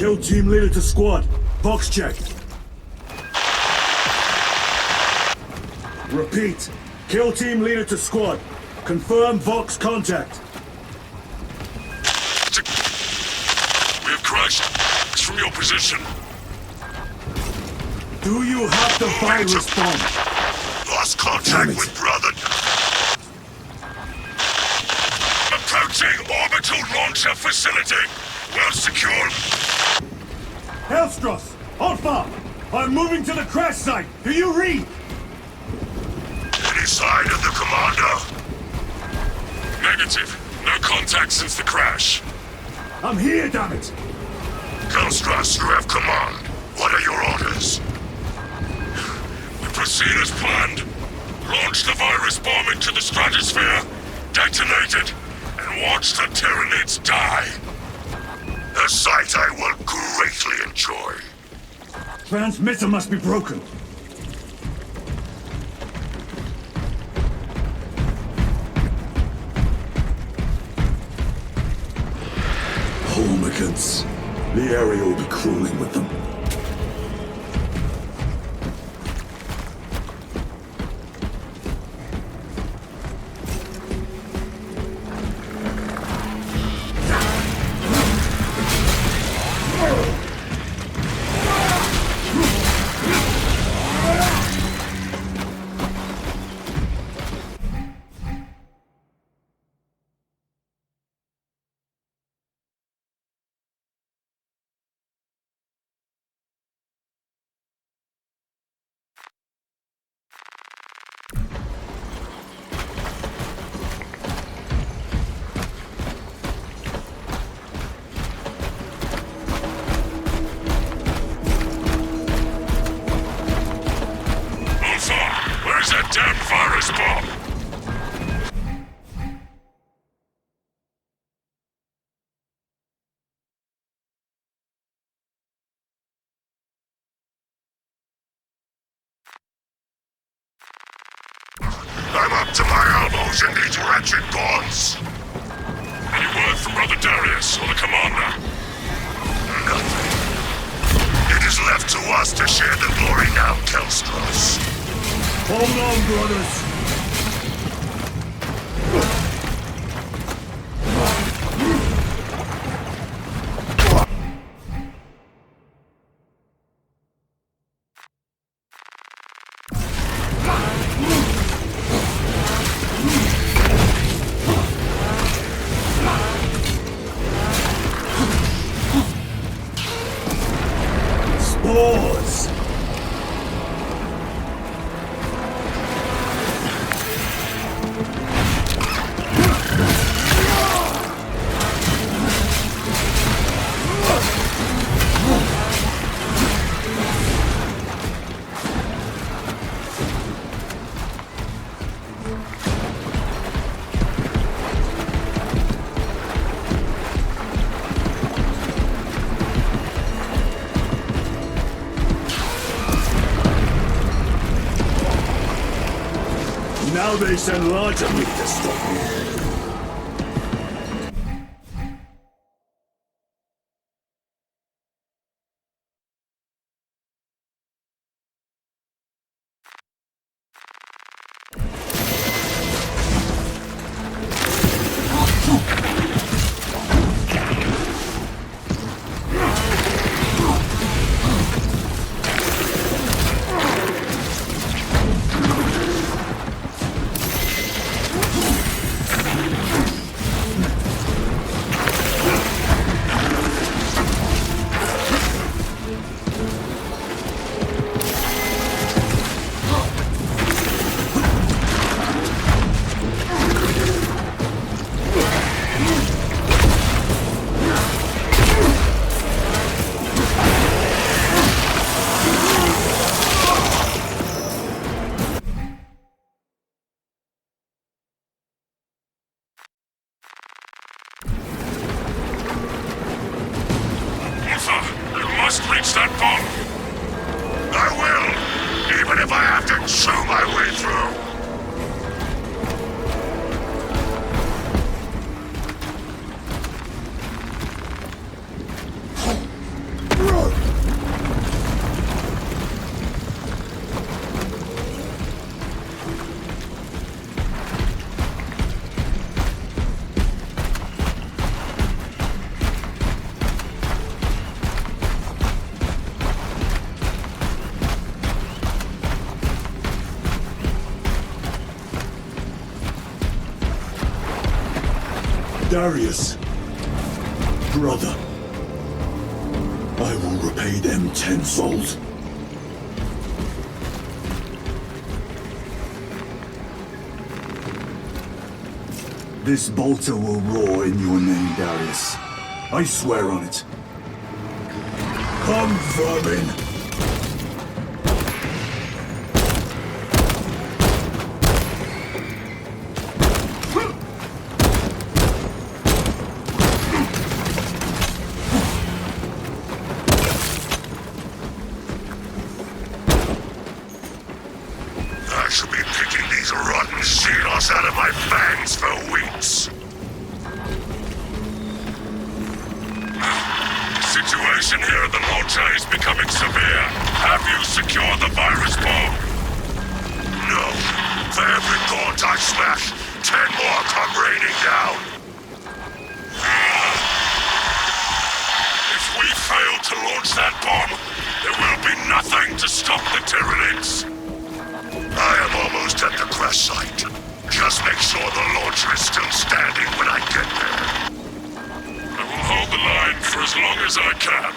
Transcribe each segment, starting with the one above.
Kill team leader to squad. Box check. Repeat. Kill team leader to squad. Confirm Vox contact. We have crashed. It's from your position. Do you have the virus bomb? Lost contact with brother. Approaching orbital launcher facility. Well secured. Hellstross! Alpha! I'm moving to the crash site! Do you read? Any sign of the commander? Negative. No contact since the crash. I'm here, damn it! Hellstross, you have command. What are your orders? We proceed as planned. Launch the virus bomb into the stratosphere, detonate it, and watch the Tyranids die. A sight I will greatly enjoy. Transmitter must be broken. Homicans. The area will be crawling with them. Where's that damn virus bomb? I'm up to my elbows in these wretched bonds. Any word from Brother Darius or the commander? Nothing. It is left to us to share the glory now, Hellstross. Hold on, brothers! Spores! Now they send larger meat to stop me. You must reach that bomb. I will, even if I have to chew my way through. Darius. Brother. I will repay them tenfold. This bolter will roar in your name, Darius. I swear on it. Come, vermin! I shall be picking these rotten seals out of my fangs for weeks. The situation here at the launcher is becoming severe. Have you secured the virus bomb? No. For every gaunt I smash, 10 more come raining down. If we fail to launch that bomb, there will be nothing to stop the Tyranids. I am almost at the crash site. Just make sure the launcher is still standing when I get there. I will hold the line for as long as I can.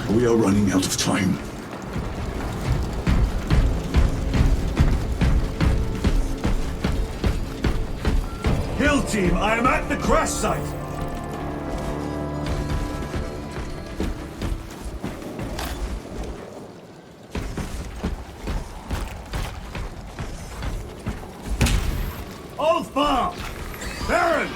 We are running out of time. Hill team, I am at the crash site! Old Farm! Baron!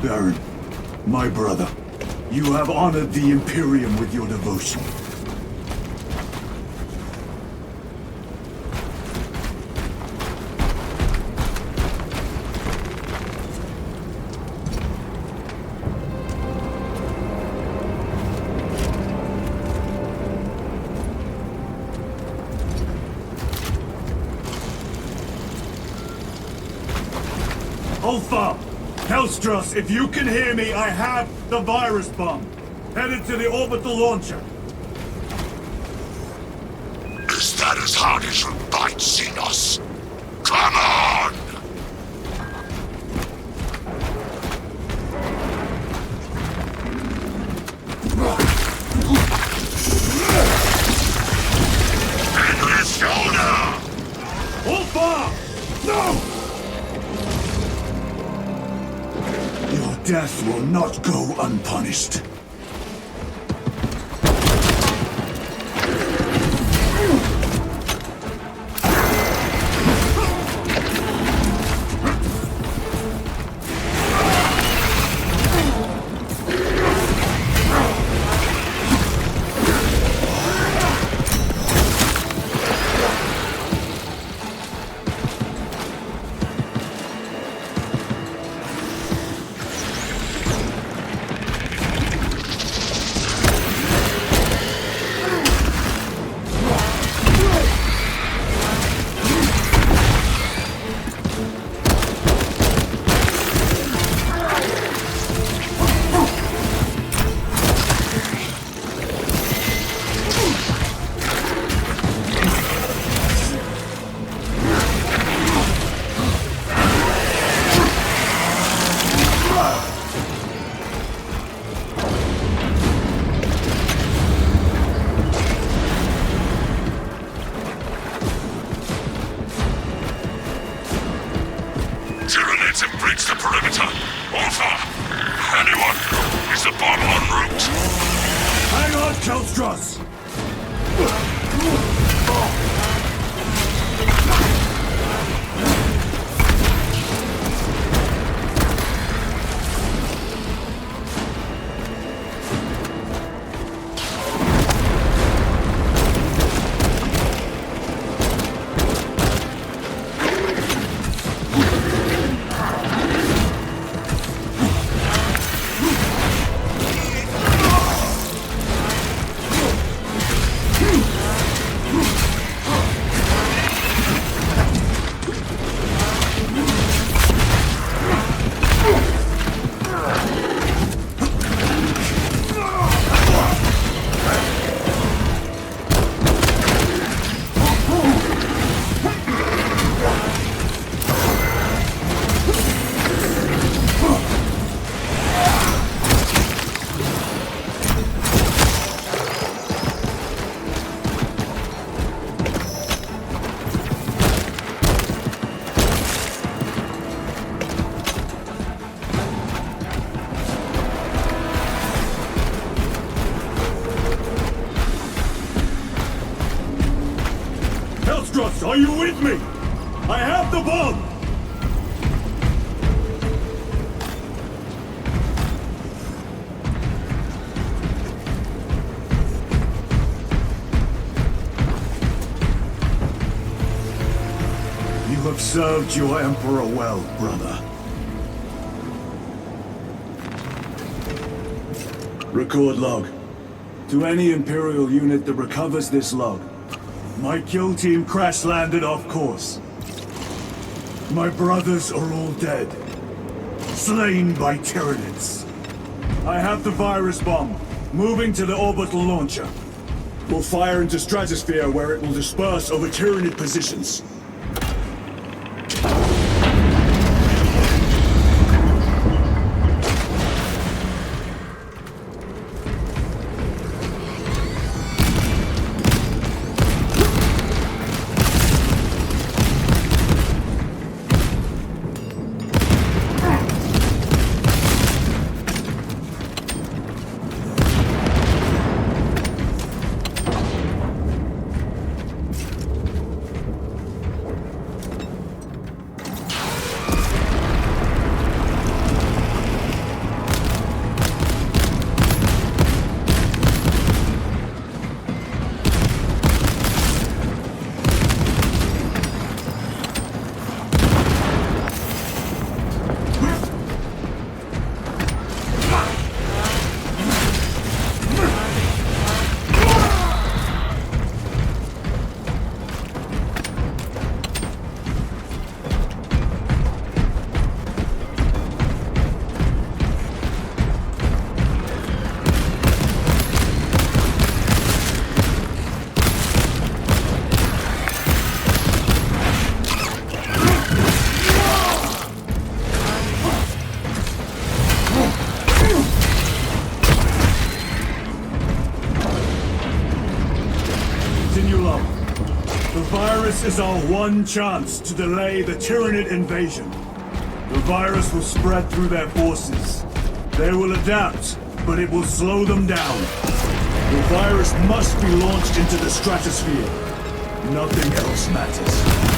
Baron, my brother, you have honored the Imperium with your devotion. Ulfa! Hellstros, if you can hear me, I have the virus bomb. Headed to the orbital launcher. Is that as hard as you bite, Xenos? Come on! Endless shoulder! Ulfa! No! Your death will not go unpunished. Tyranids have breached the perimeter. Alpha! Anyone? Is the bomb en route? Hang on, Kelstros! Hellstros, are you with me? I have the bomb! You have served your Emperor well, brother. Record log. To any Imperial unit that recovers this log, my kill team crash-landed off course. My brothers are all dead. Slain by Tyranids. I have the virus bomb. Moving to the orbital launcher. We'll fire into stratosphere where it will disperse over Tyranid positions. virus is our one chance to delay the Tyranid invasion. The virus will spread through their forces. They will adapt, but it will slow them down. The virus must be launched into the stratosphere. Nothing else matters.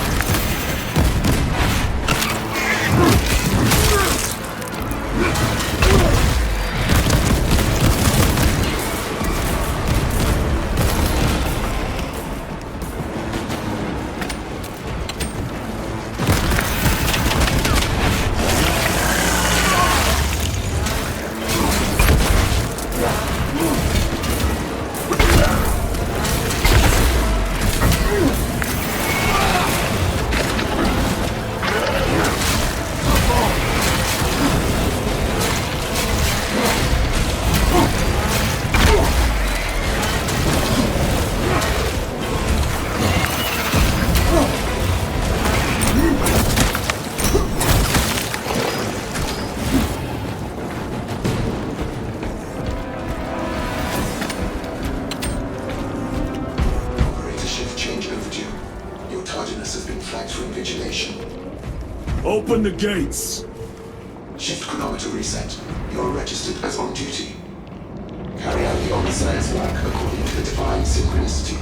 Open the gates! Shift chronometer reset. You're registered as on duty. Carry out the Omnissiah's work according to the divine synchronicity.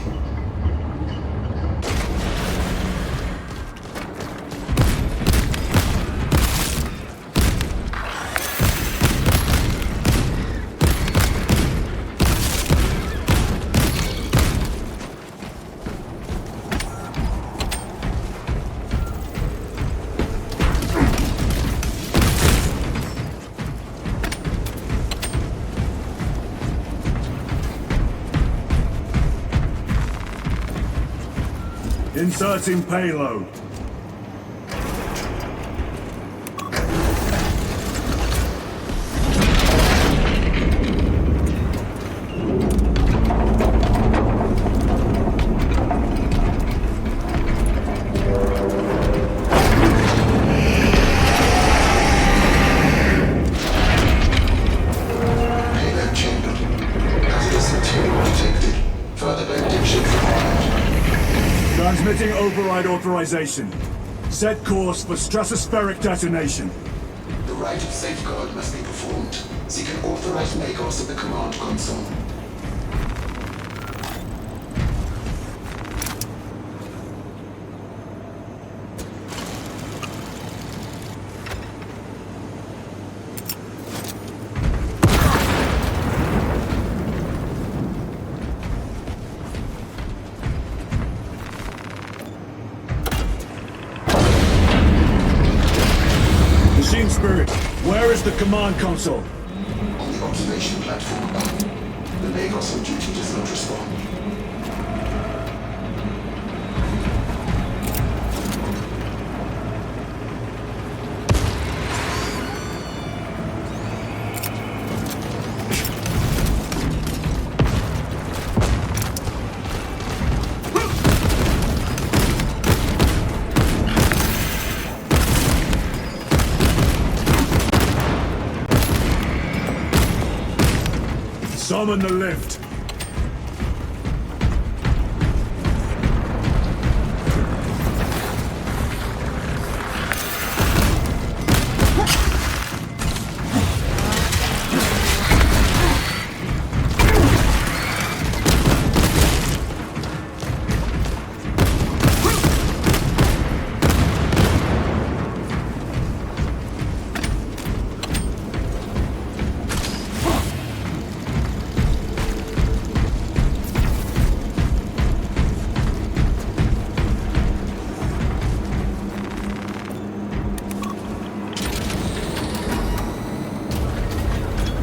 Inserting payload. Payload chambered. Hazardous material detected. Further benediction required. Transmitting override authorization. Set course for stratospheric detonation. The rite of safeguard must be performed. Seek an authorized Magos of the command console. Machine Spirit, where is the command console? On the observation platform above. The Magos on duty does not respond. Summon the lift.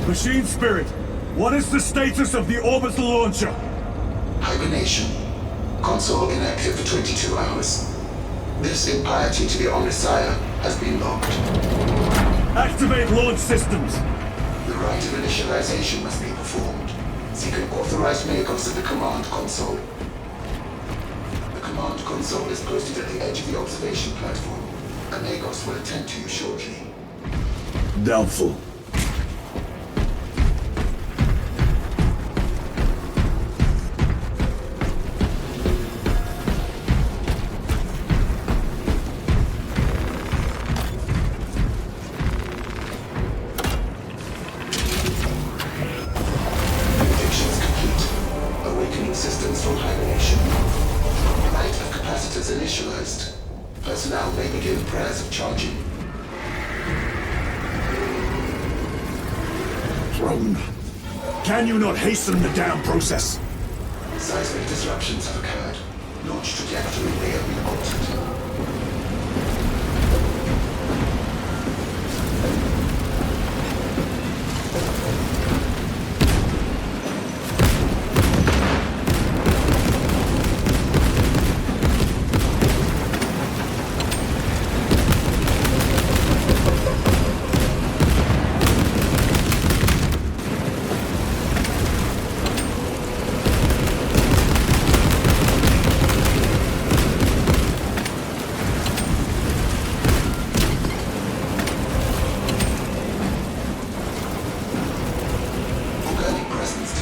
Machine Spirit, what is the status of the orbital launcher? Hibernation. Console inactive for 22 hours. This impiety to the Omnissiah has been logged. Activate launch systems. The rite of initialization must be performed. Seek an authorized Magos of the command console. The command console is posted at the edge of the observation platform. A Magos will attend to you shortly. Doubtful. has initialized. Personnel may begin prayers of charging. Drone, can you not hasten the damn process? Seismic disruptions have occurred. Launch trajectory may have been altered.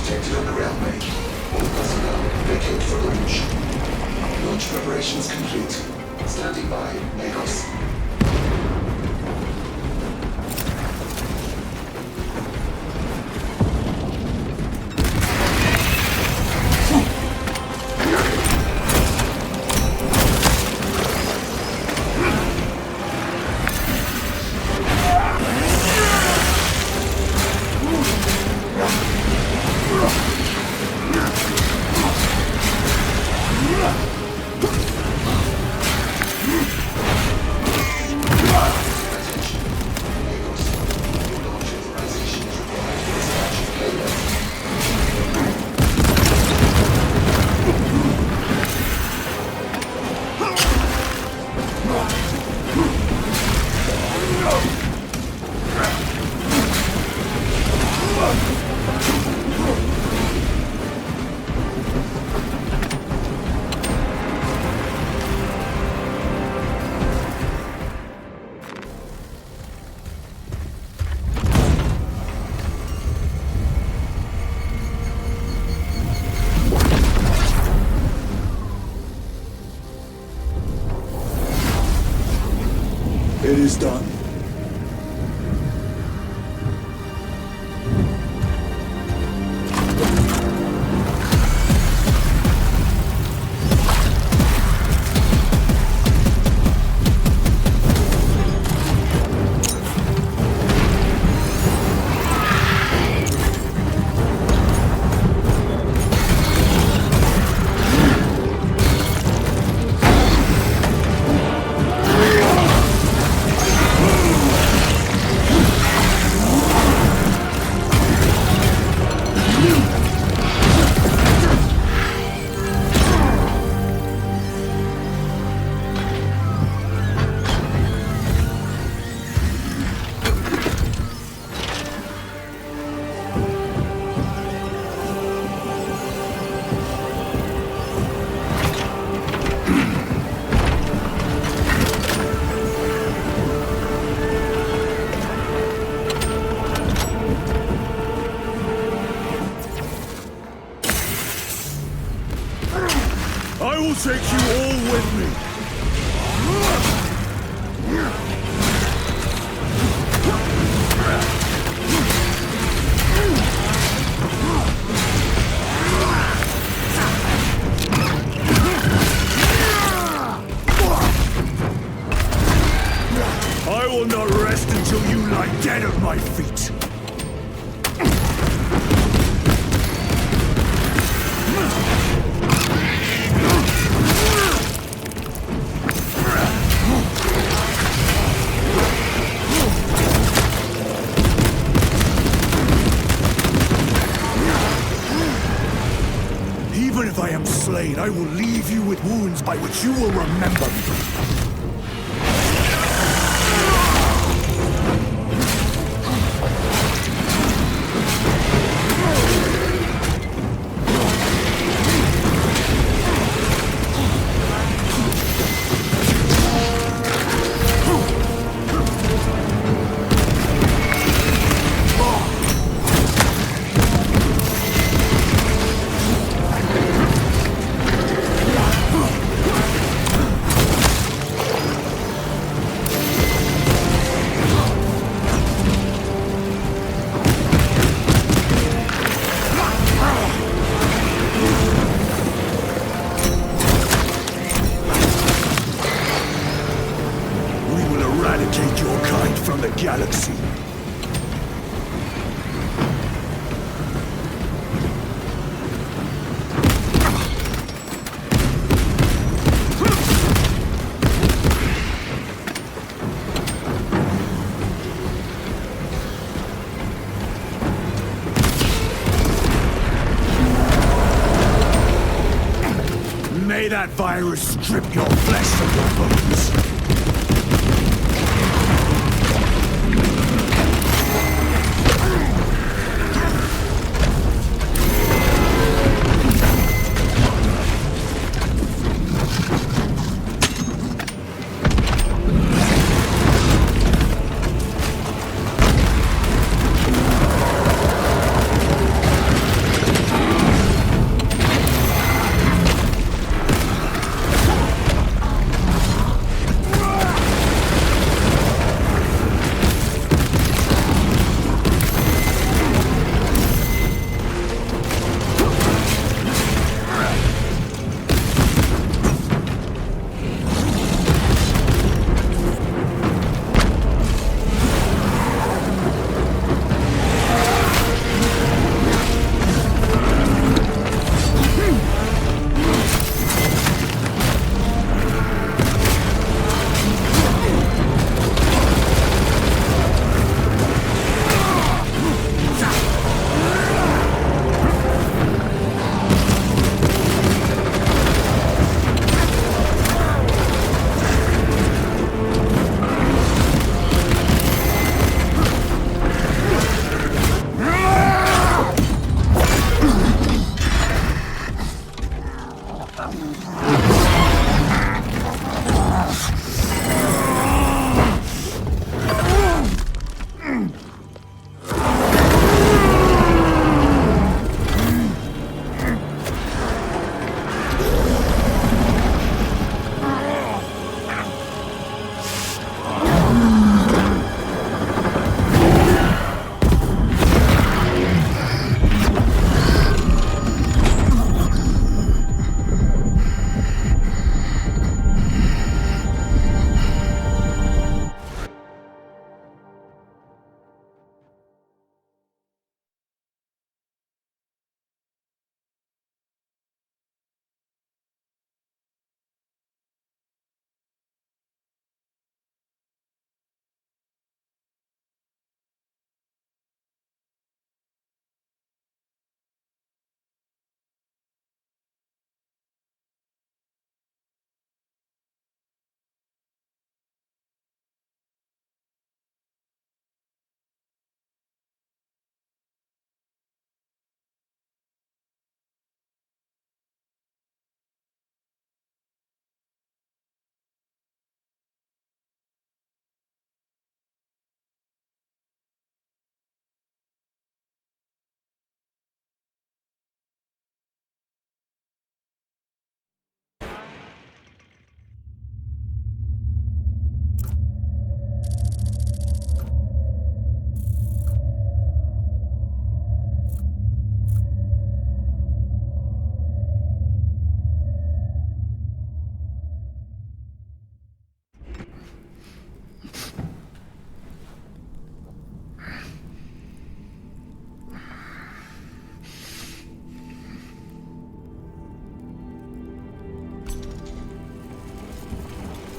Detected on the railway. All personnel vacate for launch. Launch preparations complete. Standing by, Lagos. It is done. I will take you all with me. I will not rest until you lie dead at my feet. Even if I am slain, I will leave you with wounds by which you will remember me. galaxy. May that virus strip your flesh from your bones.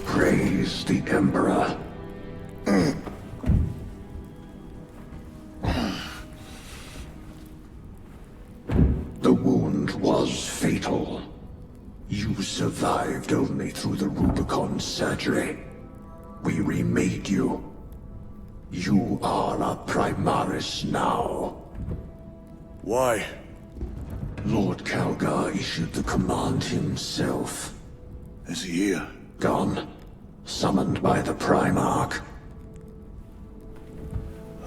Praise the Emperor. The wound was fatal. You survived only through the Rubicon surgery. We remade you. You are a Primaris now. Why? Lord Calgar issued the command himself. Is he here? Gone. Summoned by the Primarch.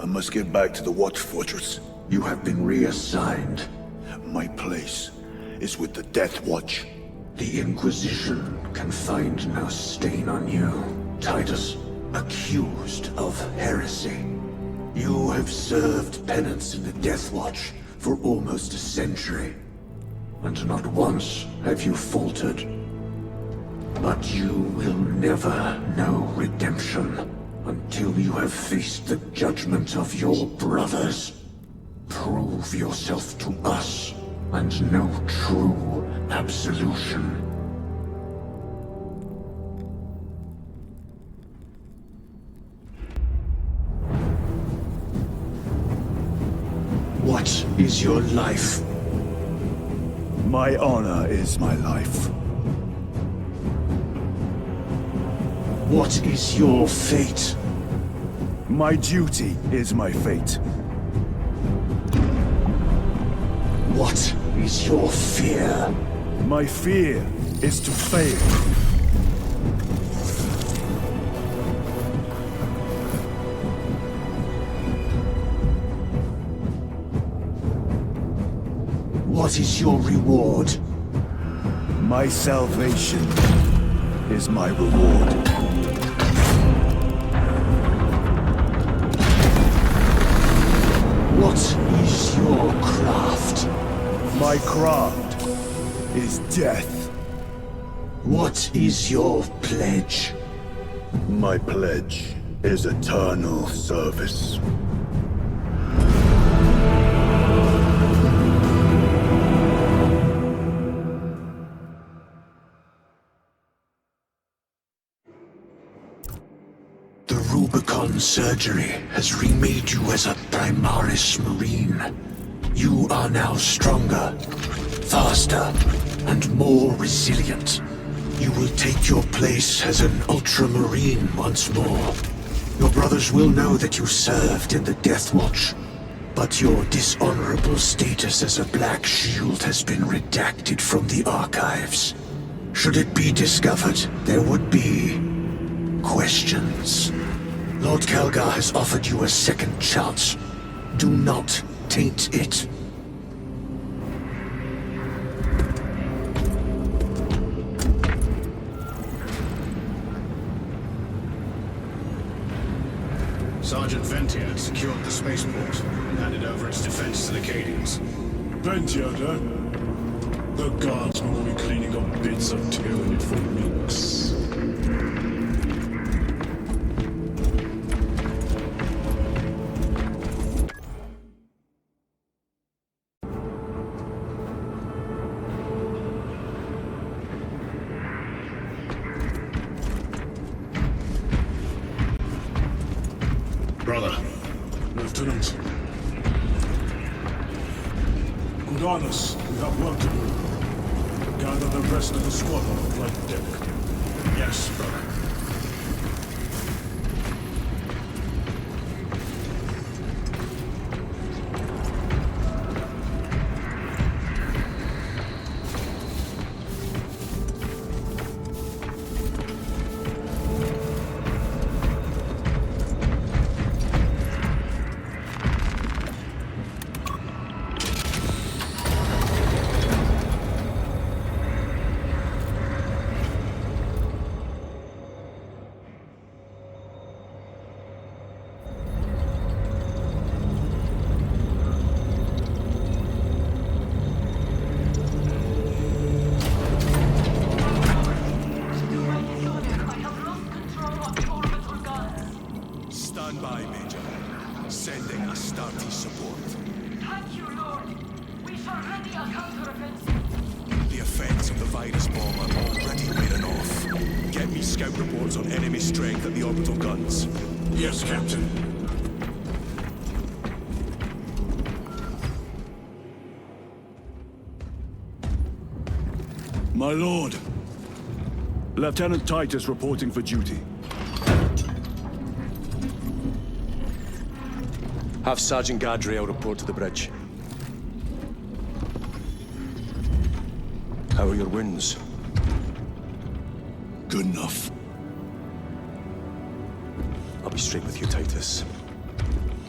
I must get back to the Watch Fortress. You have been reassigned. My place is with the Death Watch. The Inquisition can find no stain on you, Titus. Accused of heresy. You have served penance in the Death Watch for almost a century. And not once have you faltered. But you will never know redemption until you have faced the judgment of your brothers. Prove yourself to us, and know true absolution. What is your life? My honor is my life. What is your fate? My duty is my fate. What is your fear? My fear is to fail. What is your reward? My salvation is my reward. What is your craft? My craft is death. What is your pledge? My pledge is eternal service. The Rubicon surgery has remade you as a Primaris Marine. You are now stronger, faster, and more resilient. You will take your place as an Ultramarine once more. Your brothers will know that you served in the Death Watch, but your dishonorable status as a Black Shield has been redacted from the archives. Should it be discovered, there would be questions. Lord Kelgar has offered you a second chance. Do not taint it. Sergeant Ventia had secured the spaceport and handed over its defense to the Cadians. Ventia, the guards will be cleaning up bits of tyranny for weeks. Brother. Lieutenant. Good on us. We have work to do. Gather the rest of the squad on the flight deck. Yes, brother. Stand by, Major. Sending Astartes support. Thank you, Lord. We've already a counter-offensive. The effects of the virus bomb are already wearing off. Get me scout reports on enemy strength at the orbital guns. Yes, Captain. My lord. Lieutenant Titus reporting for duty. Have Sergeant Gadriel report to the bridge. How are your wounds? Good enough. I'll be straight with you, Titus.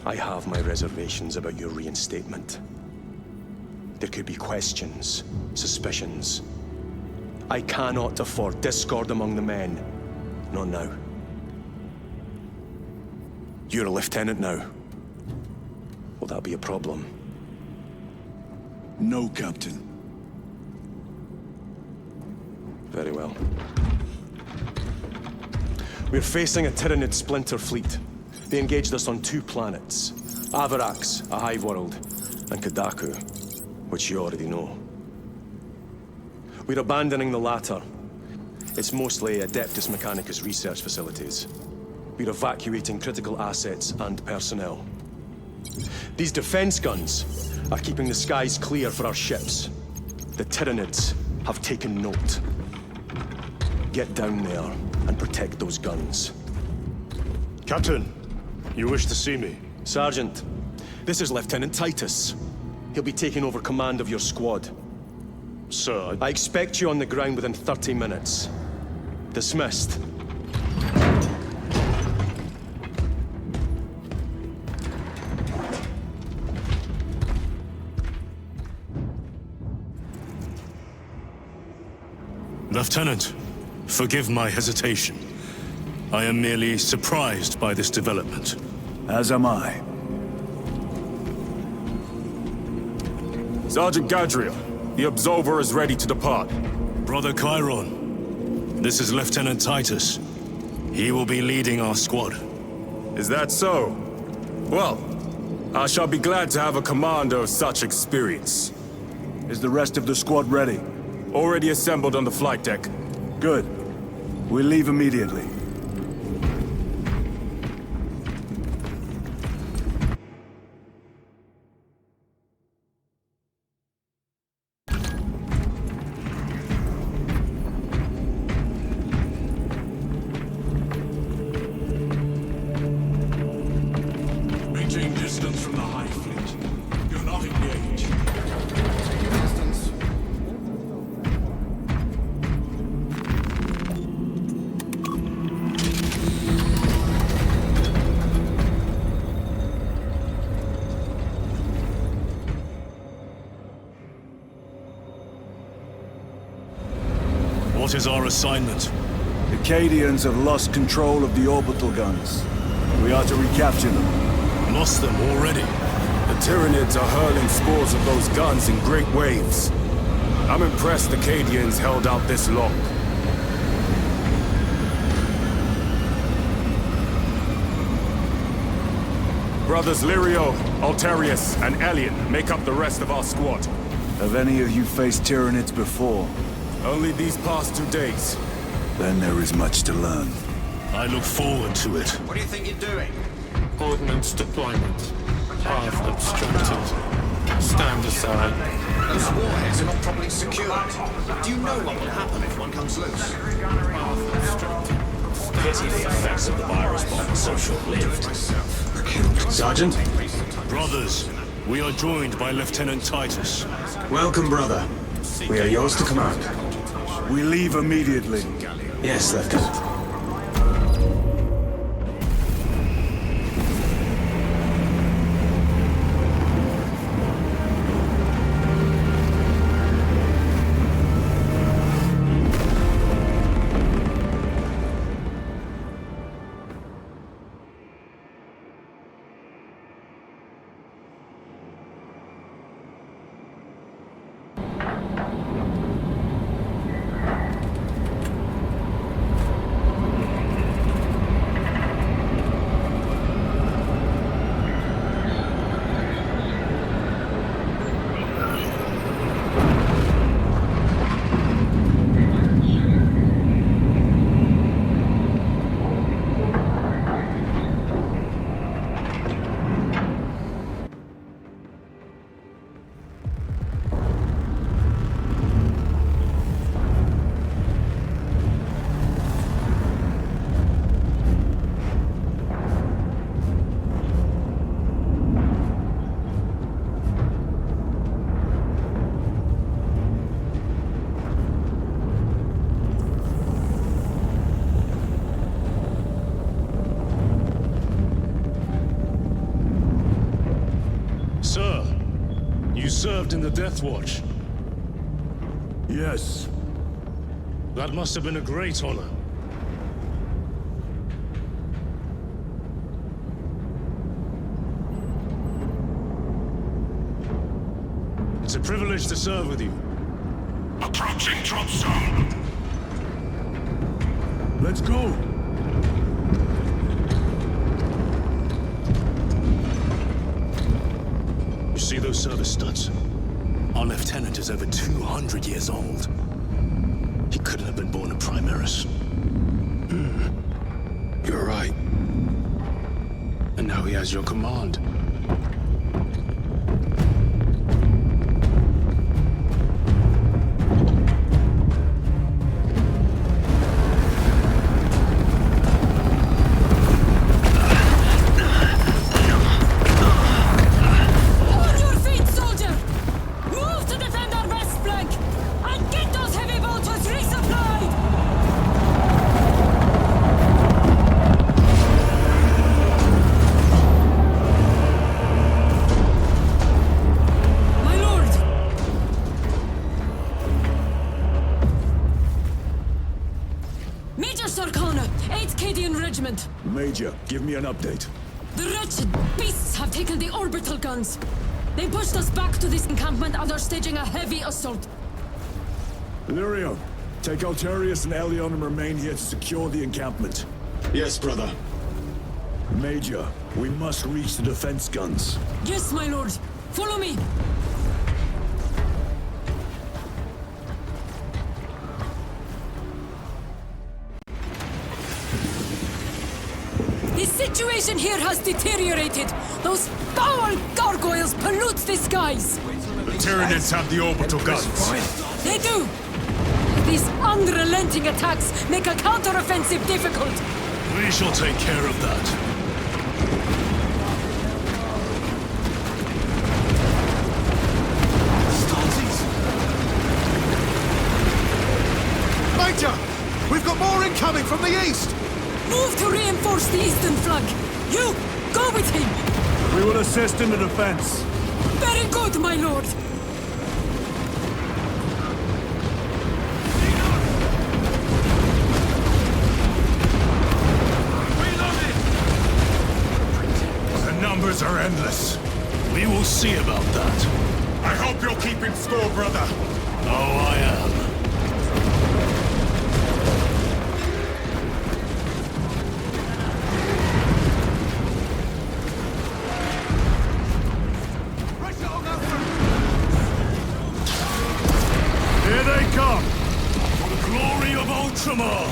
I have my reservations about your reinstatement. There could be questions, suspicions. I cannot afford discord among the men. Not now. You're a lieutenant now. Will that be a problem? No, Captain. Very well. We're facing a Tyranid splinter fleet. They engaged us on 2 planets. Avarax, a hive world, and Kadaku, which you already know. We're abandoning the latter. It's mostly Adeptus Mechanicus research facilities. We're evacuating critical assets and personnel. These defense guns are keeping the skies clear for our ships. The Tyranids have taken note. Get down there and protect those guns. Captain, you wish to see me? Sergeant, this is Lieutenant Titus. He'll be taking over command of your squad. Sir, I expect you on the ground within 30 minutes. Dismissed. Lieutenant, forgive my hesitation. I am merely surprised by this development. As am I. Sergeant Gadriel, the Absolver is ready to depart. Brother Chiron, this is Lieutenant Titus. He will be leading our squad. Is that so? Well, I shall be glad to have a commander of such experience. Is the rest of the squad ready? Already assembled on the flight deck. Good. We'll leave immediately. Maintain distance from the Hive Fleet. Do not engage. Distance. What is our assignment? The Cadians have lost control of the orbital guns. We are to recapture them. Lost them already. The Tyranids are hurling spores of those guns in great waves. I'm impressed the Cadians held out this long. Brothers Lirio, Altarius, and Elian make up the rest of our squad. Have any of you faced Tyranids before? Only these past 2 days. Then there is much to learn. I look forward to it. What do you think you're doing? Ordnance deployment. Path obstructed. Stand aside. Those warheads are not properly secured. Do you know what will happen if one comes loose? Path obstructed. Pity the effects of the virus bomb so short-lived. Sergeant? Brothers, we are joined by Lieutenant Titus. Welcome, brother. We are yours to command. We leave immediately. Yes, Lieutenant. Sir, you served in the Death Watch. Yes. That must have been a great honor. It's a privilege to serve with you. Approaching drop zone. Let's go. those service studs. Our lieutenant is over 200 years old. He couldn't have been born a Primaris. You're right. And now he has your command. Major, give me an update. The wretched beasts have taken the orbital guns. They pushed us back to this encampment and are staging a heavy assault. Lyrio, take Altarius and Elion and remain here to secure the encampment. Yes, brother. Major, we must reach the defense guns. Yes, my lord. Follow me. The situation here has deteriorated. Those foul gargoyles pollute the skies. The Tyranids have the orbital guns. They do. These unrelenting attacks make a counteroffensive difficult. We shall take care of that. Major! We've got more incoming from the east! Move to reinforce the eastern flank. You, go with him. We will assist in the defense. Very good, my lord. The numbers are endless. We will see about that. I hope you're keeping score, brother. Oh, I am. Here they come! For the glory of Ultramar!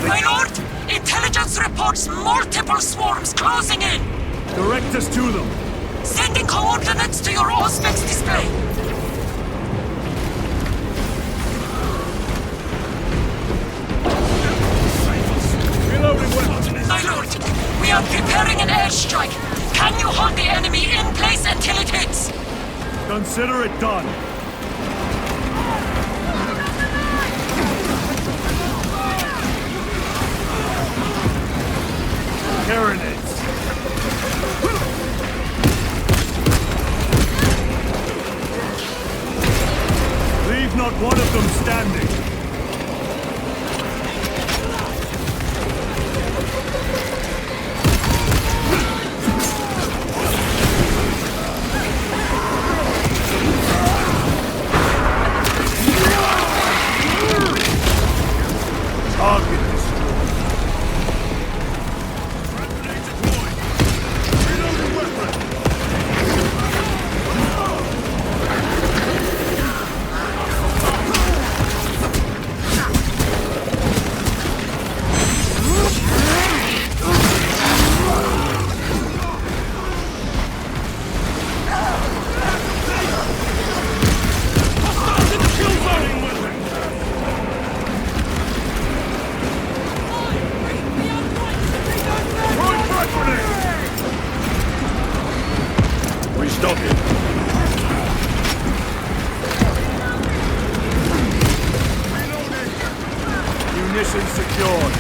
My lord! Intelligence reports multiple swarms closing in! Direct us to them! Sending coordinates to your Auspex display! Reloading weapons! My lord, we are preparing an airstrike. Can you hold the enemy in place until it hits? Consider it done! Tyranids! Leave not one of them standing! Target destroyed. Grenade deployed. Reloading weapon. Hostiles in the kill zone! We stop it. Munitions secured.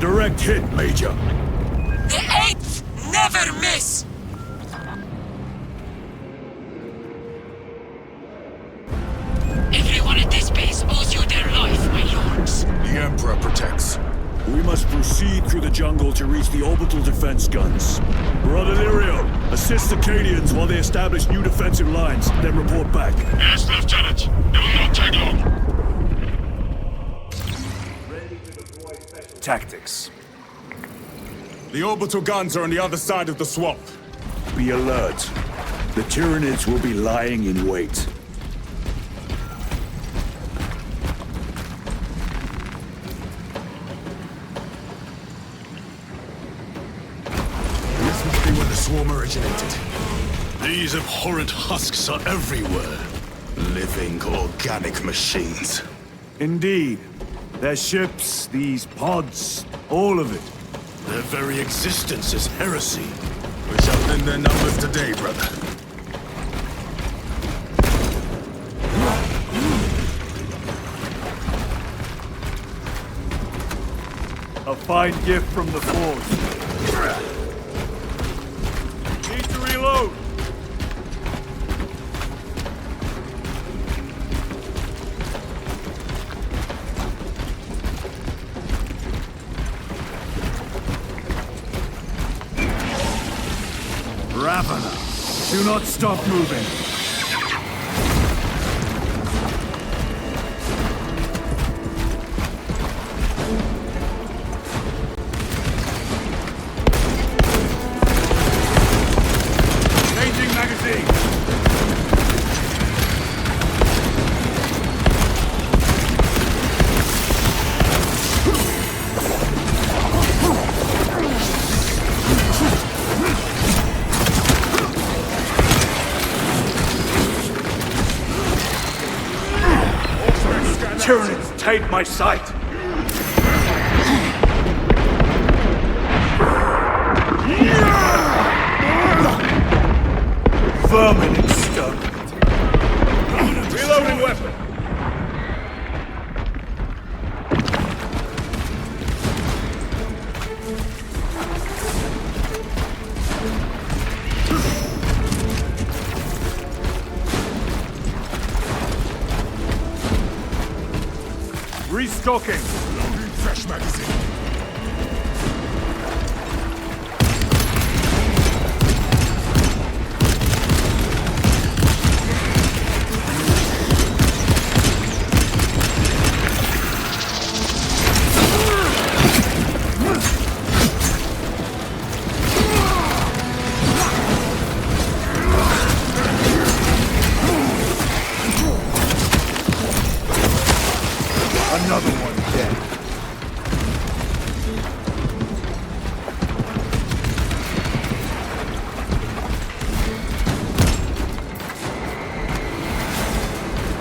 direct hit, Major. The 8th never miss! Everyone at this base owes you their life, my lords. The Emperor protects. We must proceed through the jungle to reach the orbital defense guns. Brother Lirio, assist the Cadians while they establish new defensive lines, then report back. Yes, Lieutenant. It will not take long. Tactics. The orbital guns are on the other side of the swamp. Be alert. The Tyranids will be lying in wait. This must be where the swarm originated. These abhorrent husks are everywhere. Living, organic machines. Indeed. Their ships, these pods, all of it. Their very existence is heresy. We shall thin their numbers today, brother. A fine gift from the Force. Need to reload! Ravener, do not stop moving. Changing magazine. Tyranids take my sight! Vermin exterminate! Reloading weapon! Restocking! Loading fresh magazine. Another one dead.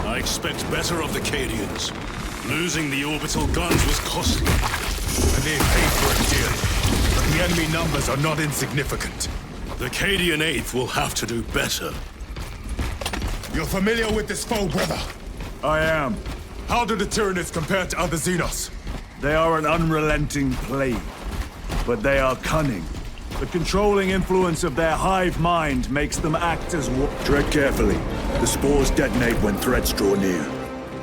I expect better of the Cadians. Losing the orbital guns was costly. And they paid for it dearly. But the enemy numbers are not insignificant. The Cadian 8th will have to do better. You're familiar with this foe, brother? I am. How do the Tyranids compare to other Xenos? They are an unrelenting plague, but they are cunning. The controlling influence of their hive mind makes them act as Tread carefully. The spores detonate when threats draw near.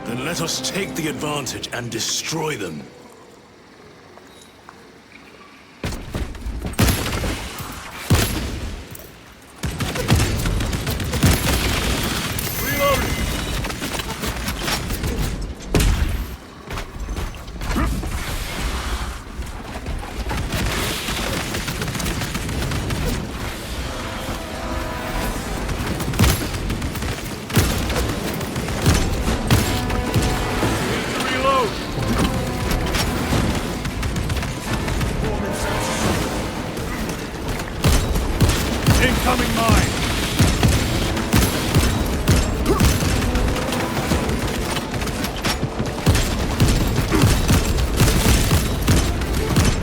Then let us take the advantage and destroy them. Incoming mine!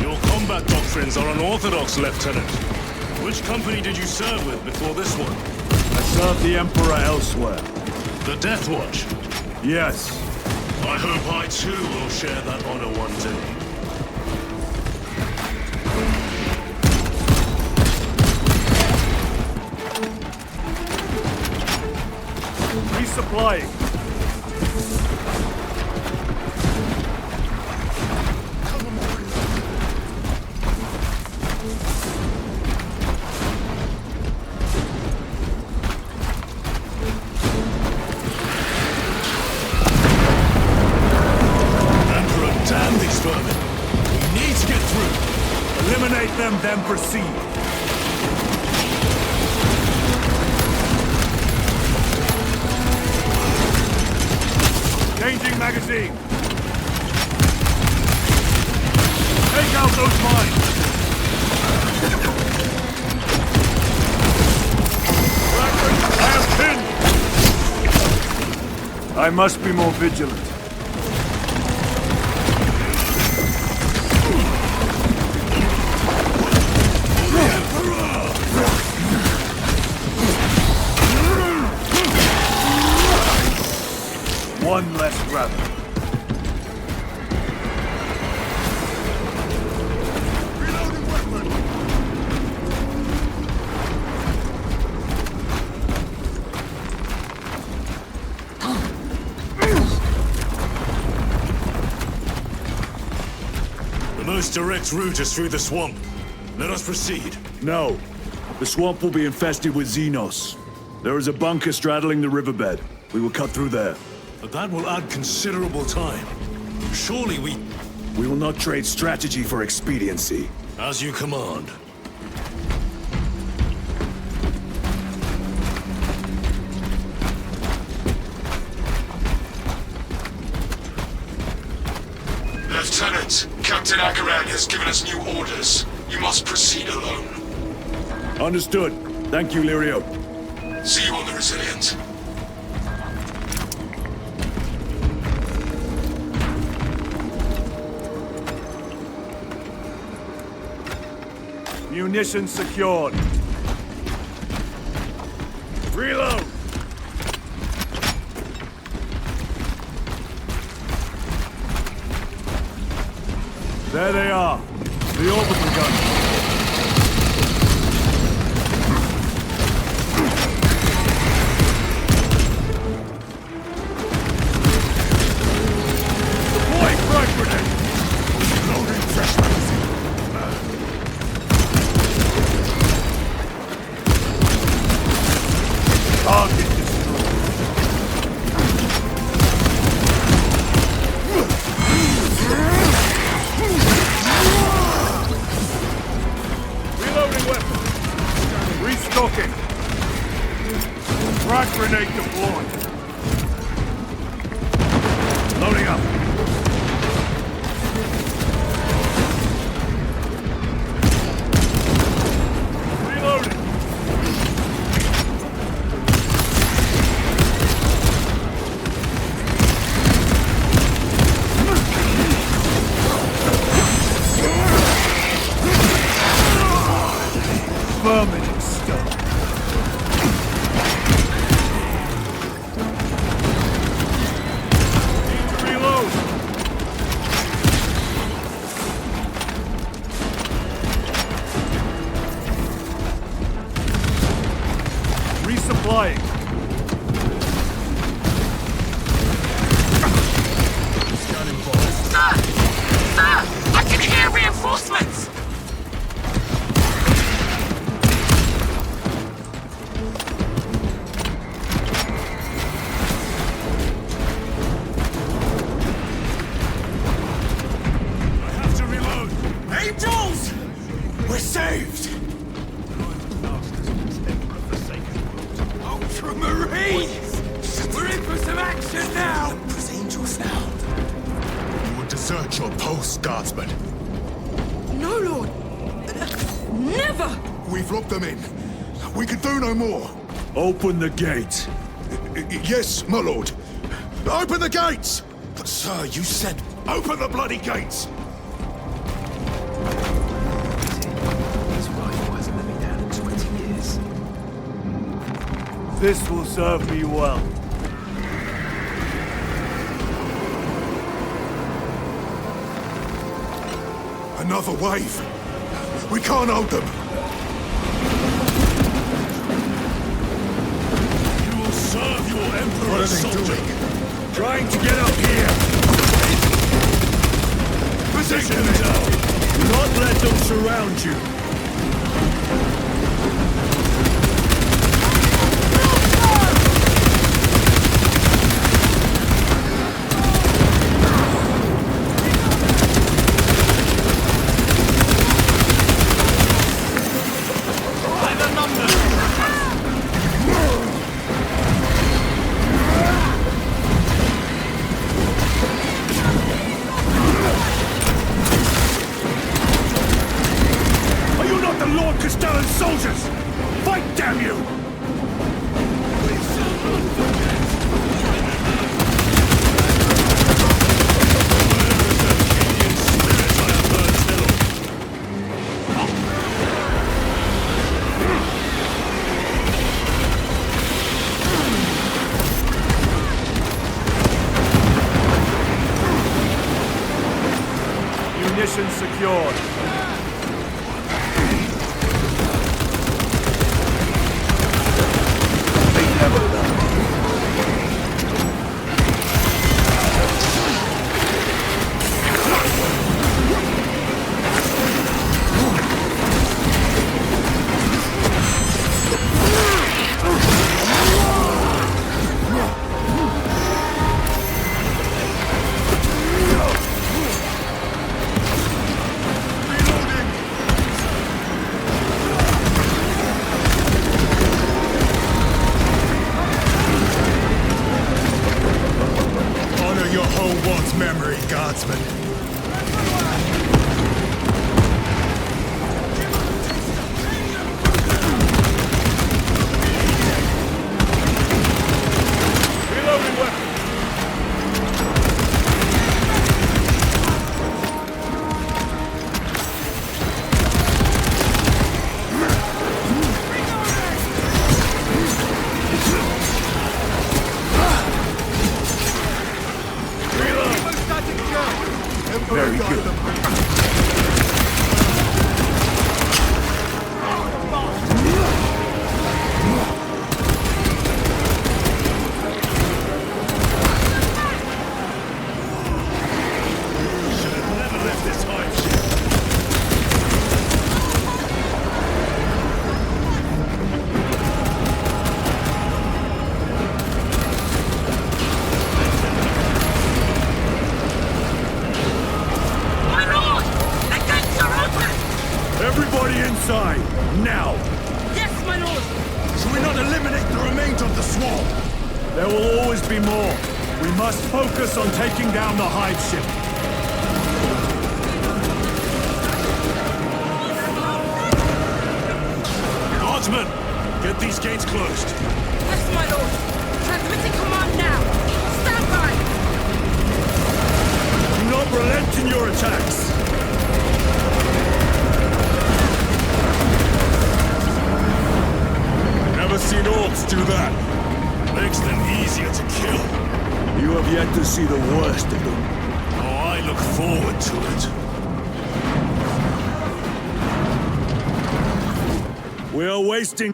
Your combat doctrines are unorthodox, Lieutenant. Which company did you serve with before this one? I served the Emperor elsewhere. The Death Watch? Yes. I hope I too will share that honor one day. Annihilate them, then proceed. Changing magazine. Take out those mines. I am pinned. I must be more vigilant. One less rabbit. Reloading weapon. The most direct route is through the swamp. Let us proceed. No. The swamp will be infested with Xenos. There is a bunker straddling the riverbed. We will cut through there. But that will add considerable time. Surely we... We will not trade strategy for expediency. As you command. Lieutenant, Captain Akaran has given us new orders. You must proceed alone. Understood. Thank you, Lirio. See you on the Resilient. Munitions secured. Reload! There they are. The orbital guns. Deploy frag grenade! Loading fresh magazine. Target destroyed. Reloading weapon. Restocking. Frag grenade deployed. Loading up. Reloading. Vermin stuff. Need to reload. Resupplying. I can hear reinforcements! I have to reload. Angels! We're saved! Ultramarines! We're in for some action now! Emperor's angels now. You would desert your post, Guardsman. No, Lord! Never! We've locked them in. We can do no more. Open the gate. Yes, my lord. Open the gates! But sir, you said open the bloody gates! His rifle hasn't let me down in 20 years. This will serve me well. Another wave. We can't hold them. You will serve your Emperor. What are they doing? Trying to get up here. Position down. Do not let them surround you. position secured. They never learn. Memory, Guardsman. Reloading weapon. Very good. Everybody inside, now! Yes, my lord! Should we not eliminate the remains of the swarm? There will always be more. We must focus on taking down the hive ship. Guardsmen, get these gates closed. Yes, my lord! Transmitting command now! Stand by! Do not relent in your attacks! Never seen orcs do that. Makes them easier to kill. You have yet to see the worst of them. Oh, I look forward to it. We are wasting...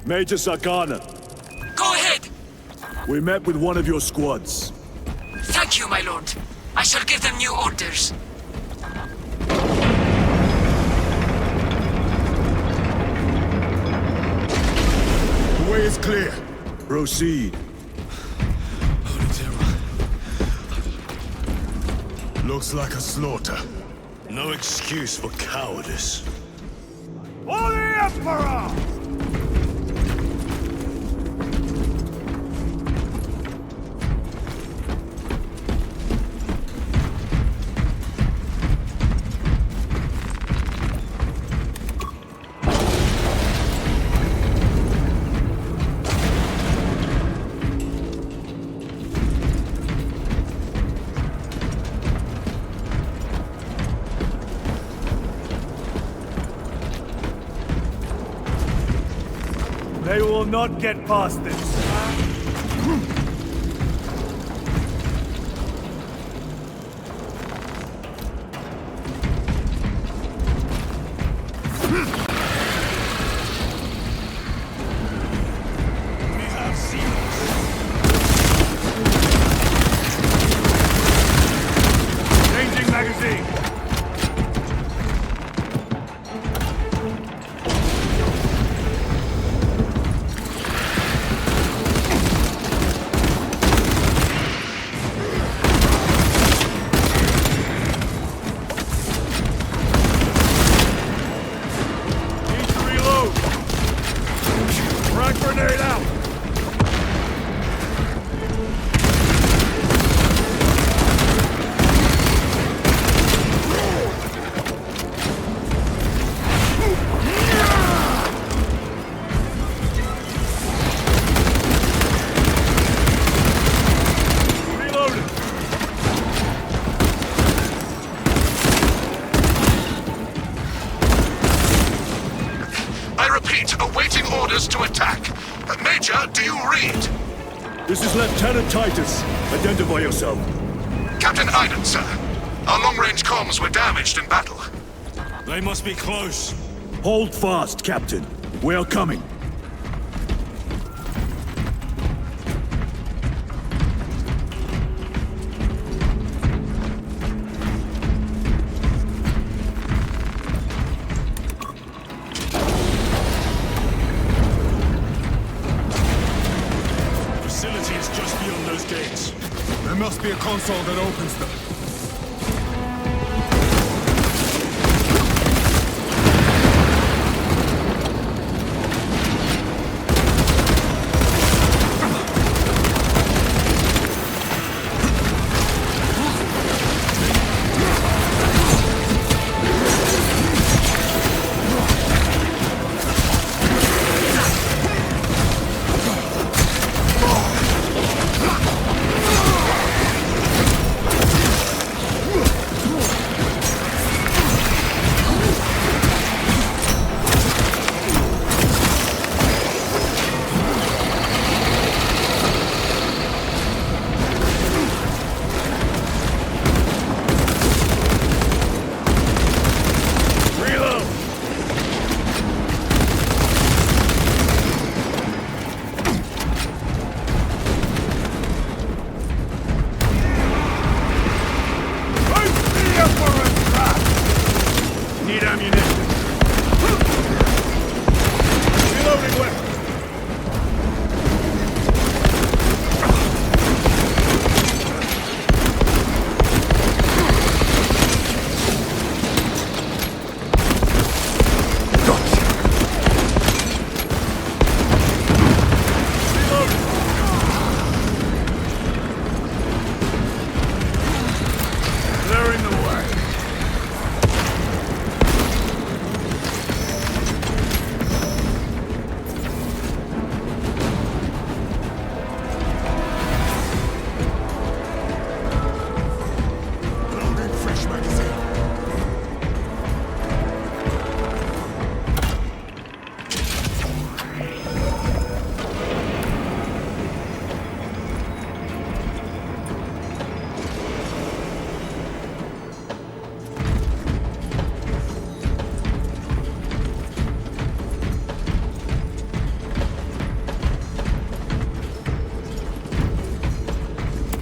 Major Sakana. Go ahead! We met with one of your squads. Thank you, my lord. I shall give them new orders. The way is clear. Proceed. Looks like a slaughter. No excuse for cowardice. For the Emperor! They will not get past this. Changing magazine. Grenade out! To attack. Major, do you read? This is Lieutenant Titus. Identify yourself. Captain Iden, sir. Our long-range comms were damaged in battle. They must be close. Hold fast, Captain. We are coming. There must be a console that opens them.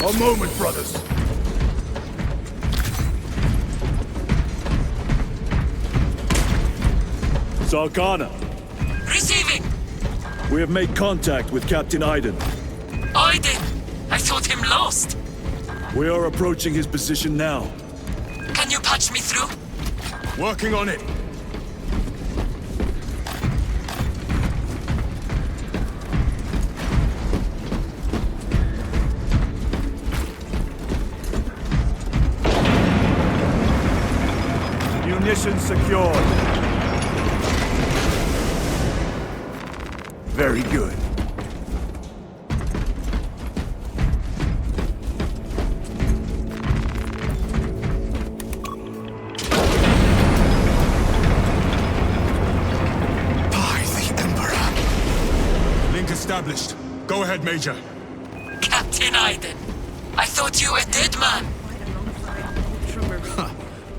A moment, brothers. Zargana. Receiving. We have made contact with Captain Iden. Iden? I thought him lost. We are approaching his position now. Can you patch me through? Working on it. Munitions secured. Very good. Established. Go ahead, Major. Captain Iden, I thought you a dead man.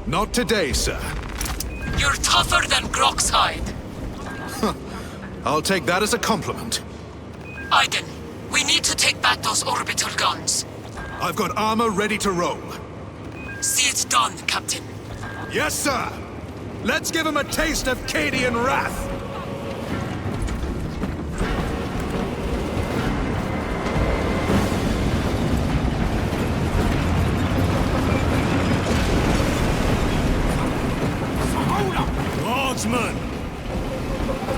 Not today, sir. You're tougher than Grok's hide. I'll take that as a compliment. Iden, we need to take back those orbital guns. I've got armor ready to roll. See it done, Captain. Yes, sir. Let's give him a taste of Cadian wrath.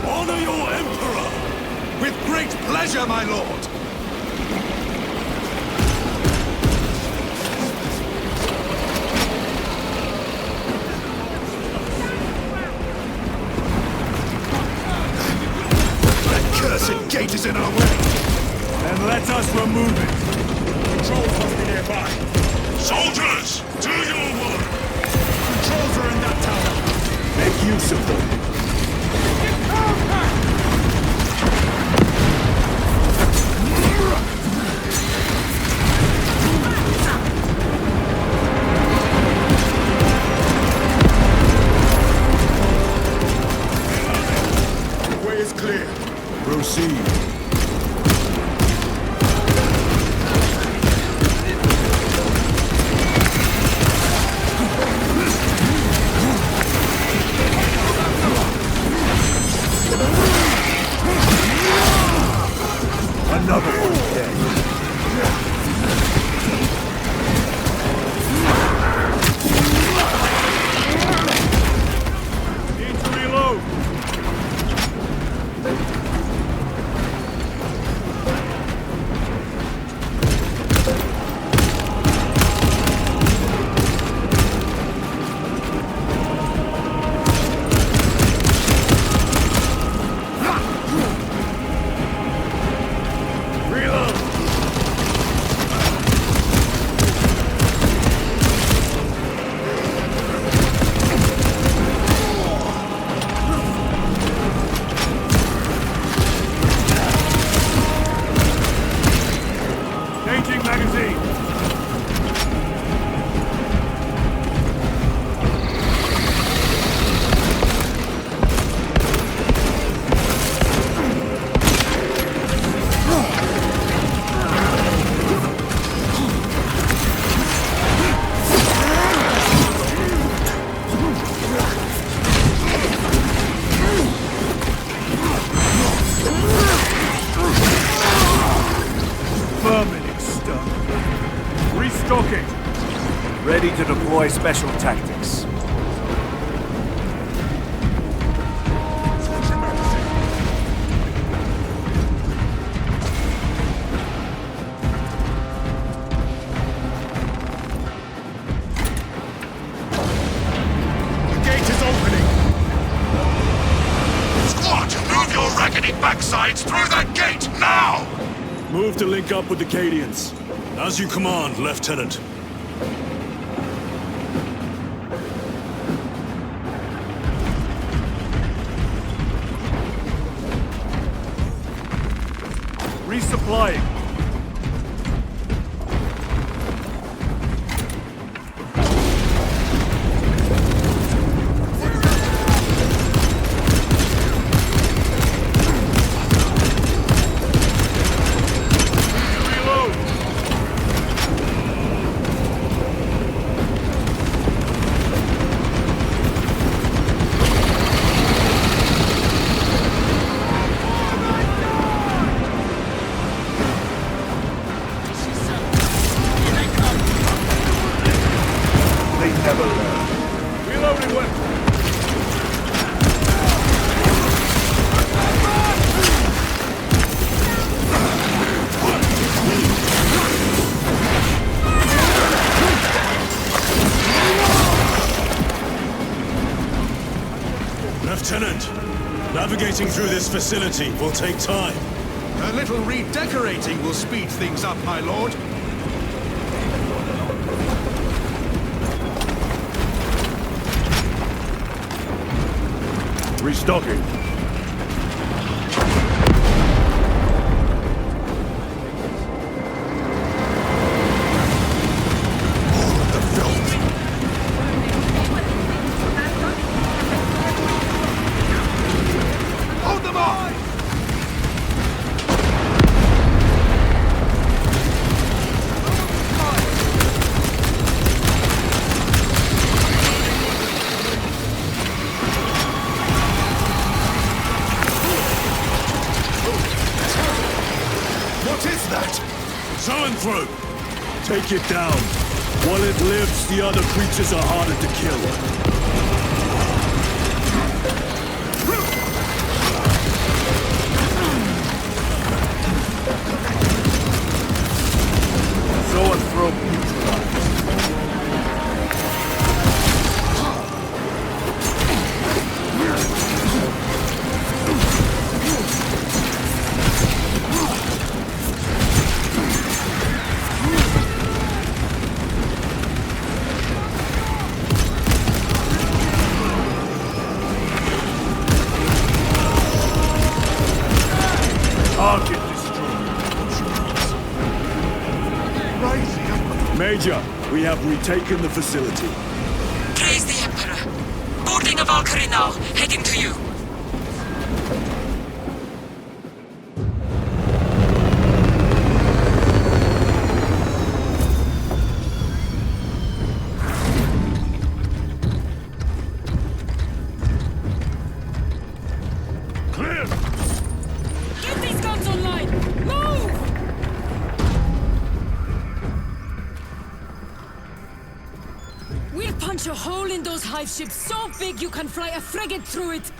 Honor your Emperor with grace. great pleasure, my lord! That cursed gate is in our way! Then let us remove it! Controls must be nearby! Soldiers, do your work! Controls are in that tower! Make use of them! The way is clear. Proceed. Another one dead. Need to reload. Changing magazine. Restocking. Ready to deploy special tactics. The gate is opening. Squad, move your raggedy backsides through that gate, now! Move to link up with the Cadians. As you command, Lieutenant. Resupplying. Never learn. Reloading weapon. Lieutenant, navigating through this facility will take time. A little redecorating will speed things up, my lord. Restocking. Hold them off! What is that? Zoanthrope! Take it down. While it lives, the other creatures are harder to kill. Major, we have retaken the facility. Praise the Emperor. Boarding a Valkyrie now, heading to you. Clear! Get these guns online! Move! We'll punch a hole in those hive ships so big you can fly a frigate through it!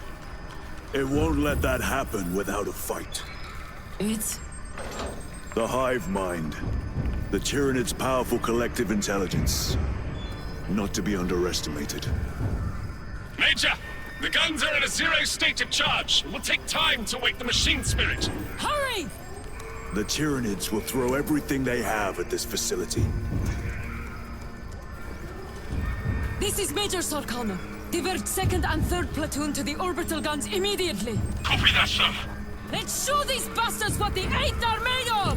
It won't let that happen without a fight. It's... The hive mind. The Tyranid's powerful collective intelligence. Not to be underestimated. Major, the guns are in a zero state of charge. It will take time to wake the machine spirit. Hurry! The Tyranids will throw everything they have at this facility. This is Major Sarkana. Divert 2nd and 3rd platoon to the orbital guns immediately. Copy that, sir. Let's show these bastards what the 8th are made of!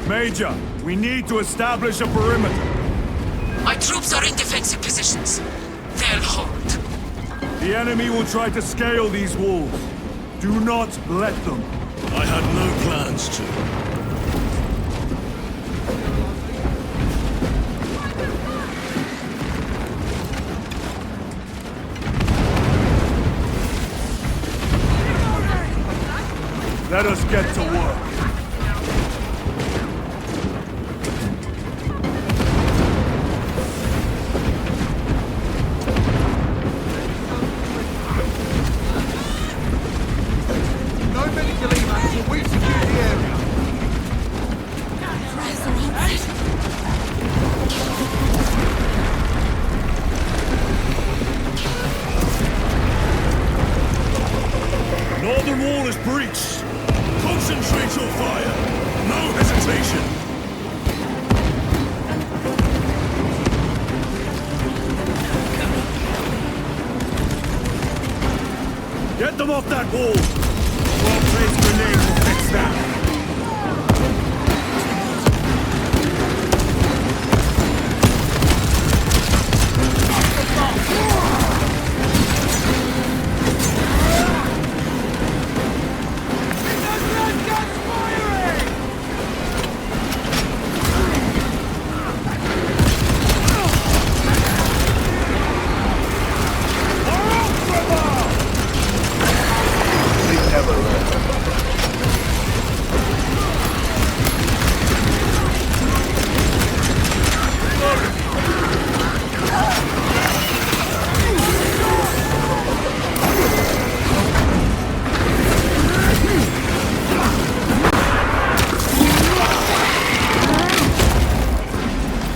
Major, we need to establish a perimeter. My troops are in defensive positions. They'll hold. The enemy will try to scale these walls. Do not let them. I had no plans to. Let us get to work. Northern wall is breached. Concentrate your fire. No hesitation. Get them off that wall! Well-placed grenade will fix that.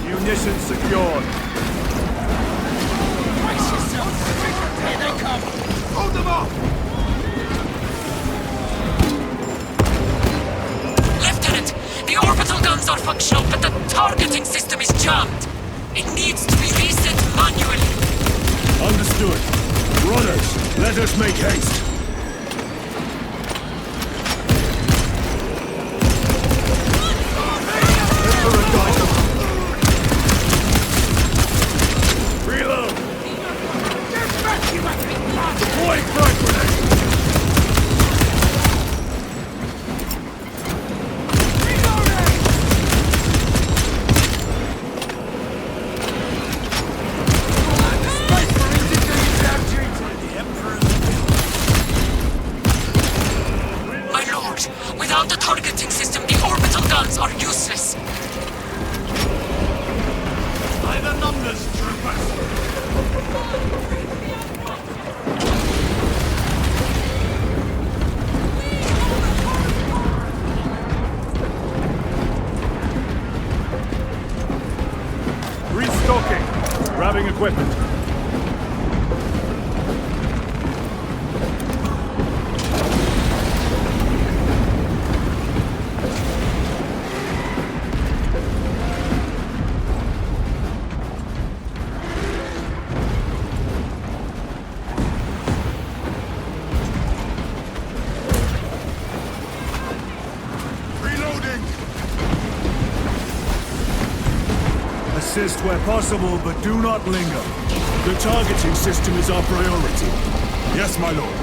Munitions secured. Brace yourself! Here they come! Hold them off! Lieutenant, the orbital guns are functional, but the targeting system is jammed. It needs to be reset manually. Understood. Runners, let us make haste. Reload! Deploying frag grenade! My lord, without the targeting system, the orbital guns are useless. By the numbers, troopers! Reset. equipment. Assist where possible, but do not linger. The targeting system is our priority. Yes, my lord.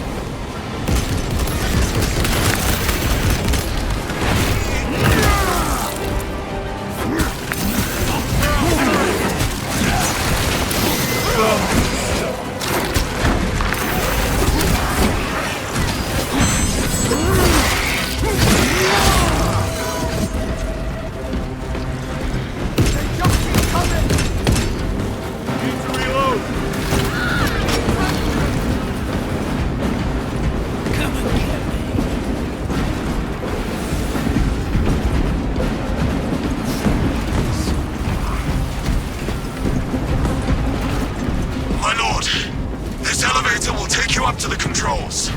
Up to the controls.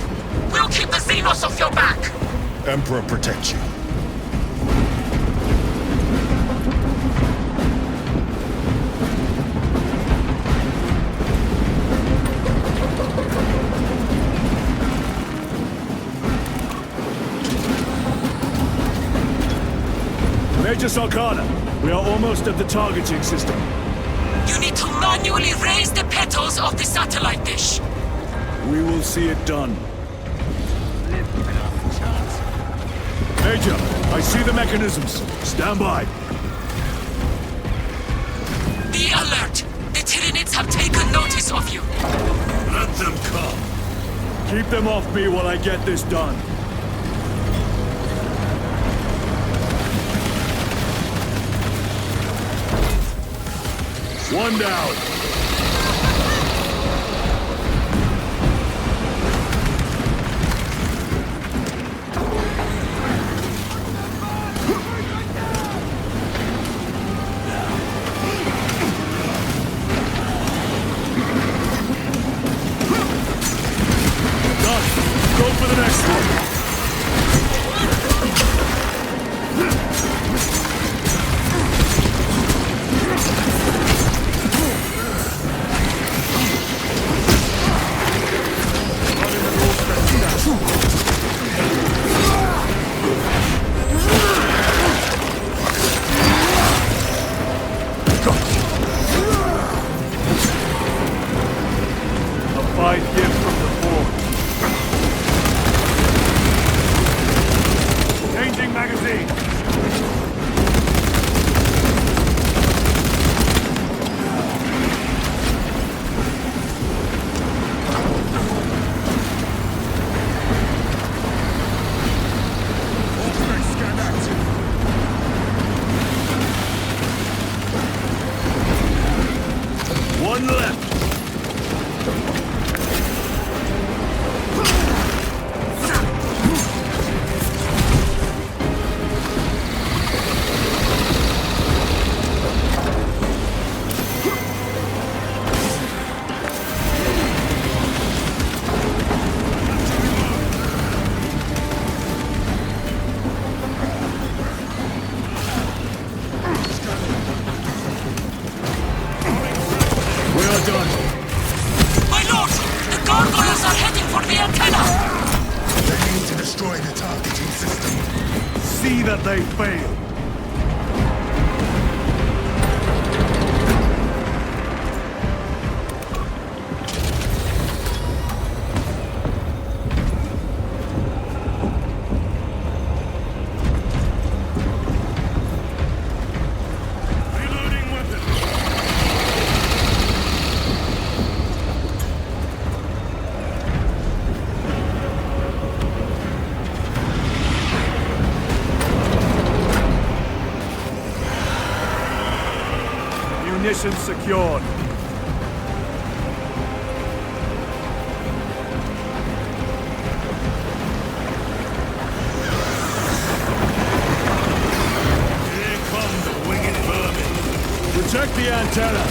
We'll keep the Xenos off your back. Emperor protect you. Major Sarkana, we are almost at the targeting system. You need to manually raise the petals of the satellite dish. We will see it done. Major, I see the mechanisms. Stand by. Be alert. The Tyranids have taken notice of you. Let them come. Keep them off me while I get this done. One down. Fine gift from the forge. Changing magazine. One left. My lord! The gargoyles are heading for the antenna! They need to destroy the targeting system. See that they fail. Munitions secured. Here come the winged vermin. Protect the antenna.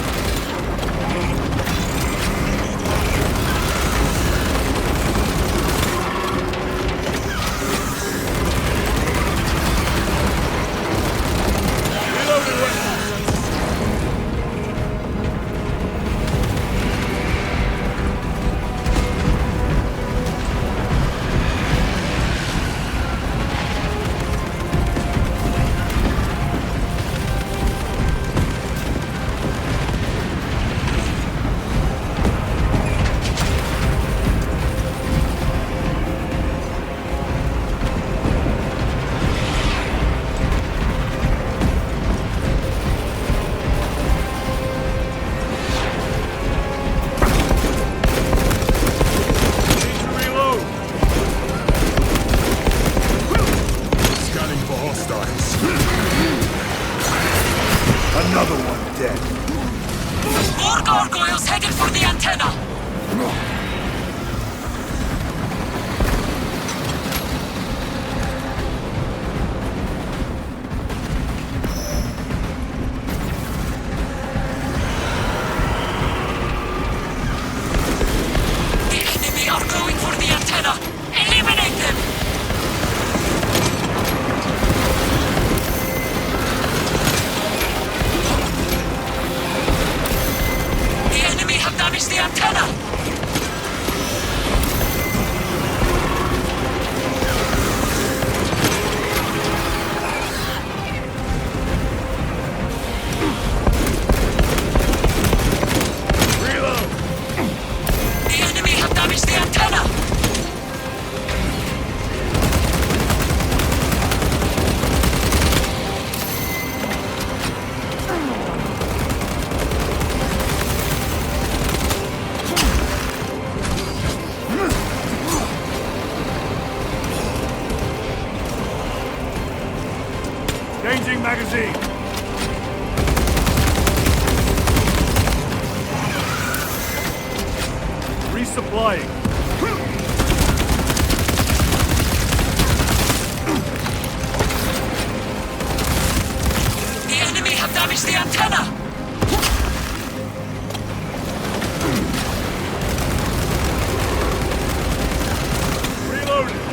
Changing magazine. Resupplying. The enemy have damaged the antenna! Reloading.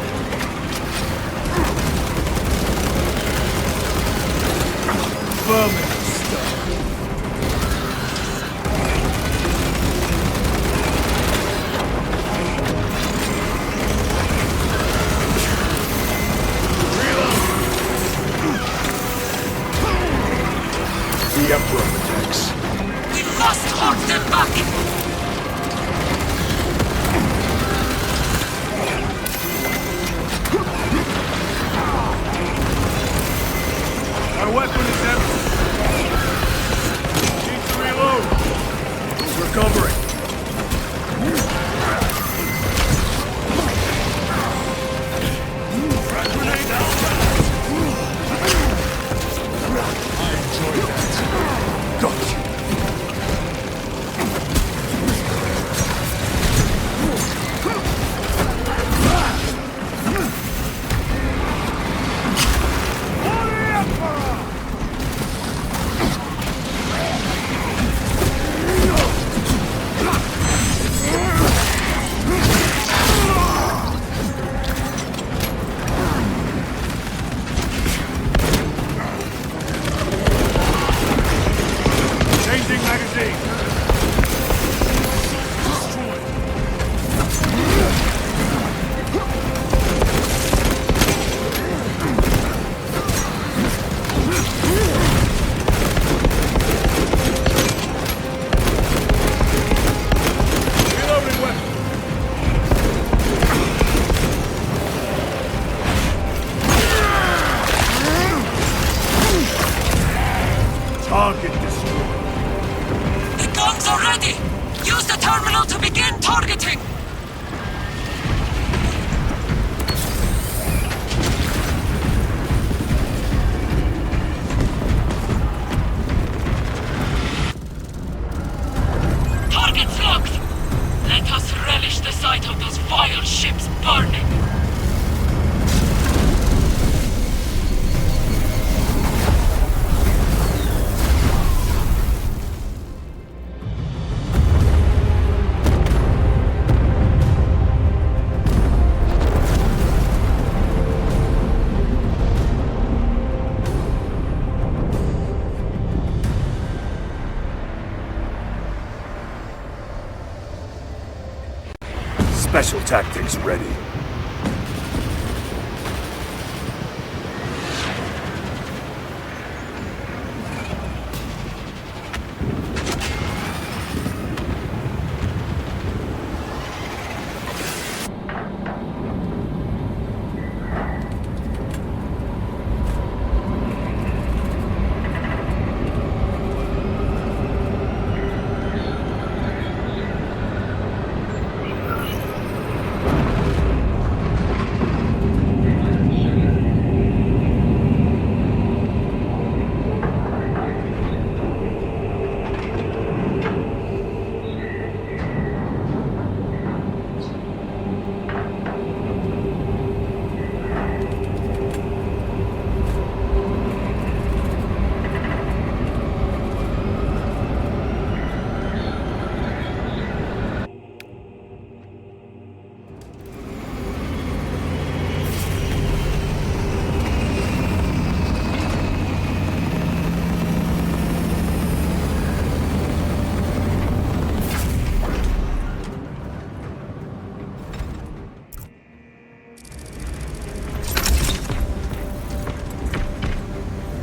Vermin stuff. The Emperor protects. We must hold them back! My weapon is empty. Need to reload. Recovering. Frag grenade out. I enjoyed that. Got you. Changing magazine. Reloading weapon. Target destroyed. The guns are ready! Use the terminal to begin targeting! Targets locked! Let us relish the sight of those vile ships burning! Special tactics ready.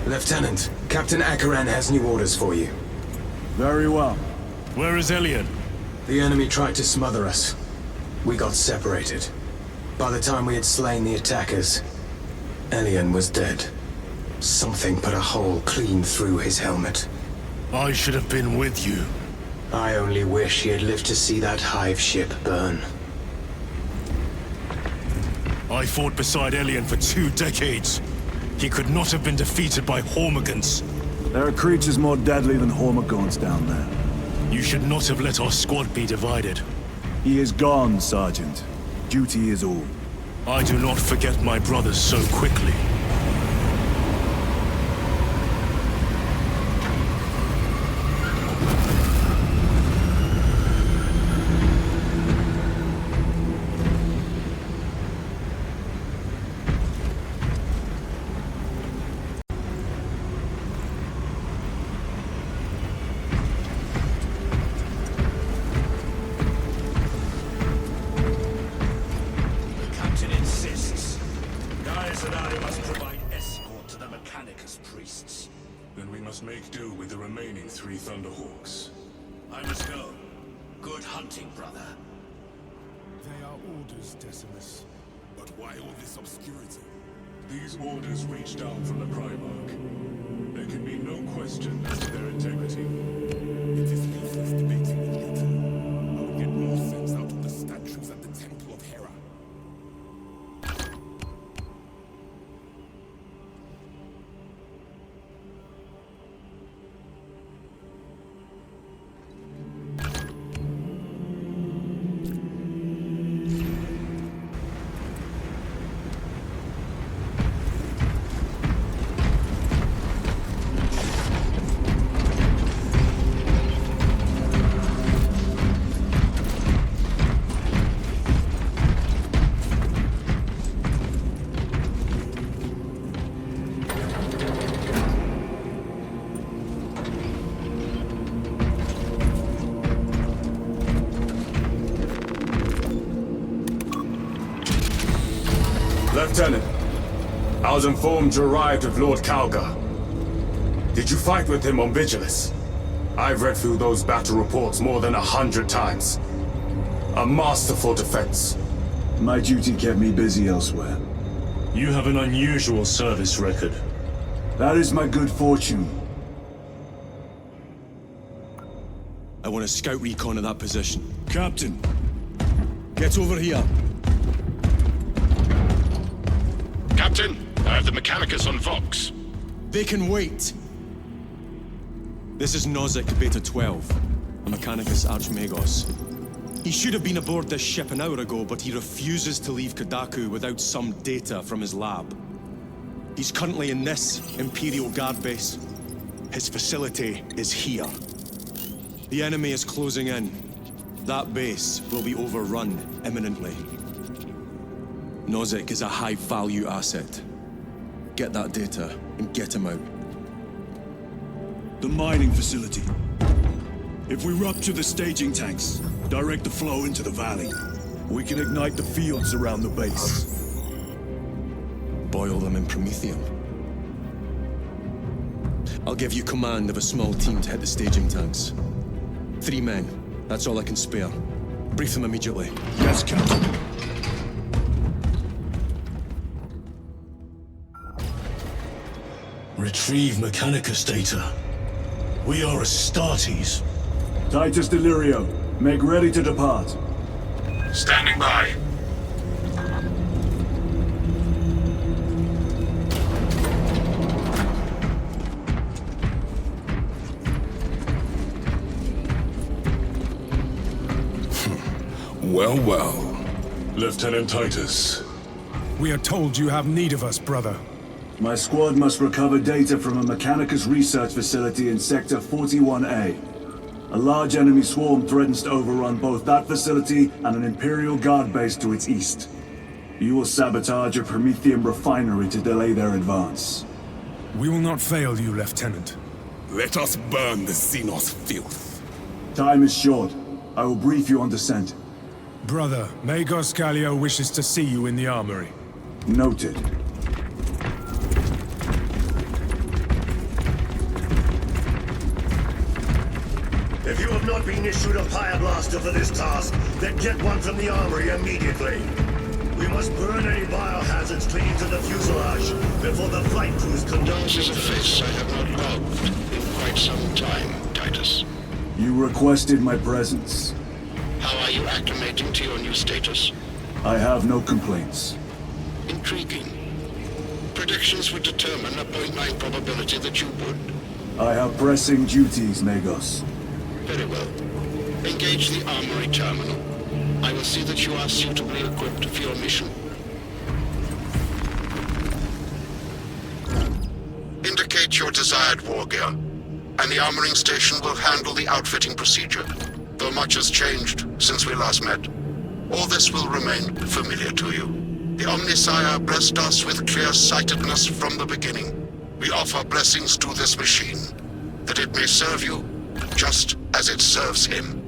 Lieutenant, Captain Akaran has new orders for you. Very well. Where is Elian? The enemy tried to smother us. We got separated. By the time we had slain the attackers, Elian was dead. Something put a hole clean through his helmet. I should have been with you. I only wish he had lived to see that hive ship burn. I fought beside Elian for 2 decades. He could not have been defeated by Hormigans. There are creatures more deadly than Hormigons down there. You should not have let our squad be divided. He is gone, Sergeant. Duty is all. I do not forget my brothers so quickly. Make do with the remaining 3 Thunderhawks. I must go. Good hunting, brother. They are orders, Decimus. But why all this obscurity? These orders reach down from the Primarch. There can be no question as to their integrity. It is useless debating with you two. I will get more sense out of the statues at the Temple of Hera. Lieutenant, I was informed you arrived with Lord Calgar. Did you fight with him on Vigilus? I've read through those battle reports more than 100 times. A masterful defense. My duty kept me busy elsewhere. You have an unusual service record. That is my good fortune. I want a scout recon of that position. Captain! Get over here! Captain, I have the Mechanicus on Vox. They can wait! This is Nozick Beta 12, a Mechanicus Archmagos. He should have been aboard this ship an hour ago, but he refuses to leave Kadaku without some data from his lab. He's currently in this Imperial Guard base. His facility is here. The enemy is closing in. That base will be overrun imminently. Nozick is a high-value asset. Get that data and get him out. The mining facility. If we rupture the staging tanks, direct the flow into the valley, we can ignite the fields around the base. Boil them in promethium. I'll give you command of a small team to hit the staging tanks. 3 men. That's all I can spare. Brief them immediately. Yes, Captain. Retrieve Mechanicus data. We are Astartes. Titus Delirio, make ready to depart. Standing by. Well, well. Lieutenant Titus. We are told you have need of us, brother. My squad must recover data from a Mechanicus research facility in Sector 41A. A large enemy swarm threatens to overrun both that facility and an Imperial Guard base to its east. You will sabotage a Promethium refinery to delay their advance. We will not fail you, Lieutenant. Let us burn the Xenos filth. Time is short. I will brief you on descent. Brother, Magos Kallio wishes to see you in the armory. Noted. If you have not been issued a fire blaster for this task, then get one from the armory immediately. We must burn any biohazards clinging to the fuselage before the flight crews conduct. This is a face I have not loved in quite some time, Titus. You requested my presence. How are you acclimating to your new status? I have no complaints. Intriguing. predictions would determine a 0.9 probability that you would. I have pressing duties, Magos. Very well. Engage the armory terminal. I will see that you are suitably equipped for your mission. Indicate your desired war gear, and the armoring station will handle the outfitting procedure, though much has changed since we last met. All this will remain familiar to you. The Omnisire blessed us with clear-sightedness from the beginning. We offer blessings to this machine, that it may serve you just as it serves him.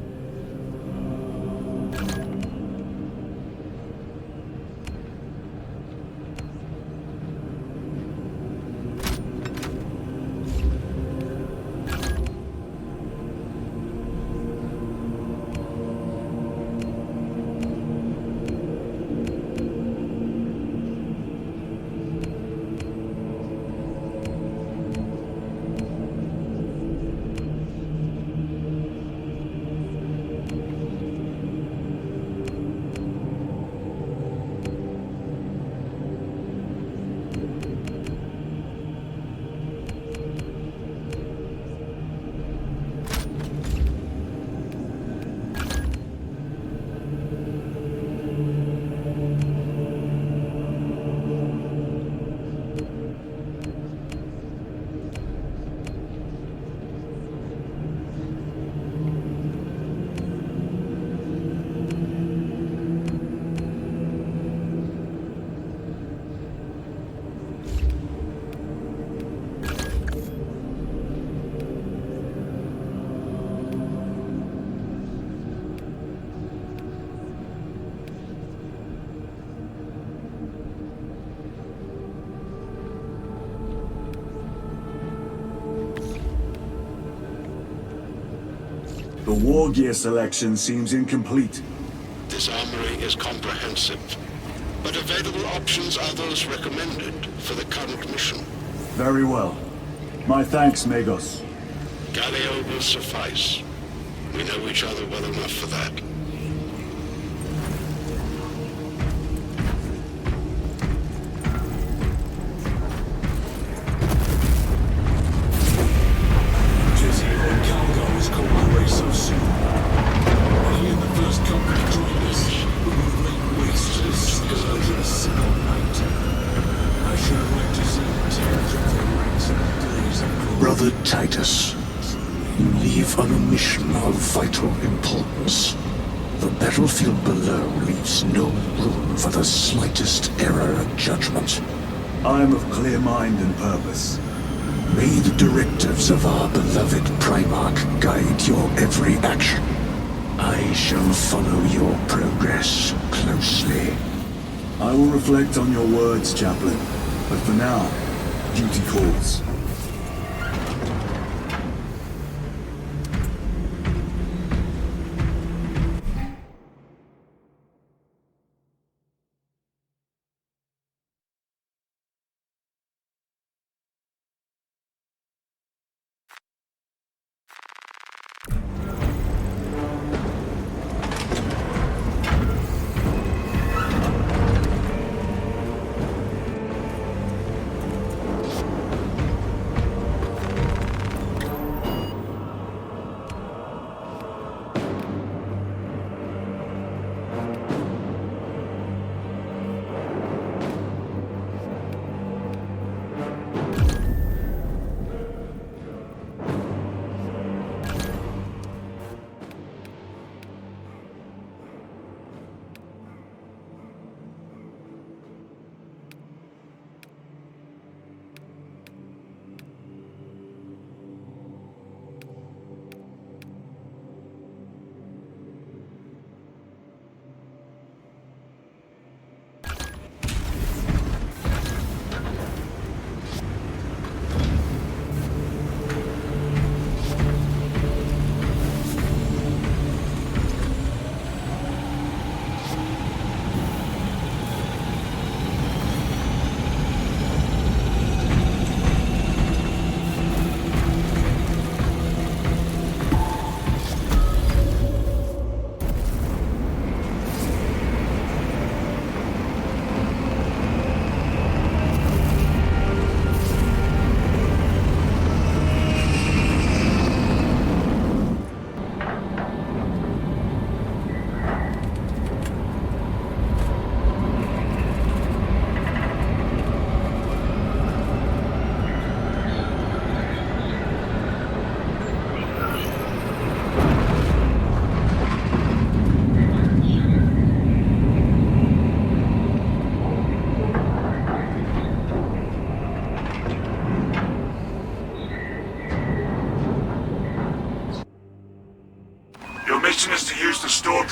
The war gear selection seems incomplete. This armory is comprehensive, but available options are those recommended for the current mission. Very well. My thanks, Magos. Galileo will suffice. We know each other well enough for that. Brother Titus, you leave on a mission of vital importance. The battlefield below leaves no room for the slightest error of judgment. I am of clear mind and purpose. May the directives of our beloved Primarch guide your every action. I shall follow your progress closely. I will reflect on your words, Chaplain. But for now, duty calls.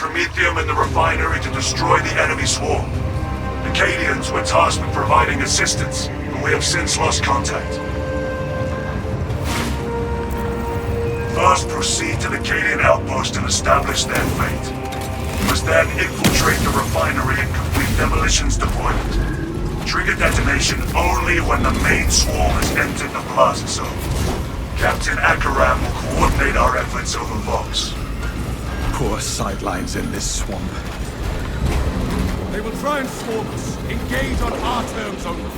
Promethium and the refinery to destroy the enemy swarm. The Cadians were tasked with providing assistance, but we have since lost contact. First, proceed to the Cadian outpost and establish their fate. You must then infiltrate the refinery and complete demolitions deployment. Trigger detonation only when the main swarm has entered the plaza zone. Captain Akaram will coordinate our efforts over Vox. Poor sightlines in this swamp. They will try and swarm us. Engage on our terms only.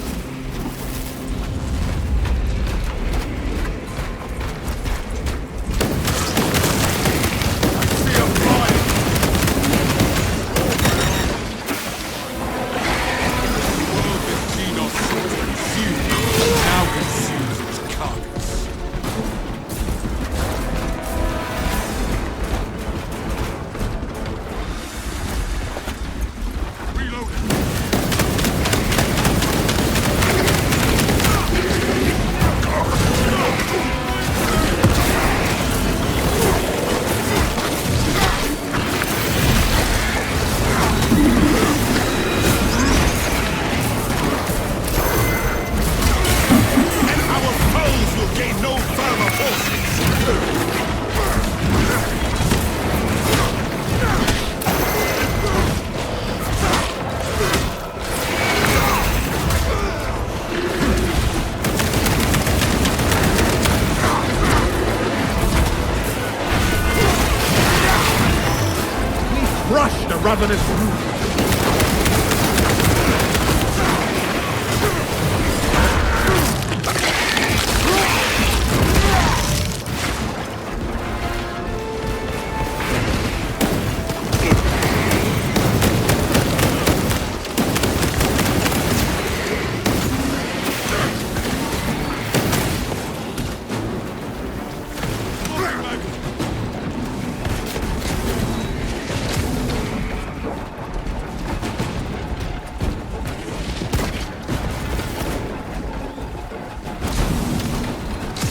Ravenous brute.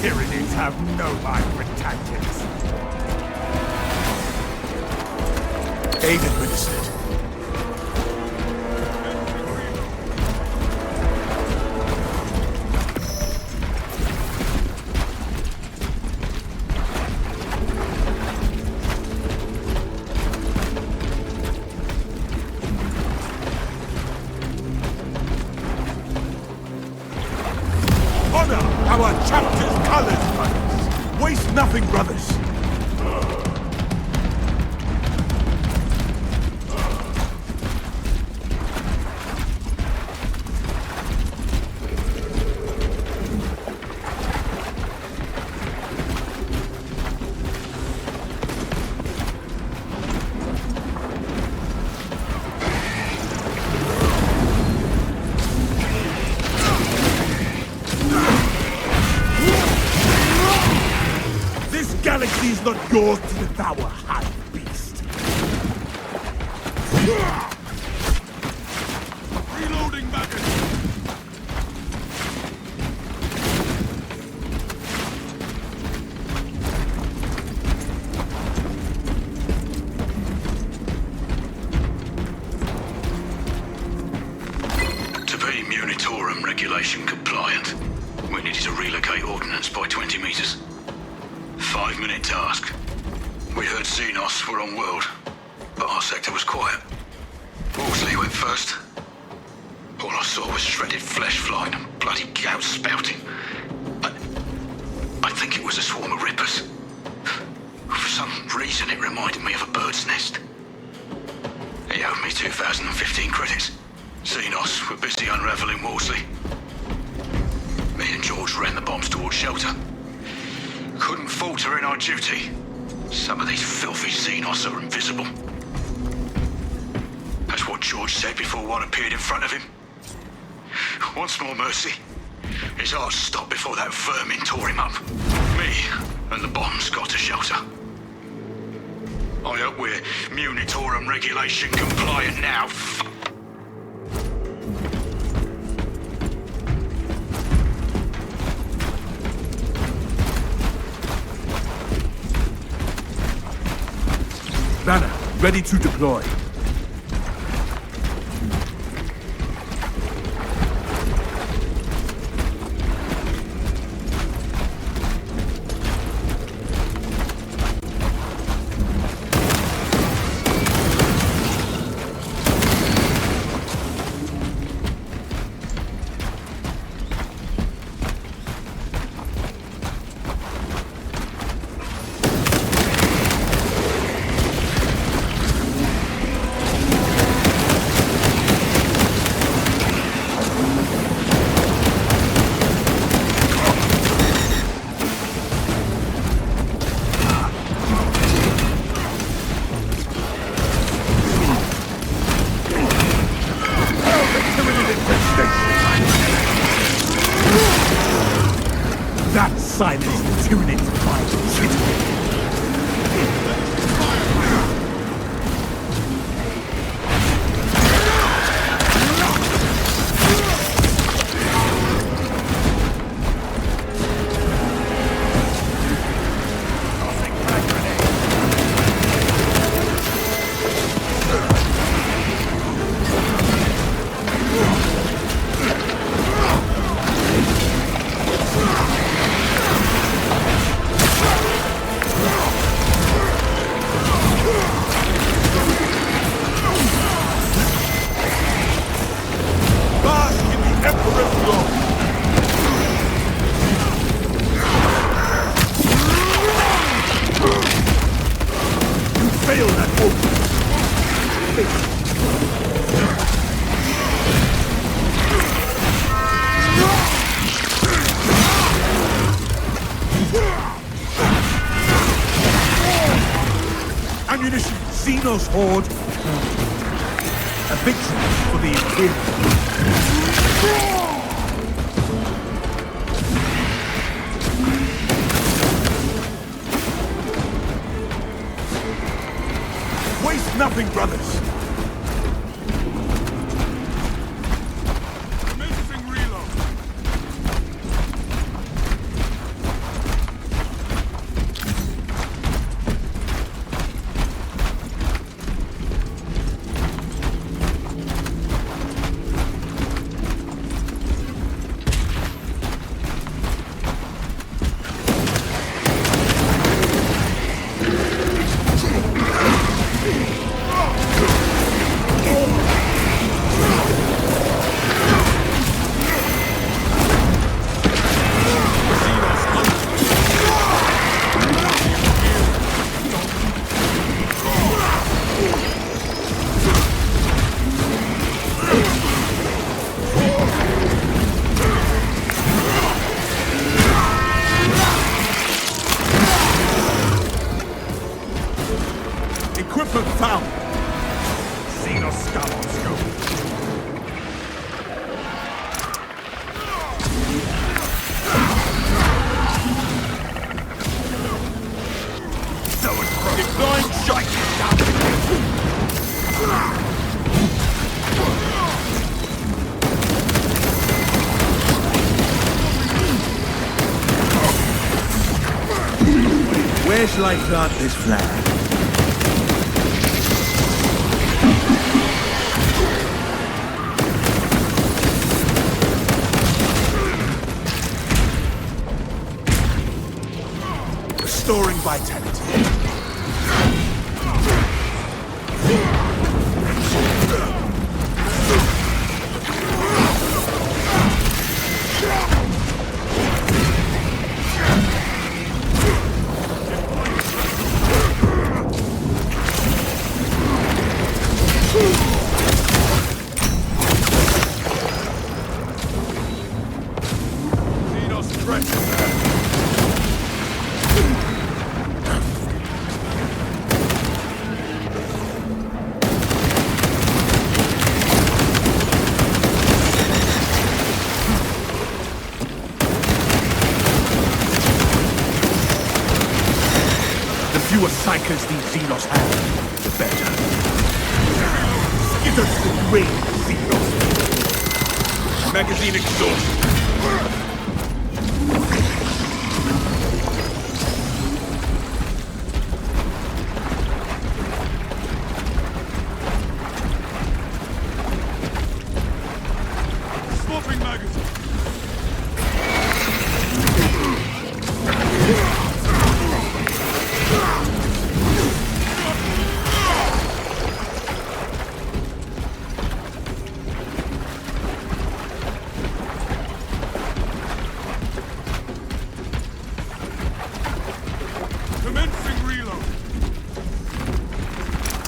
Tyranids have no mind for tactics. Aid administered. Honor our chapter's colors, brothers. Waste nothing, brothers. Galaxy's not yours to devour, high beast. Reloading magazine. To be Munitorum regulation compliant, we needed to relocate ordnance by 20 meters. 5-minute task. We heard Xenos were on world, but our sector was quiet. Wolseley went first. All I saw was shredded flesh flying and bloody gout spouting. I think it was a swarm of rippers. For some reason it reminded me of a bird's nest. He owed me 2015 credits. Xenos were busy unraveling Wolseley. Me and George ran the bombs towards shelter. Couldn't falter in our duty. Some of these filthy Xenos are invisible. That's what George said before one appeared in front of him. Once more mercy. His heart stopped before that vermin tore him up. Me and the bombs got to shelter. I hope we're Munitorum regulation compliant now. Banner, Ready to deploy. That silenced the Tyranid mind. Ammunition, Xenos Horde. A victory for the Imperium. Waste nothing, brothers. Amazing reload. Equipment found! Xenos scum on scope. Deploying shite! Where shall I plant this flag? Restoring vitality. The fewer psychers these Xenos have, the better. Give us the great Xenos. Magazine exhausted.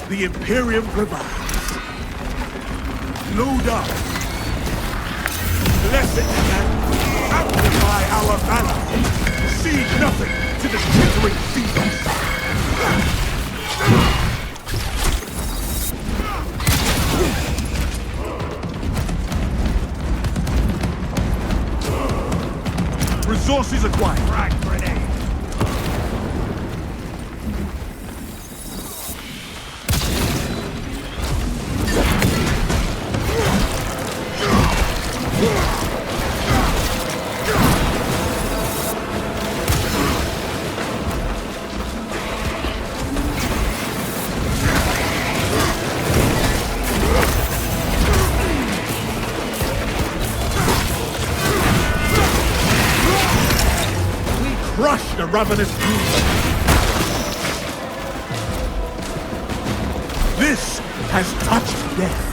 The Imperium prevails. Load up. Let it amplify our valor. Cede nothing to the chittering Xenos. Resources acquired. Frag grenade. Crush the ravenous beast. This has touched death.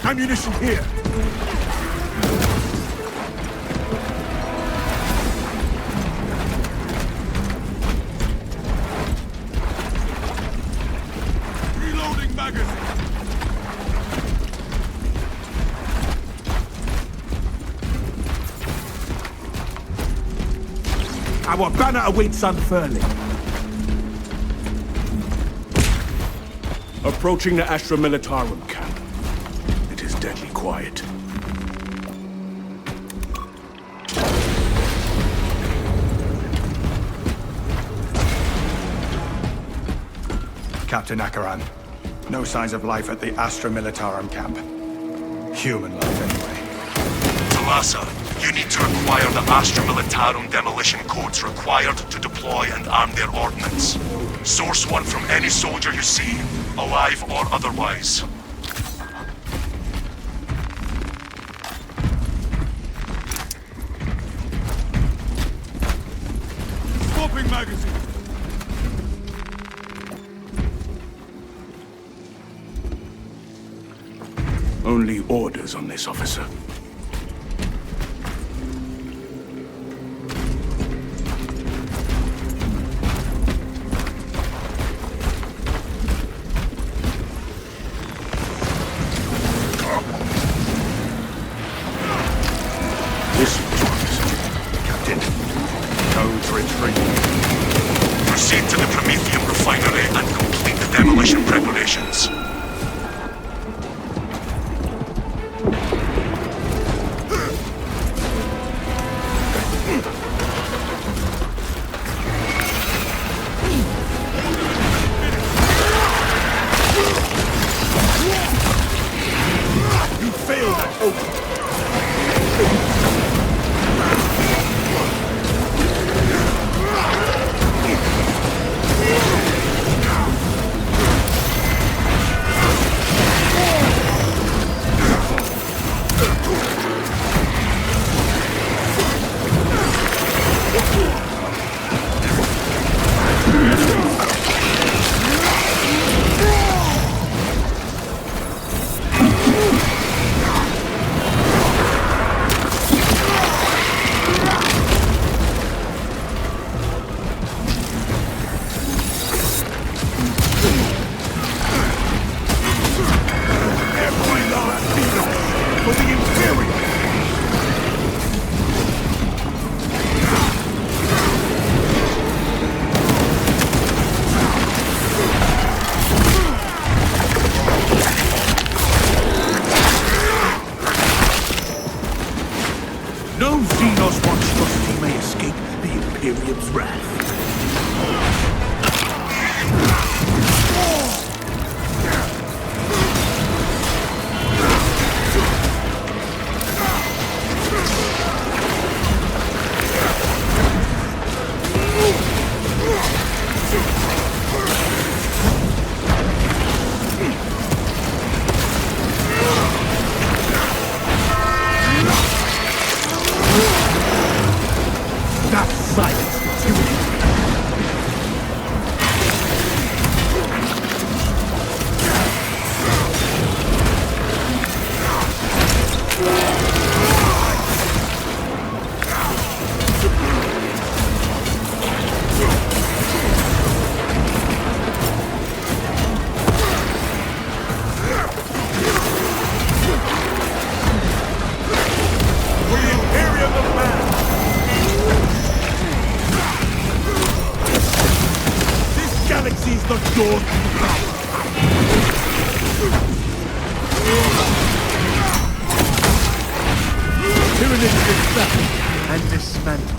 Ammunition here. Reloading magazine. Our banner awaits unfurling. Approaching the Astra Militarum camp. Deadly quiet. Captain Akaran, no signs of life at the Astra Militarum camp. Human life, anyway. Talassa, you need to acquire the Astra Militarum demolition codes required to deploy and arm their ordnance. Source one from any soldier you see, alive or otherwise. Magazine. Only orders on this, officer. Listen to us, Captain. Codes retreat. Proceed to the Prometheum refinery and complete the demolition preparations. You failed at open. No Xenos monstrosity may escape the Imperium's wrath. Restore power. Tyranny itself and dismantled.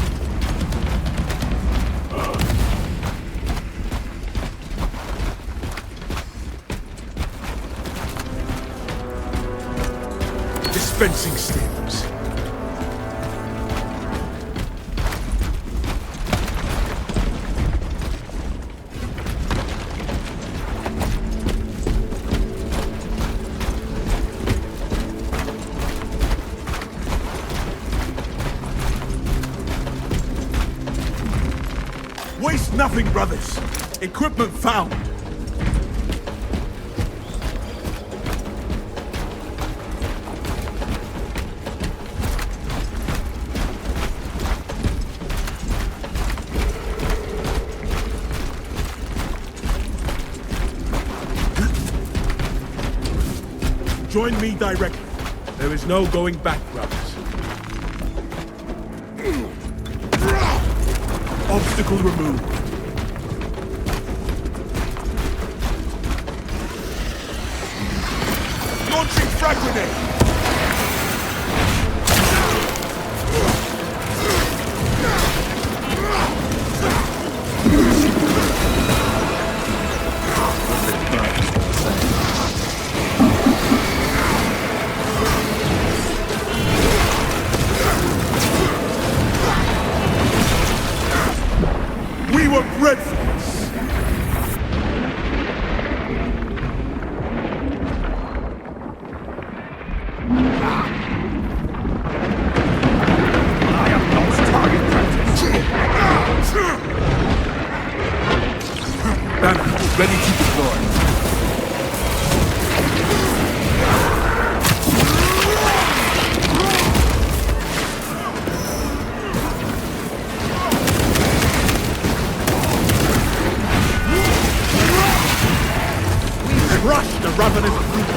Dispensing stems. Waste nothing, brothers. Equipment found. Join me directly. There is no going back, brothers. Obstacle removed. Launching frag grenade! We were bred for this! I have lost target practice! Banner, ready to deploy. Crush the ravenous brute!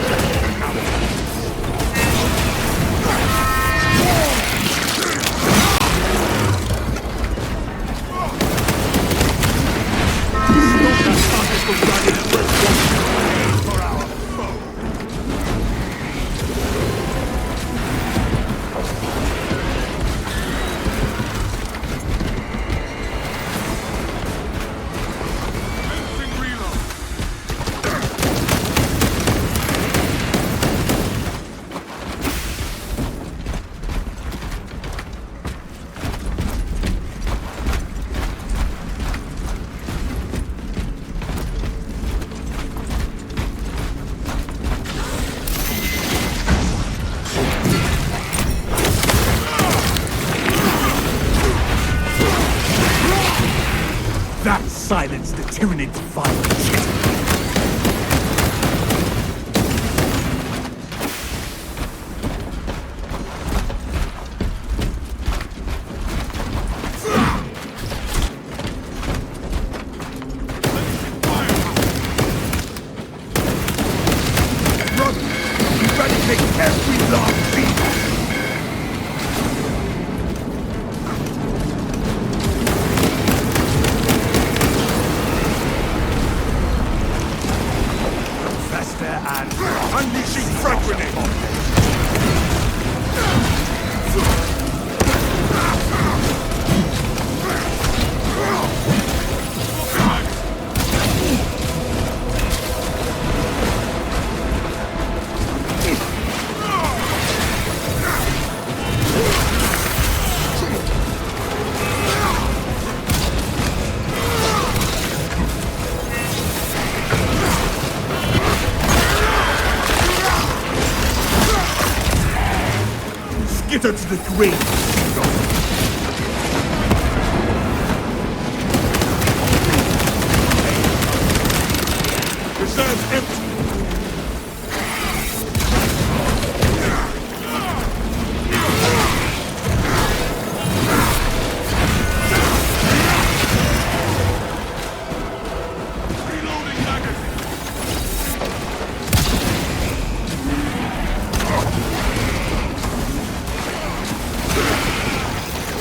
For our foe! That silenced the Tyrannid's violence. Brother, eradicate every last beast! And unleashing frag grenade! Skitter to the grave! Reserves empty! Reloading magazine!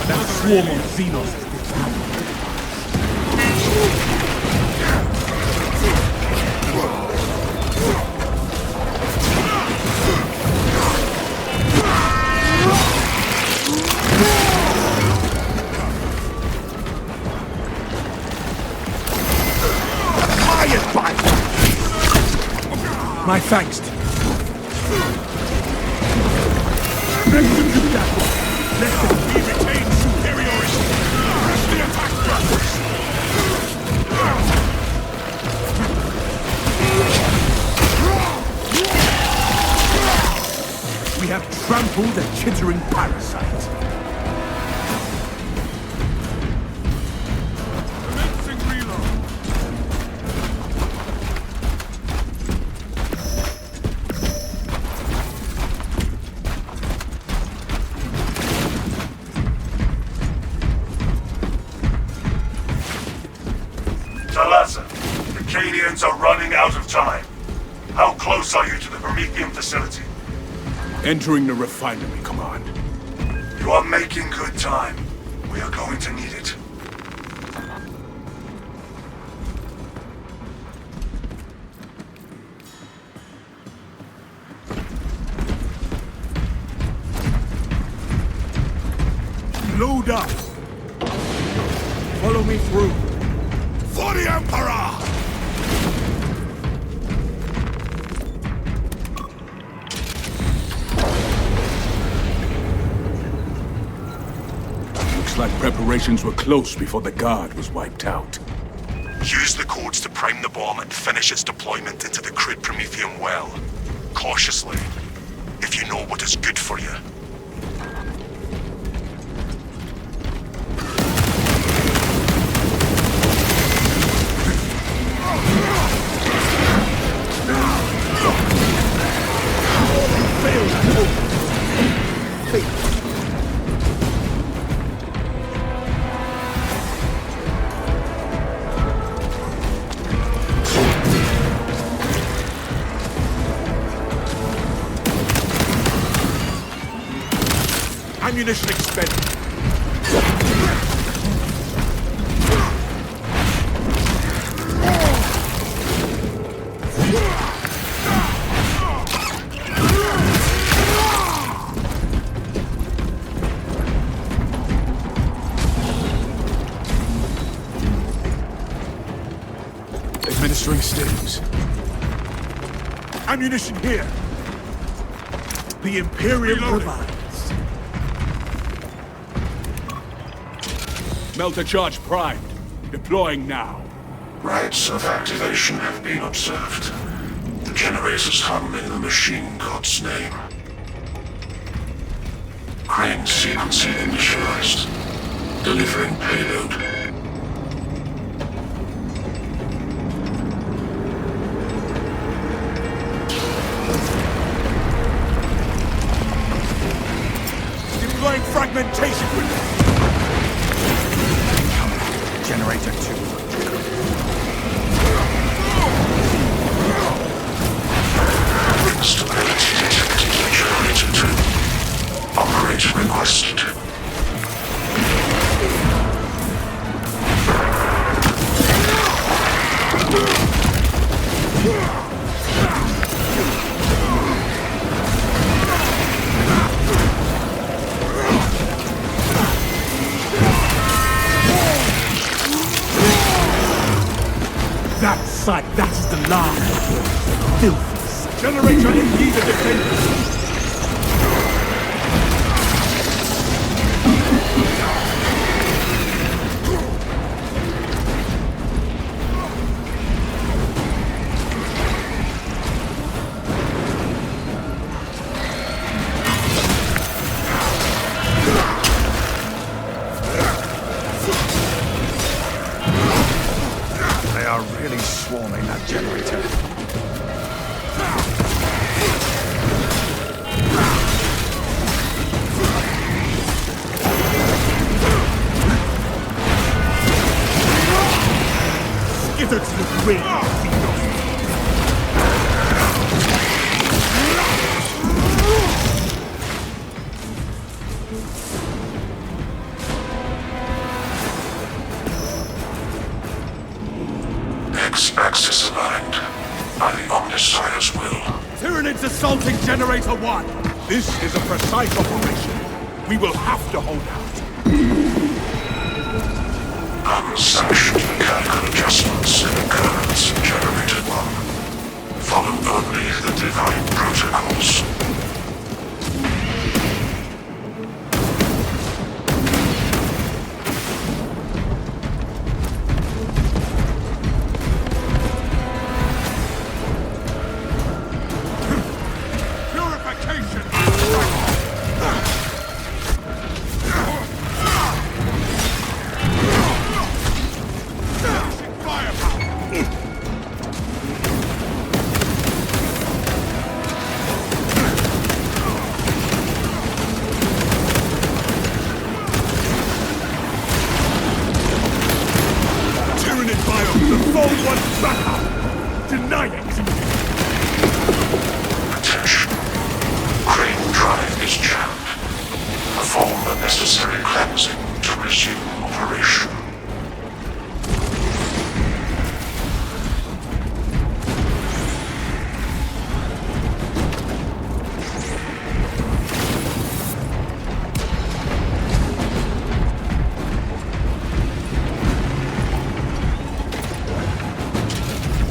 That swarm on Xenos is My thanks. Execute that one. Let them be retained superiority. Press the attack buttons. We have trampled a chittering parasite. Commencing reload. Talassa, the Cadians are running out of time. How close are you to the Promethean facility? Entering the refinery, Command. You are making good time. We are going to need it. Load up. Follow me through. For the Emperor! Looks like preparations were close before the guard was wiped out. Use the codes to prime the bomb and finish its deployment into the crude Promethean well. Cautiously, if you know what is good for you. Ammunition expended. Administering stims. Ammunition here. The Imperium provides. Melter charge primed. Deploying now. Rites of activation have been observed. The generators hum in the machine god's name. Crane sequencing initialized. Delivering payload. Deploying fragmentation grenade. Generator 2. Stability detected in Generator 2. Operator requested. That sight, that is the last filthy. Generator indeed a defender. They are really swarming that generator. Skitter to the wind. X-axis aligned by the Omnissiah's will. Tyranids assaulting Generator 1. This is a precise operation. We will have to hold out. Unsanctioned mechanical adjustments in occurrence in Generator 1. Follow only the divine protocols. Attention. Crane drive is jammed. Perform the necessary cleansing to resume operation.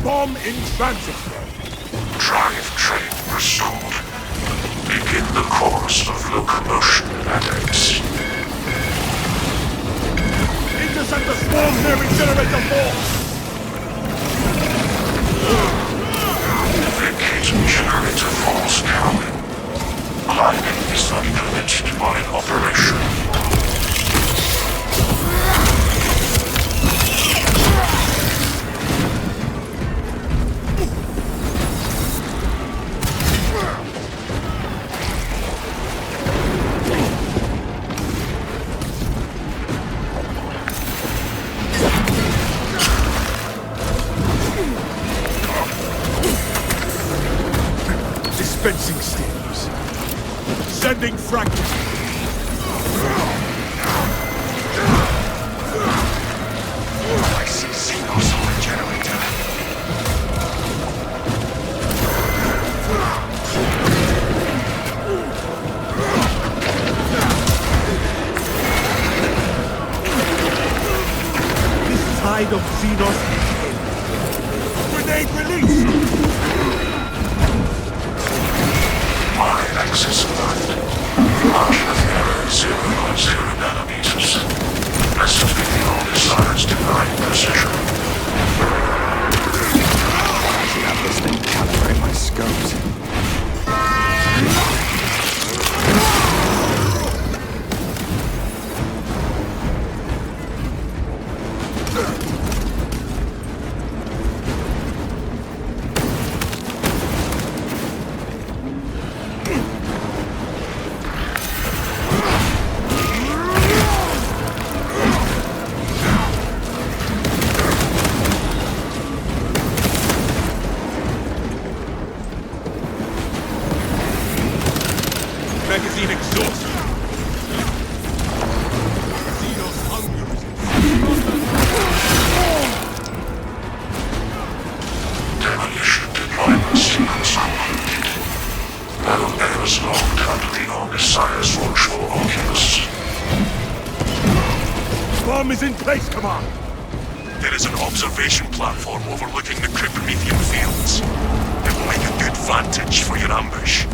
Bomb in transit. Drive train restored. Begin the course of locomotion at X. Intercept the swarm near Generator 4! Vacate Generator 4's cowling. Climbing is not permitted while operation. Dispensing steams. Sending fragments. I see Xenos on the generator. This tide of Xenos. Grenade release! Access line. Margin of error 0.0 nanometers. Blessed be the all-desired's divine precision. I should have this thing calibrate my scopes. Magazine exhausted. Xenos hunger is Demolition deployment sequence completed. No errors logged under the Omnissiah's watchful oculus. Bomb is in place, Command! There is an observation platform overlooking the Kryptonithian fields. It will make a good vantage for your ambush.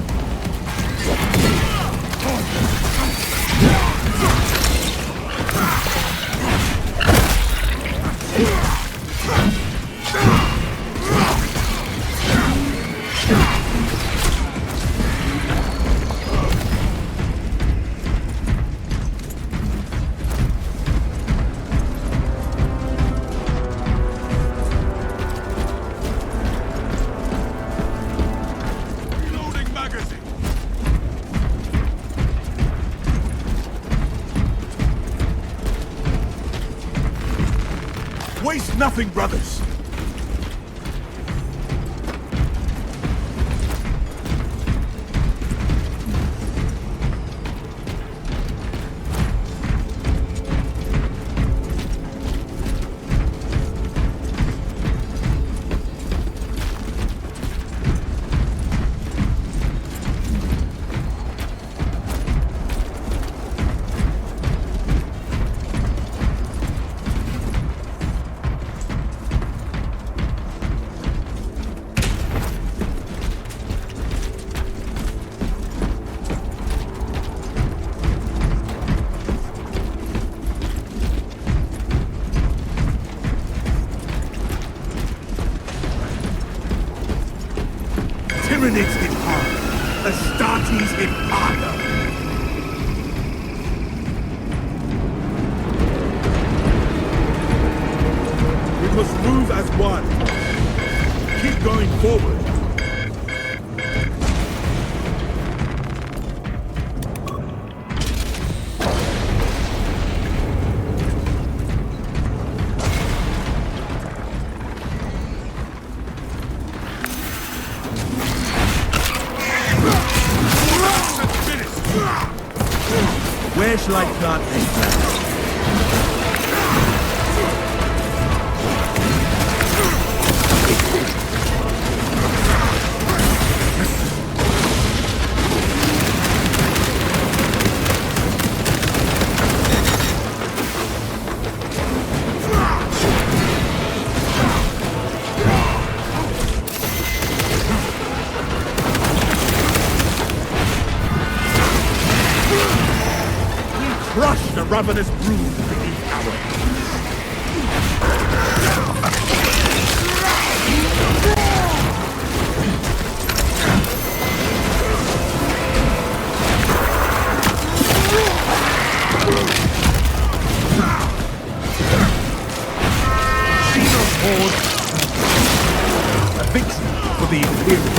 Reloading magazine! Waste nothing, brothers! Astartes in Arda! We must move as one. Keep going forward. Where shall I plant these plants? Crush the ravenous brood beneath our Shield Horde. A victory for the Imperium.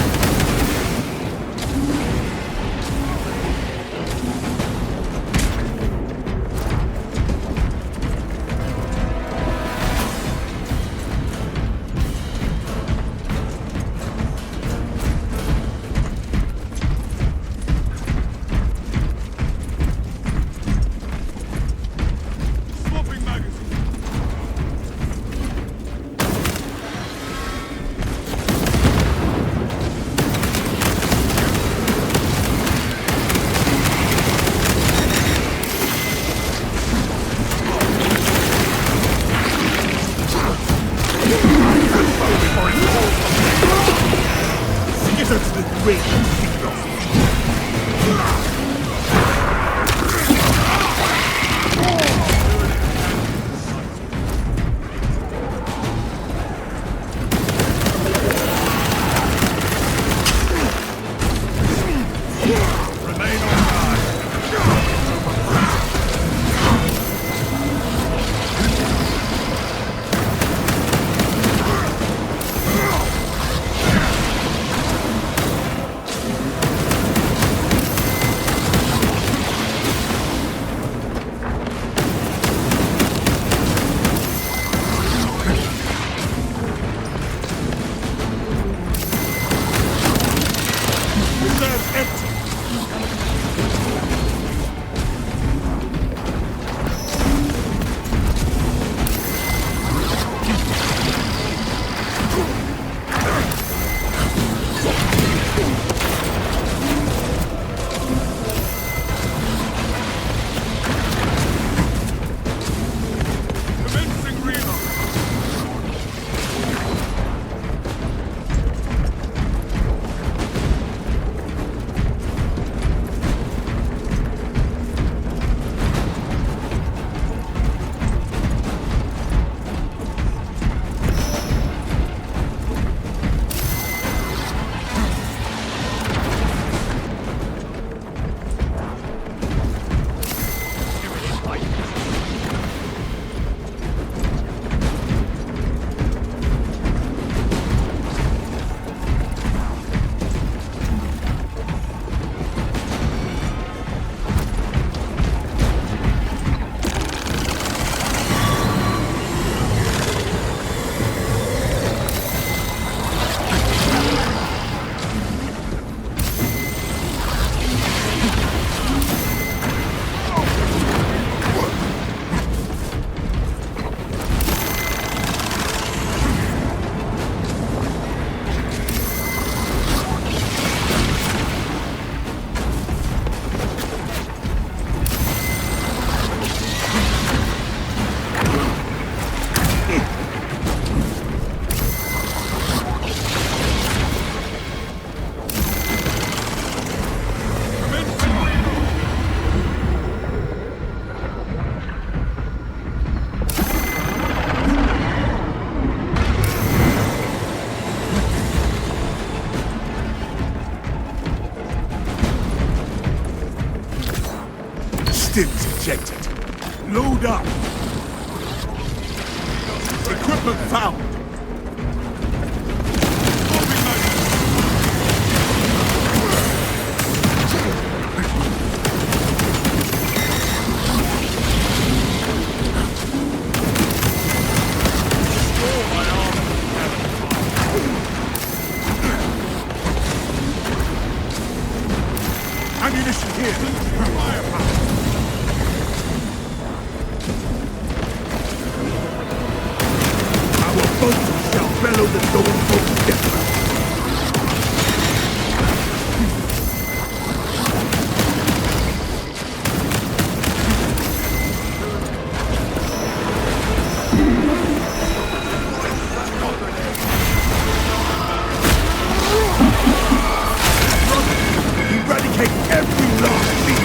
Stims ejected. Load up. Equipment found. Ammunition here. Firepower. Our boats shall bellow the dawn boat death. Eradicate every last thing.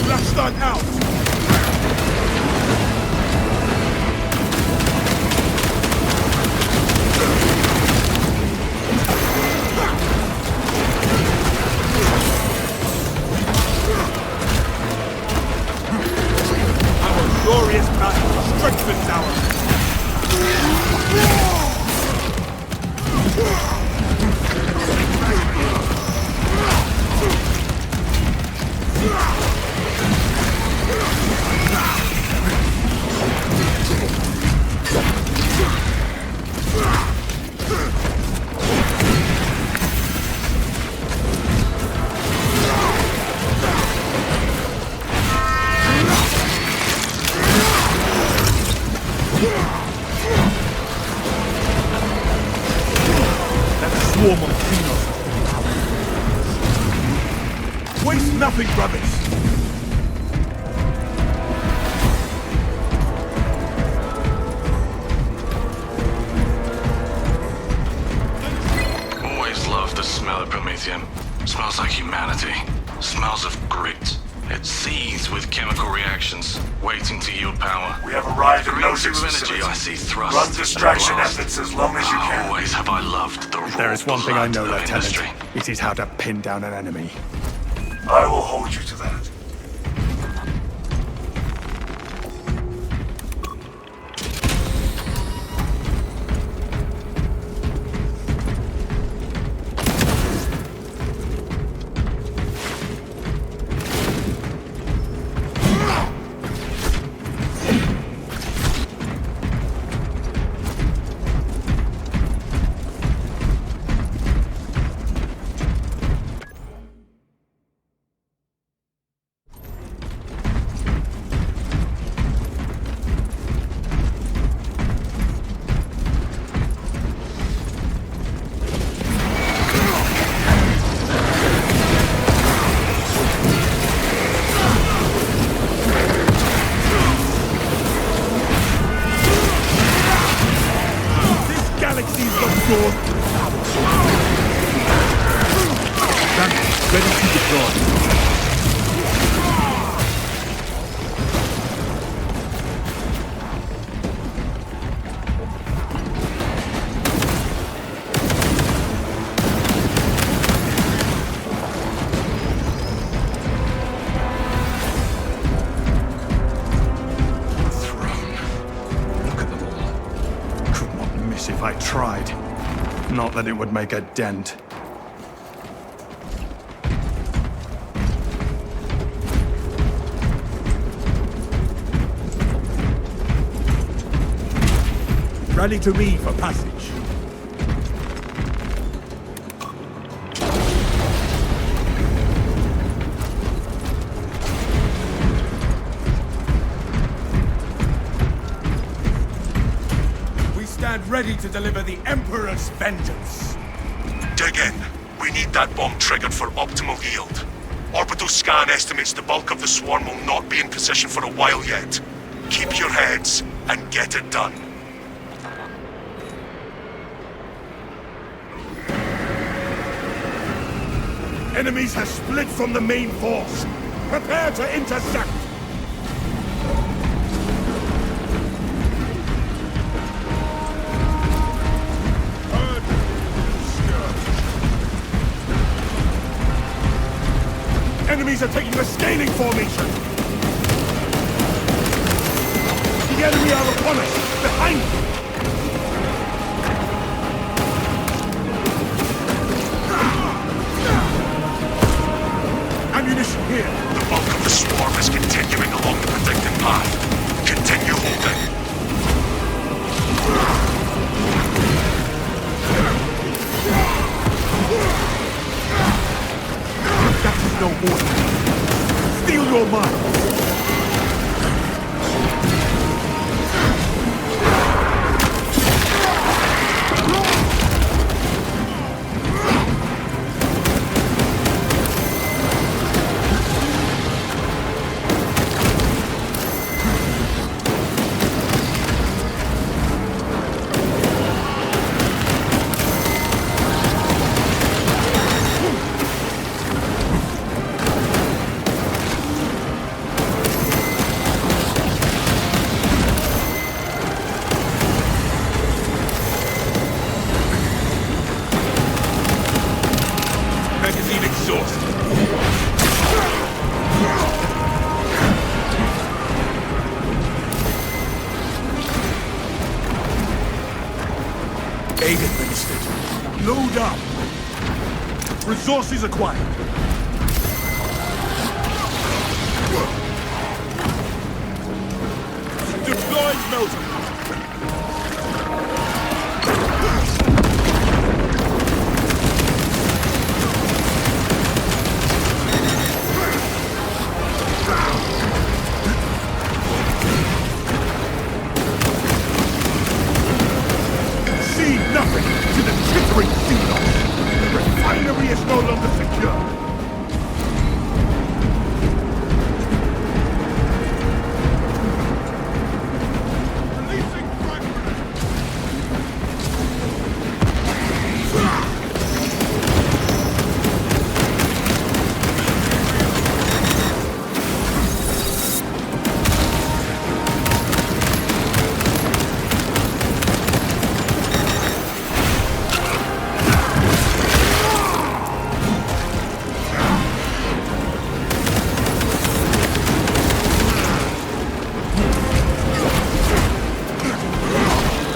Blast on out. Glorious battle strengthens our... Swarm of Xenos. Waste nothing, brothers. Always loved the smell of Prometheum. Smells like humanity. Smells of grit. It seethes with chemical reactions, waiting to yield power. We have arrived at Green Nozick's energy facility. I see thrust. Run distraction and blast. efforts as long as you can. Always have I loved the raw There is one thing I know, blood of Lieutenant. industry. It is how to pin down an enemy. I will hold you to that. Galaxy's absorbed. Ready to deploy. If I tried. Not that it would make a dent. Rally to me for passage. Stand ready to deliver the Emperor's vengeance. Dig in. We need that bomb triggered for optimal yield. Orbital scan estimates the bulk of the swarm will not be in position for a while yet. Keep your heads and get it done. Enemies have split from the main force. Prepare to intercept. are taking a scaling formation! The enemy are upon us! Behind you! Ammunition here! The bulk of the swarm is continuing along the predicted path. Continue holding. That is no order. Steel your mind! Magazine exhausted. Aid administered. Load up. Resources acquired. Deploying melter. See nothing to the chittering seagulls. The refinery is no longer secure. Releasing frag grenade.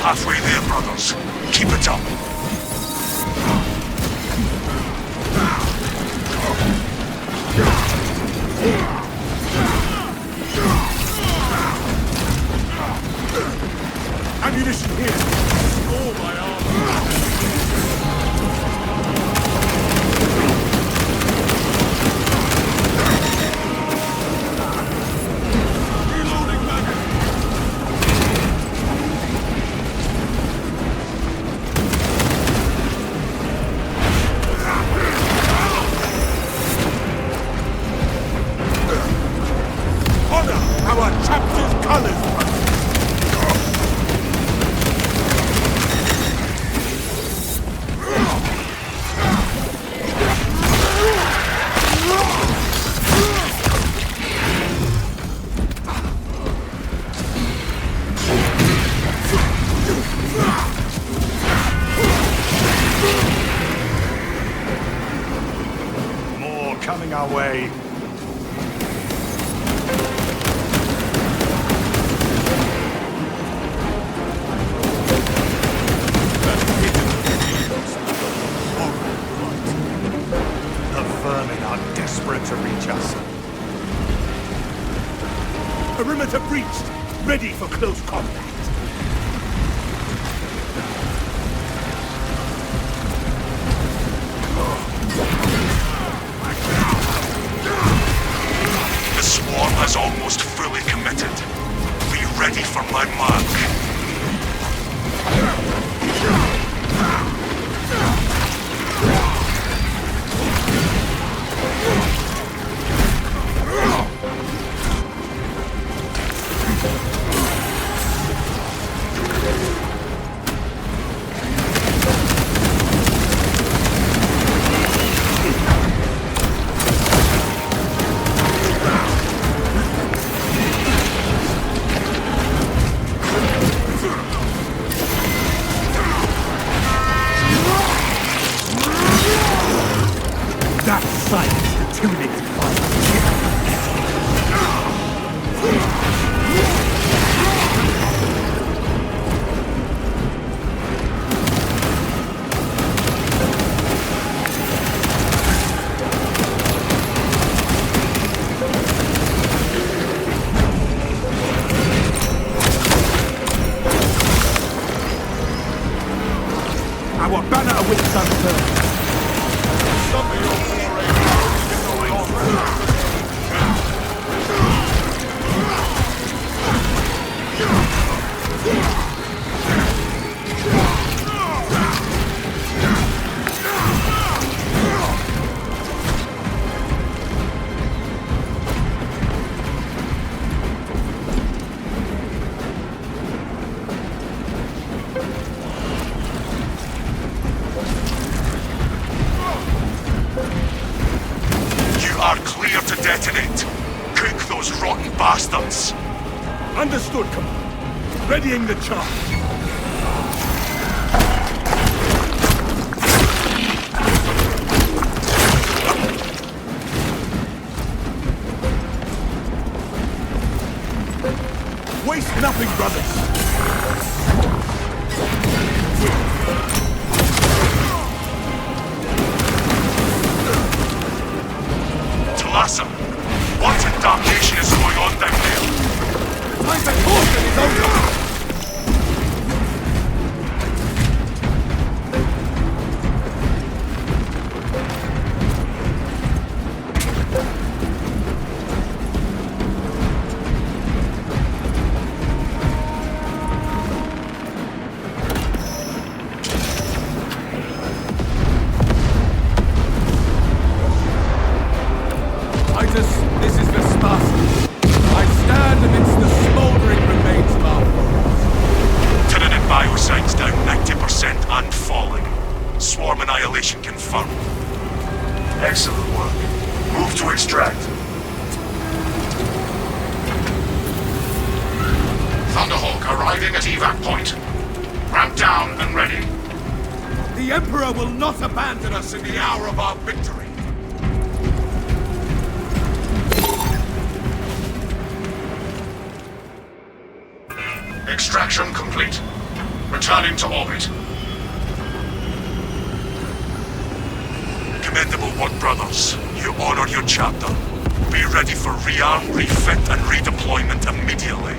Halfway there, brothers. Keep it up. Ammunition here. Oh, my arm. Reloading magazine. Honor our chapter's colors. More coming our way. The vermin are desperate to reach us. Perimeter breached. Ready for close combat. The swarm has almost fully committed. Be ready for my mark. unturned. Some of your foray only gets on. Bastards! Understood, Commander. Readying the charge. Waste nothing, brothers! Talassa, what in damnation is going on down there? Time to caution is over! This is Vespasian. I stand amidst the smoldering remains of our foes. Tyranid biocides down 90% and falling. Swarm annihilation confirmed. Excellent work. Move to extract. Thunderhawk arriving at evac point. Ramp down and ready. The Emperor will not abandon us in the hour of our victory. Extraction complete. Returning to orbit. Commendable work, brothers. You honor your chapter. Be ready for rearm, refit, and redeployment immediately.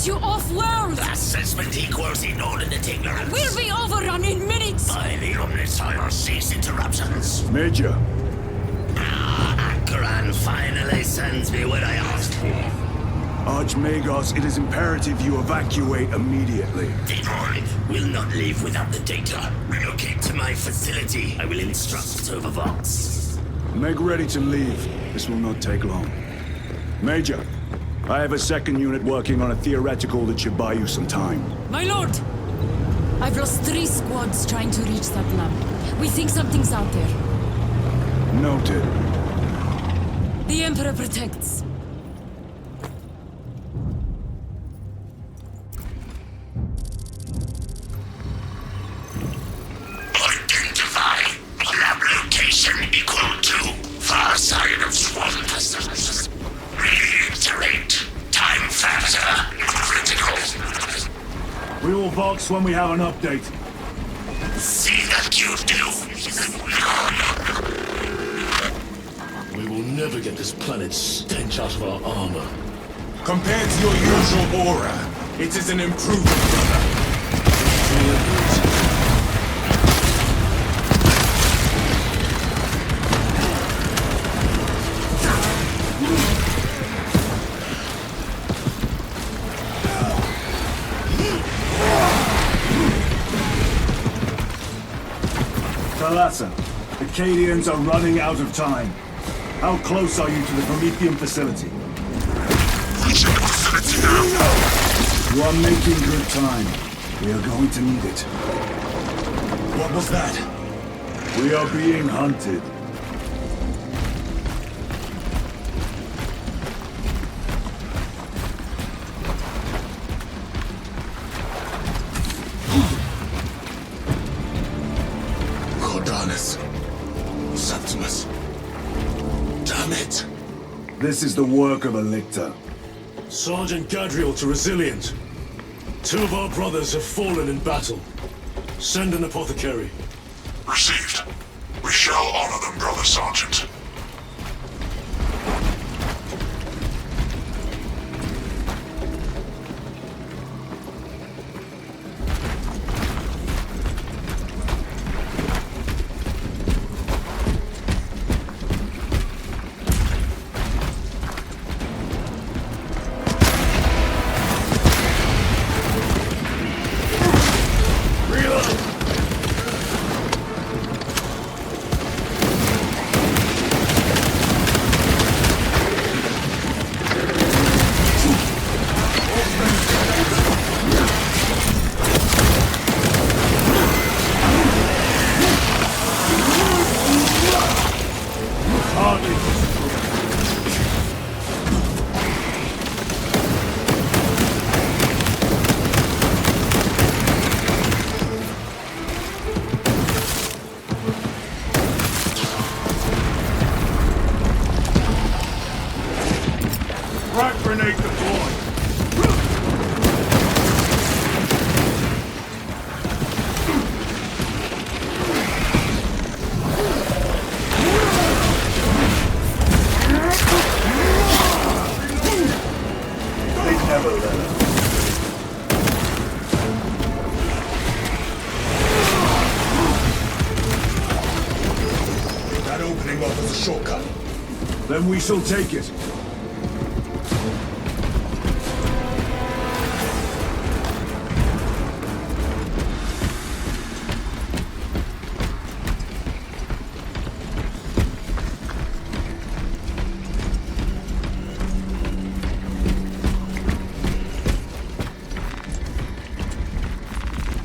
get you off-world! Assessment equals inordinate ignorance. We'll be overrun in minutes! By the Omnissiah, cease interruptions. Major. Akran finally sends me what I asked for. Archmagos, it is imperative you evacuate immediately. The droid will not leave without the data. Relocate to my facility. I will instruct over Vox. Make ready to leave. This will not take long. Major, I have a second unit working on a theoretical that should buy you some time. My lord! I've lost 3 squads trying to reach that lab. We think something's out there. Noted. The Emperor protects. Identify lab location equal to far side of swamp. Reiterate. Time factor critical. We will Vox when we have an update. See that you do. We will never get this planet's stench out of our armor. Compared to your usual aura, it is an improvement, brother. Thalassa, the Cadians are running out of time. How close are you to the Promethean facility? Reaching the facility now. You are making good time. We are going to need it. What was that? We are being hunted. Cordalis. Septimus. Damn it. This is the work of a lictor. Sergeant Gadriel to Resilient. 2 of our brothers have fallen in battle. Send an apothecary. Received. We shall honor them, Brother Sergeant. Frag grenade deployed. They never let us. That opening offers a shortcut. Then we shall take it.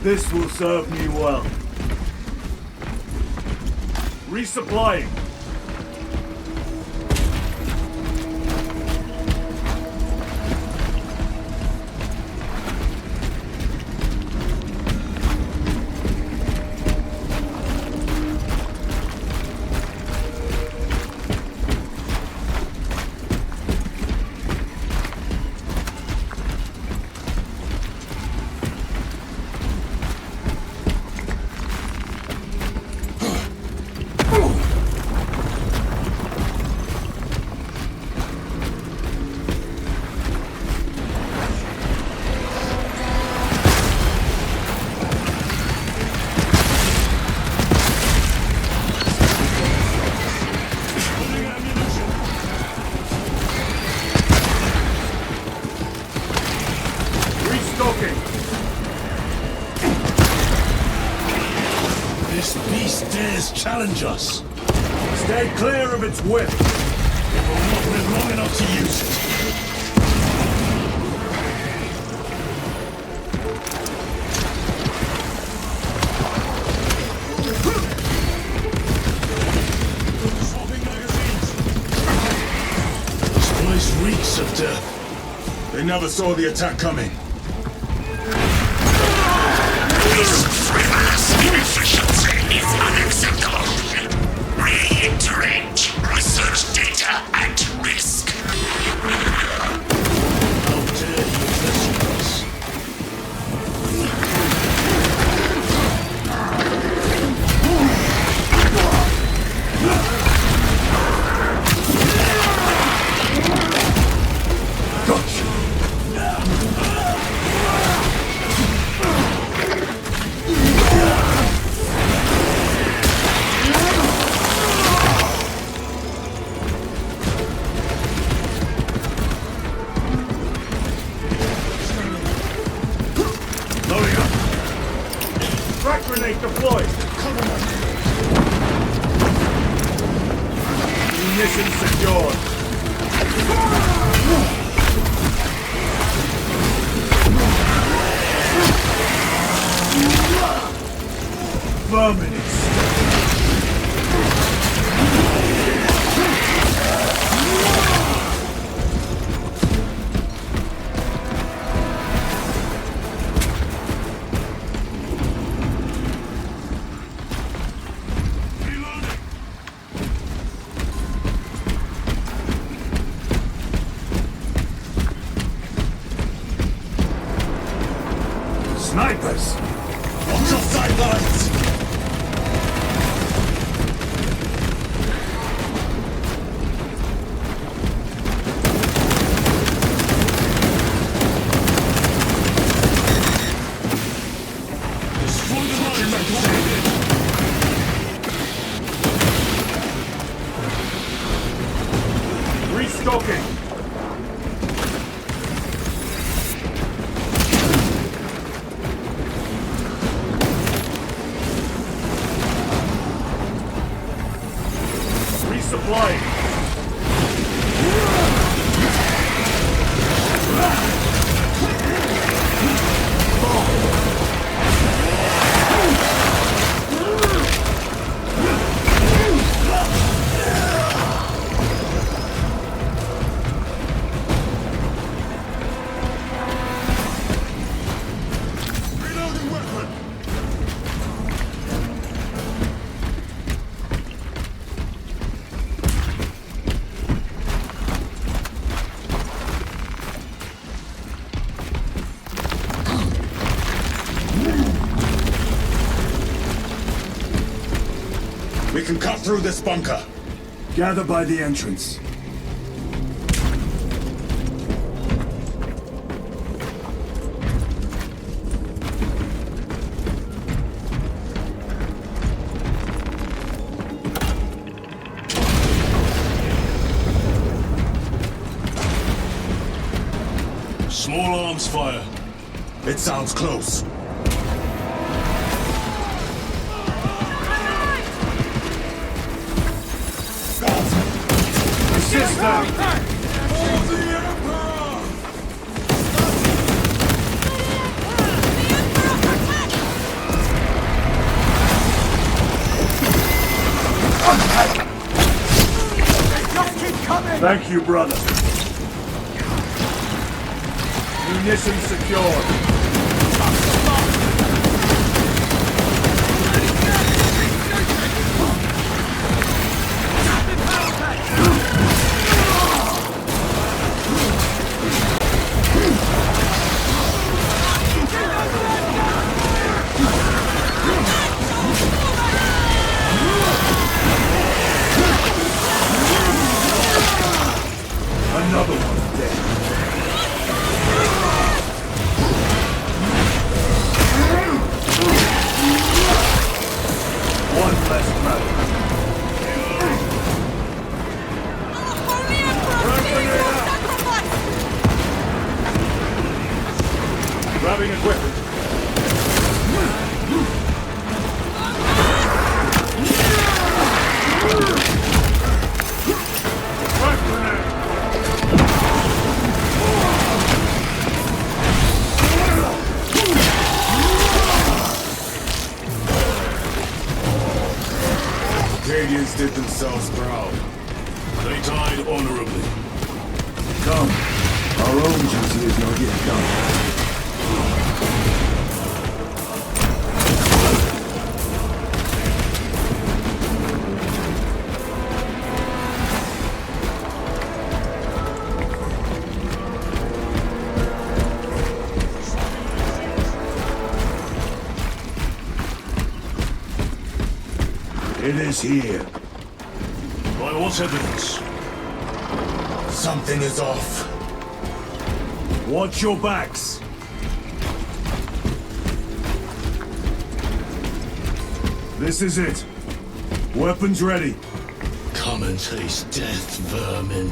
This will serve me well. Resupplying. This beast dares challenge us. Stay clear of its whip. It will not live long enough to use it. Swapping magazines. This place reeks of death. They never saw the attack coming. This frivolous inefficiency is unacceptable. Reiterate, research data at risk. How dare you question us? Loading up. Frag grenade deployed. Munitions secured. Vermin snipers! Watch your sidelines! Destroy the magazine! Restocking! Resupplying! Reloading weapon! We can cut through this bunker. Gather by the entrance. Small arms fire. It sounds close. Assist them! For the Emperor! Thank you, brother. Munitions secured. Another one dead. Canadians did themselves proud. They died honorably. Come. Our own duty is not yet done. It is here. By what evidence? Something is off. Watch your backs. This is it. Weapons ready. Come and taste death, vermin.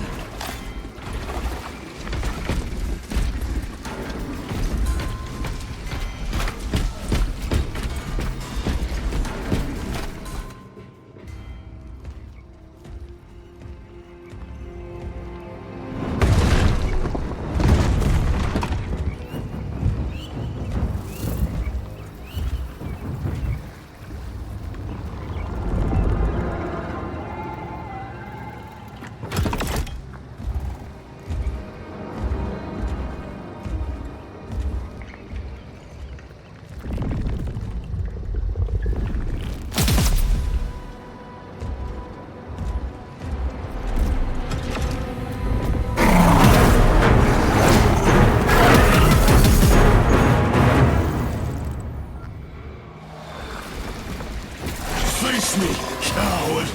Face me, coward!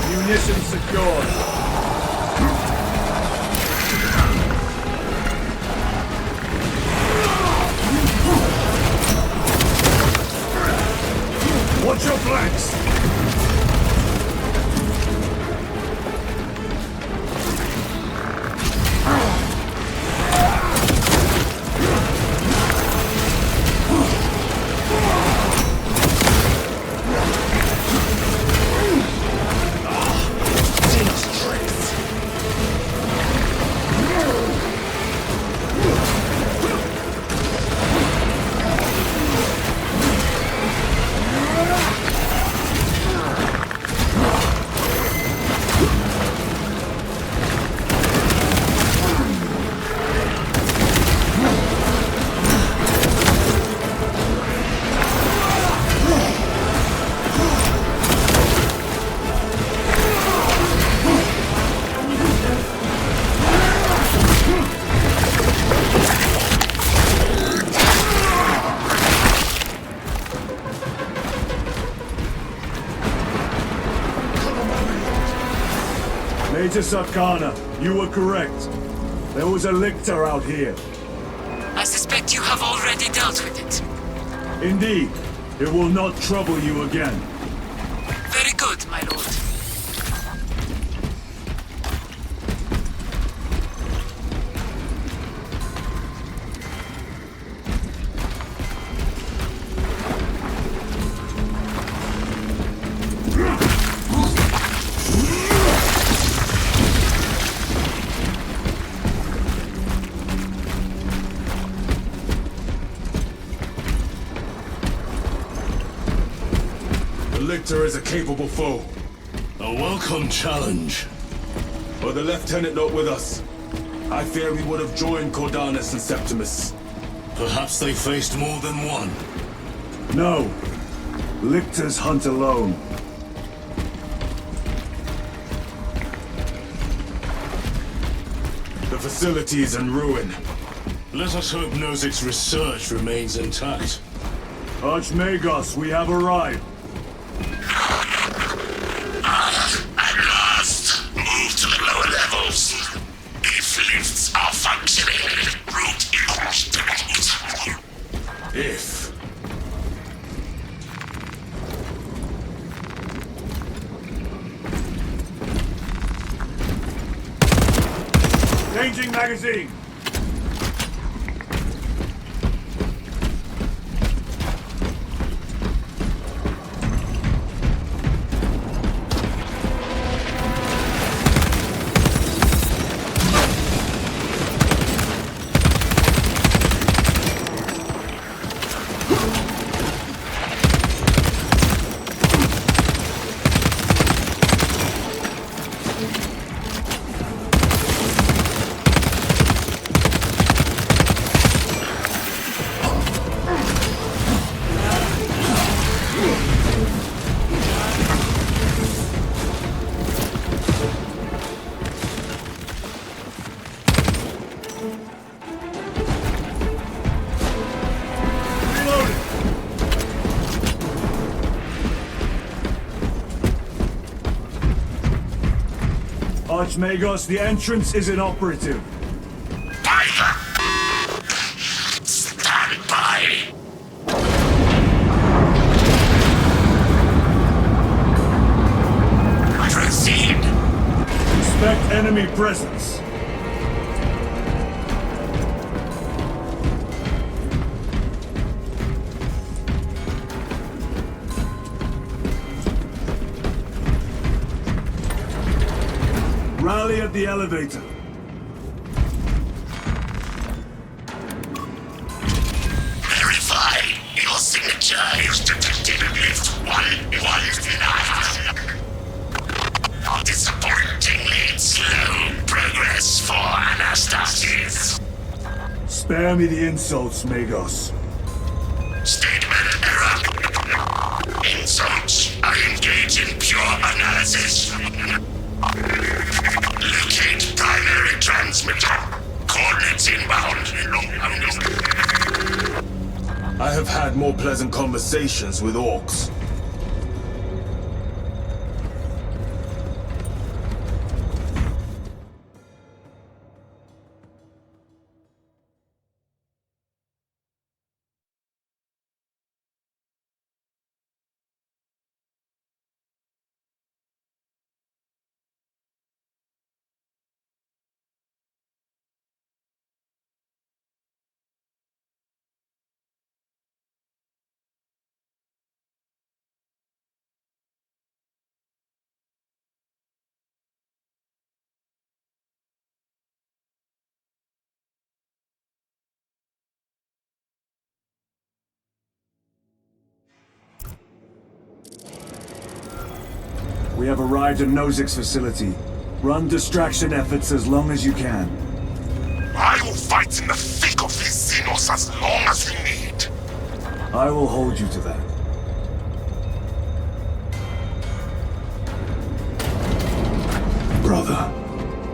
Munitions secured. Watch your flanks! Major Sarkana, you were correct. There was a lictor out here. I suspect you have already dealt with it. Indeed. It will not trouble you again. Very good, my lord. The lictor is a capable foe. A welcome challenge. Were the lieutenant not with us, I fear we would have joined Cordanus and Septimus. Perhaps they faced more than one. No. Lictors hunt alone. The facility is in ruin. Let us hope Nozick's research remains intact. Archmagos, we have arrived. At last, move to the lower levels. If lifts are functioning, route equals direct. If. Changing magazine. Archmagos, the entrance is inoperative. Stand by! Proceed! Expect enemy presence. Rally at the elevator. Verify your signature is detected in lift 119. Disappointingly slow progress for Anastasis. Spare me the insults, Magos. Statement error. Insults are engaged in pure analysis. Locate primary transmitter. Coordinates inbound. I have had more pleasant conversations with orcs. We have arrived at Nozik's facility. Run distraction efforts as long as you can. I will fight in the thick of these Xenos as long as we need. I will hold you to that. Brother,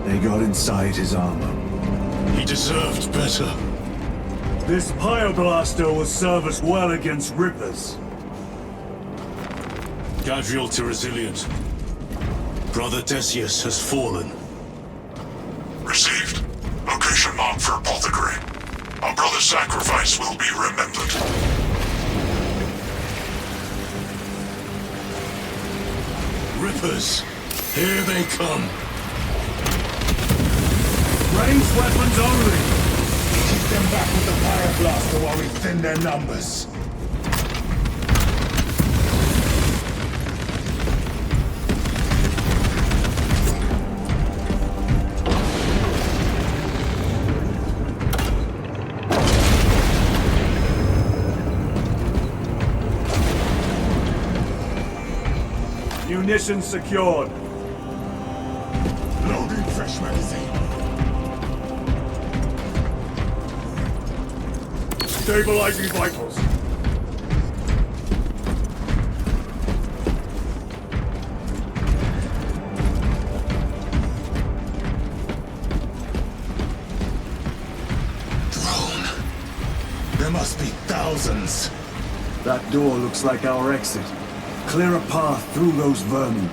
they got inside his armor. He deserved better. This Pyoblaster will serve us well against Rippers. Gadriel to resilient. Brother Decius has fallen. Received. Location marked for apothecary. Our brother's sacrifice will be remembered. Rippers, here they come. Ranged weapons only. Keep them back with the Pyoblaster while we thin their numbers. Munitions secured. Loading fresh magazine. Stabilizing vitals. Drone. There must be thousands. That door looks like our exit. Clear a path through those vermin.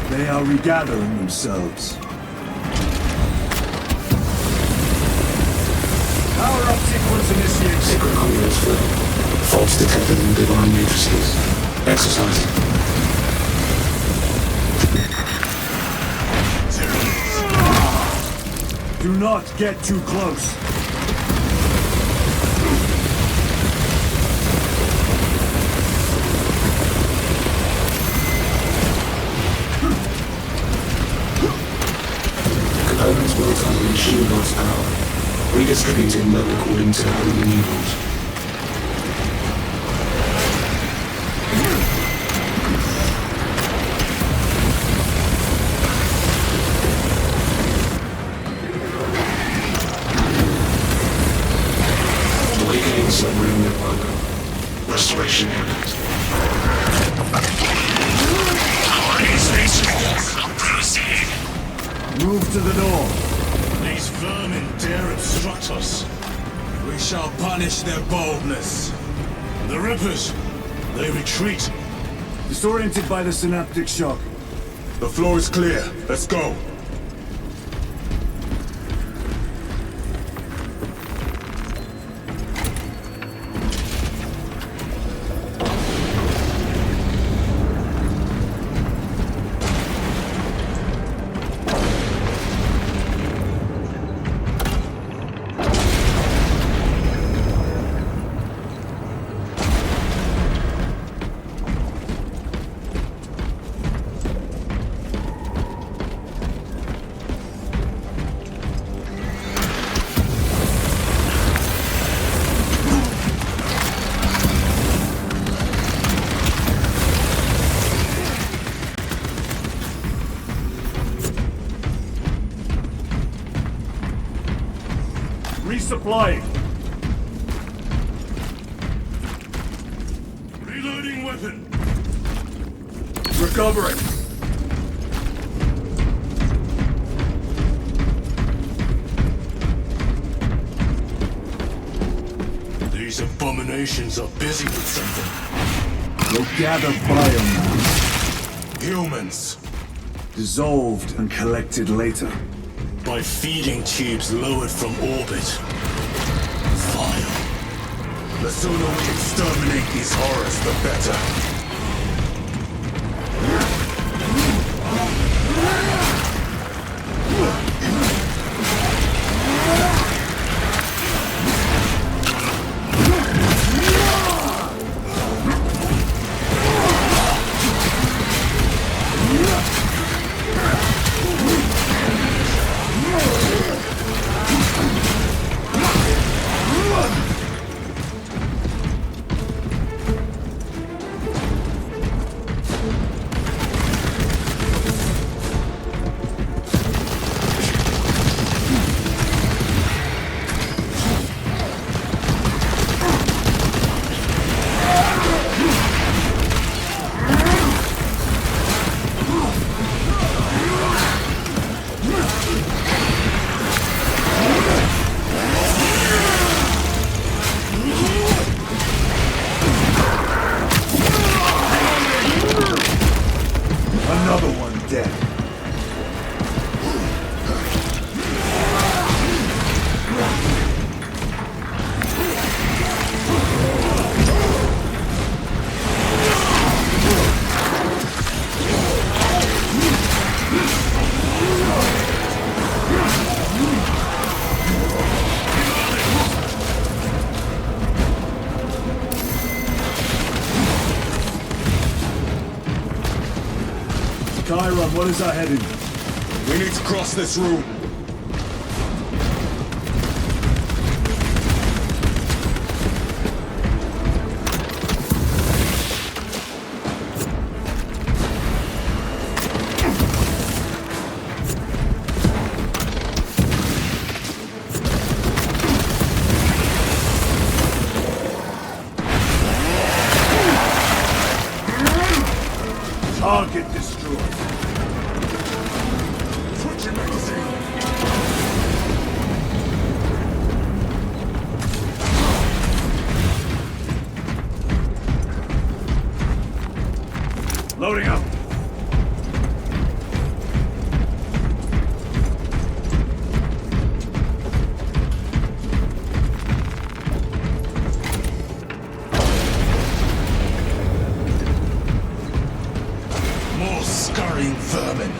They are regathering themselves. Power-up sequence initiated. Sacred conduits filled. Faults detected in divine matrices. Exercising. Do not get too close. Components will finally shield God's power, redistributing them according to holy needles. Awakening submarine network. Restoration imminent. Power is restored. Proceed. Move to the door. These vermin dare obstruct us. We shall punish their boldness. The Rippers, they retreat. Disoriented by the synaptic shock. The floor is clear. Let's go. Resupplying. Reloading weapon. Recovering. These abominations are busy with something. We'll gather biomass. Humans. Dissolved and collected later. By feeding tubes lowered from orbit. Vile. The sooner we exterminate these horrors, the better. John, what is our heading? We need to cross this room. Target destroyed. Switching magazine. Loading up. More scurrying vermin.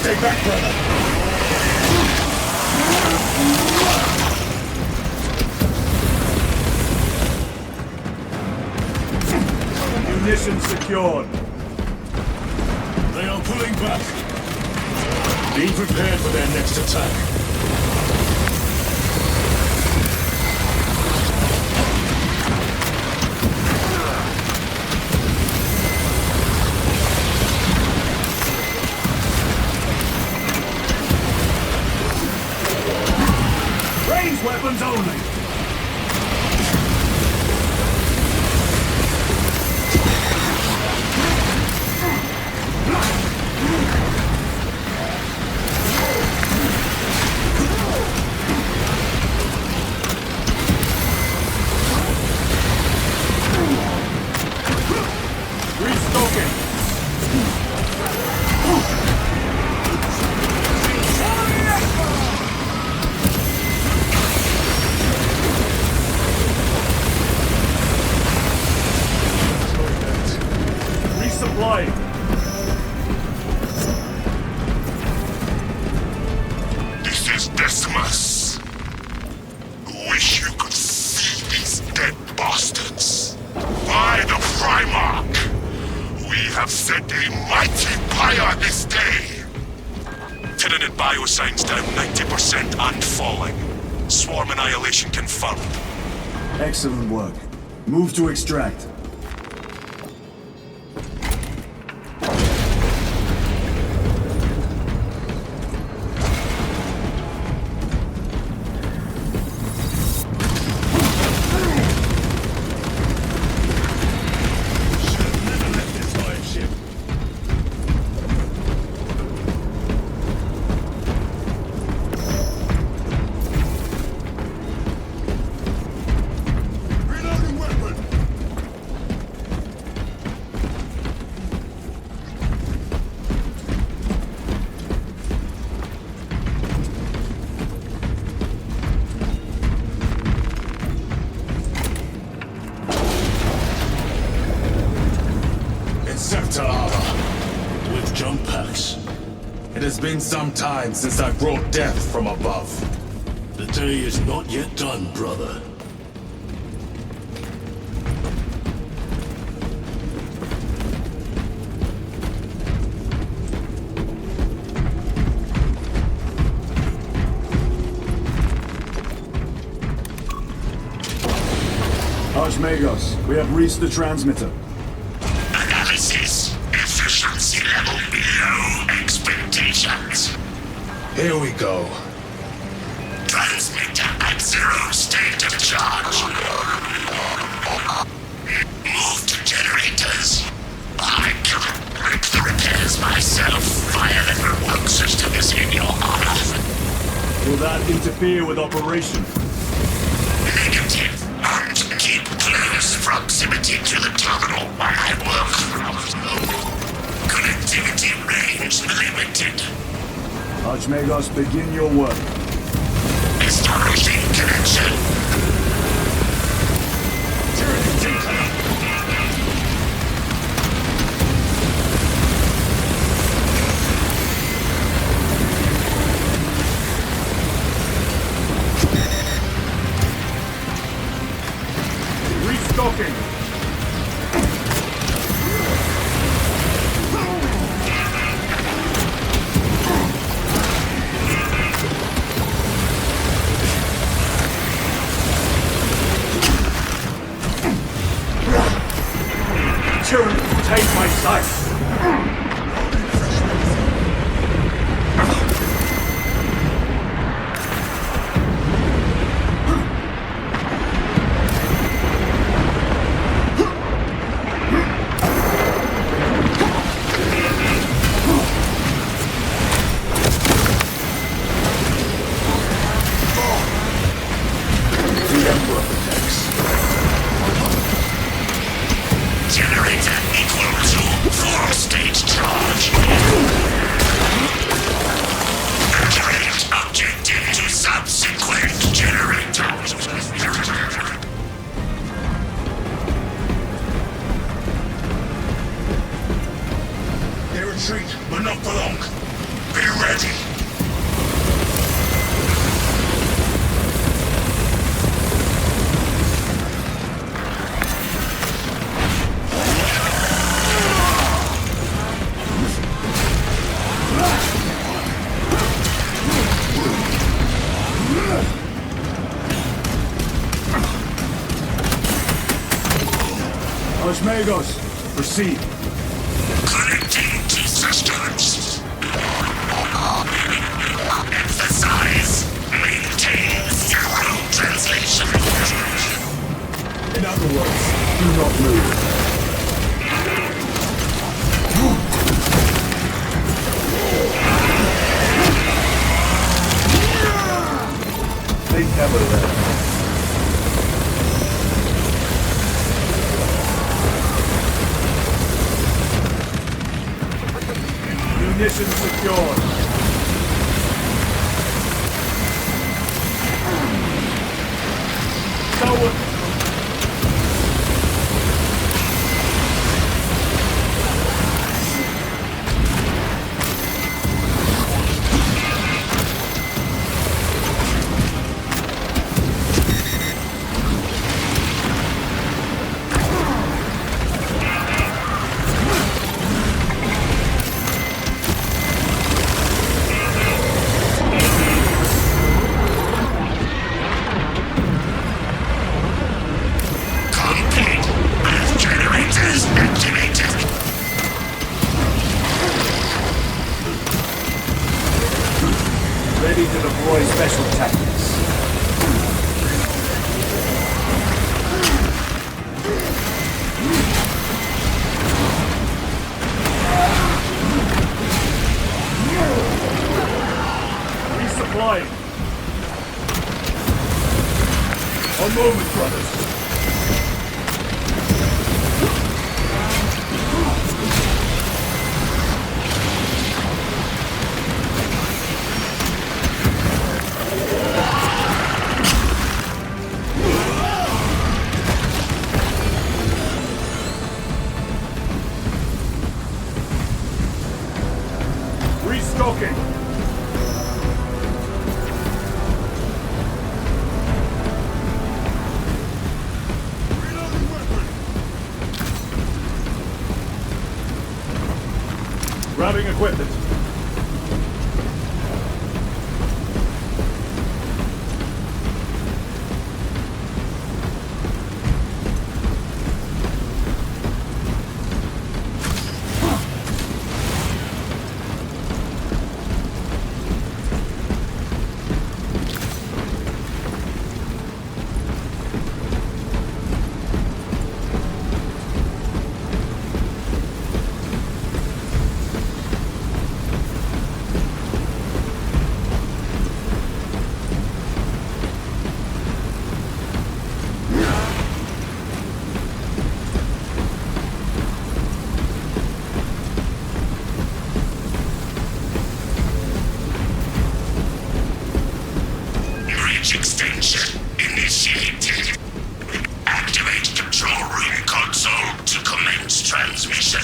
Stay back, brother. Munitions secured. They are pulling back. Be prepared for their next attack. Range weapons only. Resupplying. This is Decimus. Wish you could see these dead bastards. By the Primarch, we have set a mighty pyre this day. Tyranid biosigns down 90% and falling. Swarm annihilation confirmed. Excellent work. Move to extract. With jump packs. It has been some time since I brought death from above. The day is not yet done, brother. Archmagos, we have reached the transmitter. Low expectations. Here we go. Transmitter at 0 state of charge. Move to generators. I can rip the repairs myself via the remote system is in your honor. Will that interfere with operation? Negative. And keep close proximity to the terminal while I work. Connectivity range limited. Archmagos, begin your work. Establishing connection. Restocking. Tyranny, take my sight! Generator equal to 4-stage charge. Activate objective to subsequent generator. They retreat, but not for long. Be ready. Archmagos, proceed. Connecting to systems. Emphasize. Maintain zero translation. In other words, do not move. They never left. Munition secured. Tower. Ready to deploy special tactics. Resupplying. One moment, brothers. Restocking. Grabbing equipment. extension initiated. Activate control room console to commence transmission.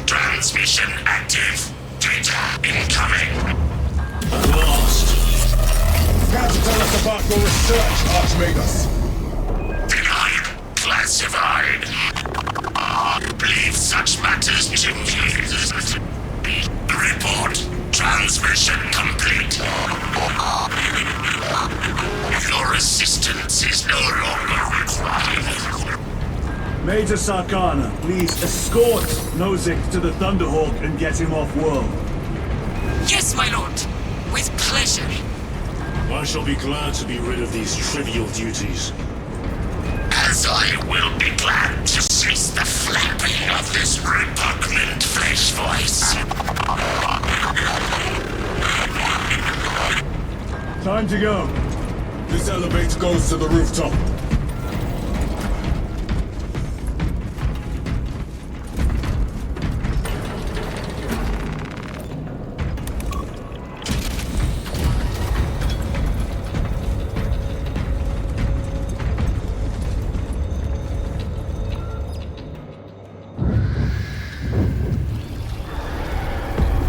Transmission active. Data incoming. Lost. Can't you tell us about your research, Archmagus? Denied. Classified. Leave such matters to me. Report. Transmission complete. Your assistance is no longer required. Major Sarkana, please escort Nozick to the Thunderhawk and get him off-world. Yes, my lord. With pleasure. I shall be glad to be rid of these trivial duties. As I will be glad to cease the flapping of this repugnant flesh voice. Time to go. This elevator goes to the rooftop.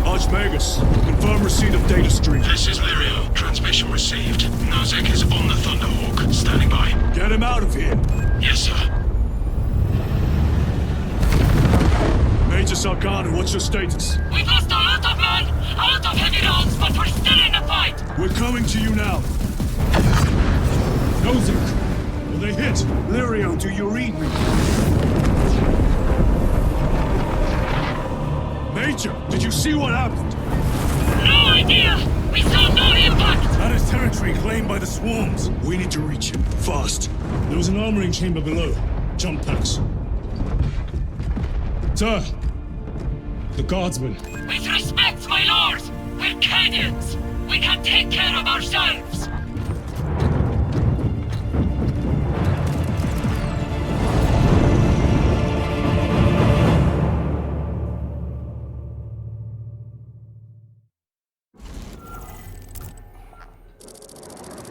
Archmagus, confirm receipt of data stream. This is Lirio. Transmission received. Nozick is on the Thunderhawk. Standing by. Get him out of here. Yes, sir. Major Sarkana, what's your status? We've lost a lot of men, a lot of heavy rounds, but we're still in the fight. We're coming to you now. Nozick, will they hit? Lirio, do you read me? Major, did you see what happened? No idea! We saw no impact! That is territory claimed by the swarms. We need to reach him, fast. There was an armoring chamber below. Jump packs. Sir! The guardsmen. With respect, my lord! We're Cadians! We can take care of ourselves!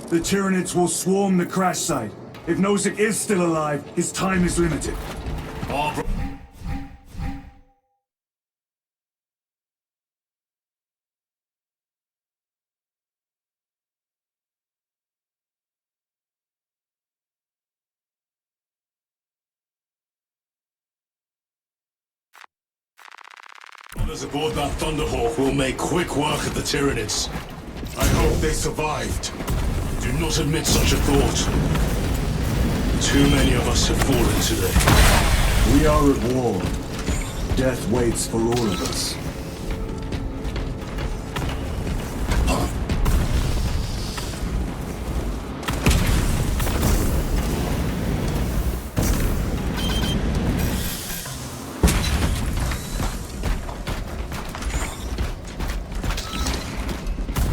The Tyranids will swarm the crash site. If Nozick is still alive, his time is limited. Others aboard that Thunderhawk will make quick work of the Tyranids. I hope they survived. Do not admit such a thought. Too many of us have fallen today. We are at war. Death waits for all of us.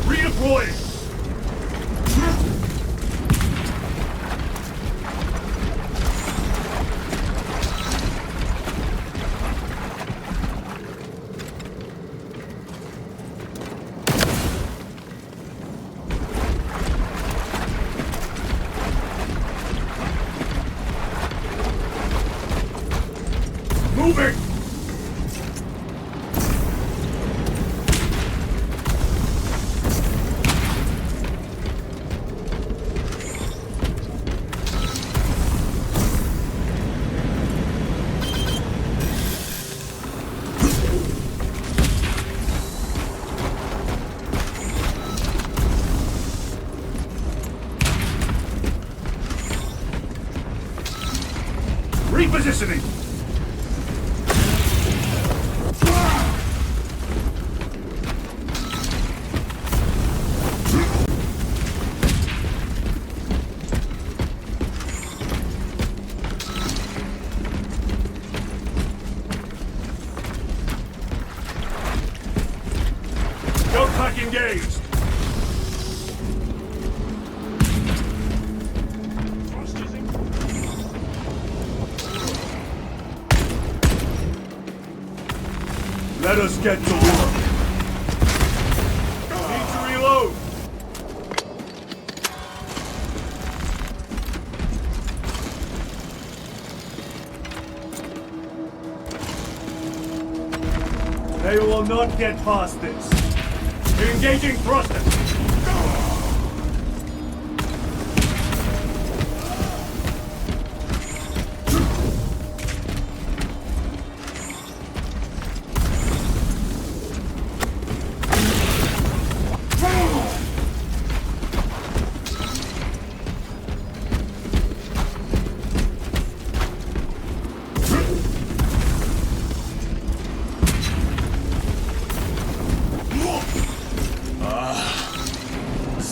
Redeploying! Moving! Repositioning! Let us get to work. Need to reload. They will not get past this. Engaging thrusters.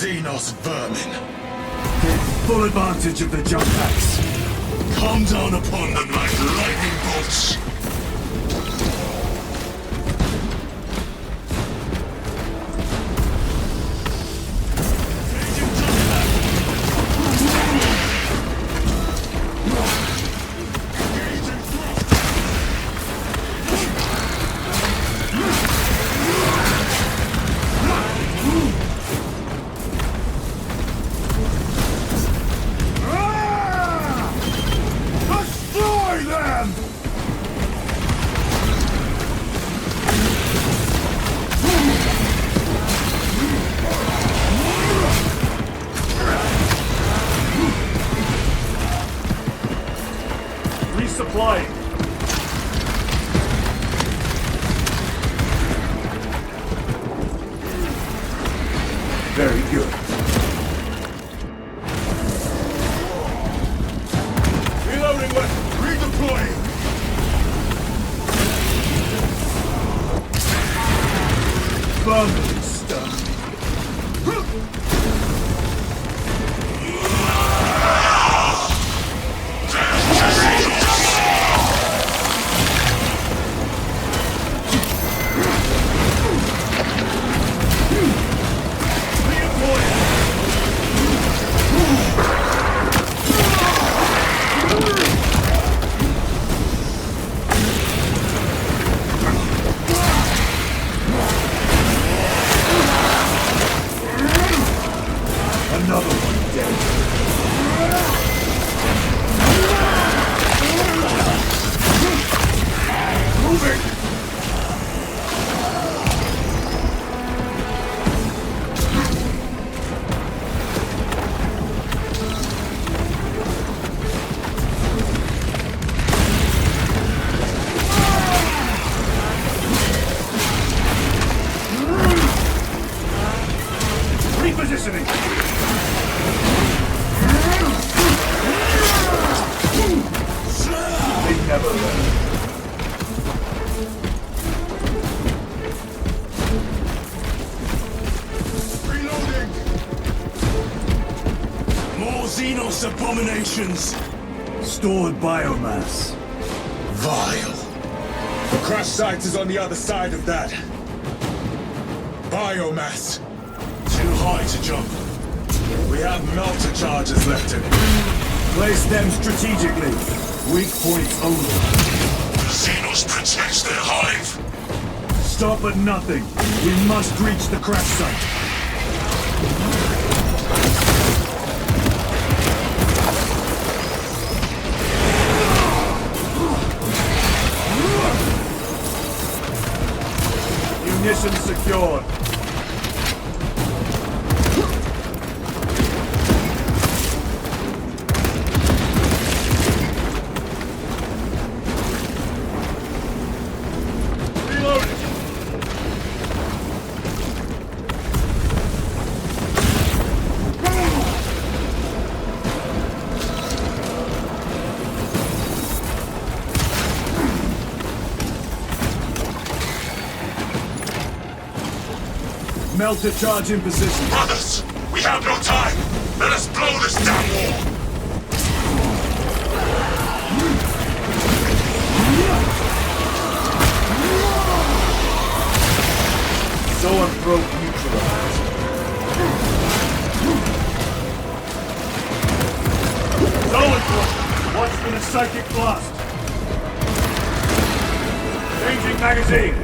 Xenos vermin. Take full advantage of the jump packs. Come down upon them like lightning bolts. Resupplying. Very good. Reloading weapon. Redeploying. Vermin stuff. Another one dead. Moving! Repositioning! They never learn. Reloading. More Xenos abominations. Stored biomass. Vile. The crash site is on the other side of that. Biomass. Too high to jump. We have melter charges left in it. Place them strategically. Weak points only. Xenos protects their hive. Stop at nothing. We must reach the crash site. Munitions secured. Melter charge in position. Brothers, we have no time. Let us blow this damn wall. Zoanthrope neutralized. Zoanthrope! Watch for the psychic blast. Changing magazine.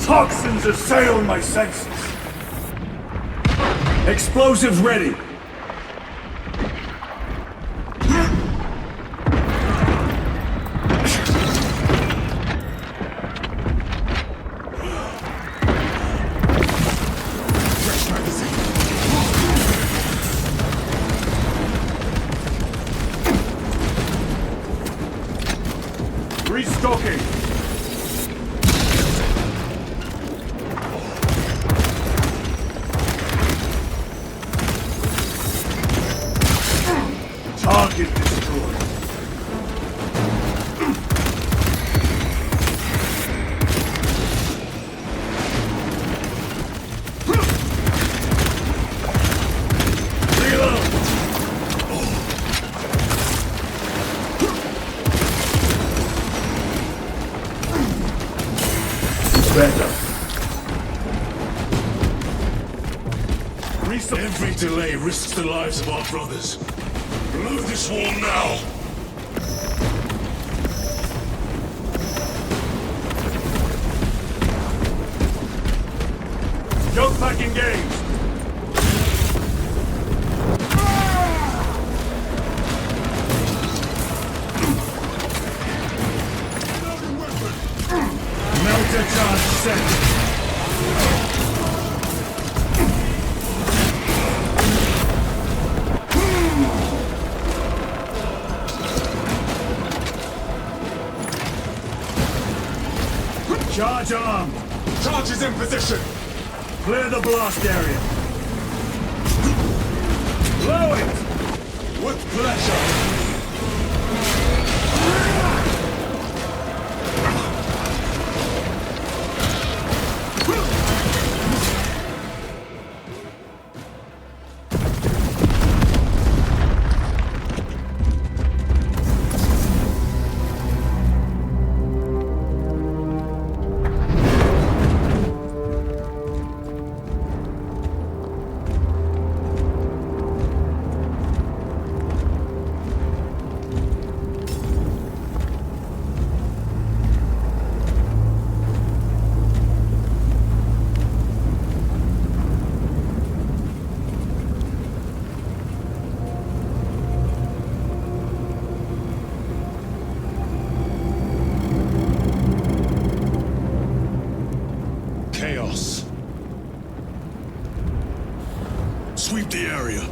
Toxins assail my senses. Explosives ready. Restocking. Target destroyed. Reload. Better. Every delay risks the lives of our brothers. Blow this wall now! Yoke pack engaged. Melter charge set. Charge armed. Charge is in position! Clear the blast area. Blow it! With pleasure! Chaos. Sweep the area.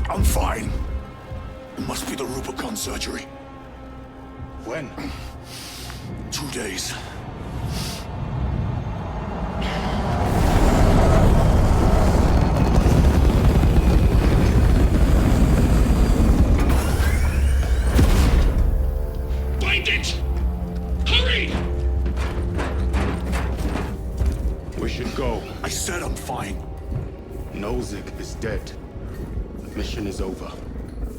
I'm fine. It must be the Rubicon surgery. When? 2 days. Find it! Hurry! We should go. I said I'm fine. Nozick is dead. Mission is over.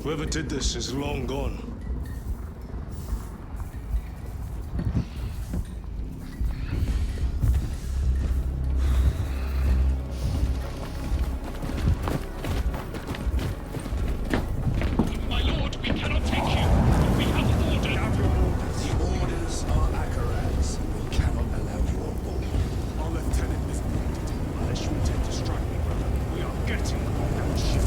Whoever did this is long gone. My lord, we cannot take you. We have ordered. The orders are Akarats. We cannot allow you on board. Our lieutenant is wounded. Unless you intend to strike me, brother, we are getting on that ship.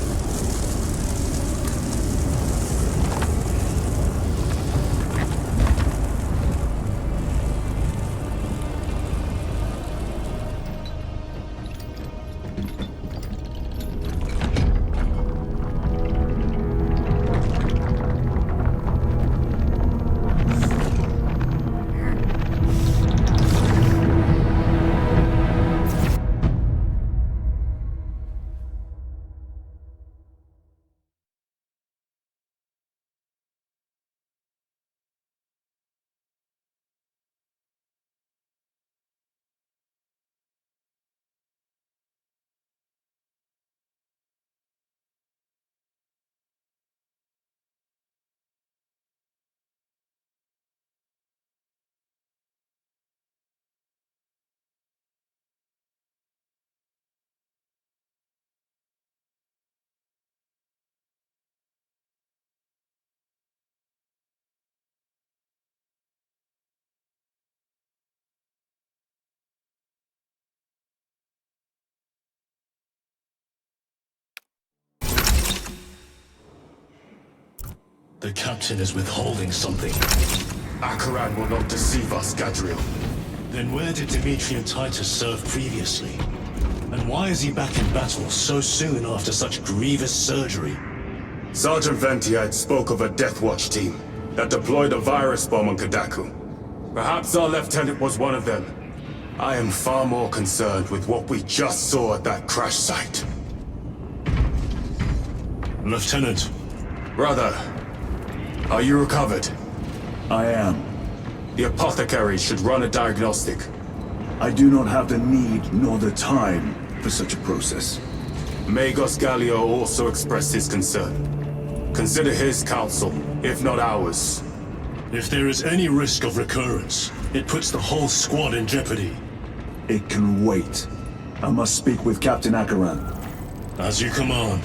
The captain is withholding something. Akaran will not deceive us, Gadriel. Then where did Dimitri and Titus serve previously? And why is he back in battle so soon after such grievous surgery? Sergeant Ventiad spoke of a Death Watch team that deployed a virus bomb on Kadaku. Perhaps our lieutenant was one of them. I am far more concerned with what we just saw at that crash site. Lieutenant. Brother, are you recovered? I am. The apothecary should run a diagnostic. I do not have the need nor the time for such a process. Magos Gallio also expressed his concern. Consider his counsel, if not ours. If there is any risk of recurrence, it puts the whole squad in jeopardy. It can wait. I must speak with Captain Akaran. As you command.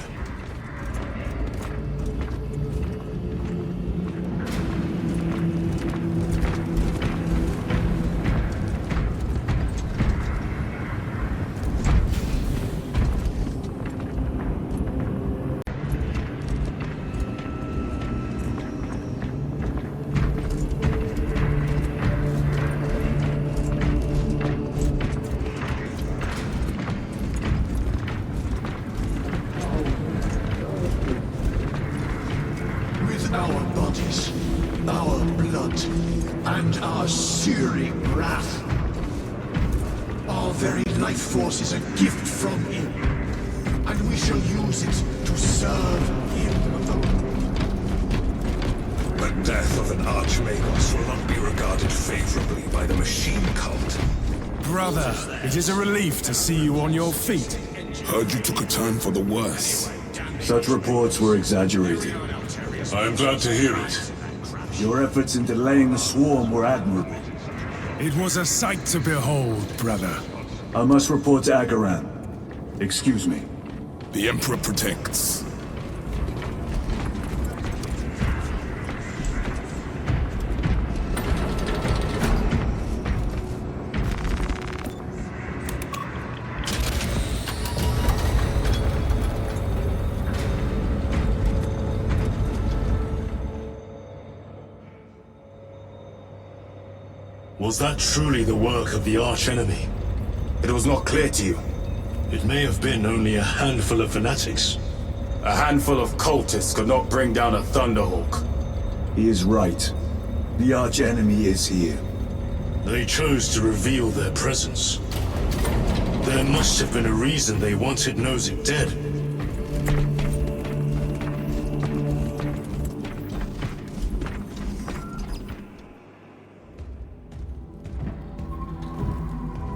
Our bodies, our blood, and our searing wrath. Our very life force is a gift from him, and we shall use it to serve him alone. The death of an Archmagos will not be regarded favorably by the machine cult. Brother, it is a relief to see you on your feet. Heard you took a turn for the worse. Such reports were exaggerated. I am glad to hear it. Your efforts in delaying the swarm were admirable. It was a sight to behold, brother. I must report to Akaran. Excuse me. The Emperor protects. Was that truly the work of the archenemy? It was not clear to you. It may have been only a handful of fanatics. A handful of cultists could not bring down a Thunderhawk. He is right. The archenemy is here. They chose to reveal their presence. There must have been a reason they wanted Nozick dead.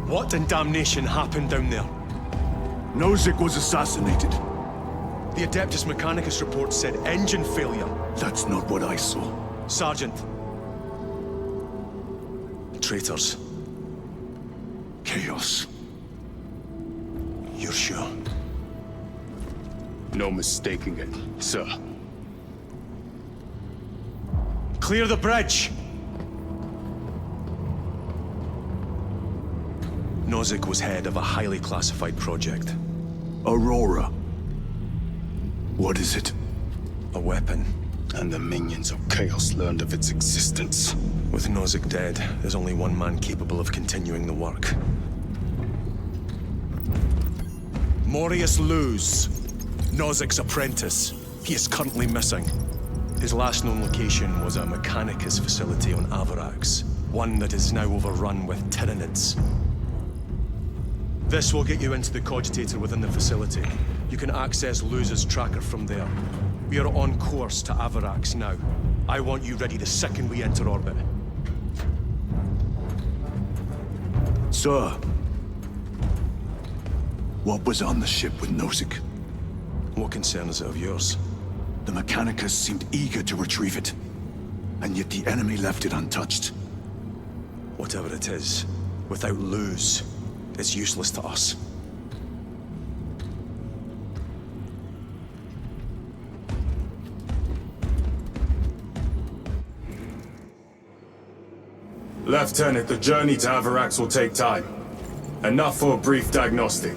What in damnation happened down there? Nozick was assassinated. The Adeptus Mechanicus report said engine failure. That's not what I saw. Sergeant. Traitors. Chaos. You're sure? No mistaking it, sir. Clear the bridge! Nozick was head of a highly classified project. Aurora. What is it? A weapon. And the minions of Chaos learned of its existence. With Nozick dead, there's only one man capable of continuing the work. Morius Luz, Nozick's apprentice. He is currently missing. His last known location was a Mechanicus facility on Avarax, one that is now overrun with Tyranids. This will get you into the cogitator within the facility. You can access Luz's tracker from there. We are on course to Avarax now. I want you ready the second we enter orbit. Sir. What was on the ship with Nozick? What concern is it of yours? The Mechanicus seemed eager to retrieve it. And yet the enemy left it untouched. Whatever it is, without Luz, it's useless to us. Lieutenant, the journey to Avarax will take time. Enough for a brief diagnostic.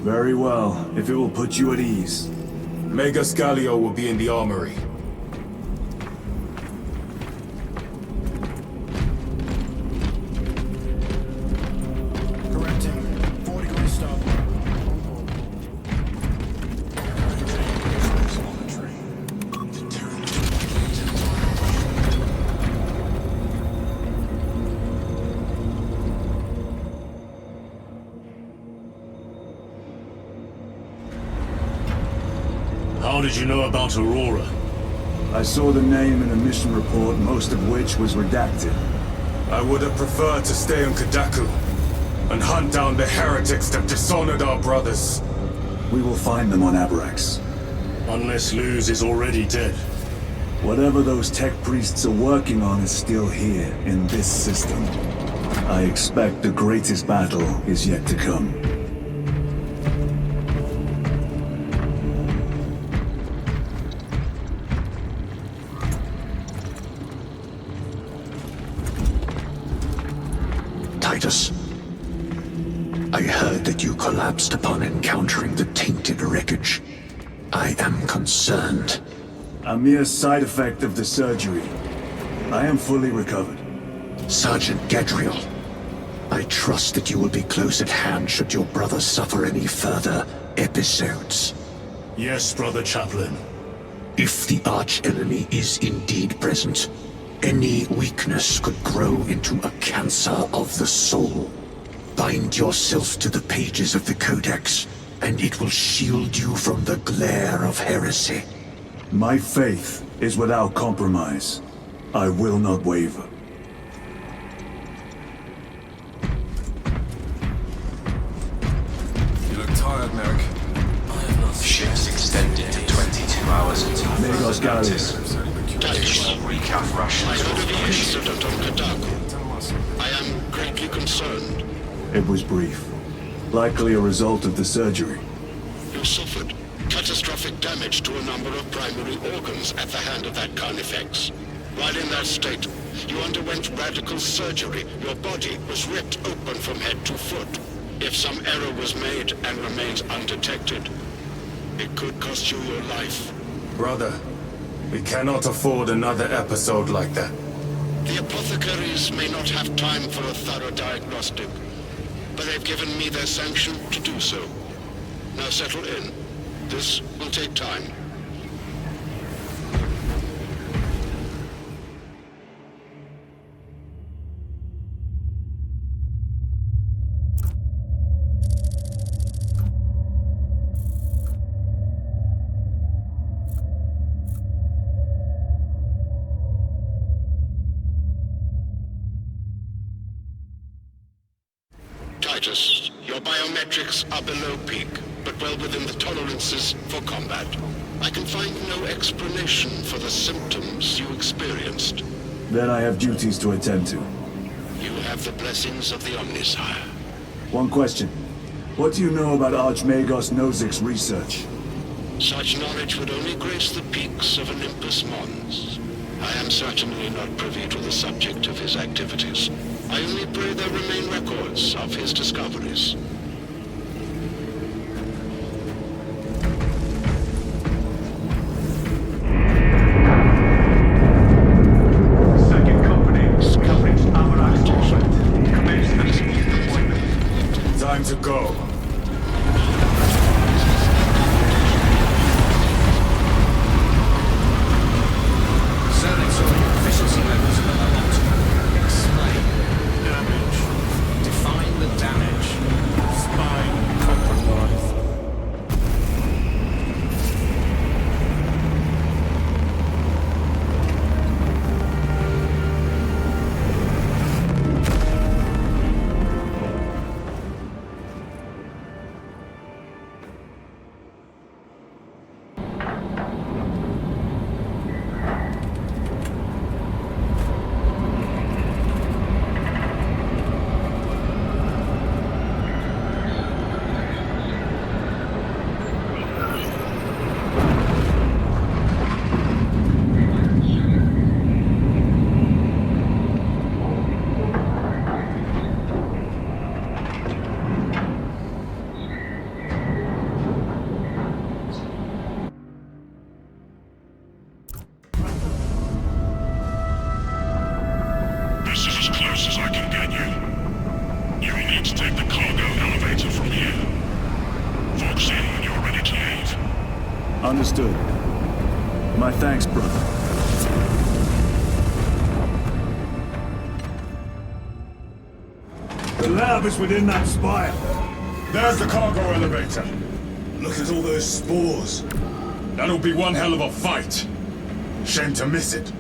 Very well, if it will put you at ease. Magus Gallio will be in the armory. How did you know about Aurora? I saw the name in a mission report, most of which was redacted. I would have preferred to stay on Kadaku and hunt down the heretics that dishonored our brothers. We will find them on Abrax. Unless Luz is already dead. Whatever those tech priests are working on is still here, in this system. I expect the greatest battle is yet to come. Titus, I heard that you collapsed upon encountering the tainted wreckage. I am concerned. A mere side effect of the surgery. I am fully recovered. Sergeant Gadriel, I trust that you will be close at hand should your brother suffer any further episodes. Yes, Brother Chaplain. If the arch-enemy is indeed present, any weakness could grow into a cancer of the soul. Bind yourself to the pages of the Codex, and it will shield you from the glare of heresy. My faith is without compromise. I will not waver. You look tired, Merrick. Shift's extended to 22 hours until Magos further notice. Titus, Recap Russians I heard of the issue. incident on Kadaku. I am greatly concerned. It was brief. Likely a result of the surgery. You suffered catastrophic damage to a number of primary organs at the hand of that Carnifex. While in that state, you underwent radical surgery. Your body was ripped open from head to foot. If some error was made and remains undetected, it could cost you your life. Brother, we cannot afford another episode like that. The apothecaries may not have time for a thorough diagnostic, but they've given me their sanction to do so. Now settle in. This will take time. Titus, your biometrics are below peak, but well within the tolerances for combat. I can find no explanation for the symptoms you experienced. Then I have duties to attend to. You have the blessings of the Omnisire. One question. What do you know about Archmagos Nozik's research? Such knowledge would only grace the peaks of Olympus Mons. I am certainly not privy to the subject of his activities. I only pray there remain records of his discoveries. Second company, covering Abrax orbit. Commence the speed deployment. Time to go. Efficiency levels are at optimum. Explain. Damage. Define the damage. Spine compromised. This is as close as I can get you. You will need to take the cargo elevator from here. Fox in when you're ready to leave. Understood. My thanks, brother. The lab is within that spire. There's the cargo elevator. Look at all those spores. That'll be one hell of a fight. Shame to miss it.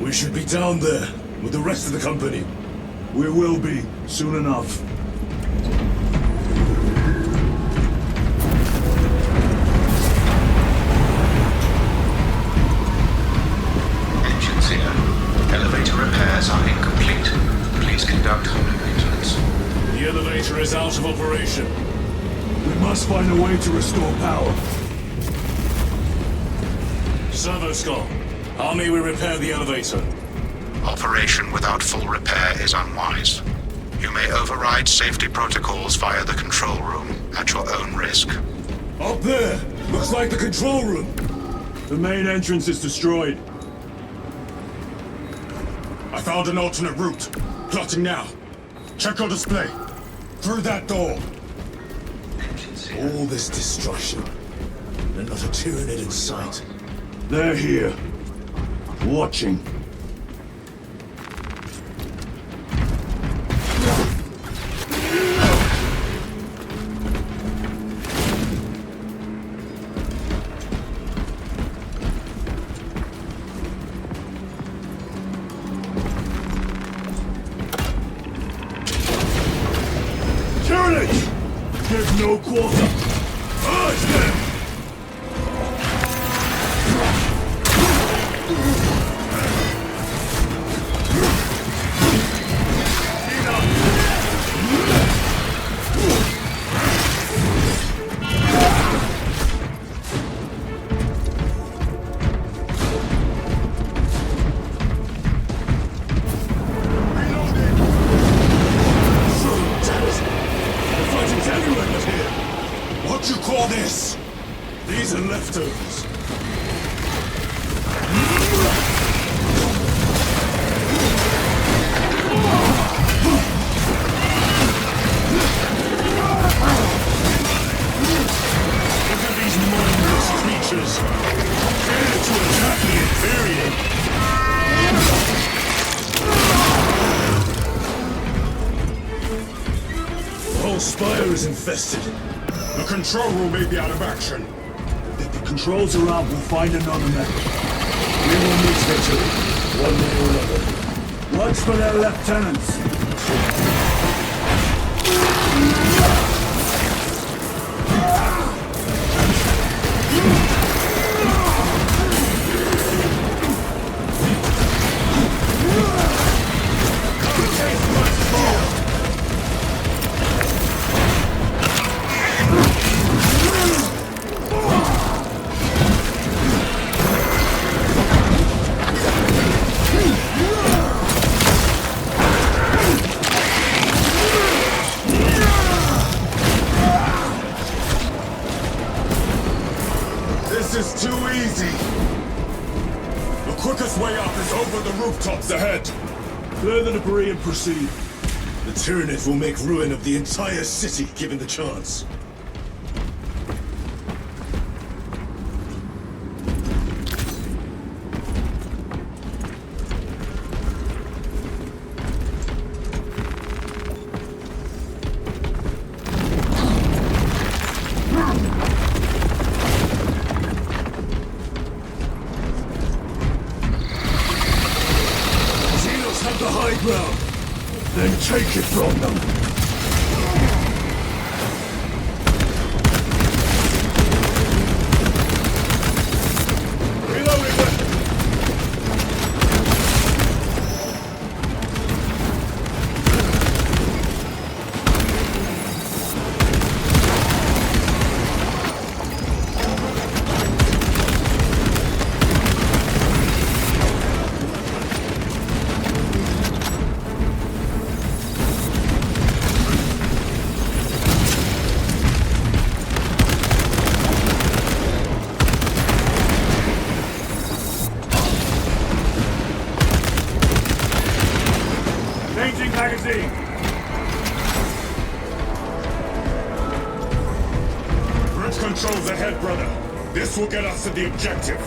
We should be down there with the rest of the company. We will be, soon enough. Engines here. Elevator repairs are incomplete. Please conduct home maintenance. The elevator is out of operation. We must find a way to restore power. Servo Skull, how may we repair the elevator? Operation without full repair is unwise. You may override safety protocols via the control room at your own risk. Up there! Looks like the control room! The main entrance is destroyed. I found an alternate route. Plotting now. Check your display. Through that door. All this destruction, and not a Tyranid in sight. They're here. Watching. Tyranid! Give no quarter! Urge them! What you call this? These are leftovers. Look at these mindless creatures. Dare to attack the Imperium. The whole spire is infested. The control room may be out of action. If the controls are out, we'll find another method. We will meet victory, one way or another. Watch for their lieutenants. This is too easy. The quickest way up is over the rooftops ahead. Clear the debris and proceed. The Tyranids will make ruin of the entire city given the chance. Have the high ground, then take it from them. Changing magazine. Bridge controls ahead, brother. This will get us to the objective.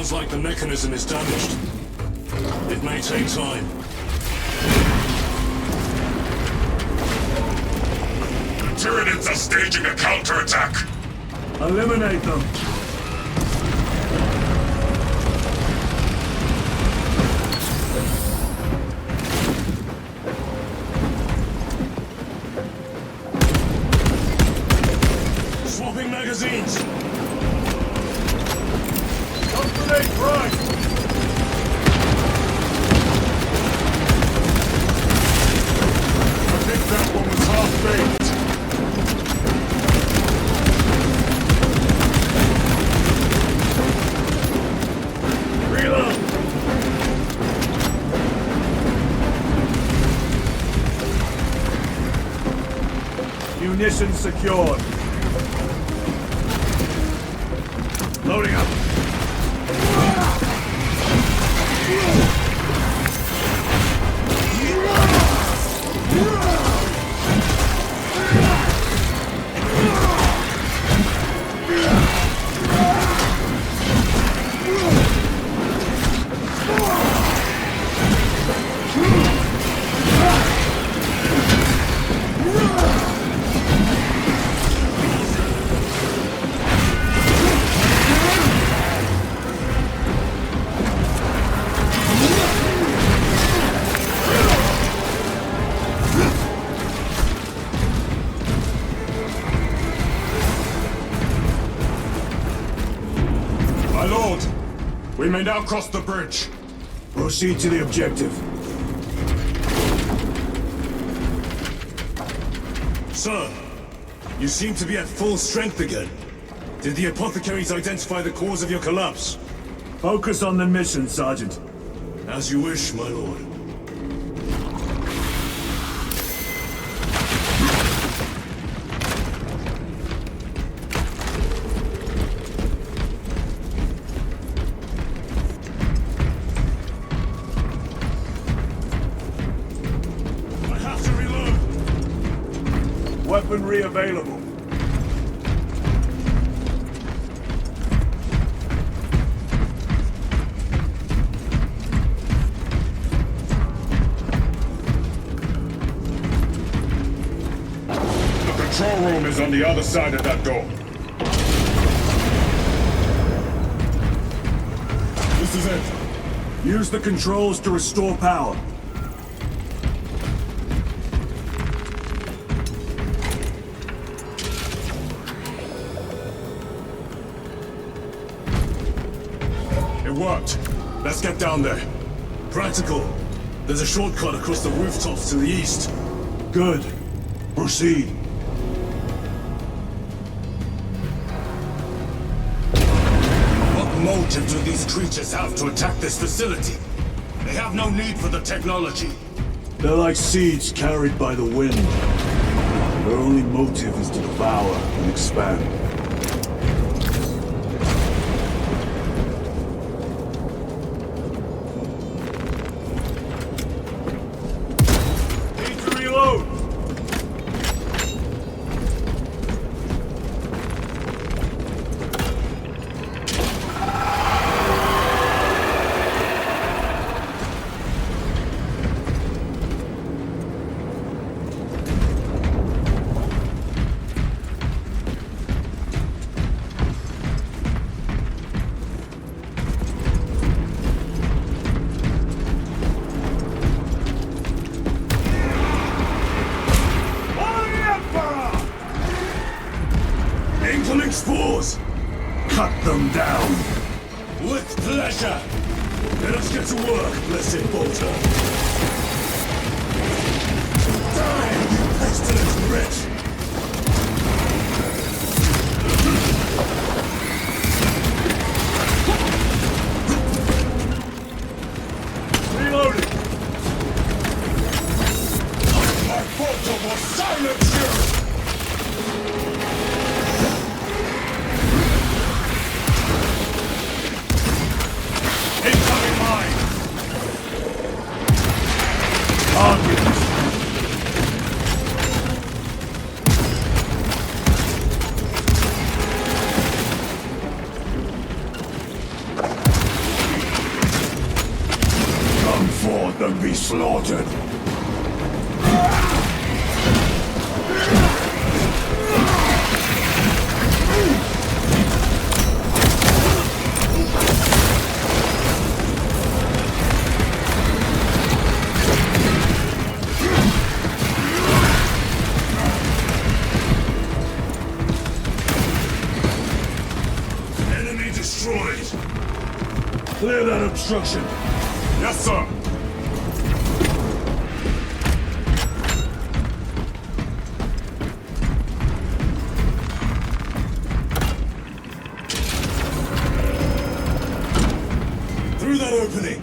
Sounds like the mechanism is damaged. It may take time. The Tyranids are staging a counterattack. Eliminate them. Swapping magazines. Grenade right! I think that one was half-baked. Reload! Munitions secured. Loading up. We may now cross the bridge. Proceed to the objective. Sir, you seem to be at full strength again. Did the apothecaries identify the cause of your collapse? Focus on the mission, Sergeant. As you wish, my lord. Weaponry available. The control room is on the other side of that door. This is it. Use the controls to restore power. Worked. Let's get down there. Practical. There's a shortcut across the rooftops to the east. Good. Proceed. What motive do these creatures have to attack this facility? They have no need for the technology. They're like seeds carried by the wind. Their only motive is to devour and expand. Spores! Cut them down! With pleasure! Let us get to work, blessed bolter! Die, you pestilent wretch! Reloading! My bolter will silence you! them be slaughtered! Enemy destroyed! Clear that obstruction! Yes, sir! Through that opening!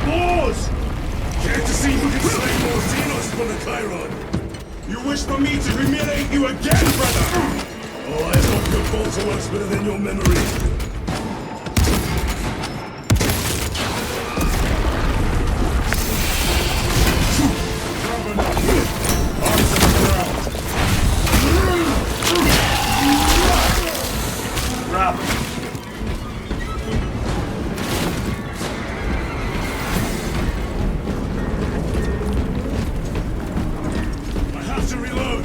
Boars! Care to see who can slay more Xenos for the Chiron? You wish for me to humiliate you again, brother? Oh, I hope your bolter works better than your memory. Grab him. I have to reload.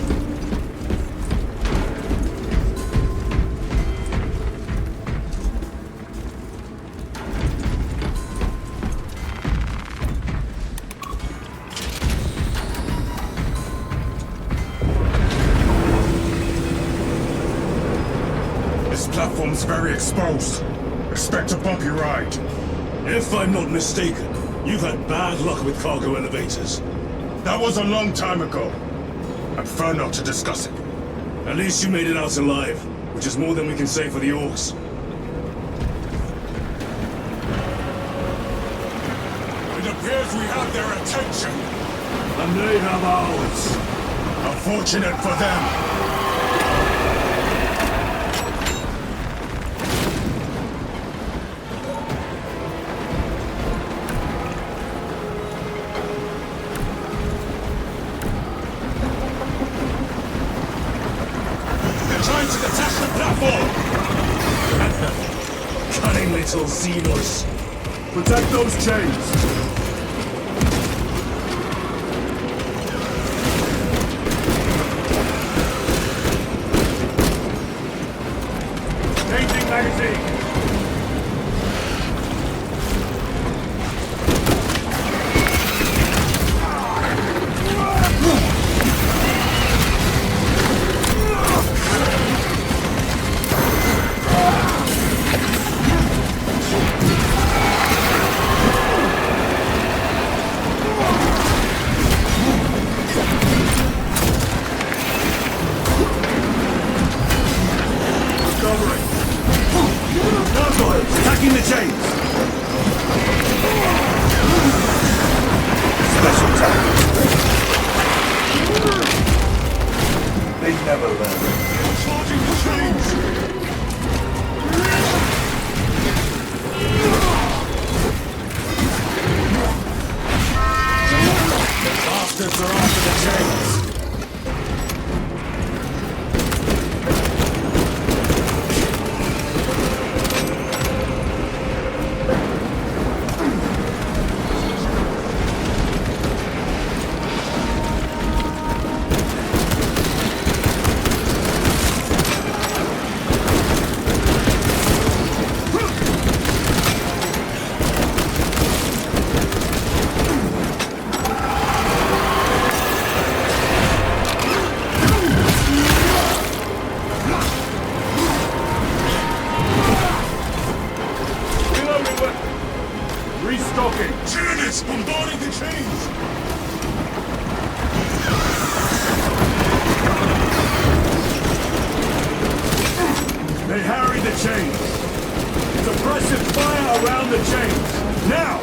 This platform's very exposed. Expect a bumpy ride. If I'm not mistaken, you've had bad luck with cargo elevators. That was a long time ago. I prefer not to discuss it. At least you made it out alive, which is more than we can say for the orcs. It appears we have their attention! And they have ours. Unfortunate for them. They're trying to detach the platform! Cunning little Xenos. Protect those chains! Changing magazine! Attacking the chains! Special tactics. They never learn. Charging the chains! Bastards are after the chains! Restocking! Tyranids bombarding the chains! They harry the chains! Suppressive fire around the chains! Now!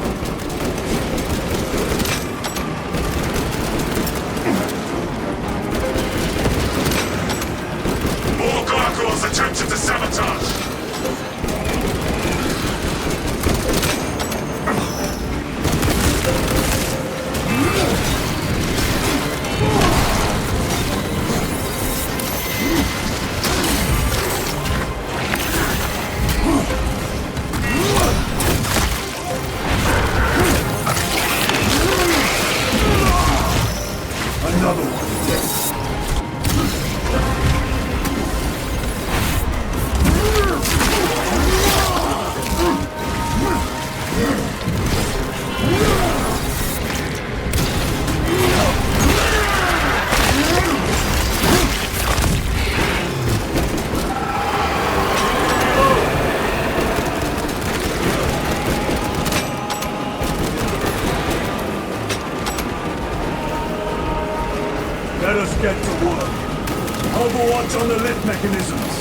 Generals attempted to sabotage! Another one. Let us get to work. Overwatch on the lift mechanisms.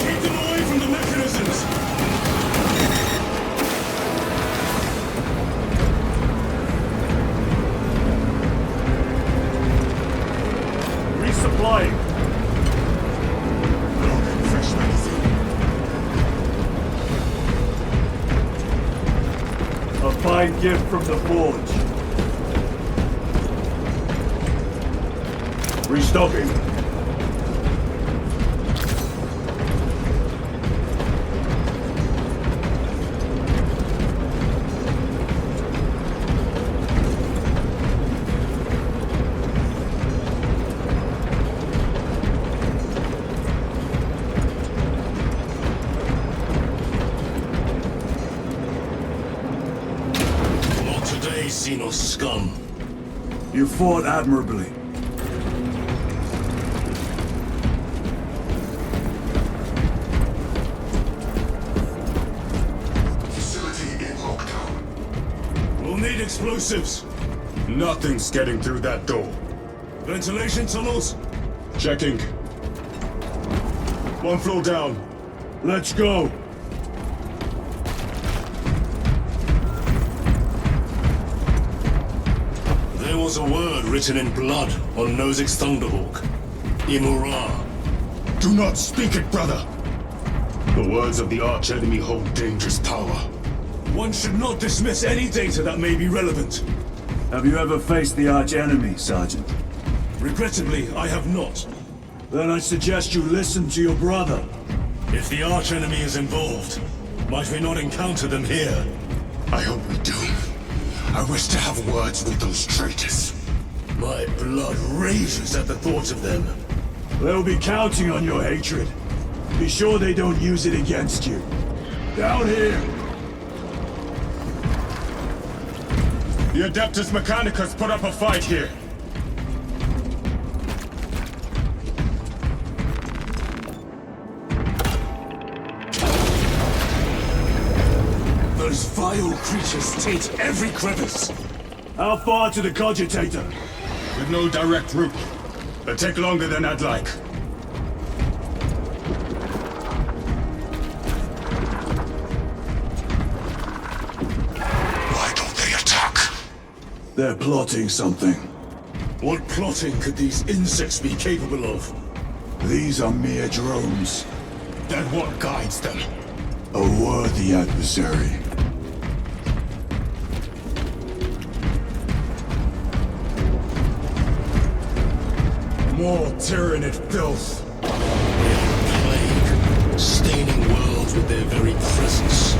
Keep them away from the mechanisms! Resupplying. Fresh medicine. A fine gift from the forge. Restocking. Not today, Xenos scum. You fought admirably. Facility in lockdown. We'll need explosives. Nothing's getting through that door. Ventilation tunnels? Checking. One floor down. Let's go. There was a word written in blood on Nozick's Thunderhawk. Imura. Do not speak it, brother! The words of the arch-enemy hold dangerous power. One should not dismiss any data that may be relevant. Have you ever faced the arch-enemy, Sergeant? Regrettably, I have not. Then I suggest you listen to your brother. If the arch-enemy is involved, might we not encounter them here? I hope we do. I wish to have words with those traitors. My blood rages at the thought of them. They'll be counting on your hatred. Be sure they don't use it against you. Down here! The Adeptus Mechanicus put up a fight here. Those vile creatures taint every crevice. How far to the cogitator? With no direct route. It'll take longer than I'd like. Why don't they attack? They're plotting something. What plotting could these insects be capable of? These are mere drones. Then what guides them? A worthy adversary. More tyrannid filth. Plague, staining worlds with their very presence.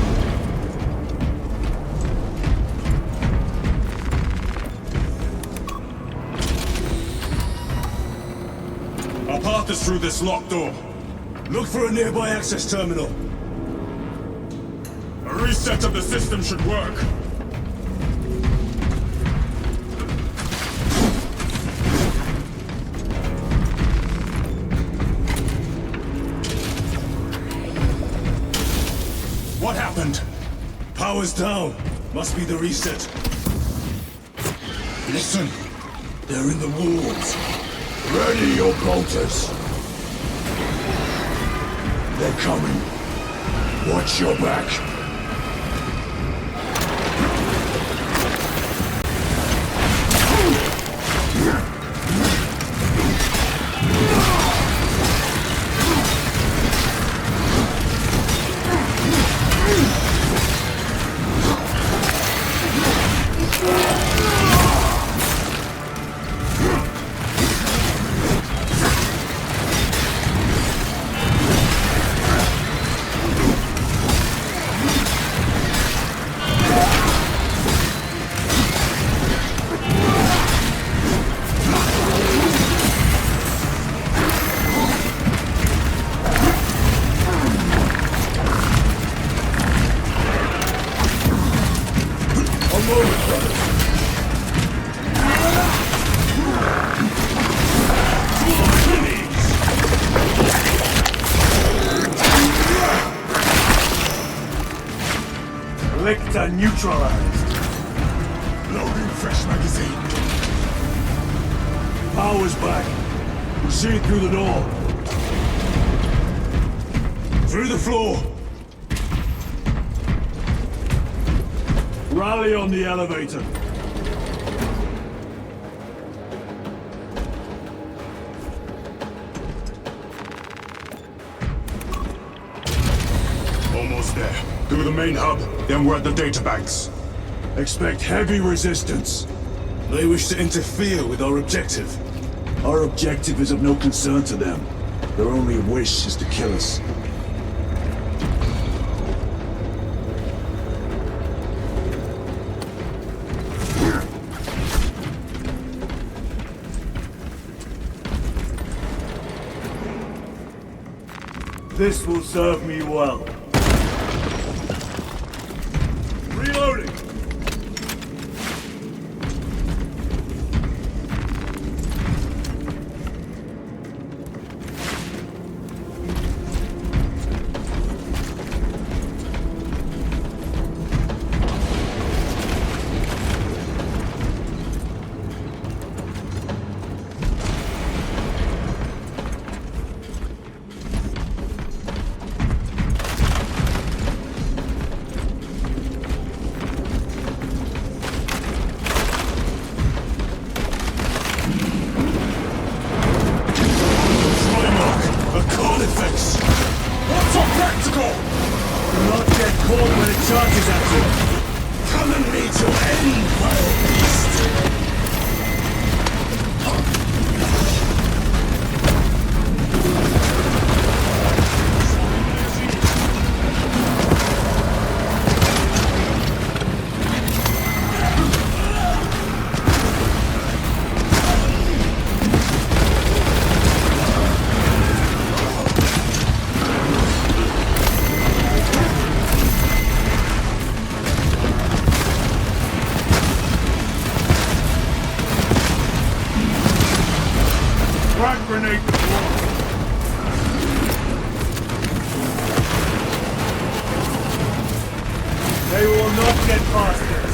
Our path is through this locked door. Look for a nearby access terminal. A reset of the system should work. What happened? Power's down. Must be the reset. Listen. They're in the walls. Ready your bolters. They're coming. Watch your back. data neutralized. Loading fresh magazine. Power's back. Proceed through the door. Through the floor. Rally on the elevator. Almost there. Through the main hub, then we're at the databanks. Expect heavy resistance. They wish to interfere with our objective. Our objective is of no concern to them. Their only wish is to kill us. This will serve me well. Reloading! They will not get past this.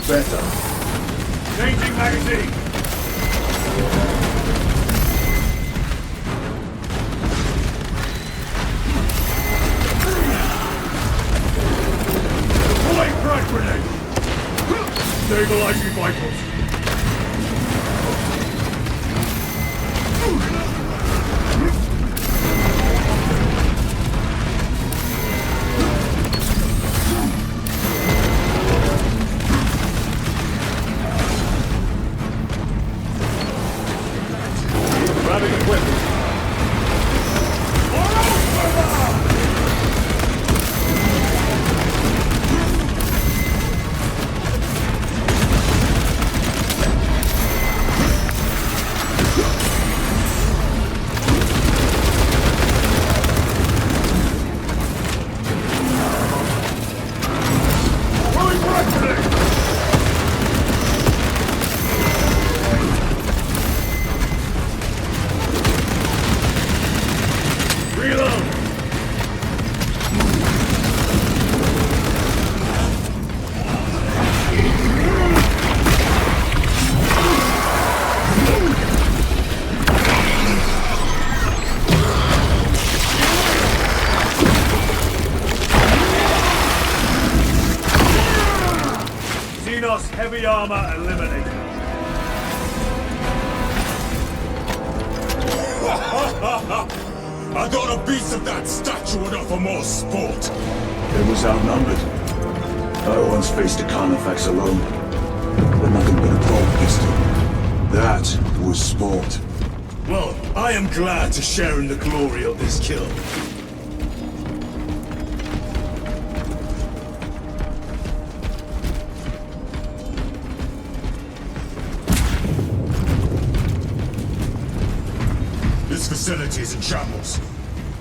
Better. Changing magazine. Deploying frag grenade. Stabilizing vitals. Grabbing equipment. Heavy armor eliminated. I thought a beast of that stature would offer more sport. It was outnumbered. I once faced a Carnifex alone, but nothing but a bolt pistol. That was sport. Well, I am glad to share in the glory of this kill. This facility is in shambles.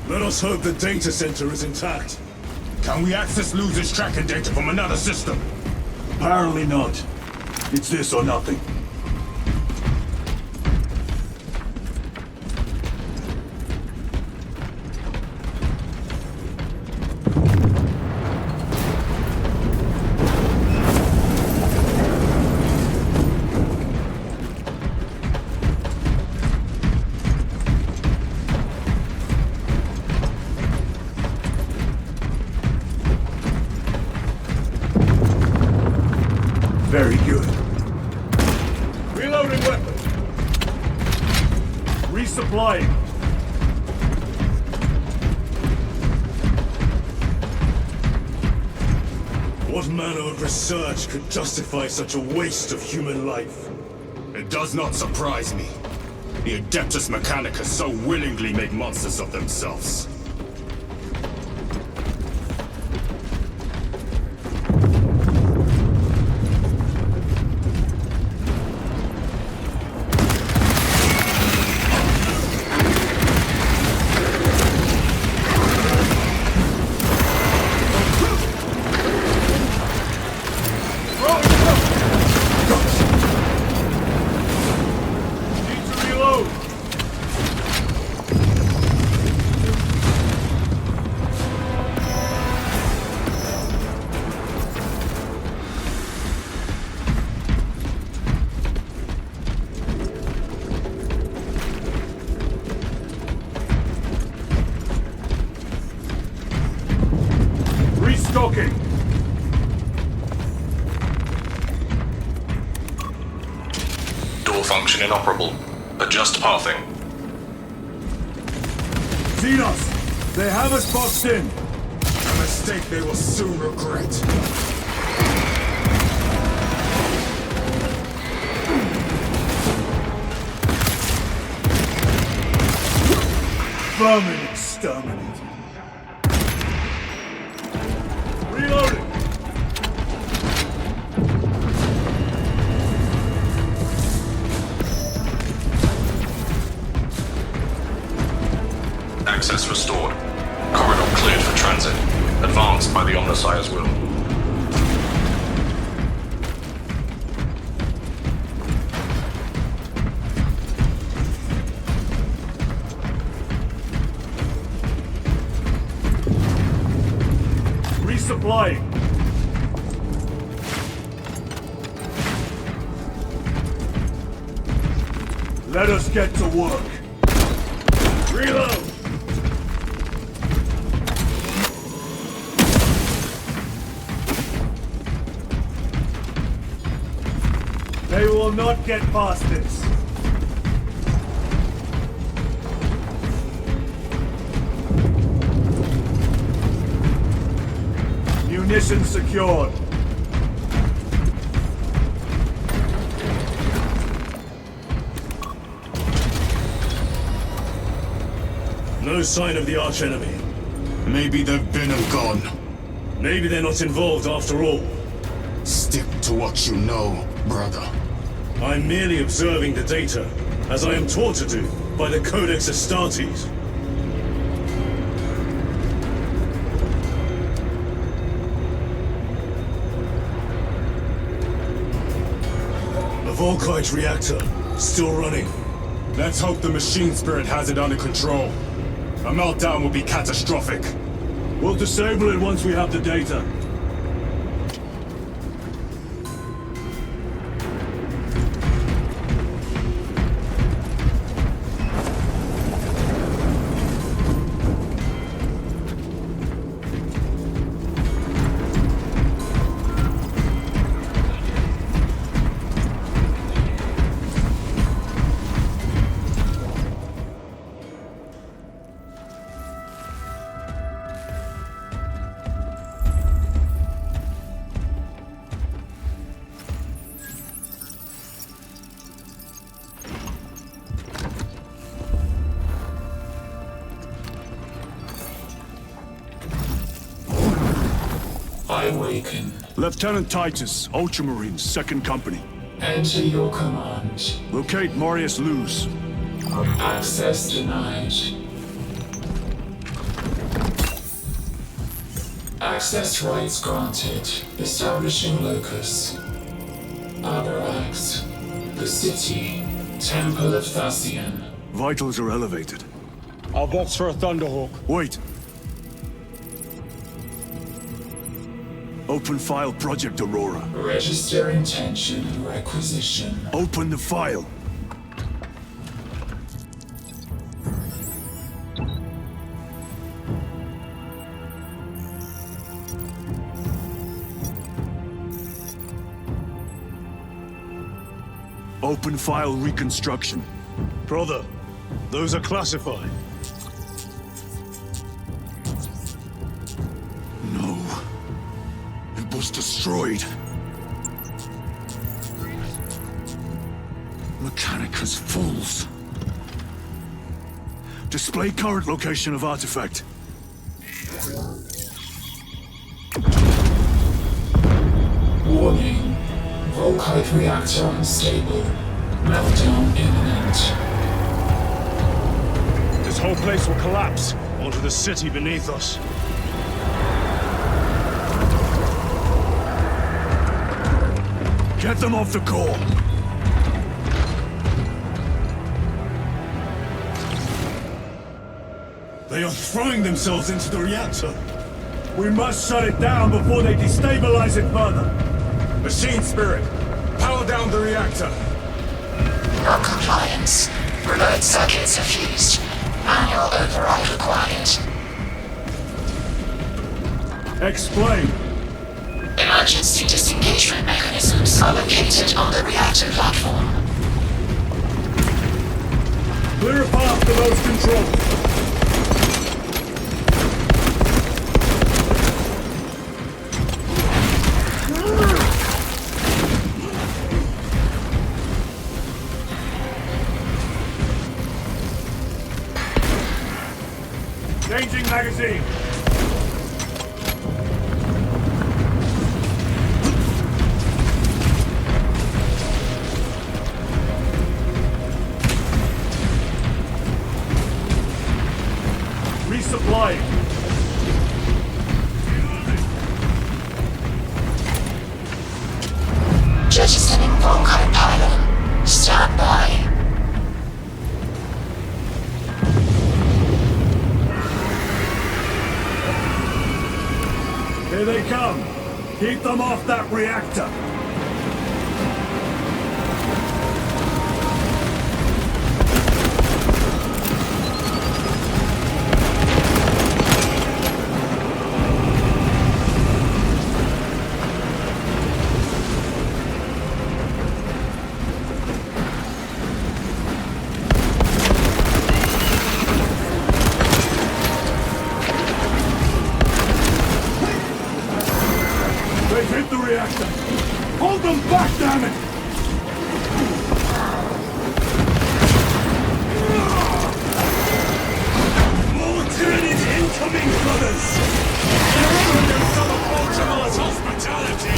Let us hope the data center is intact. Can we access losers tracking data from another system? Apparently not. It's this or nothing. Very good. Reloading weapon. Resupplying. What manner of research could justify such a waste of human life? It does not surprise me. The Adeptus Mechanicus so willingly make monsters of themselves. Restocking. Door function inoperable. Adjust pathing. Xenos! They have us boxed in! A mistake they will soon regret. Vermin exterminated. Reloading! Access restored. Corridor cleared for transit. Advanced by the Omnissiah's will. Resupplying. Let us get to work. Reload! They will not get past this. Munition secured. No sign of the archenemy. Maybe they've been and gone. Maybe they're not involved after all. Stick to what you know, brother. I'm merely observing the data, as I am taught to do by the Codex Astartes. The Volkite reactor, still running. Let's hope the machine spirit has it under control. A meltdown will be catastrophic. We'll disable it once we have the data. I awaken. Lieutenant Titus, Ultramarines, 2nd Company. Enter your command. Locate Marius Luz. Access denied. Access rights granted. Establishing locus. Abarax. The city. Temple of Thasian. Vitals are elevated. I'll box for a Thunderhawk. Wait. Open file Project Aurora. Register intention requisition. Open the file. Open file reconstruction. Brother, those are classified. No. It was destroyed. Mechanicus fools. Display current location of artifact. Warning. Volkite reactor unstable. Meltdown imminent. This whole place will collapse onto the city beneath us. Get them off the core. They are throwing themselves into the reactor. We must shut it down before they destabilize it further. Machine Spirit, power down the reactor. Non-compliance. Remote circuits are fused. Manual override required. Explain. Emergency disengagement mechanisms are located on the reactor platform. Clear a path to those controls. Changing magazine. Resupplying. Jettisoning Volkite pylon. Stand by. Here they come. Keep them off that reactor. They've hit the reactor. Hold them back, damn it! More tyrannies incoming, brothers! Remember some of Baltimore's hospitality!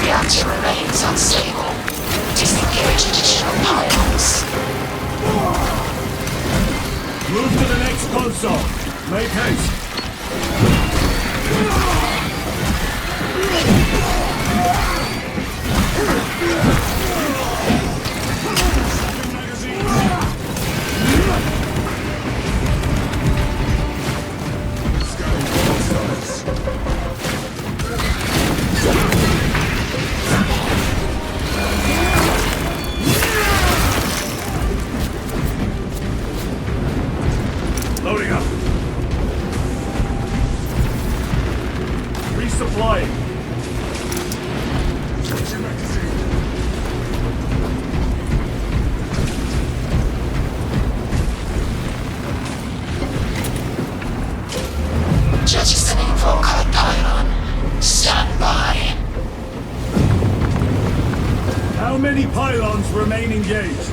Reactor remains unstable. Disengage additional pylons. Move to the next console. Make haste. Loading up. Resupplying. Jettisoning Volkite pylon. Stand by. How many pylons remain engaged?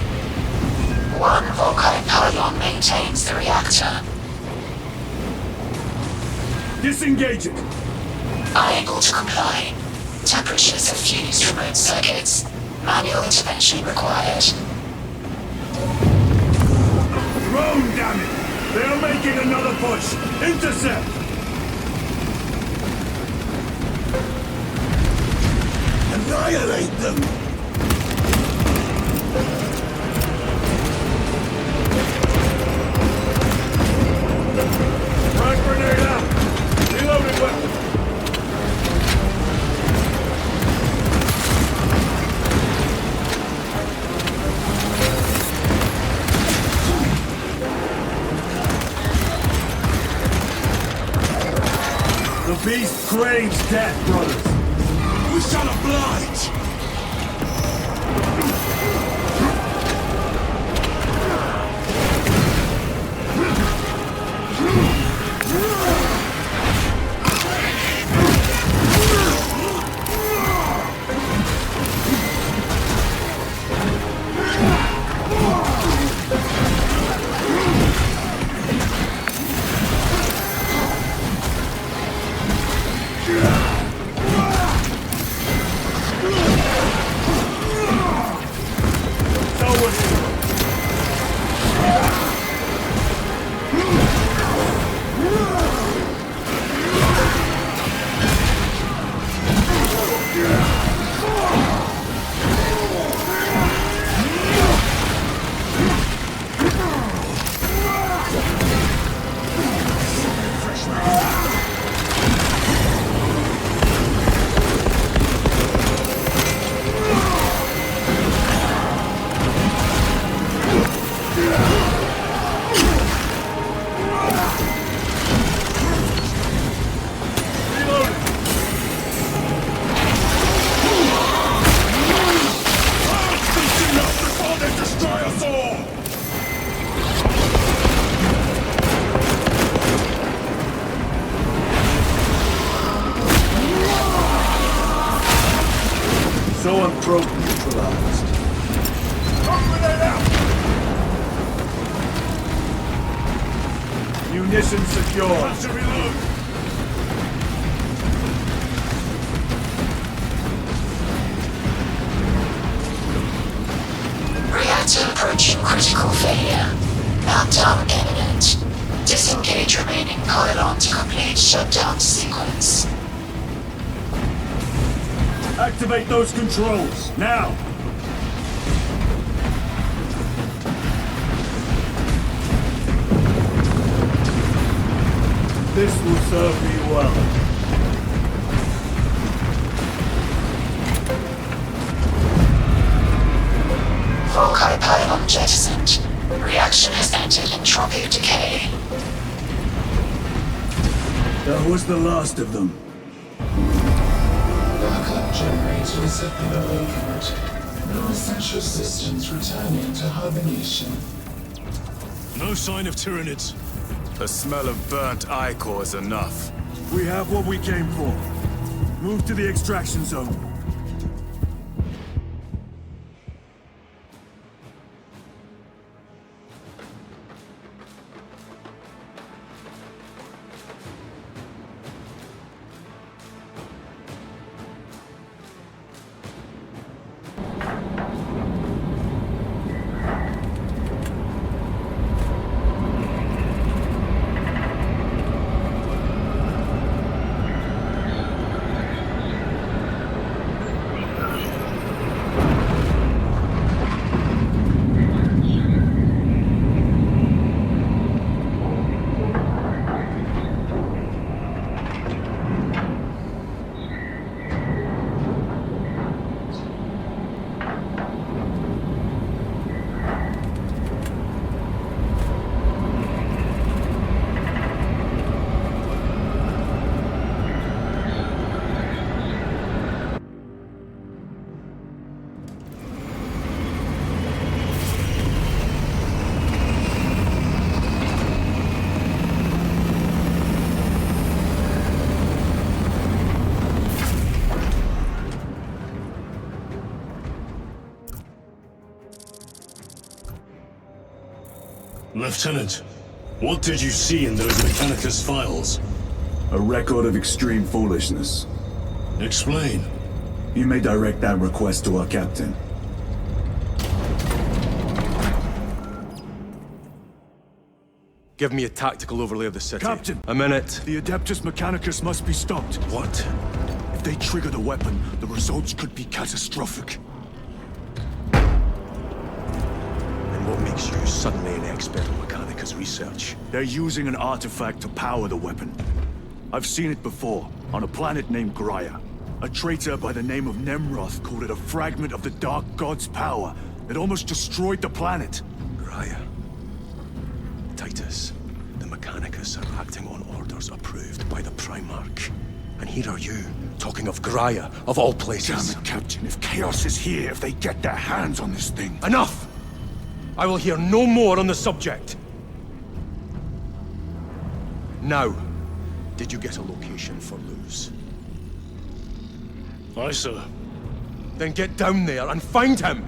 One Volkite pylon maintains the reactor. Disengage it! Unable to comply. Temperatures have fused remote circuits. Manual intervention required. Drone, damn it! They are making another push! Intercept! Annihilate them! Frag grenade out! Reloading weapon! The beast craves death, brothers! We shall oblige! So unprobe neutralized. Munitions secure. To reload. Reactor approaching critical failure. Meltdown imminent. Disengage remaining pylon to complete shutdown sequence. Activate those controls, now! This will serve me well. Volkai pylon jettisoned. Reaction has entered entropic decay. That was the last of them. Backup generators have been awakened. No essential systems returning to hibernation. No sign of Tyranids. The smell of burnt ichor is enough. We have what we came for. Move to the extraction zone. Lieutenant, what did you see in those Mechanicus files? A record of extreme foolishness. Explain. You may direct that request to our captain. Give me a tactical overlay of the city. Captain! A minute. The Adeptus Mechanicus must be stopped. What? If they trigger the weapon, the results could be catastrophic. And what makes you suddenly an expert in Mechanicus research? They're using an artifact to power the weapon. I've seen it before, on a planet named Graia. A traitor by the name of Nemroth called it a fragment of the Dark God's power that almost destroyed the planet. Graia. Titus, the Mechanicus are acting on orders approved by the Primarch. And here are you, talking of Graia, of all places. Damn it, Captain. If Chaos is here, if they get their hands on this thing... Enough! I will hear no more on the subject. Now, did you get a location for Luz? Aye, sir. Then get down there and find him!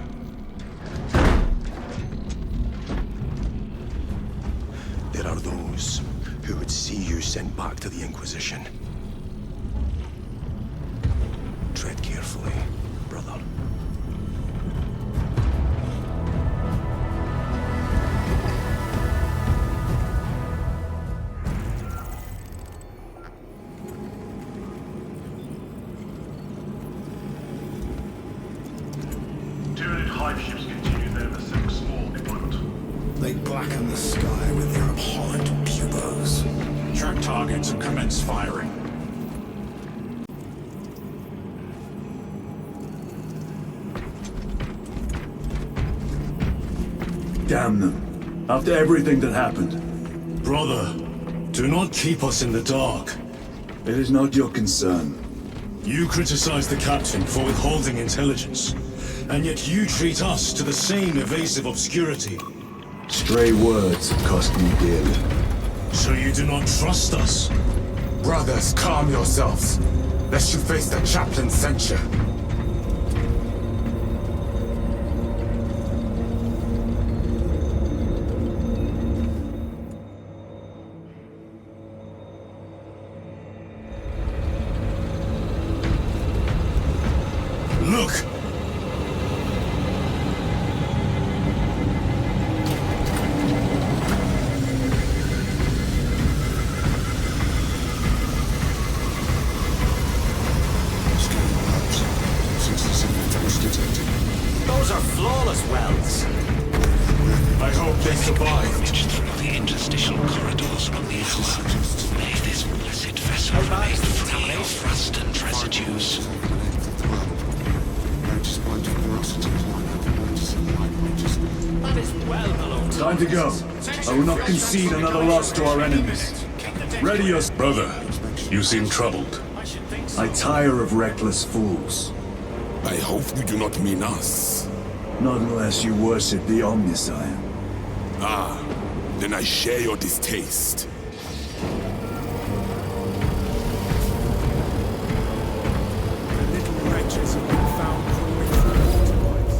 There are those who would see you sent back to the Inquisition. Tread carefully, brother. Tyranid hive ships continue their Pacific small deployment. They blacken the sky with their abhorrent buboes. Track targets and commence firing. Damn them. After everything that happened. Brother, do not keep us in the dark. It is not your concern. You criticize the captain for withholding intelligence, and yet you treat us to the same evasive obscurity. Stray words have cost me dearly. So you do not trust us? Brothers, calm yourselves, lest you face the chaplain's censure. Look! Those are flawless welds. I hope they survive. Through the interstitial corridors of the hour. May this blessed vessel remain free of rust and residues. That is well below. Time to go. I will not concede another loss to our enemies. Ready your... Brother, you seem troubled. I tire of reckless fools. I hope you do not mean us. Not unless you worship the Omniscient. Ah, then I share your distaste. The little wretches have been found crawling through water pipes.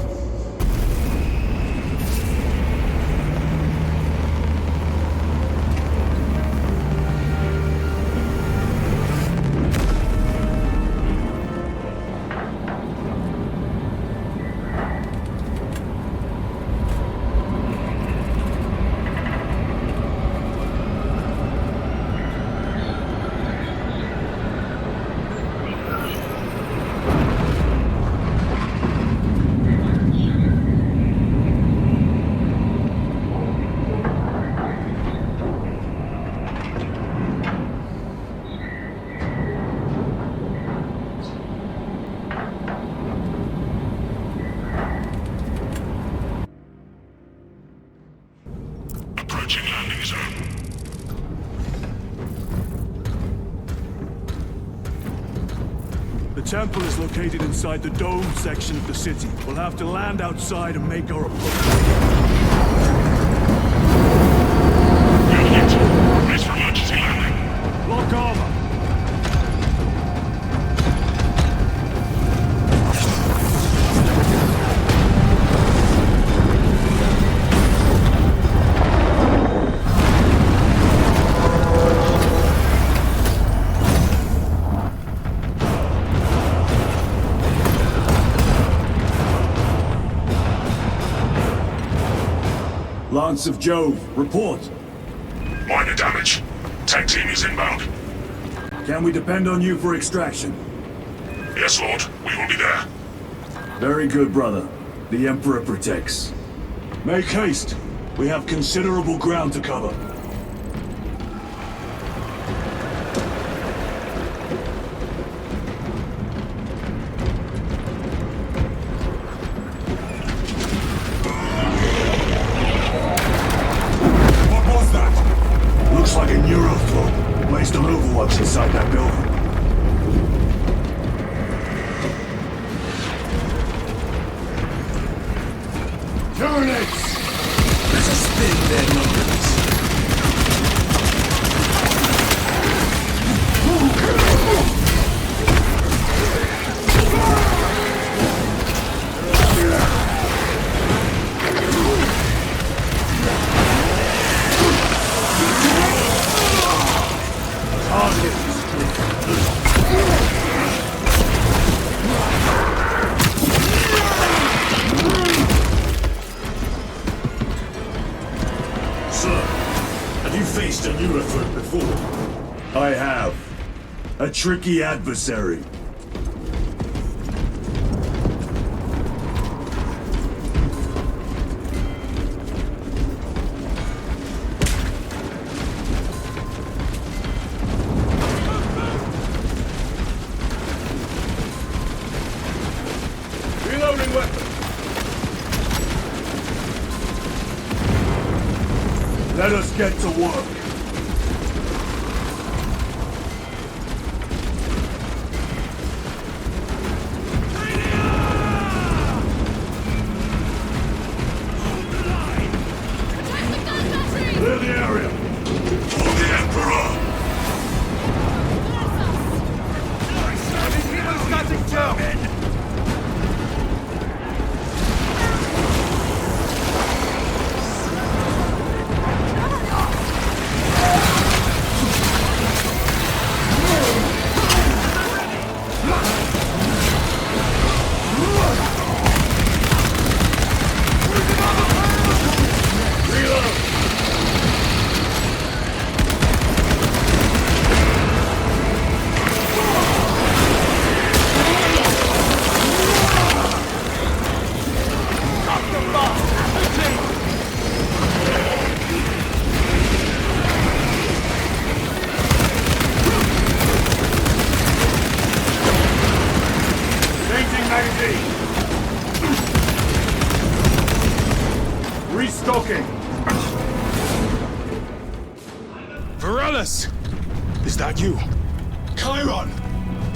Approaching landing zone. The temple is located inside the dome section of the city. We'll have to land outside and make our approach. Brace for emergency landing. Lock armor. Lance of Jove, report. Minor damage. Tech team is inbound. Can we depend on you for extraction? Yes, Lord. We will be there. Very good, brother. The Emperor protects. Make haste. We have considerable ground to cover. What was that? Looks like a Neurothrope. Placed on overwatch inside that building. Tyranids! Let us spin their numbers. Faced a Neurothrope before? I have. A tricky adversary. Reloading weapon. Let us get to work. Clear the area. For the Emperor! Hemostatic gel. Restocking! Varellus! Is that you? Chiron!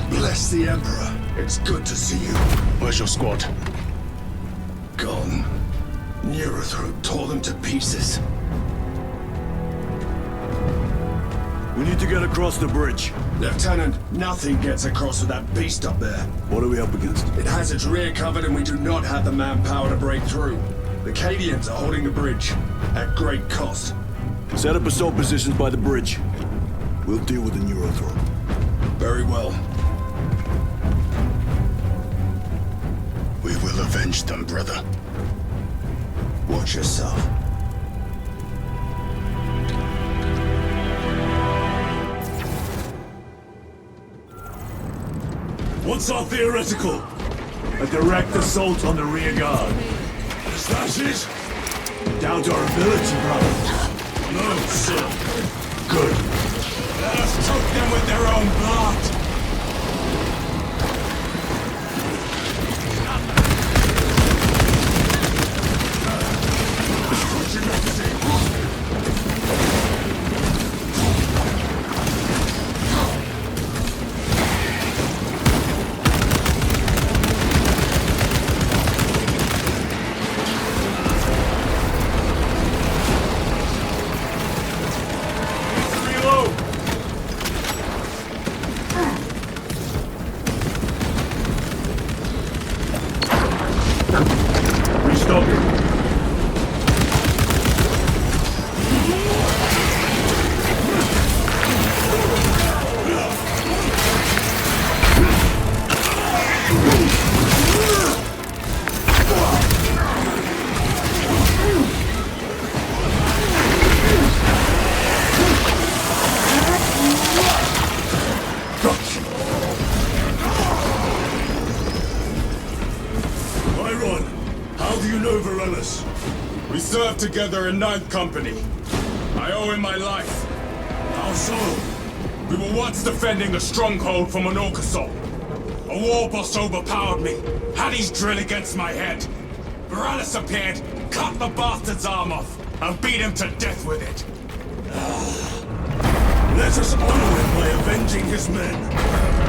Bless the Emperor. It's good to see you. Where's your squad? Gone. Neurothrope tore them to pieces. We need to get across the bridge. Lieutenant, nothing gets across with that beast up there. What are we up against? It has its rear covered and we do not have the manpower to break through. The Cadians are holding the bridge, at great cost. Set up assault positions by the bridge. We'll deal with the Neurothrope. Very well. We will avenge them, brother. Watch yourself. What's our theoretical? A direct assault on the rear guard. Is that it? Down to our ability, brother. No, sir. Good. Let us choke them with their own blood! Everyone! How do you know Varellus? We served together in 9th Company. I owe him my life. How so? We were once defending a stronghold from an orc assault. A war boss overpowered me, had his drill against my head. Varellus appeared, cut the bastard's arm off, and beat him to death with it. Let us honor him by avenging his men.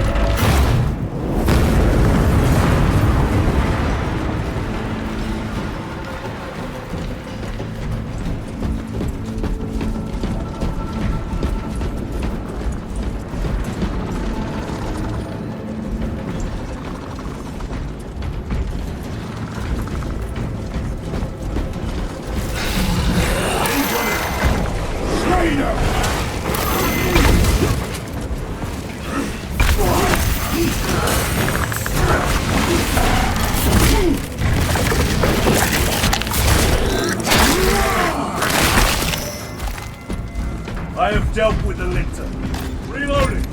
I have dealt with the lictor. Reloading!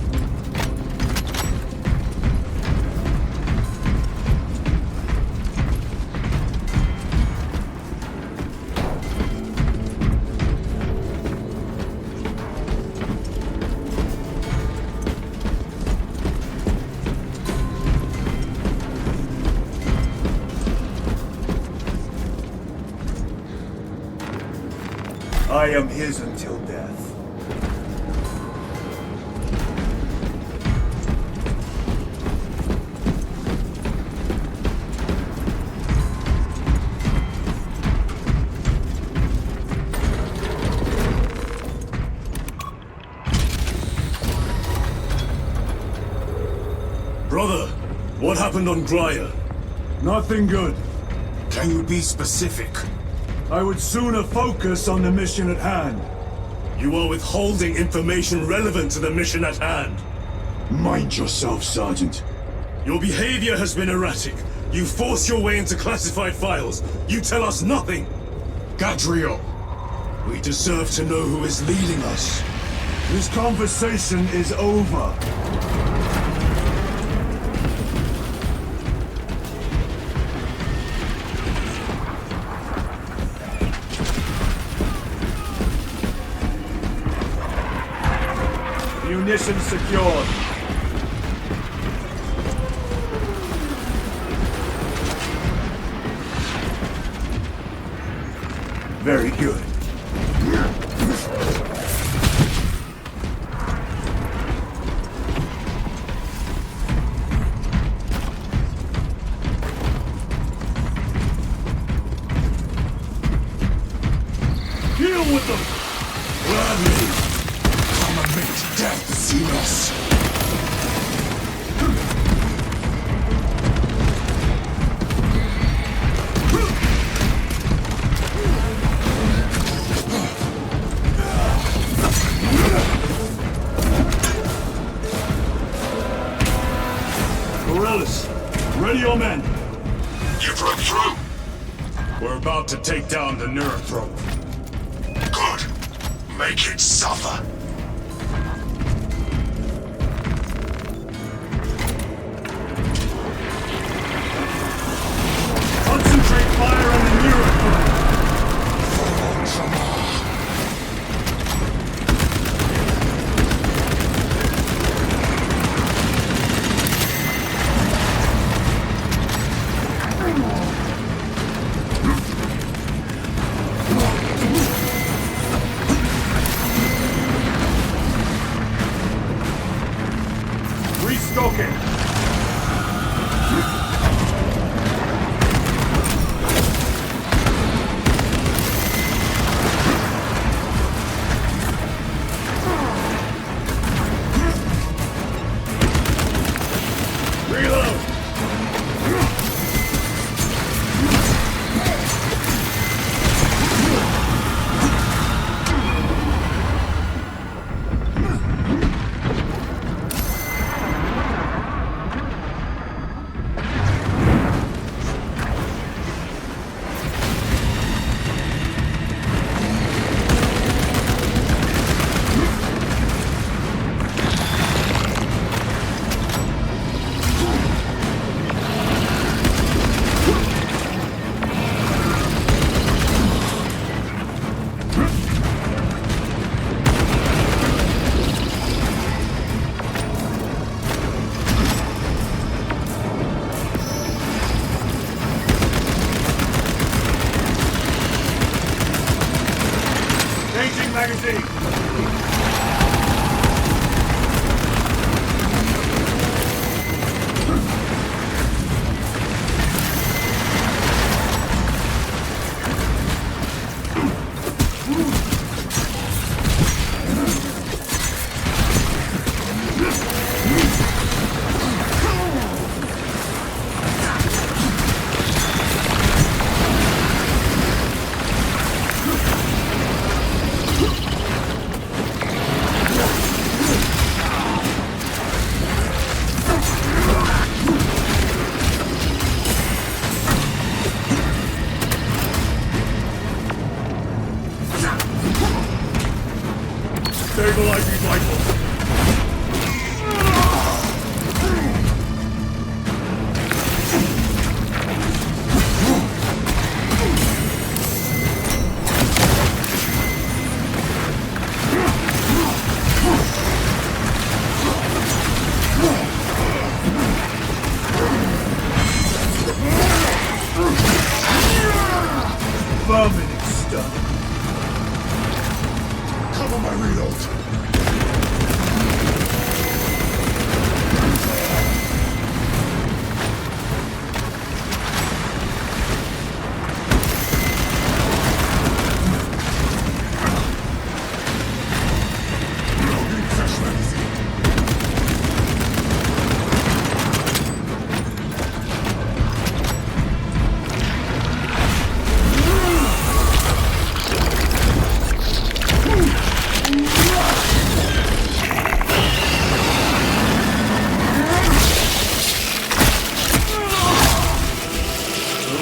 I am his until death. Brother, what happened on Grya? Nothing good. Can you be specific? I would sooner focus on the mission at hand. You are withholding information relevant to the mission at hand. Mind yourself, Sergeant. Your behavior has been erratic. You force your way into classified files. You tell us nothing. Gadriel, we deserve to know who is leading us. This conversation is over. Munitions secured. Very good. Deal with them! Gladly! Come and make death see us! Varellus, ready your men! You broke through? We're about to take down the Neurothrope. Good. Make it suffer. Concentrate fire on the Neurothrope! magazine! Stabilizing rifles! Vermin stuff. Cover my reload.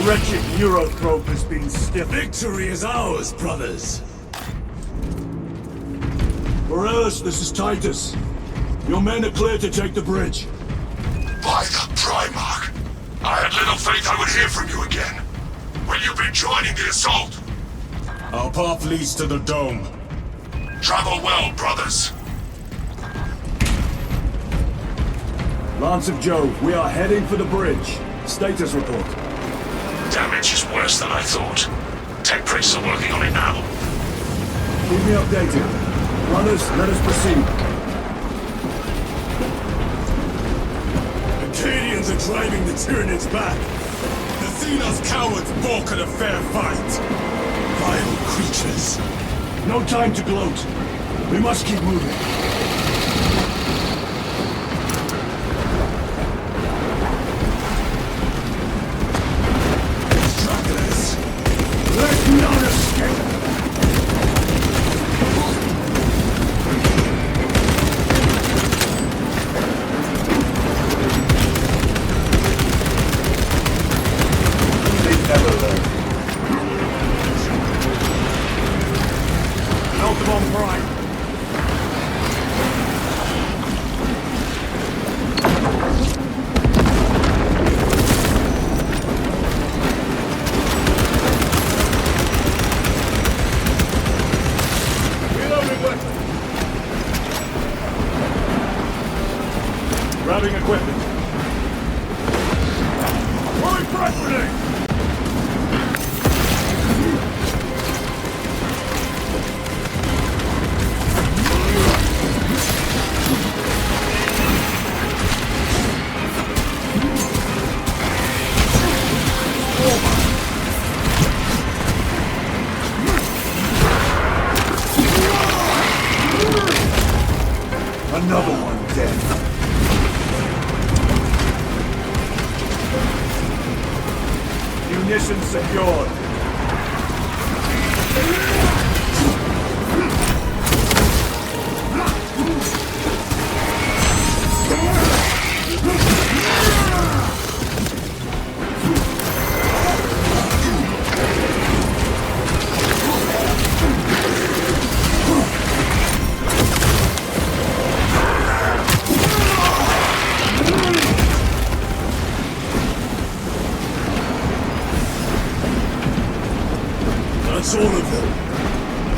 Wretched Neurothrope has been stiff. Victory is ours, brothers! Morellis, this is Titus. Your men are clear to take the bridge. By the Primarch! I had little faith I would hear from you again. Will you be joining the assault? Our path leads to the dome. Travel well, brothers. Lance of Jove, we are heading for the bridge. Status report. Damage is worse than I thought. Tech priests are working on it now. Keep me updated. Runners, let us proceed. The Cadians are driving the Tyranids back. The Xenos cowards balk at a fair fight. Vile creatures. No time to gloat. We must keep moving. Stragglers! Let none escape! They never learn. Melt them on prime. Reloading weapon. Grabbing equipment. Throwing frag grenade! Another one dead. Munitions secured. That's all of them.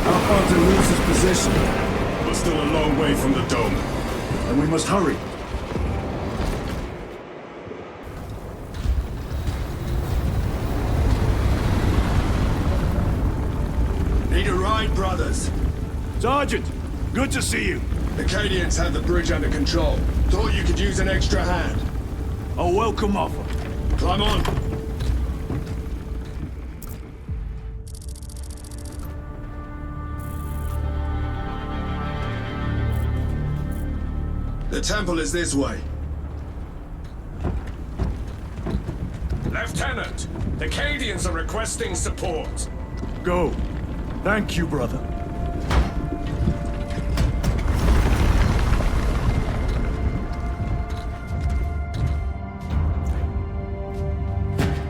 How far to lose his position? We're still a long way from the dome. And we must hurry. Need a ride, brothers. Sergeant, good to see you. The Cadians had the bridge under control. Thought you could use an extra hand. A welcome offer. Climb on. The temple is this way. Lieutenant, the Cadians are requesting support. Go. Thank you, brother.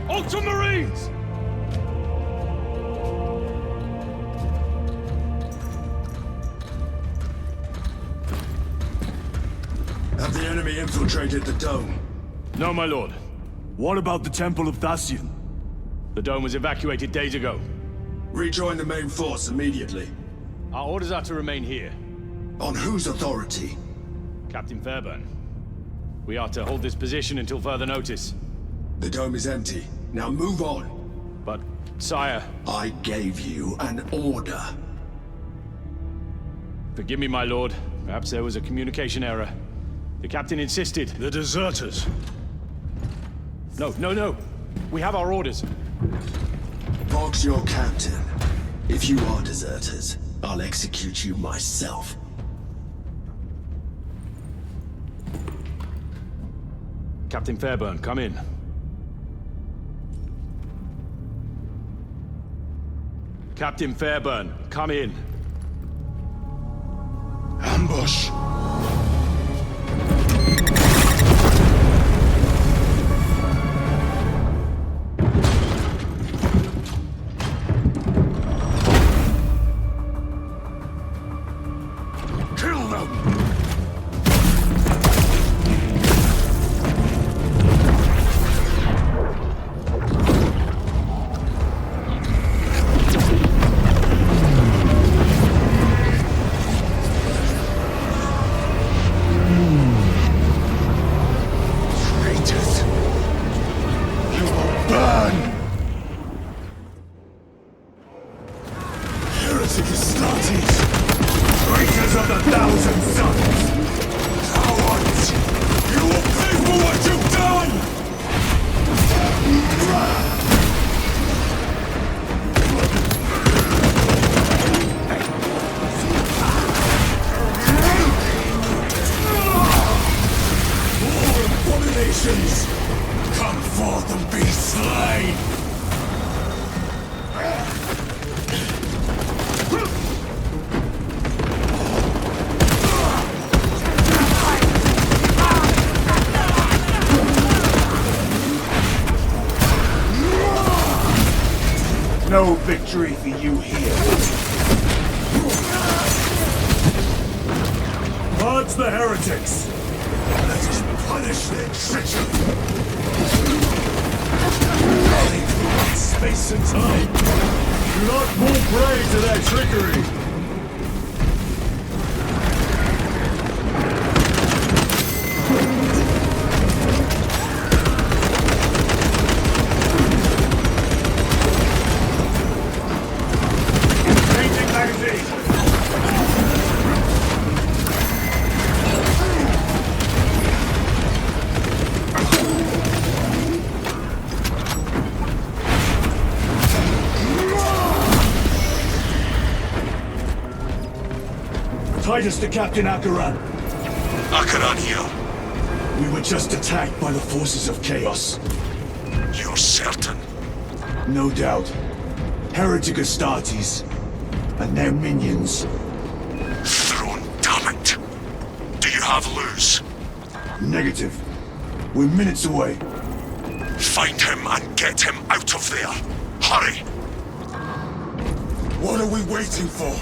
Ultramarines! Have the enemy infiltrated the dome? No, my lord. What about the Temple of Thasian? The dome was evacuated days ago. Rejoin the main force immediately. Our orders are to remain here. On whose authority? Captain Fairburn. We are to hold this position until further notice. The dome is empty. Now move on. But, sire... I gave you an order. Forgive me, my lord. Perhaps there was a communication error. The captain insisted. The deserters. No. We have our orders. Box your captain. If you are deserters, I'll execute you myself. Captain Fairburn, come in. Captain Fairburn, come in. Ambush! Kill them! Come forth and be slain! No victory for you here. Purge the heretics! Let us punish their treachery! Running through space and time! Do not fall prey to their trickery! Changing magazine! Titus to Captain Akaran. Akaran here. We were just attacked by the forces of chaos. You're certain? No doubt. Heretic Astartes and their minions. Throne, damn it! Do you have Luz? Negative. We're minutes away. Find him and get him out of there. Hurry! What are we waiting for?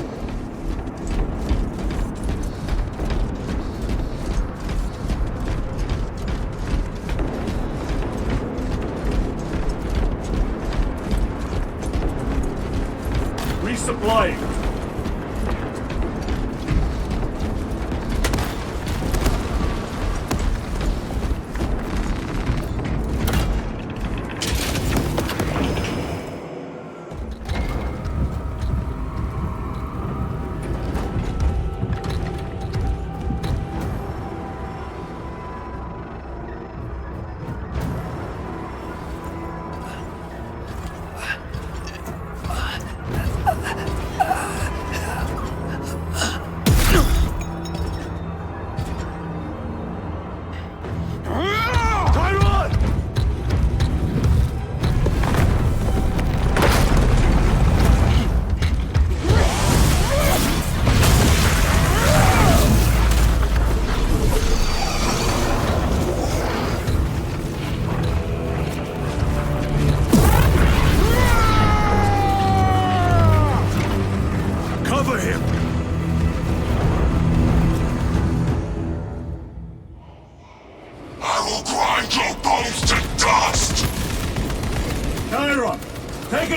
Resupplying.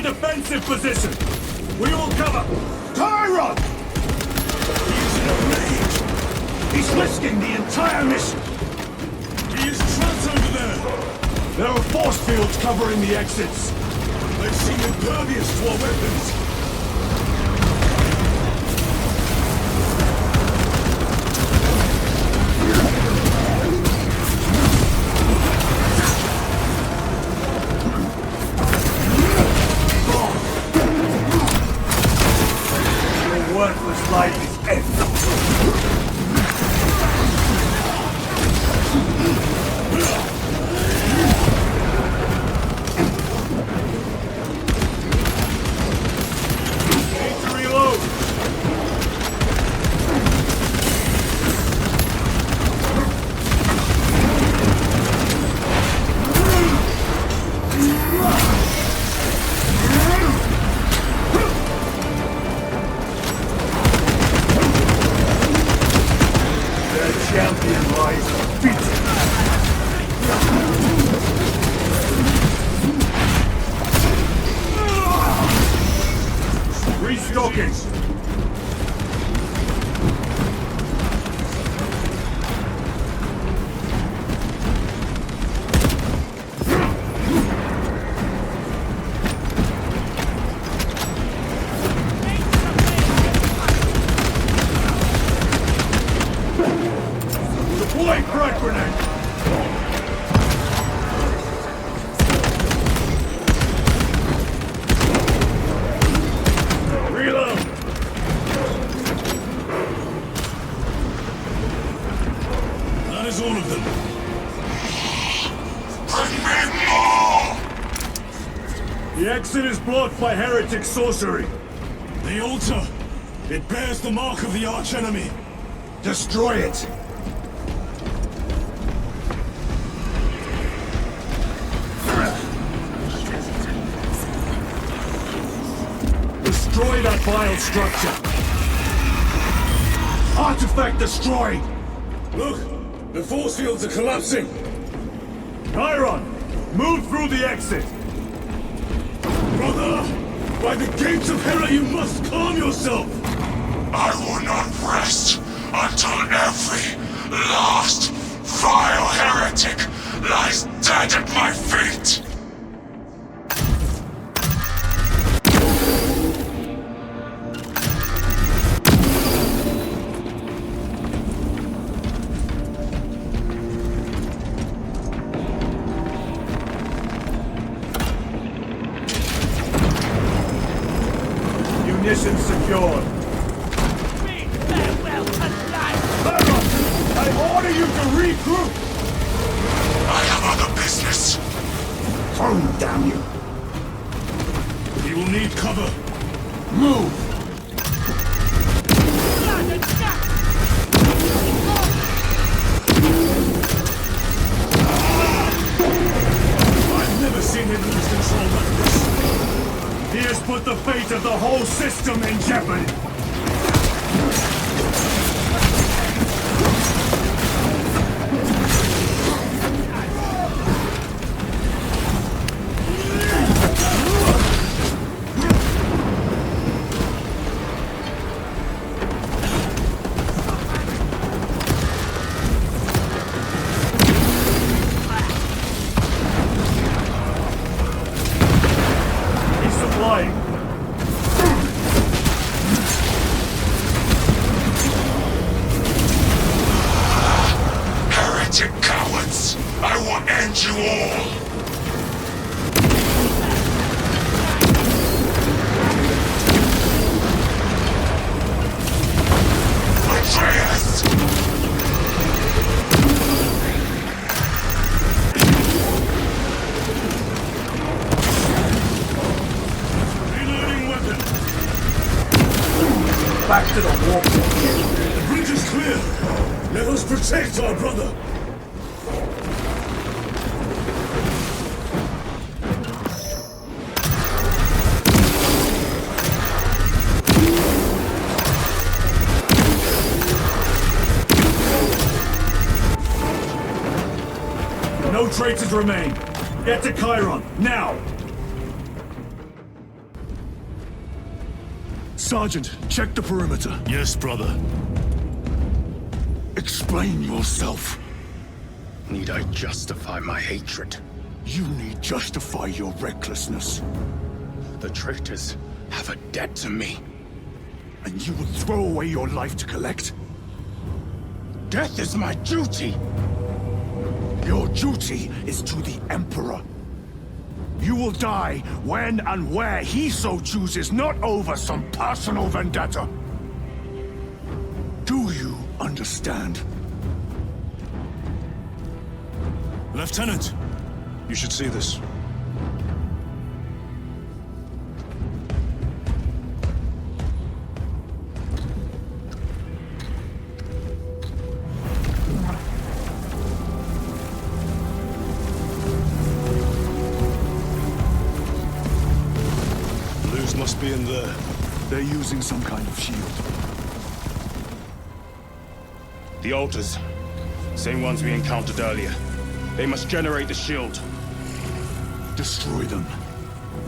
defensive position! We will cover! Tyron! He's in a rage! He's risking the entire mission! He is trapped over there! There are force fields covering the exits! They seem impervious to our weapons! Worthless life is empty. Need to reload. Champion lies beaten. Restocking. Deploy frag grenade! Reload! That is all of them. Bring me more! The exit is blocked by heretic sorcery. The altar! It bears the mark of the archenemy. Destroy it! Destroy that vile structure! Artifact destroyed! Look! The force fields are collapsing! Chiron! Move through the exit! Brother! By the gates of Hera you must calm yourself! I will not rest until every last vile heretic lies dead at my feet! Munitions secured. Farewell to life! I order you to regroup! I have other business. Home, damn you! He will need cover. Move! I've never seen him lose control like this. He has put the fate of the whole system in jeopardy! Resupplying! Heretic cowards! I will end you all! Atreus! Reloading weapon. Back to the war. The bridge is clear. Let us protect our brother. No traitors remain. Get to Chiron, now! Sergeant, check the perimeter. Yes, brother. Explain yourself. Need I justify my hatred? You need justify your recklessness. The traitors have a debt to me. And you will throw away your life to collect? Death is my duty! Your duty is to the Emperor. You will die when and where he so chooses, not over some personal vendetta. Do you understand? Lieutenant, you should see this. Blues must be in there. They're using some kind of shield. The altars. Same ones we encountered earlier. They must generate the shield. Destroy them.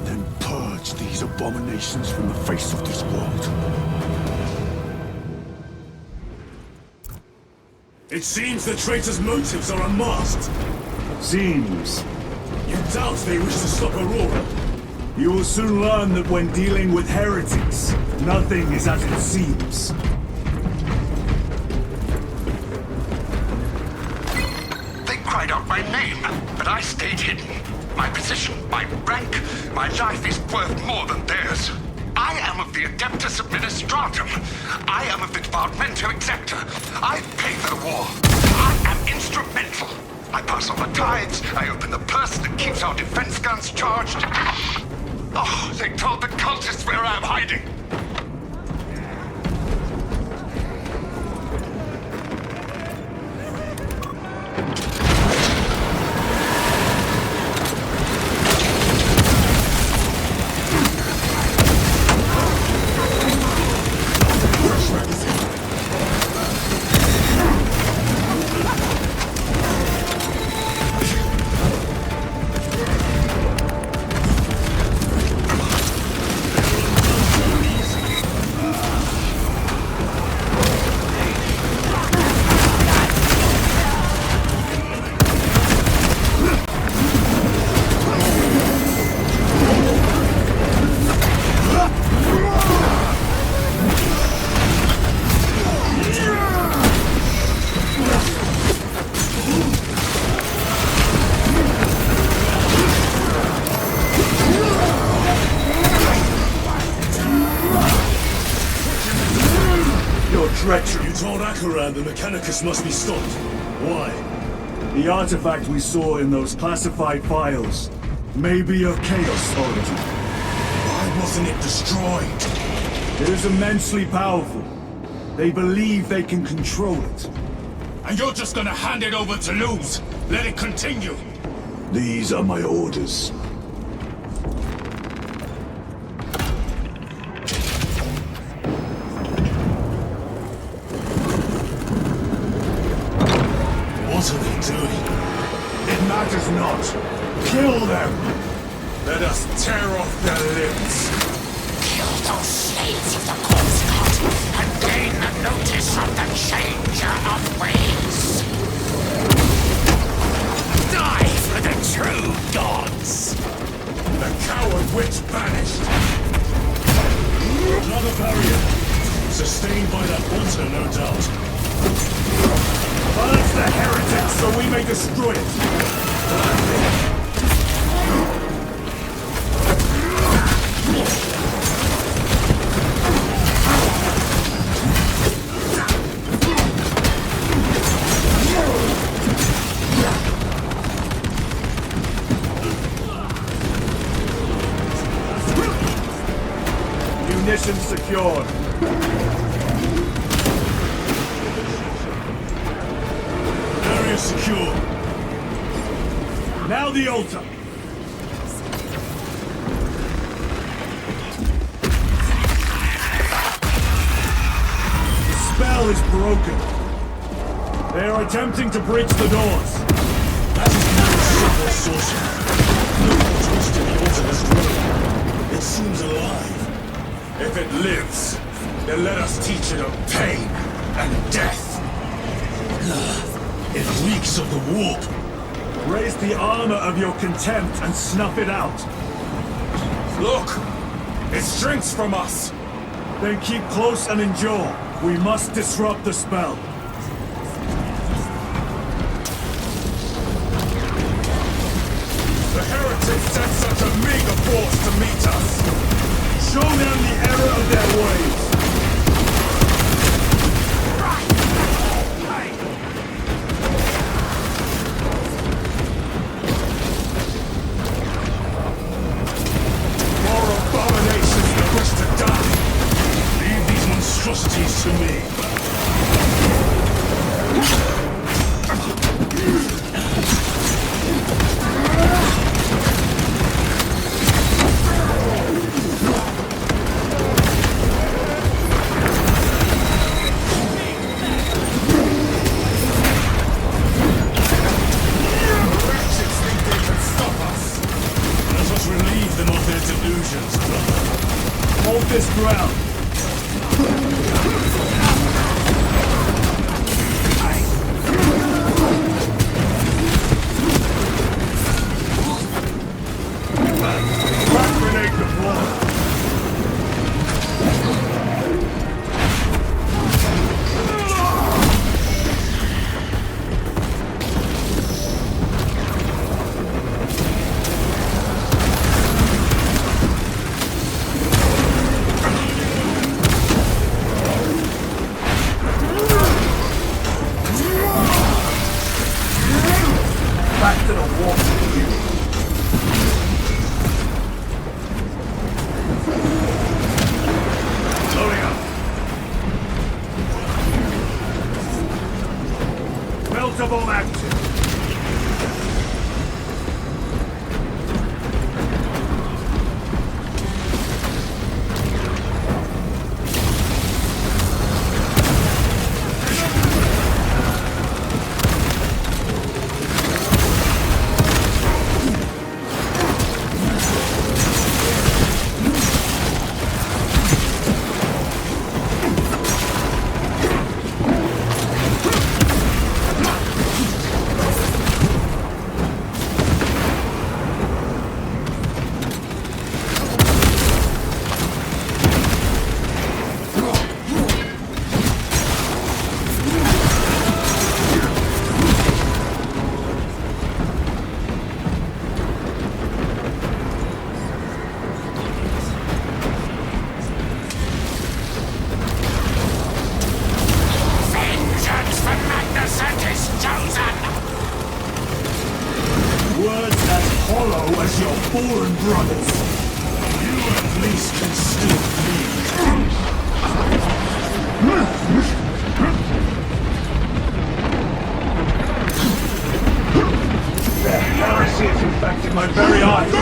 Then purge these abominations from the face of this world. It seems the traitors' motives are unmasked. Seems. You doubt they wish to stop Aurora? You will soon learn that when dealing with heretics, nothing is as it seems. They cried out my name, but I stayed hidden. My position, my rank, my life is worth more than theirs. I am of the Adeptus Administratum. I am of the Departmento Exector. I pay their war. I am instrumental. I pass on the tithes. I open the purse that keeps our defense guns charged. Oh, they told the cultists where I'm hiding. Treachery. You told Akaran the Mechanicus must be stopped. Why? The artifact we saw in those classified files may be of Chaos origin. Why wasn't it destroyed? It is immensely powerful. They believe they can control it. And you're just gonna hand it over to Luz? Let it continue? These are my orders. What are they doing? It matters not. Kill them! Let us tear off their limbs. Kill those slaves of the corpse cult and gain the notice of the changer of ways. Die for the true gods! The coward witch banished. Another barrier. Sustained by that altar, no doubt. Purge the heretics so we may destroy it! Munitions secured. Area secure. Now the altar. The spell is broken. They are attempting to breach the doors. That is no simple sorcery. No more twist in the altar has grown. It seems alive. If it lives, then let us teach it of pain and death. It reeks of the warp. Raise the armor of your contempt and snuff it out. Look! It shrinks from us! Then keep close and endure. We must disrupt the spell. The heretics sent such a meager force to meet us! Show them the error of their ways! More abominations that wish to die! Leave these monstrosities to me! Hold this ground. Flash grenade deployed. Back to the warp. Loading up. Melter bomb active. Words as hollow as your fallen brothers. You at least can still bleed. Their heresy has infected my very eyes.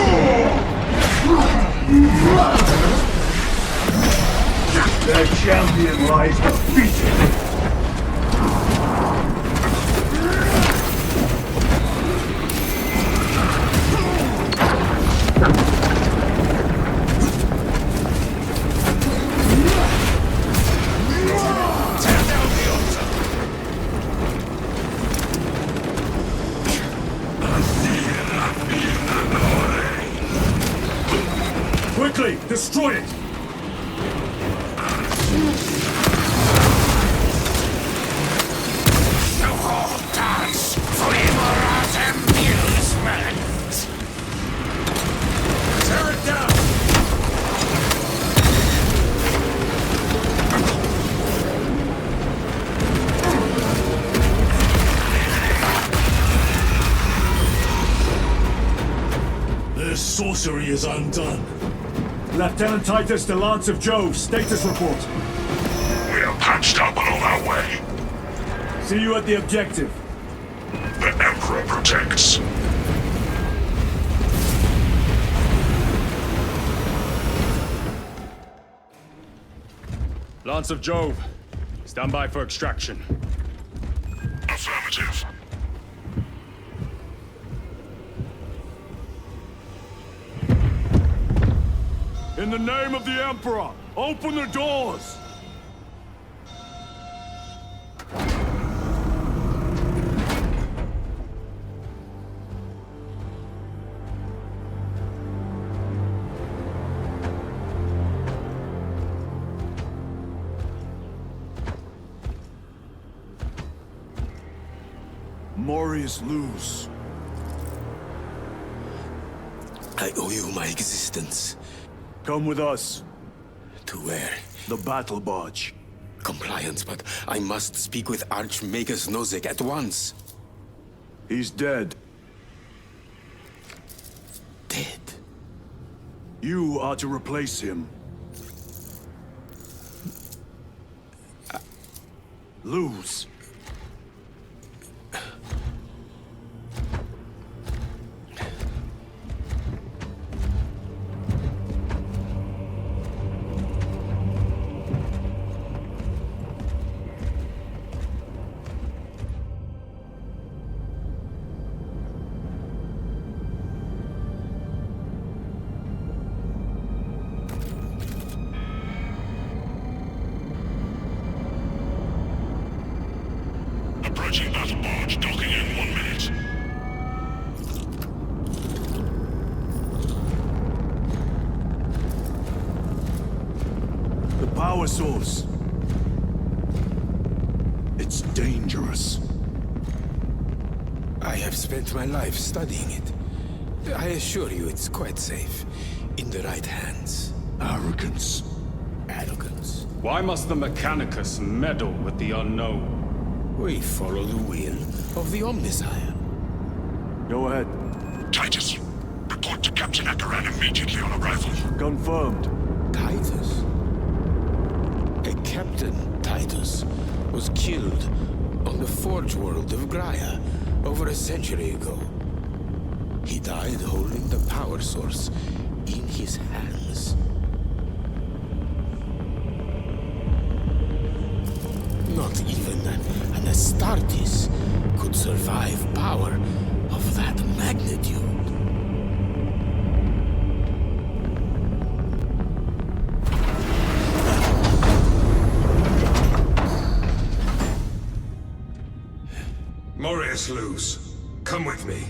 Their champion lies defeated. Quickly, destroy it! The whole dance for Imora's amusement! Tear it down! Their sorcery is undone. Lieutenant Titus, the Lance of Jove, status report. We are patched up and on our way. See you at the objective. The Emperor protects. Lance of Jove, stand by for extraction. Affirmative. In the name of the Emperor, open the doors! Morius lose. I owe you my existence. Come with us. To where? The battle barge. Compliance, but I must speak with Archmagus Nozick at once. He's dead. Dead? You are to replace him. Lose. Approaching battle barge, docking in 1 minute. The power source. It's dangerous. I have spent my life studying it. I assure you it's quite safe. In the right hands. Arrogance. Arrogance. Why must the Mechanicus meddle with the unknown? We follow the will of the Omnisire. Go ahead. Titus, report to Captain Akaran immediately on arrival. Confirmed. Titus? A Captain Titus was killed on the Forge world of Graia over a century ago. He died holding the power source in his hands. Not even an Astartes could survive power of that magnitude. Morius Luz, come with me.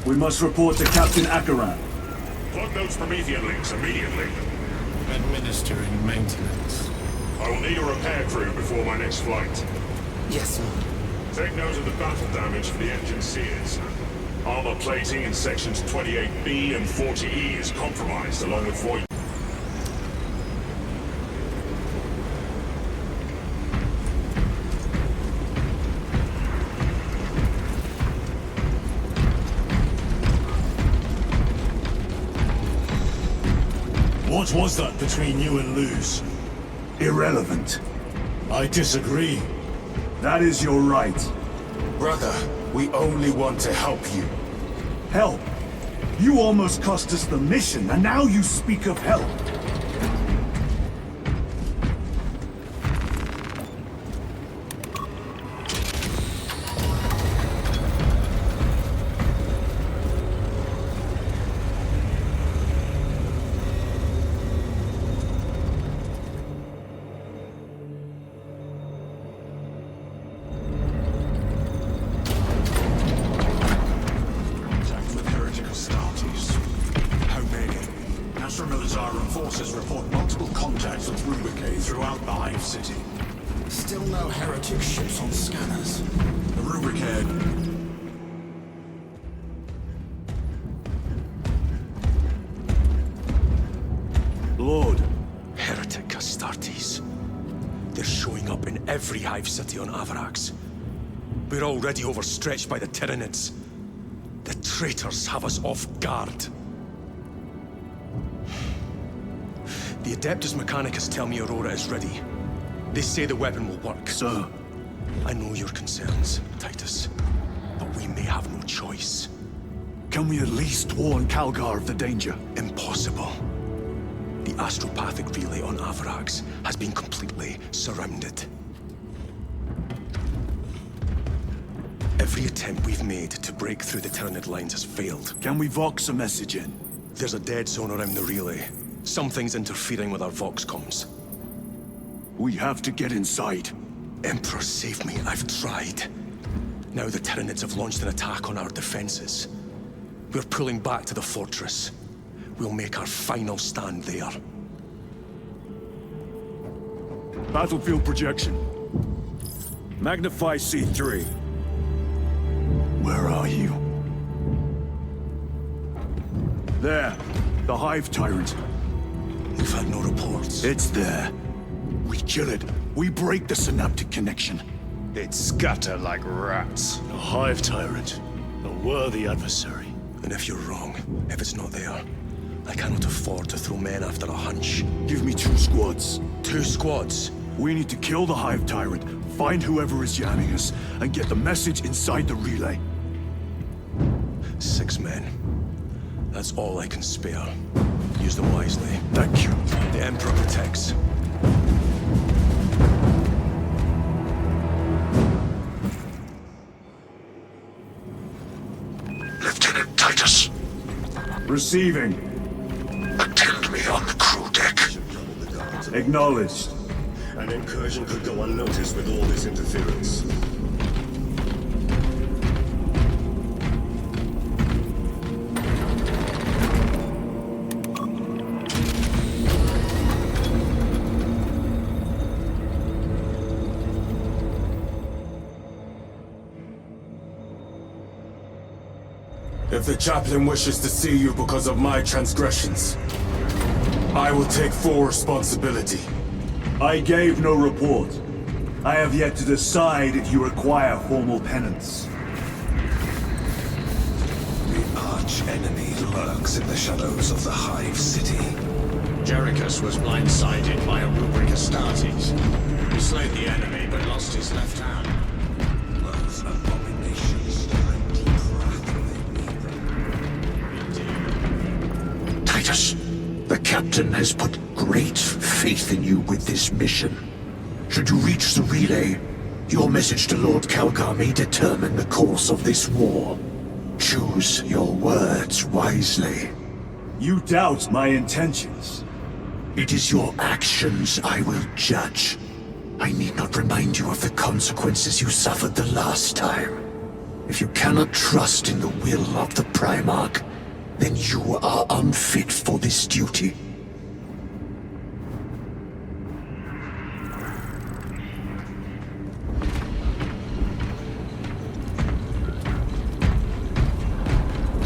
We must report to Captain Akaran. Plug those Promethean links immediately. Administering maintenance. I will need a repair crew before my next flight. Yes, sir. Take note of the battle damage for the engine sears. Armor plating in sections 28B and 40E is compromised, along with void. What was that between you and Luz? Irrelevant. I disagree. That is your right. Brother, we only want to help you. Help? You almost cost us the mission, and now you speak of help. contacts with Rubricate throughout the Hive City. Still no heretic ships on scanners. The Rubricate. Lord. Heretic Astartes. They're showing up in every Hive City on Avarax. We're already overstretched by the Tyranids. The traitors have us off guard. The Adeptus Mechanicus tell me Aurora is ready. They say the weapon will work. Sir. I know your concerns, Titus. But we may have no choice. Can we at least warn Calgar of the danger? Impossible. The astropathic relay on Avarax has been completely surrounded. Every attempt we've made to break through the Tyranid lines has failed. Can we Vox a message in? There's a dead zone around the relay. Something's interfering with our Vox comms. We have to get inside. Emperor, save me. I've tried. Now the Tyranids have launched an attack on our defenses. We're pulling back to the fortress. We'll make our final stand there. Battlefield projection. Magnify C3. Where are you? There. The Hive Tyrant. We've had no reports. It's there. We kill it. We break the synaptic connection. They'd scatter like rats. A Hive Tyrant. A worthy adversary. And if you're wrong, if it's not there, I cannot afford to throw men after a hunch. Give me 2 squads. 2 squads? We need to kill the Hive Tyrant, find whoever is jamming us, and get the message inside the relay. 6 men. That's all I can spare. Use them wisely. Thank you. The Emperor protects. Lieutenant Titus. Receiving. Attend me on the crew deck. Acknowledged. An incursion could go unnoticed with all this interference. If the chaplain wishes to see you because of my transgressions, I will take full responsibility. I gave no report. I have yet to decide if you require formal penance. The arch-enemy lurks in the shadows of the Hive City. Jerichus was blindsided by a rubric Astartes. He slayed the enemy, but lost his left hand. Those abominations directly crackling. Titus, the captain has put great faith in you with this mission. Should you reach the relay, your message to Lord Calgar may determine the course of this war. Choose your words wisely. You doubt my intentions. It is your actions I will judge. I need not remind you of the consequences you suffered the last time. If you cannot trust in the will of the Primarch, then you are unfit for this duty.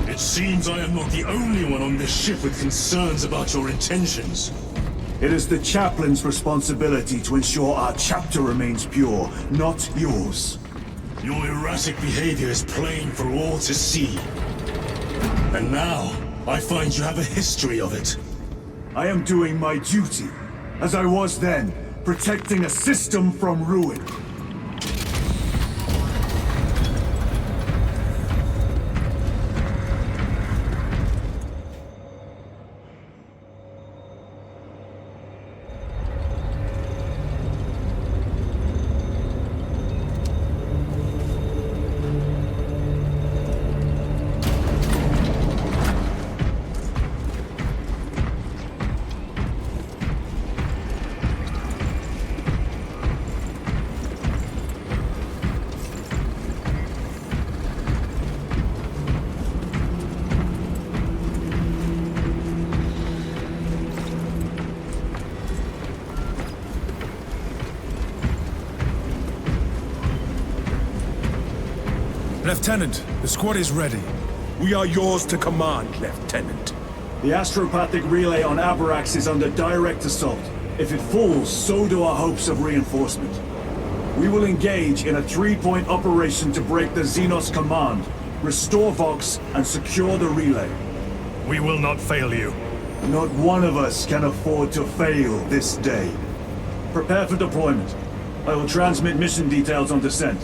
It seems I am not the only one on this ship with concerns about your intentions. It is the chaplain's responsibility to ensure our chapter remains pure, not yours. Your erratic behavior is plain for all to see. And now, I find you have a history of it. I am doing my duty, as I was then, protecting a system from ruin. Lieutenant, the squad is ready. We are yours to command, Lieutenant. The astropathic relay on Avarax is under direct assault. If it falls, so do our hopes of reinforcement. We will engage in a 3-point operation to break the Xenos command, restore Vox, and secure the relay. We will not fail you. Not one of us can afford to fail this day. Prepare for deployment. I will transmit mission details on descent.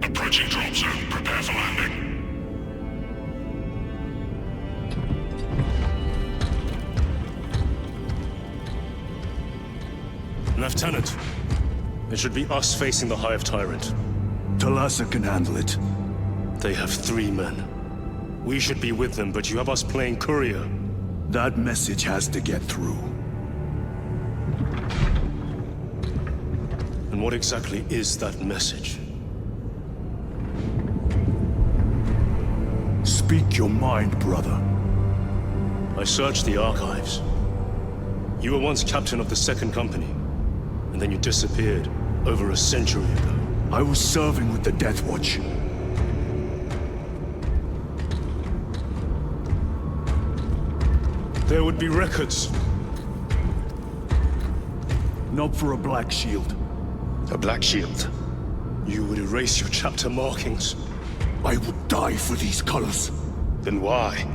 Approaching drop zone. Prepare for landing. Lieutenant, it should be us facing the Hive Tyrant. Talassa can handle it. They have 3 men. We should be with them, but you have us playing courier. That message has to get through. And what exactly is that message? Speak your mind, brother. I searched the archives. You were once captain of the 2nd Company, and then you disappeared over a century ago. I was serving with the Death Watch. There would be records. Not for a Black Shield. A Black Shield? You would erase your chapter markings. I would die for these colors. Then why?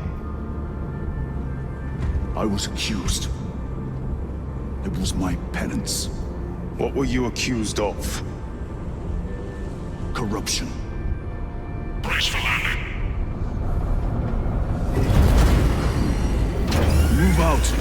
I was accused. It was my penance. What were you accused of? Corruption. Brace for landing. Move out.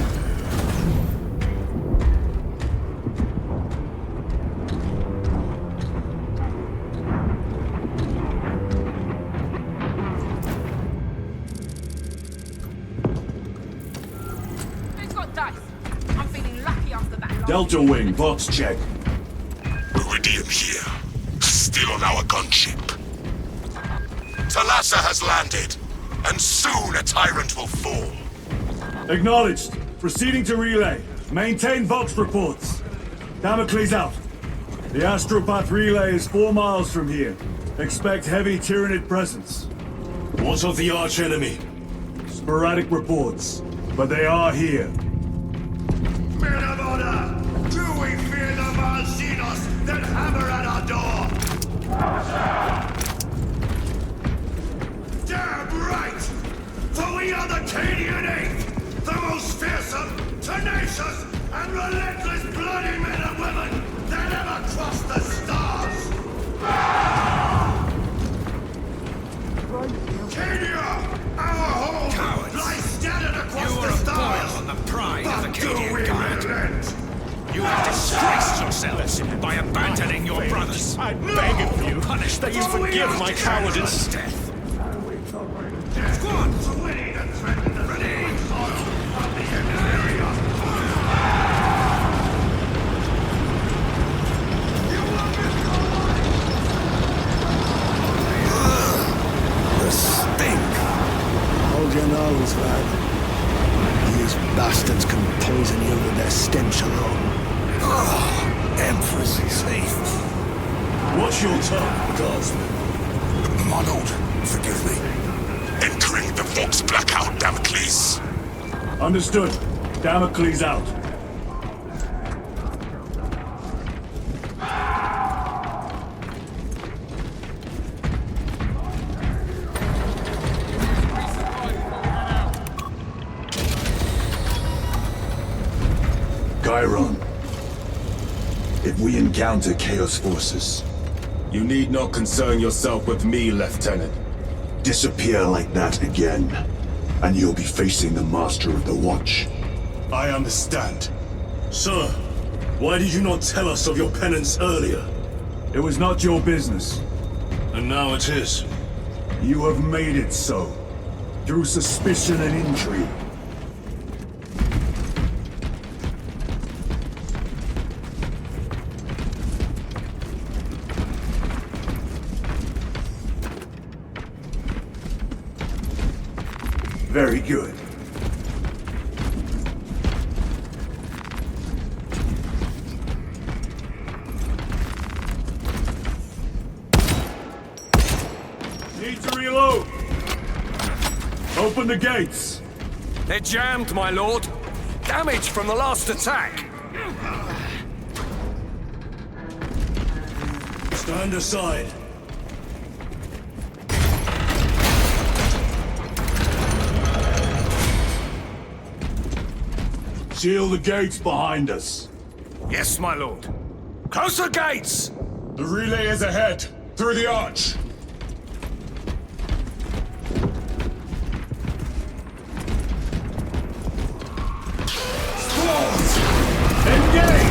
Delta Wing, box check. Iridium here. Still on our gunship. Talassa has landed, and soon a tyrant will fall. Acknowledged. Proceeding to relay. Maintain Vox reports. Damocles out. The Astropath relay is 4 miles from here. Expect heavy Tyranid presence. What of the arch-enemy? Sporadic reports, but they are here. Men of honor! Do we fear the Malzinos that hammer at our door? Damn right! For we are the Cadian Eighth, the most fearsome, tenacious, and relentless bloody men and women that ever crossed the stars! Cadia! Our home Cowards. lies scattered across You are the a stars! foil on the pride of the But do Cadian we Guard. relent? You have disgraced yourselves by abandoning your brothers. I beg of you, punish that you forgive my cowardice. Death. Squads ready to threaten the ready soil of the area. The stink! Hold your nose, lad. These bastards can poison you with their stench alone. Empress is safe. What's your tongue, Guardsman? My lord, forgive me. Entering the Vox blackout, Damocles. Understood. Damocles out. Chiron. If we encounter Chaos forces, You need not concern yourself with me, Lieutenant. disappear like that again, and you'll be facing the Master of the Watch. I understand. Sir, why did you not tell us of your penance earlier? It was not your business. And now it is. You have made it so. Through suspicion and intrigue. Very good. Need to reload. Open the gates. They're jammed, my lord. Damage from the last attack. Stand aside. Seal the gates behind us. Yes, my lord. Close the gates! The relay is ahead, through the arch. Engage!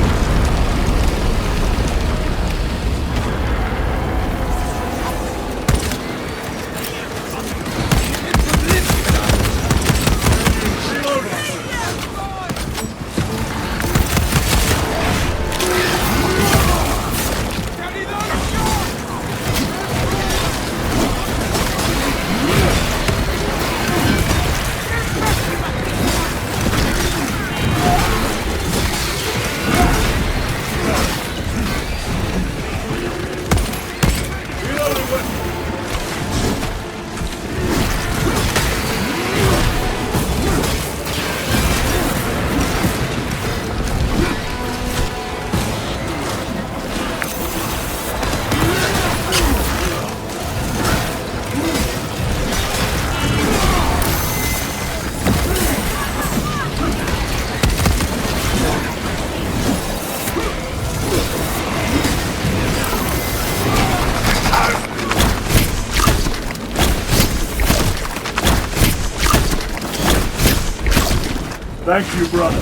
Thank you, brother.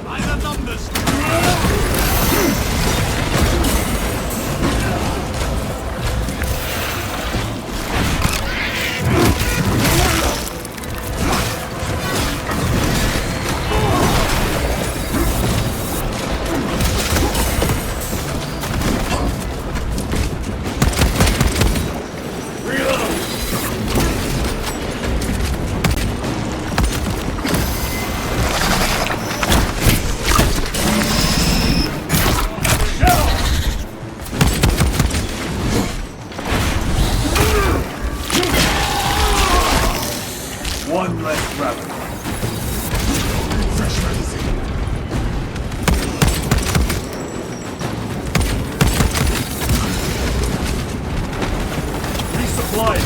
I have numbers. One less rebel. Fresh medicine. Resupply.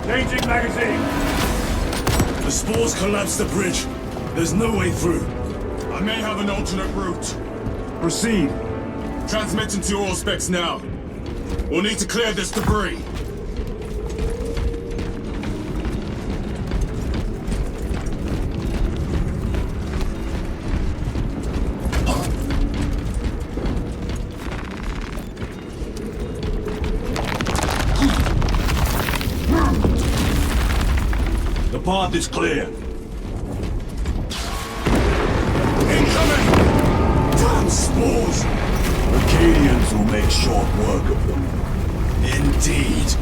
Changing magazine. The spores collapsed the bridge. There's no way through. I may have an alternate route. Proceed. Transmitting to all specs now. We'll need to clear this debris. The path is clear. Damn spores! Acadians will make short work of them. Indeed.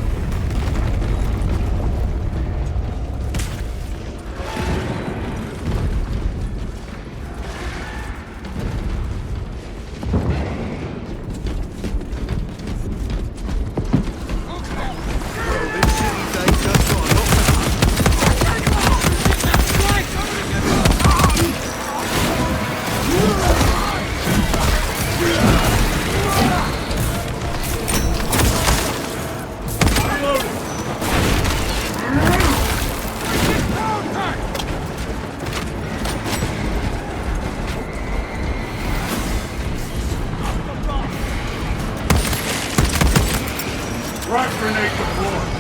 Frag grenade deployed.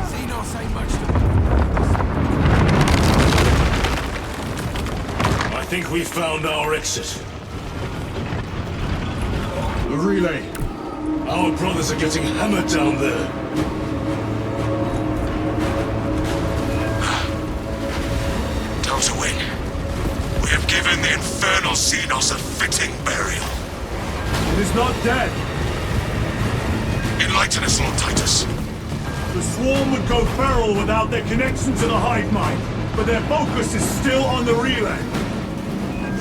Xenos ain't much to... I think we found our exit. The relay. Our brothers are getting hammered down there. Delta Wing. We have given the infernal Xenos a fitting burial. It is not dead. Enlighten us, Lord Titus. The swarm would go feral without their connection to the hive mind, but their focus is still on the relay.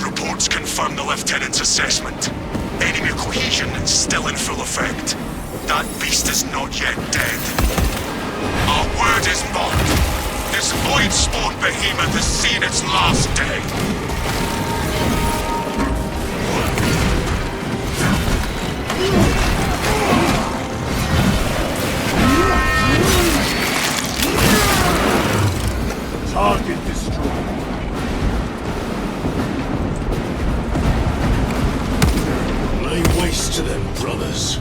Reports confirm the Lieutenant's assessment. Enemy cohesion is still in full effect. That beast is not yet dead. Our word is bond. This void-spawn behemoth has seen its last day. Target destroyed. Lay waste to them, brothers.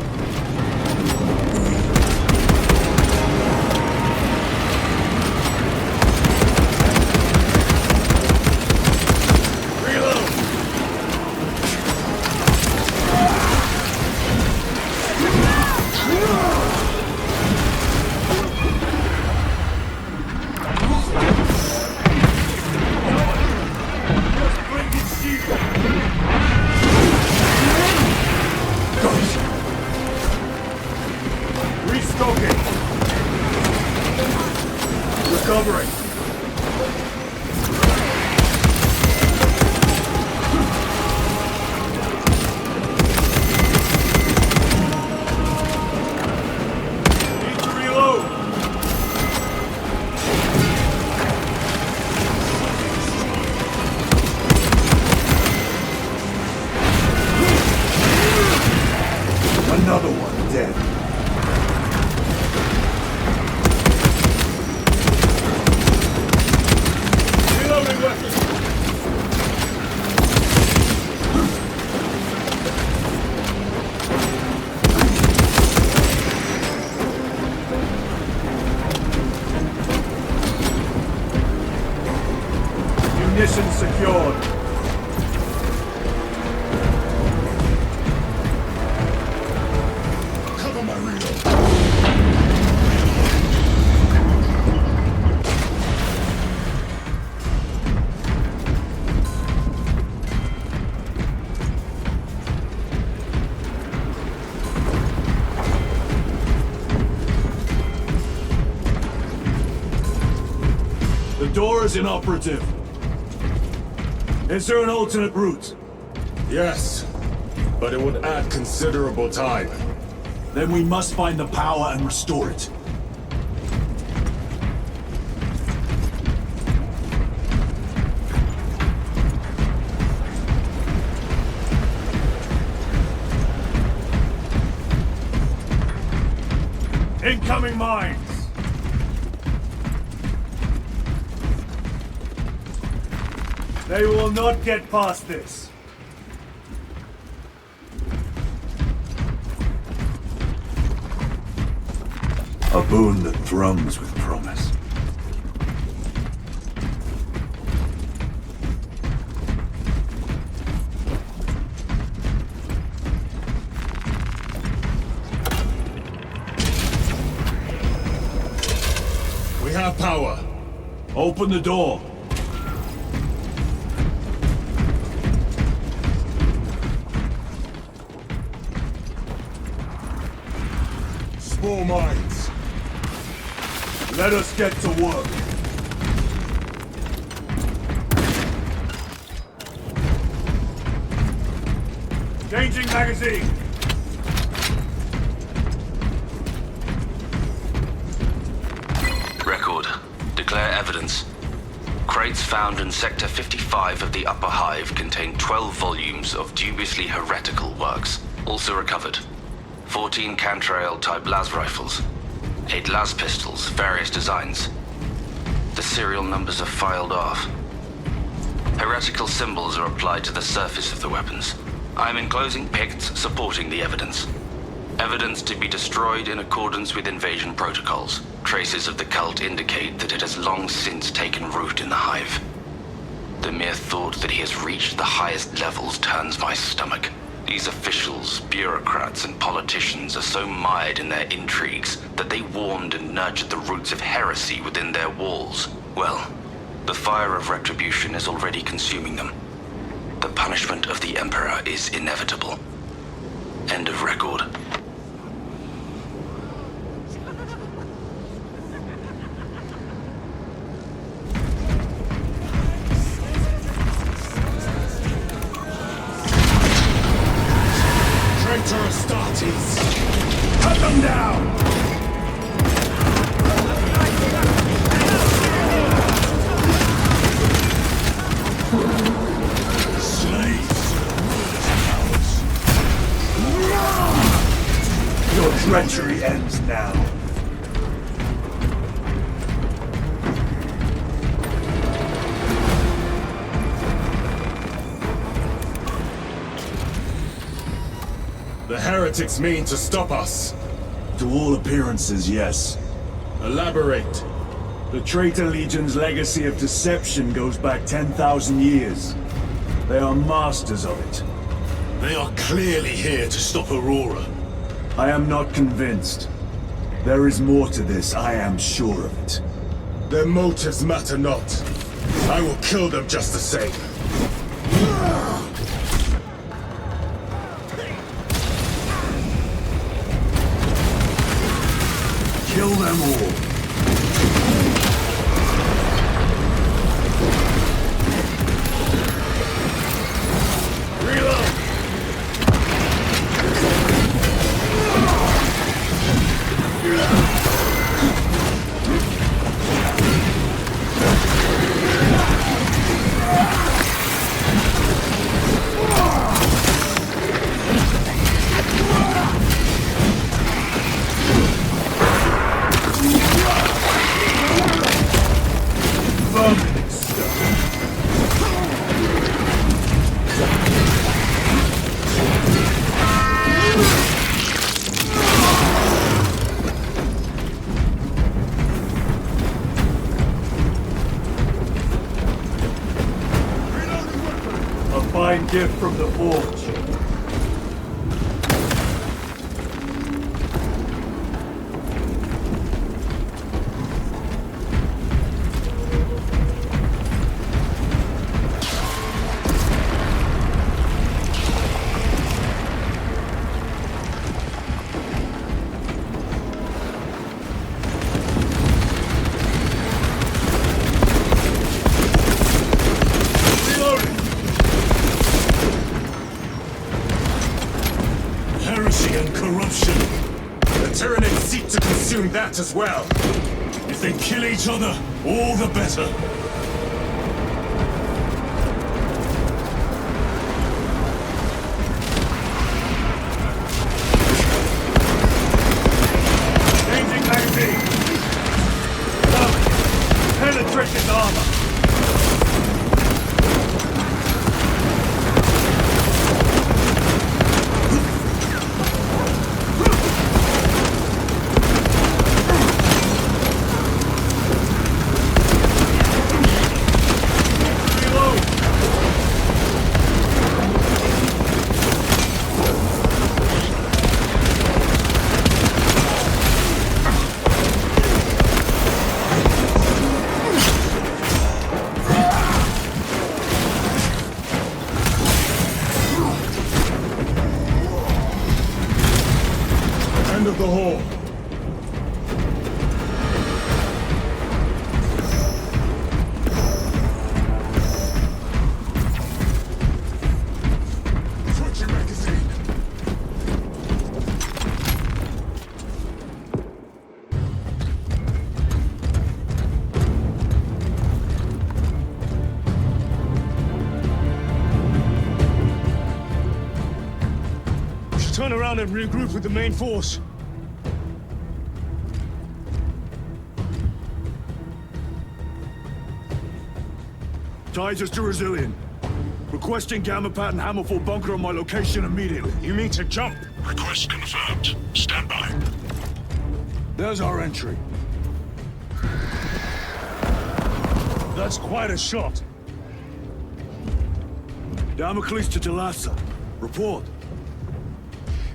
Recovering. Need to reload. Another one dead. Munitions secured. Cover my reload. The door is inoperative. Is there an alternate route? Yes, but it would add considerable time. Then we must find the power and restore it. Incoming mines! They will not get past this. A boon that thrums with promise. We have power. Open the door. Spore mines. Let us get to work. Changing magazine. Record. Declare evidence. Crates found in Sector 55 of the Upper Hive contain 12 volumes of dubiously heretical works. Also recovered. 14 Cantrail-type las rifles. 8 las pistols, various designs. The serial numbers are filed off. Heretical symbols are applied to the surface of the weapons. I'm enclosing picts supporting the evidence. Evidence to be destroyed in accordance with invasion protocols. Traces of the cult indicate that it has long since taken root in the Hive. The mere thought that he has reached the highest levels turns my stomach. These officials, bureaucrats, and politicians are so mired in their intrigues that they warmed and nurtured the roots of heresy within their walls. Well, the fire of retribution is already consuming them. The punishment of the Emperor is inevitable. End of record. Traitor Astartes! Cut them down! Your treachery ends now. The heretics mean to stop us. To all appearances, yes. Elaborate. The Traitor Legion's legacy of deception goes back 10,000 years. They are masters of it. They are clearly here to stop Aurora. I am not convinced. There is more to this, I am sure of it. Their motives matter not. I will kill them just the same. Kill them all. Fine gift from the Forge. That as well. If they kill each other, all the better. Changing magazine. Penetrate his armor. Of the hall. Switching magazine. We should turn around and regroup with the main force. Titus to Resilient. Requesting Gamma Pad and Hammerfall bunker on my location immediately. You mean to jump? Request confirmed. Stand by. There's our entry. That's quite a shot. Damocles to Talassa. Report.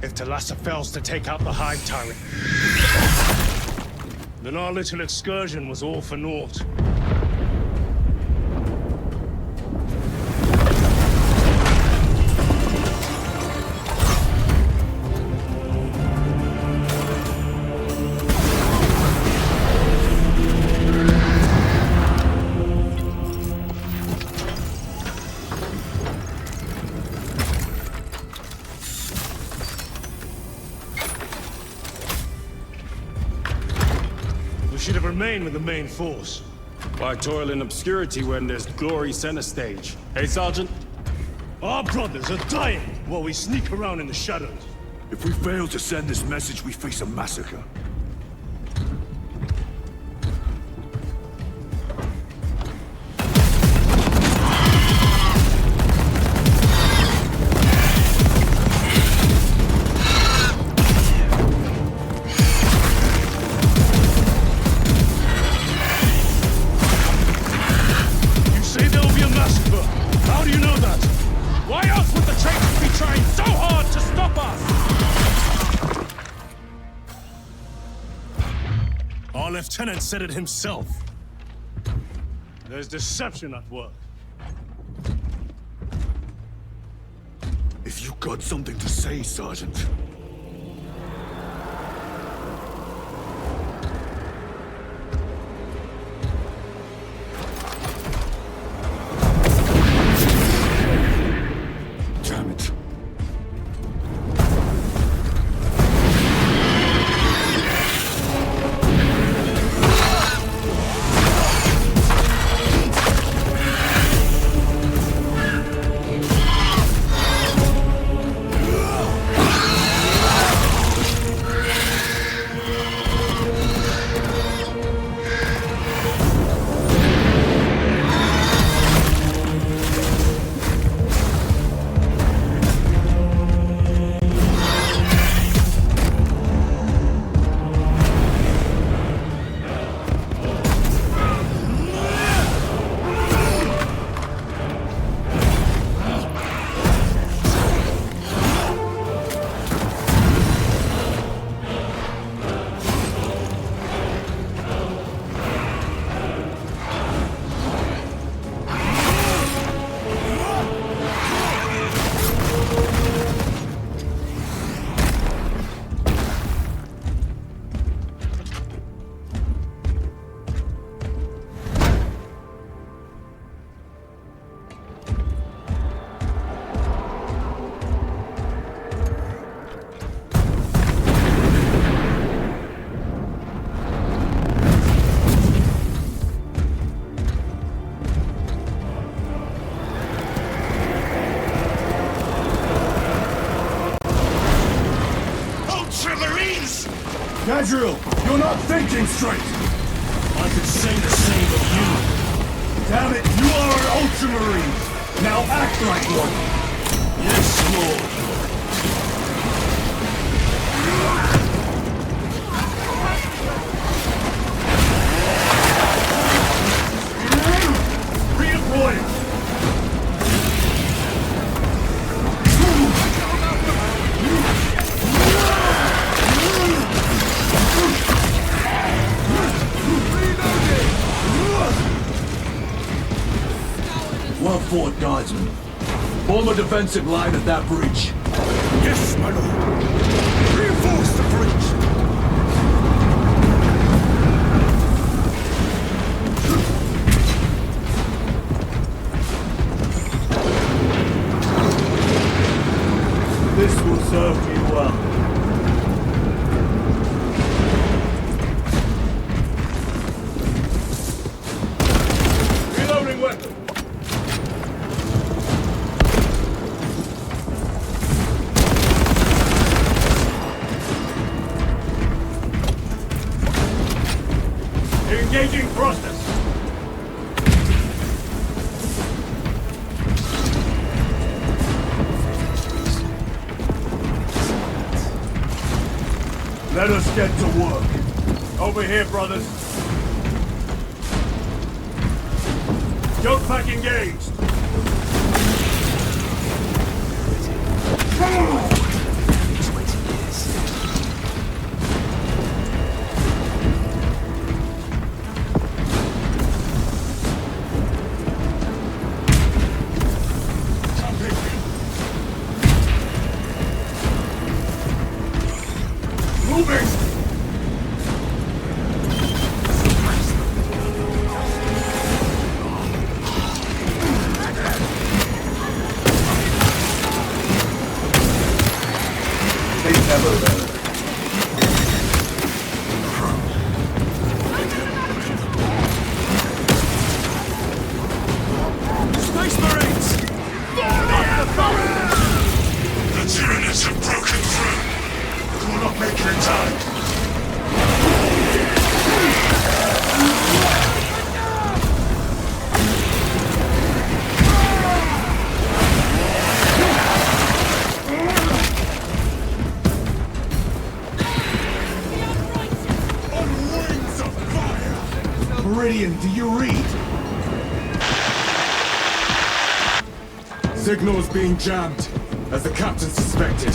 If Talassa fails to take out the Hive turret, then our little excursion was all for naught. Should have remained with the main force. Why toil in obscurity when there's glory center stage? Hey, Sergeant? Our brothers are dying while we sneak around in the shadows. If we fail to send this message, we face a massacre. Our lieutenant said it himself. There's deception at work. If you got something to say, Sergeant. Damn it. Gadriel, you're not thinking straight! I could say the same of you. Damn it, you are an Ultramarine! Now act like one! Yes, Lord. Redeploying! Well fought, Guardsman. Form a defensive line at that breach. Yes, my lord. Reinforce the breach. This will serve me well. Reloading weapon. Engaging thrusters. Let us get to work. Over here, brothers. Yoke pack engaged. Do you read? Signal's being jammed, as the captain suspected.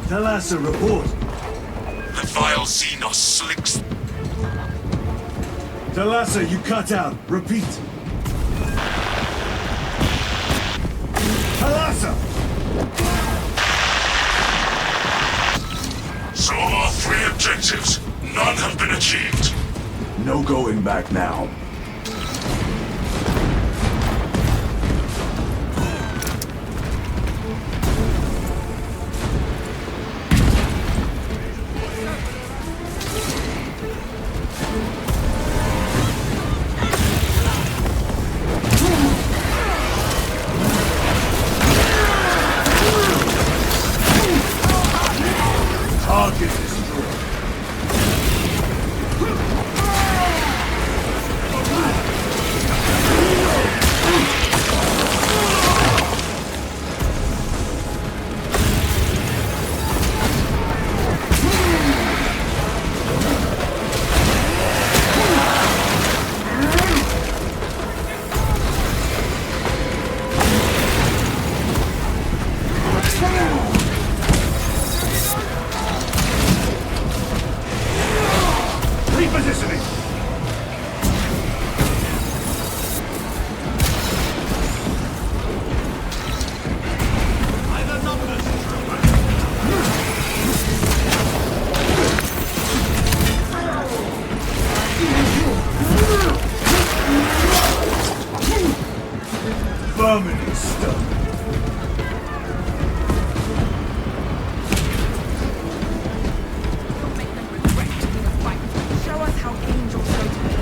Thalassa, report. The vile Xenos slinks. Thalassa, you cut out. Repeat. Thalassa! So of our 3 objectives, none have been achieved. No going back now. Target destroyed. Repositioning! Vermin is stuck. Show us how angels go to be.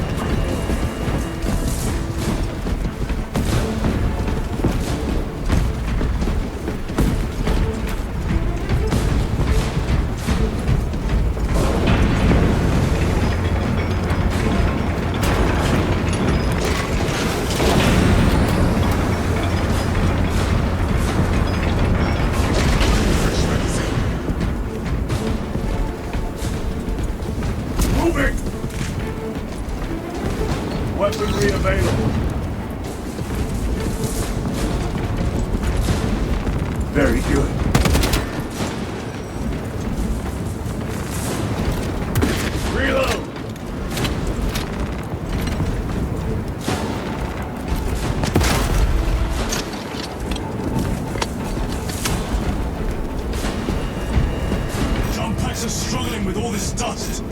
Moving! Weaponry available. Very good. Reload! Jump packs are struggling with all this dust.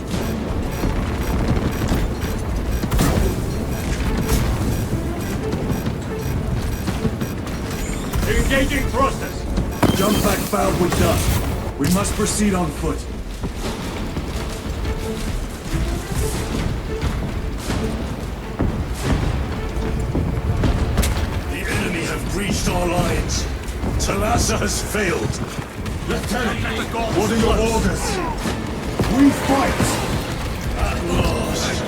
Engaging thrusters! Jump back fouled with dust. We must proceed on foot. The enemy have breached our lines. Thalassa has failed. Lieutenant, what are your orders? We fight! At last.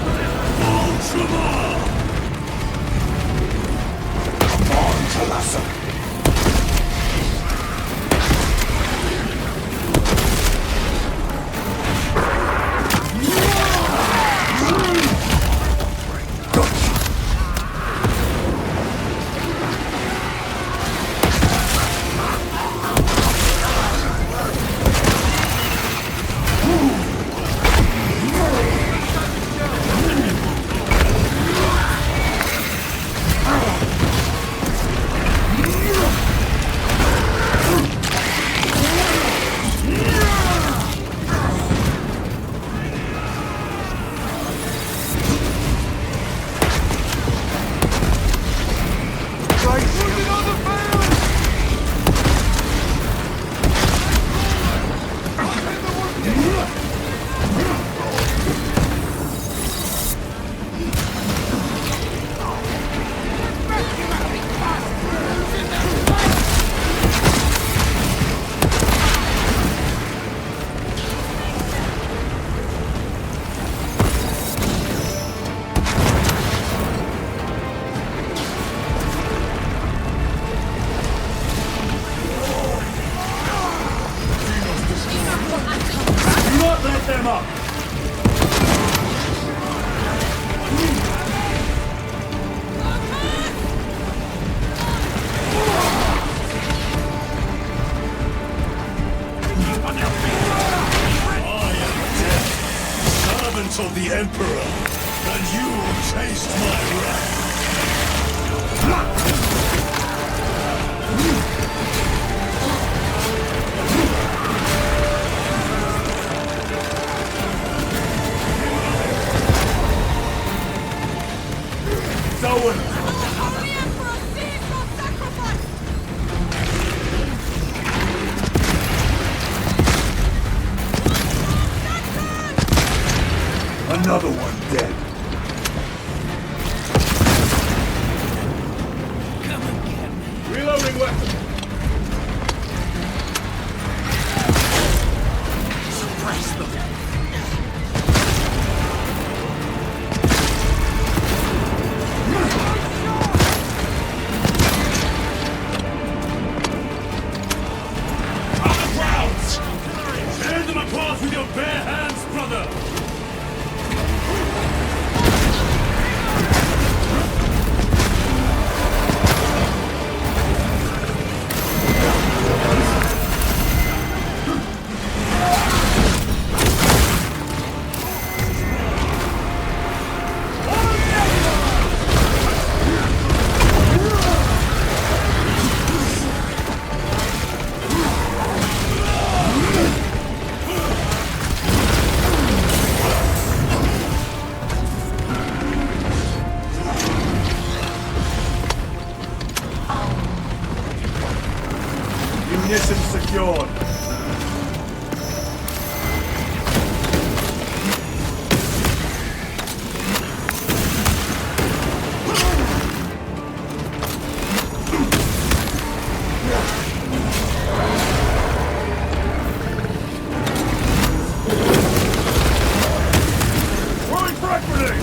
Ultramar! Come on, Thalassa! him up! Servant of the Emperor, and you will taste my wrath. Owen! Another one dead. Come and get me. Reloading weapon. Suppress them. On the ground! Tear them apart with your bare hands, brother! Munition secured. Throwing frag grenade!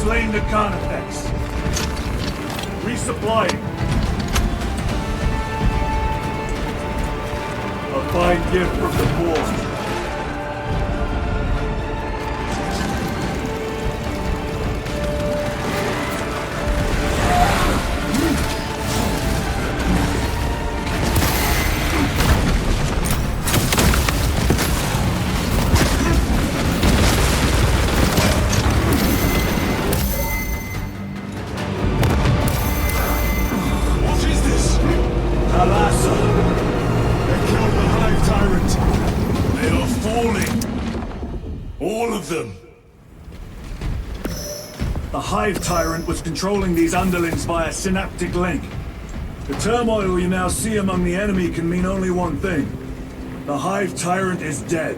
Slain the Carnifex. Resupplying. A fine gift from the poor. All of them! The Hive Tyrant was controlling these underlings via synaptic link. The turmoil you now see among the enemy can mean only one thing. The Hive Tyrant is dead.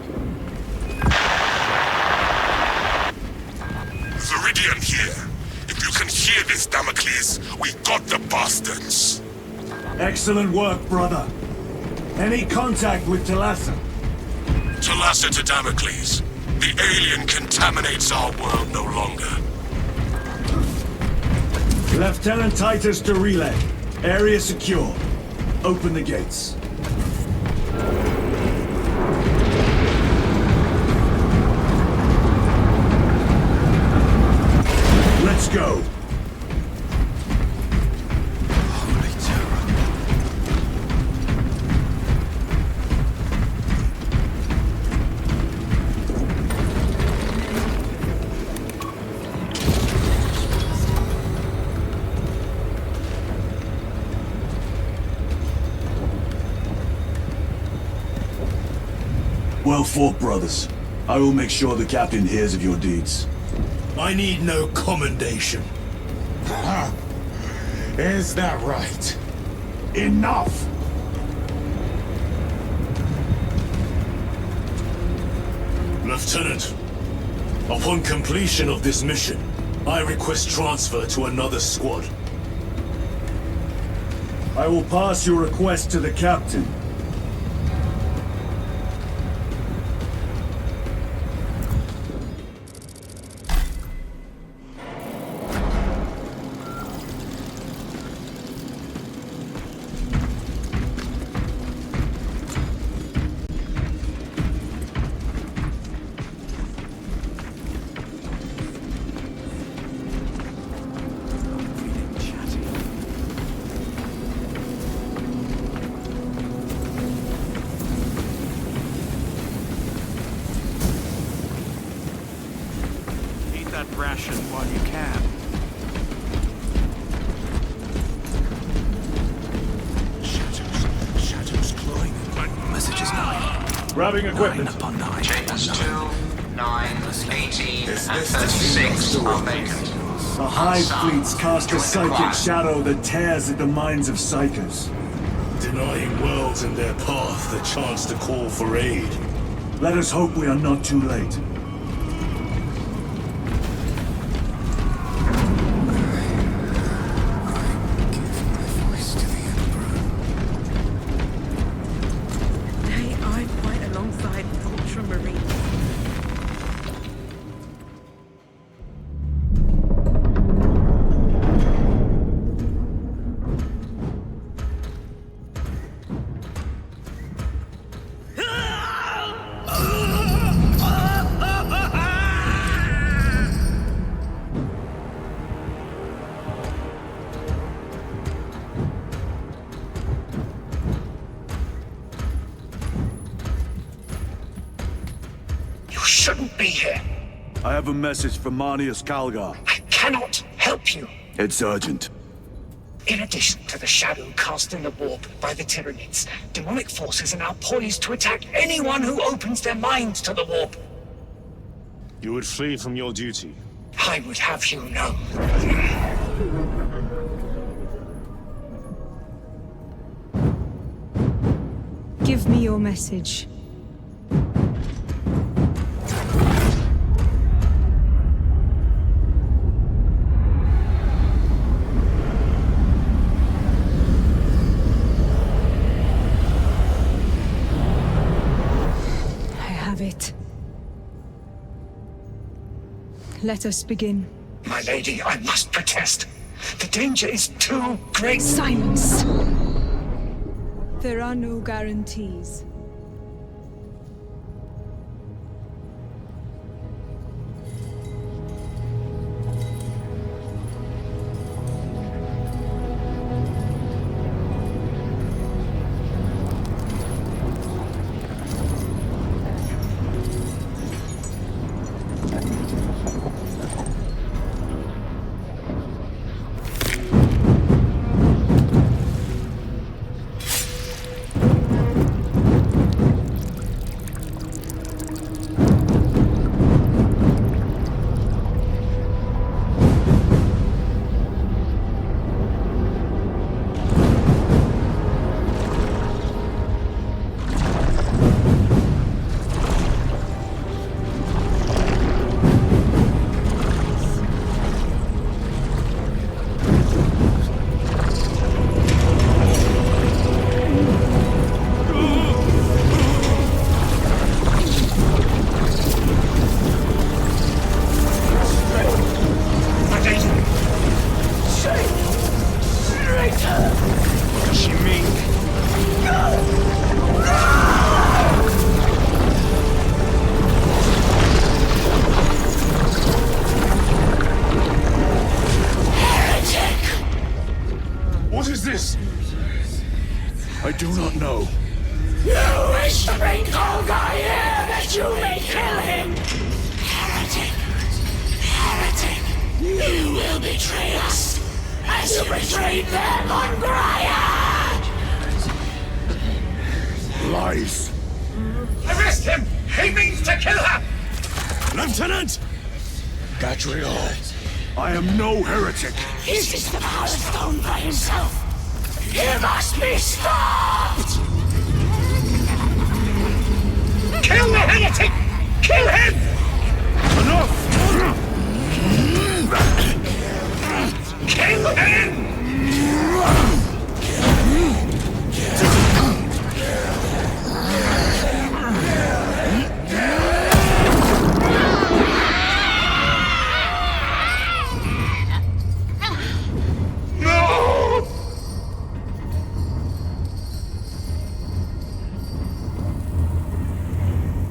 Viridian here. If you can hear this, Damocles, we got the bastards. Excellent work, brother. Any contact with Talassa? Talassa to Damocles. The alien contaminates our world no longer. Lieutenant Titus to relay. Area secure. Open the gates. Let's go. Well fought, brothers. I will make sure the captain hears of your deeds. I need no commendation. Is that right? Enough! Lieutenant, upon completion of this mission, I request transfer to another squad. I will pass your request to the captain. Ration while you can. Shadows clawing. Messages 9. Grabbing equipment. 9 upon 9. Chambers 2, 9, 18, and 36 are vacant. The Hive fleets cast a psychic shadow that tears at the minds of psychers. Denying worlds in their path the chance to call for aid. Let us hope we are not too late. Shouldn't be here. I have a message from Marnius Calgar. I cannot help you. It's urgent. In addition to the shadow cast in the warp by the Tyranids, demonic forces are now poised to attack anyone who opens their minds to the warp. You would flee from your duty. I would have you know. Give me your message. Let us begin. My lady, I must protest. The danger is too great. Silence! There are no guarantees. What is this? I do not know. You wish to bring Kolga here that you may kill him! Heretic! Heretic! You will betray us as you betrayed them on Graia! Lies. Arrest him! He means to kill her! Lieutenant! Gadriel. I am no heretic. Uses the power stone by himself. He must be stopped! Kill the heretic! Kill him! Enough! Kill him!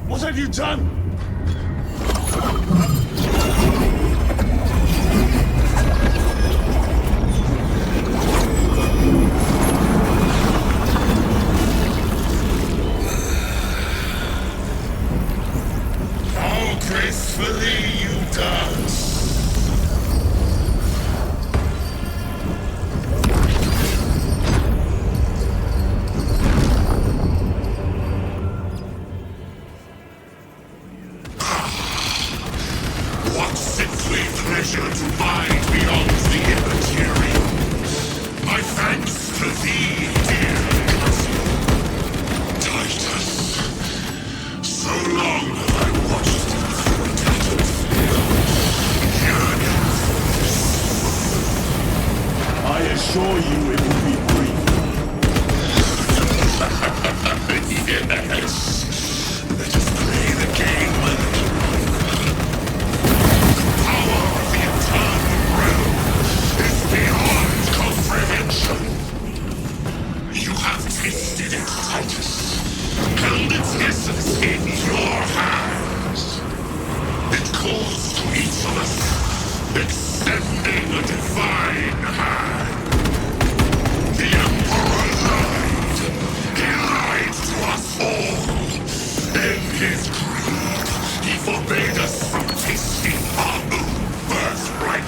What have you done? How gracefully you dance! What simply pleasure to bide beyond the immaterial. My thanks to thee, dear cousin. Titus. So long have I watched you through a tattered field, yearning I assure you it will be brief. Yes. Let us play the game a little longer. The power of the eternal realm is beyond comprehension. You have tasted it, Titus. Held its essence in your hands. It calls to each of us, extending a divine hand. The Emperor lied. He lied to us all. In his greed, he forbade us from tasting our own birthright.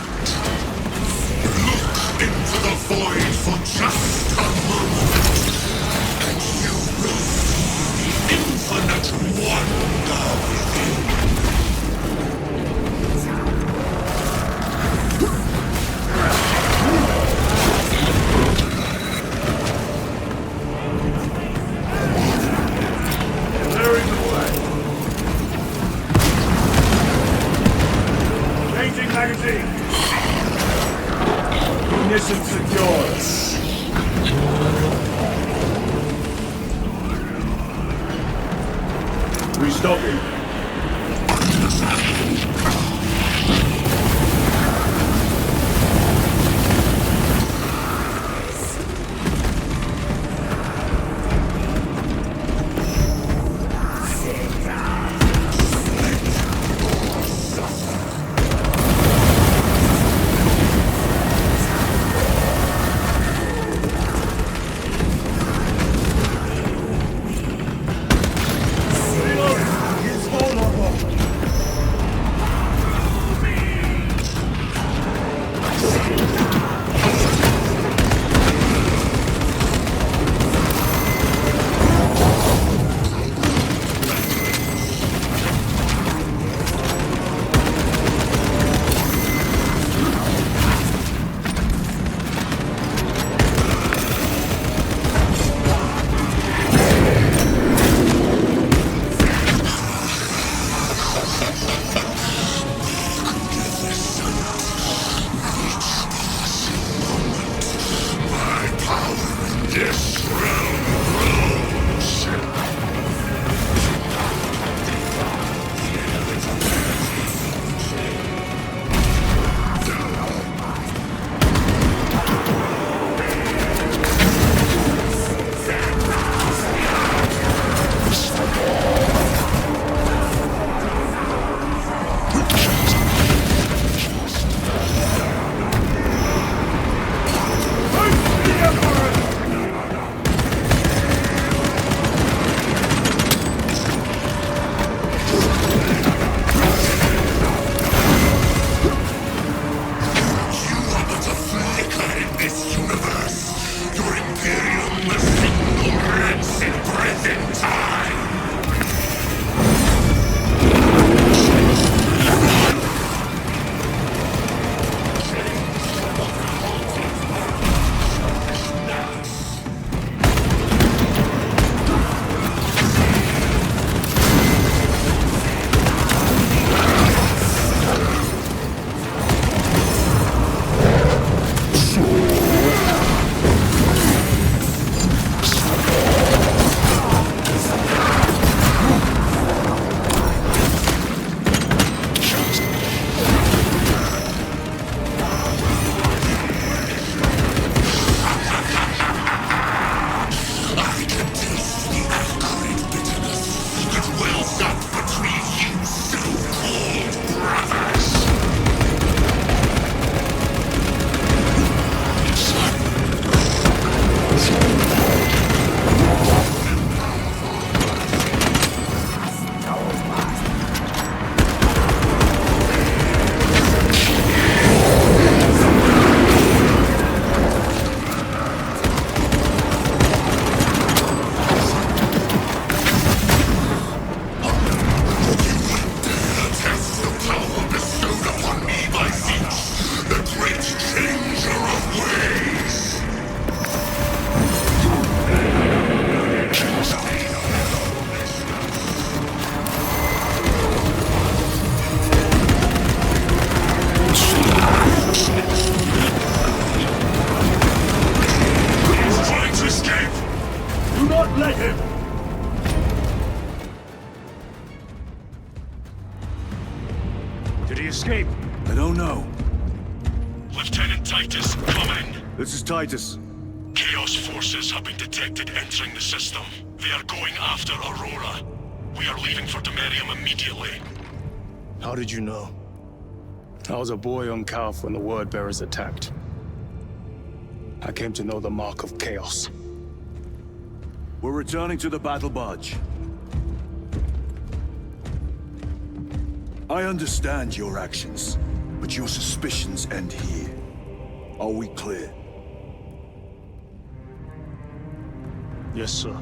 Look into the void for just a moment, and you will see the infinite wonder within. Clearing the way. Changing magazine. Ignition secured. Restocking. Let him! Did he escape? I don't know. Lieutenant Titus, come in. This is Titus. Chaos forces have been detected entering the system. They are going after Aurora. We are leaving for Demerium immediately. How did you know? I was a boy on Calf when the Word Bearers attacked. I came to know the mark of chaos. We're returning to the battle barge. I understand your actions, but your suspicions end here. Are we clear? Yes, sir.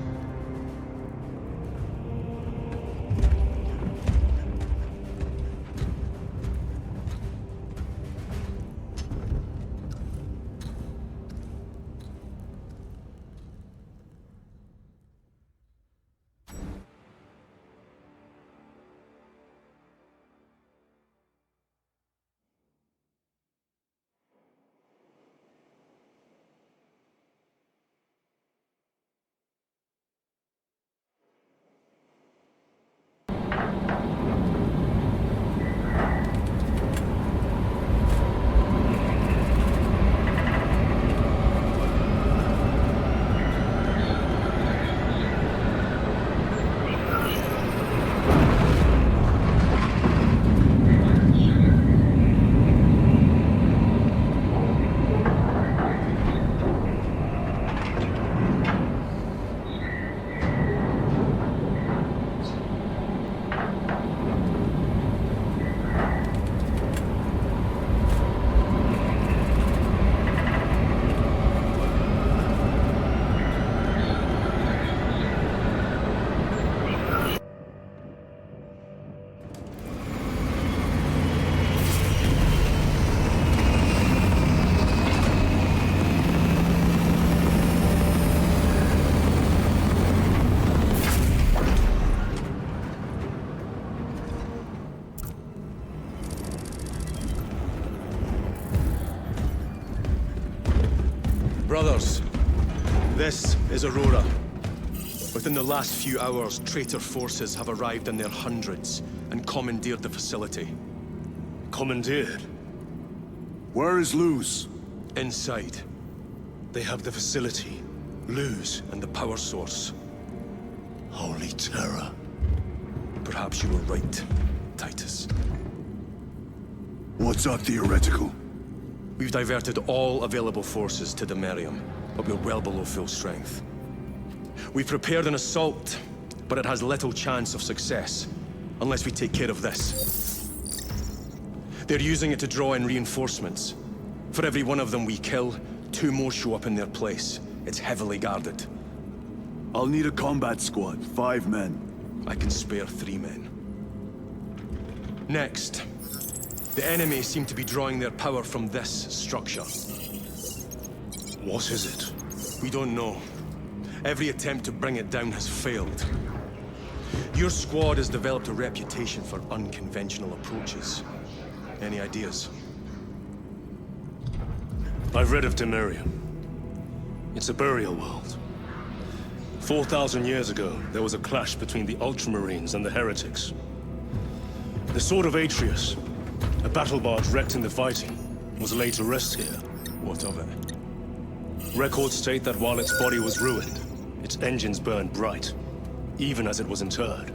Brothers, this is Aurora. Within the last few hours, traitor forces have arrived in their hundreds and commandeered the facility. Commandeered? Where is Luz? Inside. They have the facility, Luz, and the power source. Holy terror. Perhaps you were right, Titus. What's our theoretical? We've diverted all available forces to Demerium, but we're well below full strength. We've prepared an assault, but it has little chance of success, unless we take care of this. They're using it to draw in reinforcements. For every one of them we kill, 2 more show up in their place. It's heavily guarded. I'll need a combat squad, 5 men. I can spare 3 men. Next, the enemy seem to be drawing their power from this structure. What is it? We don't know. Every attempt to bring it down has failed. Your squad has developed a reputation for unconventional approaches. Any ideas? I've read of Demerium. It's a burial world. 4,000 years ago, there was a clash between the Ultramarines and the Heretics. The Sword of Atreus, a battle barge wrecked in the fighting, was laid to rest here. What of it? Records state that while its body was ruined, its engines burned bright, even as it was interred.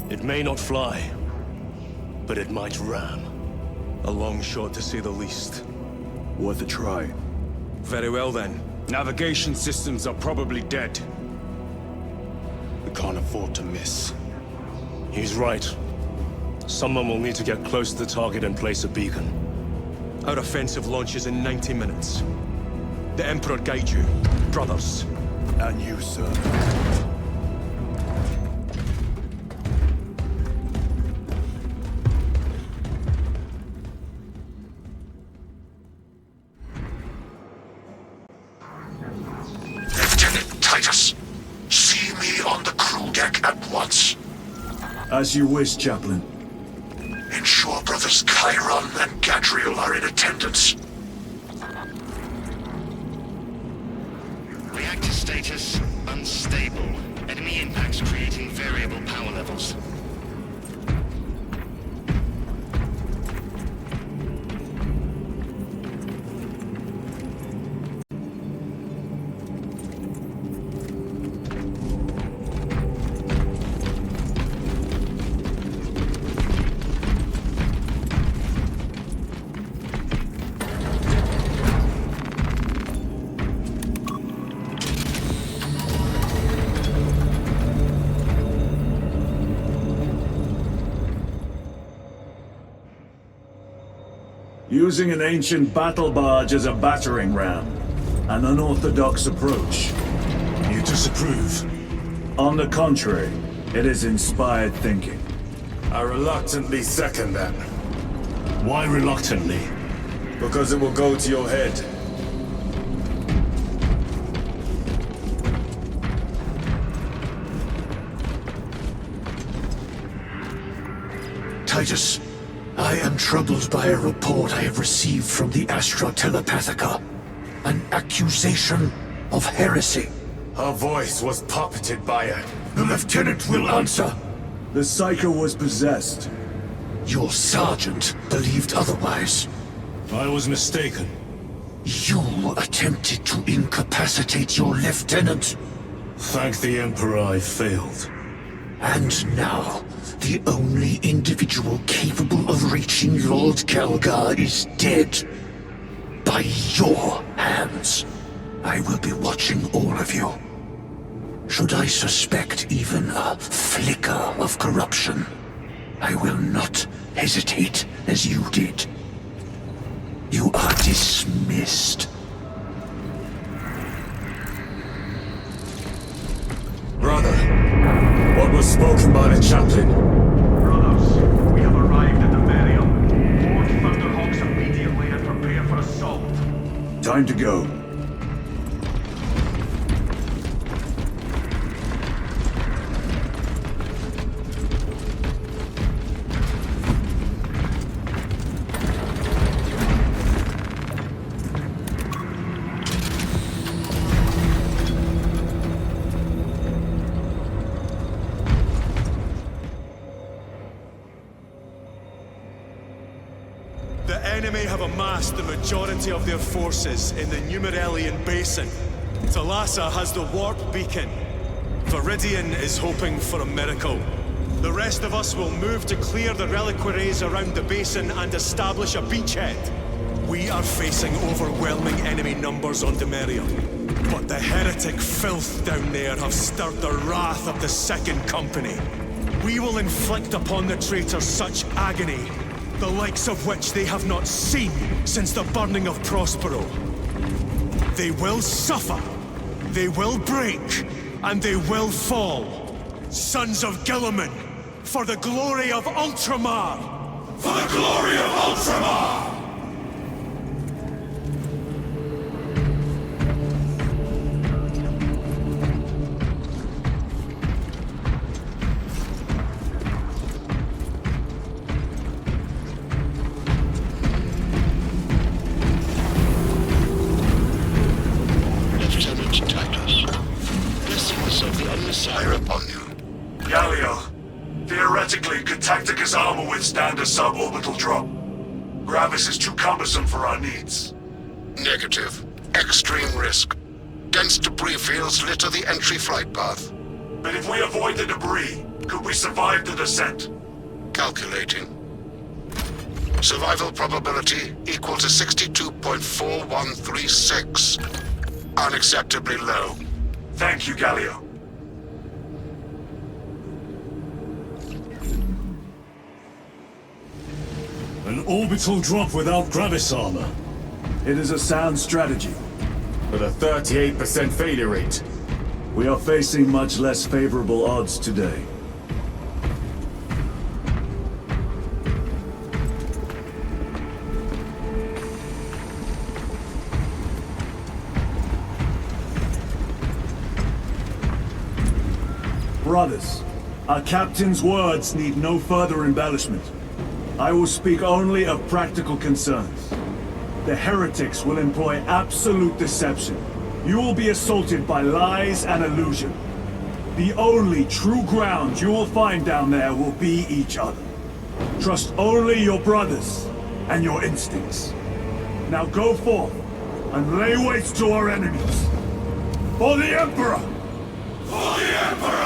It may not fly, but it might ram. A long shot, to say the least. Worth a try. Very well, then. Navigation systems are probably dead. We can't afford to miss. He's right. Someone will need to get close to the target and place a beacon. Our offensive launches in 90 minutes. The Emperor guide you, brothers. And you, sir. Lieutenant Titus, see me on the crew deck at once. As you wish, Chaplain. Ensure brothers Chiron and Gadriel are in attendance. Reactor status, unstable. Enemy impacts creating variable power levels. Using an ancient battle barge as a battering ram. An unorthodox approach. You disapprove? On the contrary, it is inspired thinking. I reluctantly second that. Why reluctantly? Because it will go to your head. Titus, I am troubled by a report I have received from the Astra Telepathica. An accusation of heresy. Her voice was puppeted by her. The Lieutenant will answer. The Psycho was possessed. Your sergeant believed otherwise. I was mistaken. You attempted to incapacitate your lieutenant. Thank the Emperor I failed. And now, the only individual capable of reaching Lord Kelgar is dead. By your hands. I will be watching all of you. Should I suspect even a flicker of corruption, I will not hesitate as you did. You are dismissed. Brother, what was spoken by the chaplain? Brothers, we have arrived at the Merium. Board Thunderhawks immediately and prepare for assault. Time to go. The enemy have amassed the majority of their forces in the Numerelian Basin. Thalassa has the warp beacon. Viridian is hoping for a miracle. The rest of us will move to clear the reliquaries around the basin and establish a beachhead. We are facing overwhelming enemy numbers on Demerium. But the heretic filth down there have stirred the wrath of the Second Company. We will inflict upon the traitors such agony, the likes of which they have not seen since the burning of Prospero. They will suffer, they will break, and they will fall. Sons of Gilliman, for the glory of Ultramar! For the glory of Ultramar! Theoretically, could Tacticus armor withstand a suborbital drop? Gravis is too cumbersome for our needs. Negative. Extreme risk. Dense debris fields litter the entry flight path. But if we avoid the debris, could we survive the descent? Calculating. Survival probability equal to 62.4136. Unacceptably low. Thank you, Galio. An orbital drop without Gravis armor. It is a sound strategy. With a 38% failure rate. We are facing much less favorable odds today. Brothers, our captain's words need no further embellishment. I will speak only of practical concerns. The heretics will employ absolute deception, You will be assaulted by lies and illusion. The only true ground you will find down there will be each other. Trust only your brothers and your instincts. Now go forth and lay waste to our enemies. For the Emperor! For the Emperor!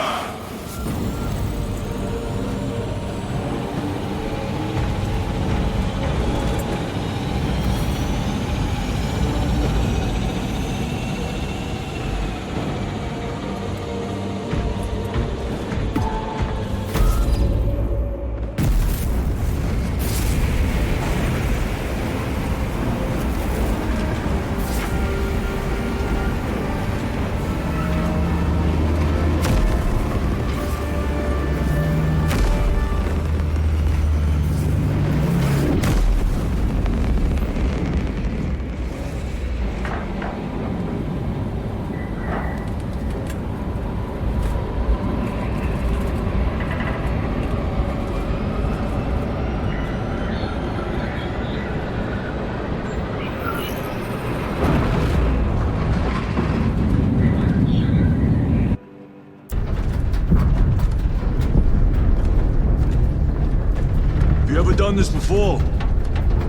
Done this before.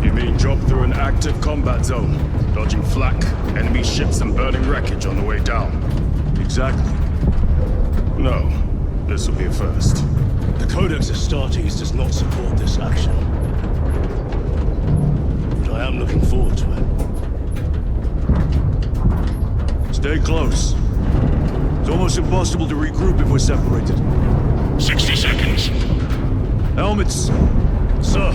You mean drop through an active combat zone, dodging flak, enemy ships and burning wreckage on the way down? Exactly. No, this will be a first. The Codex Astartes does not support this action. But I am looking forward to it. Stay close. It's almost impossible to regroup if we're separated. 60 seconds. Helmets! Sir!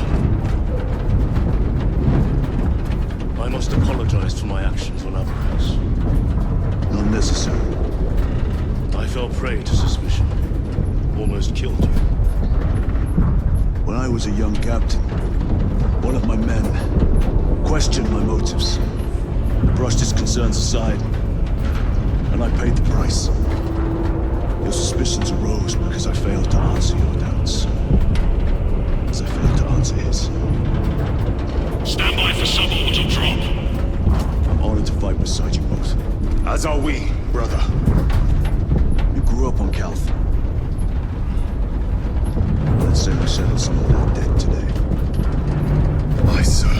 I must apologize for my actions on Abraxas. Unnecessary. I fell prey to suspicion. Almost killed you. When I was a young captain, one of my men questioned my motives. Brushed his concerns aside, and I paid the price. Your suspicions arose because I failed to answer your doubts. As I failed to answer his. Stand by for suborbital drop. I'm honored to fight beside you both. As are we, brother. You grew up on Calth. Let's say we settle some of that debt today. Aye, sir.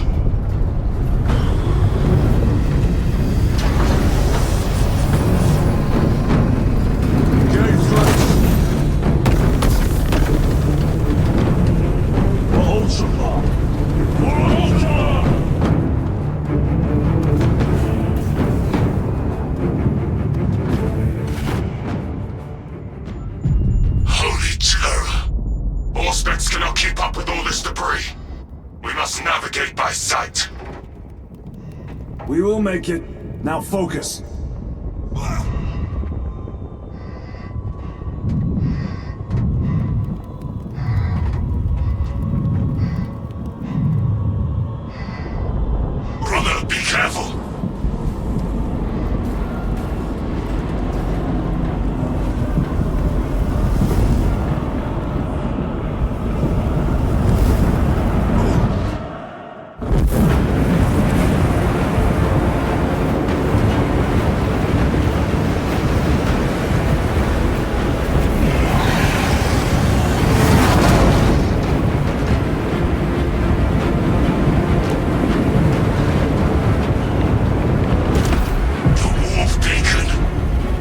We will make it. Now focus. Brother, be careful.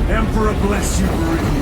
Emperor bless you, Marine.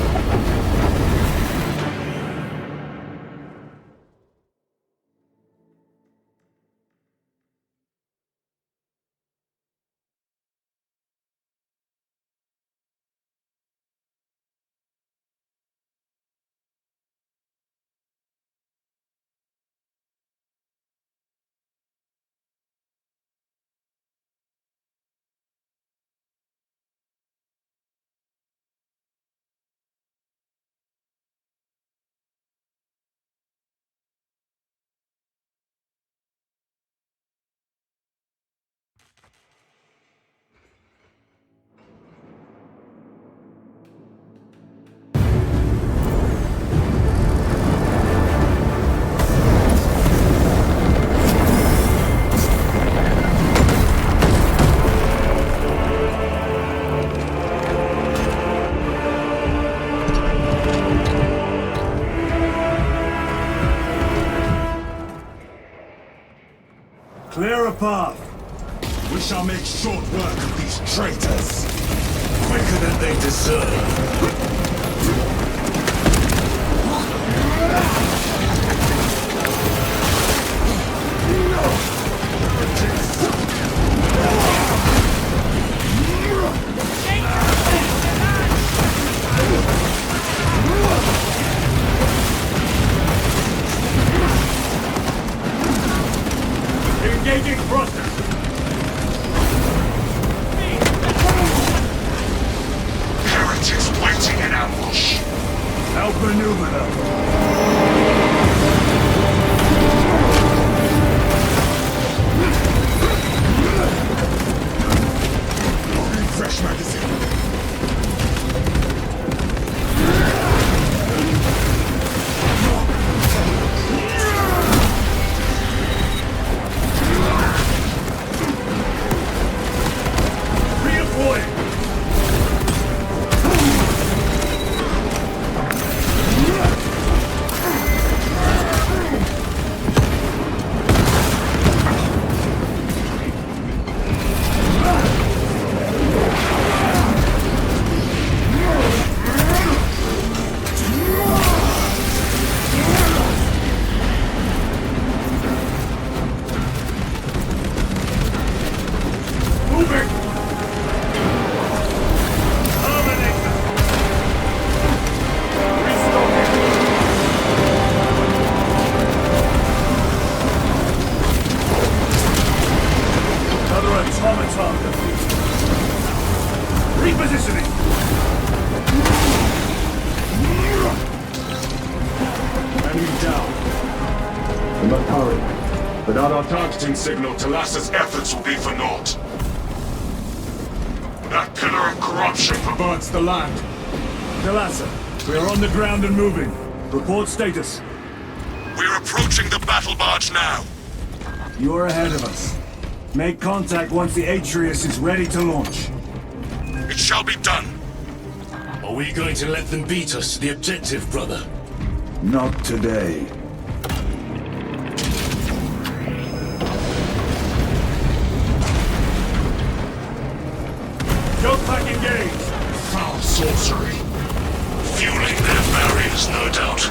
Clear a path. We shall make short work of these traitors. Quicker than they deserve. Engaging thrusters. Heretics waiting in ambush. Outmaneuver them. Fresh magazine. Repositioning! Enemy down. We must hurry. Without our targeting signal, Talassa's efforts will be for naught. That pillar of corruption perverts the land. Talassa, we are on the ground and moving. Report status. We're approaching the battle barge now. You are ahead of us. Make contact once the Atreus is ready to launch. It shall be done. Are we going to let them beat us to the objective, brother? Not today. Jump pack engaged! Foul sorcery. Fueling their barriers, no doubt.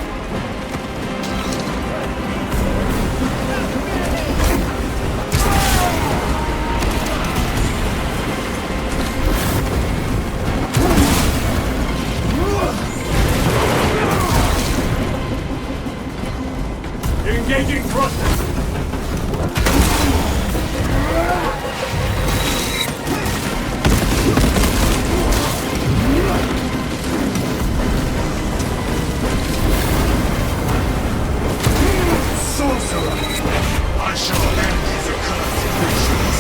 Engaging thrusters! Sorcerer! I shall end these accursed visions.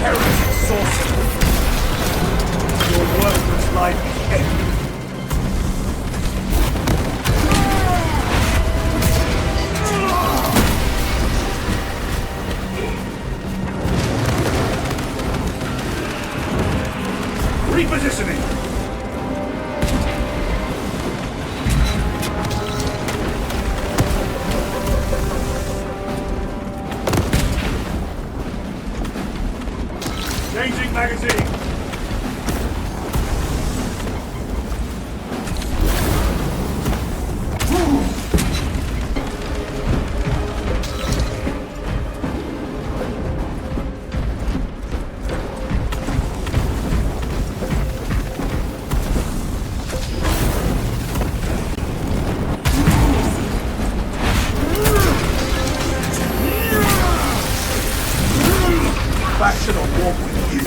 Heretic sorcerer! Your worthless life is ended. Repositioning! Changing magazine! Faction will walk with you.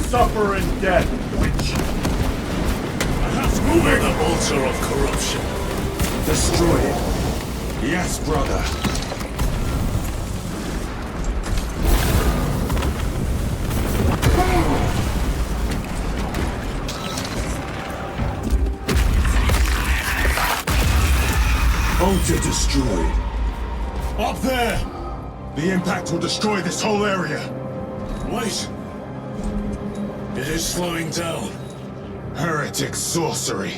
Suffer in death, witch. Moving the altar of corruption. Destroy it. Yes, brother. there! The impact will destroy this whole area. Wait! It is slowing down. Heretic sorcery.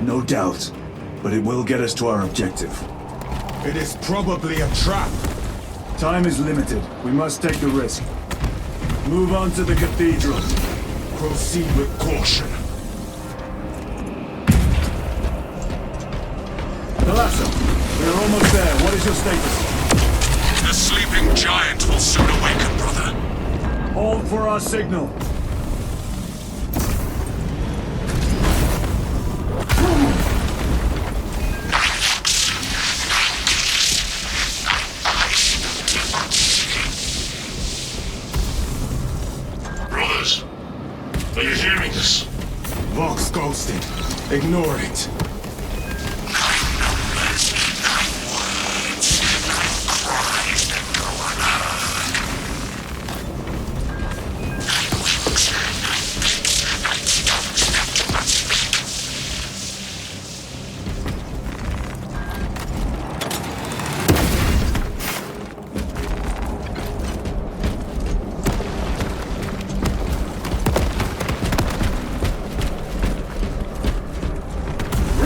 No doubt, but it will get us to our objective. It is probably a trap. Time is limited. We must take the risk. Move on to the cathedral. Proceed with caution. Thalassa, we are almost there. What is your status? The sleeping giant will soon awaken, brother. Hold for our signal. Brothers, are you hearing this? Vox ghosted. Ignore it.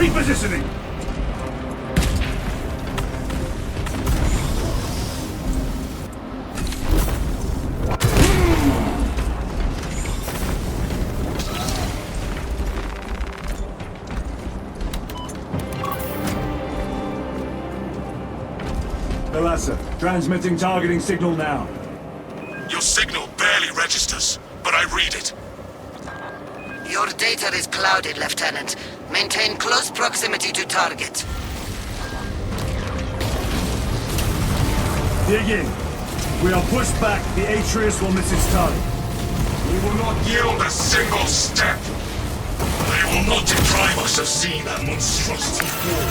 Repositioning! Thalassa, transmitting targeting signal now. Your signal barely registers, but I read it. Your data is clouded, Lieutenant. Maintain close proximity to target. Dig in. We are pushed back. The Atreus will miss its target. We will not yield a single step. They will not deprive us of seeing that monstrosity fall.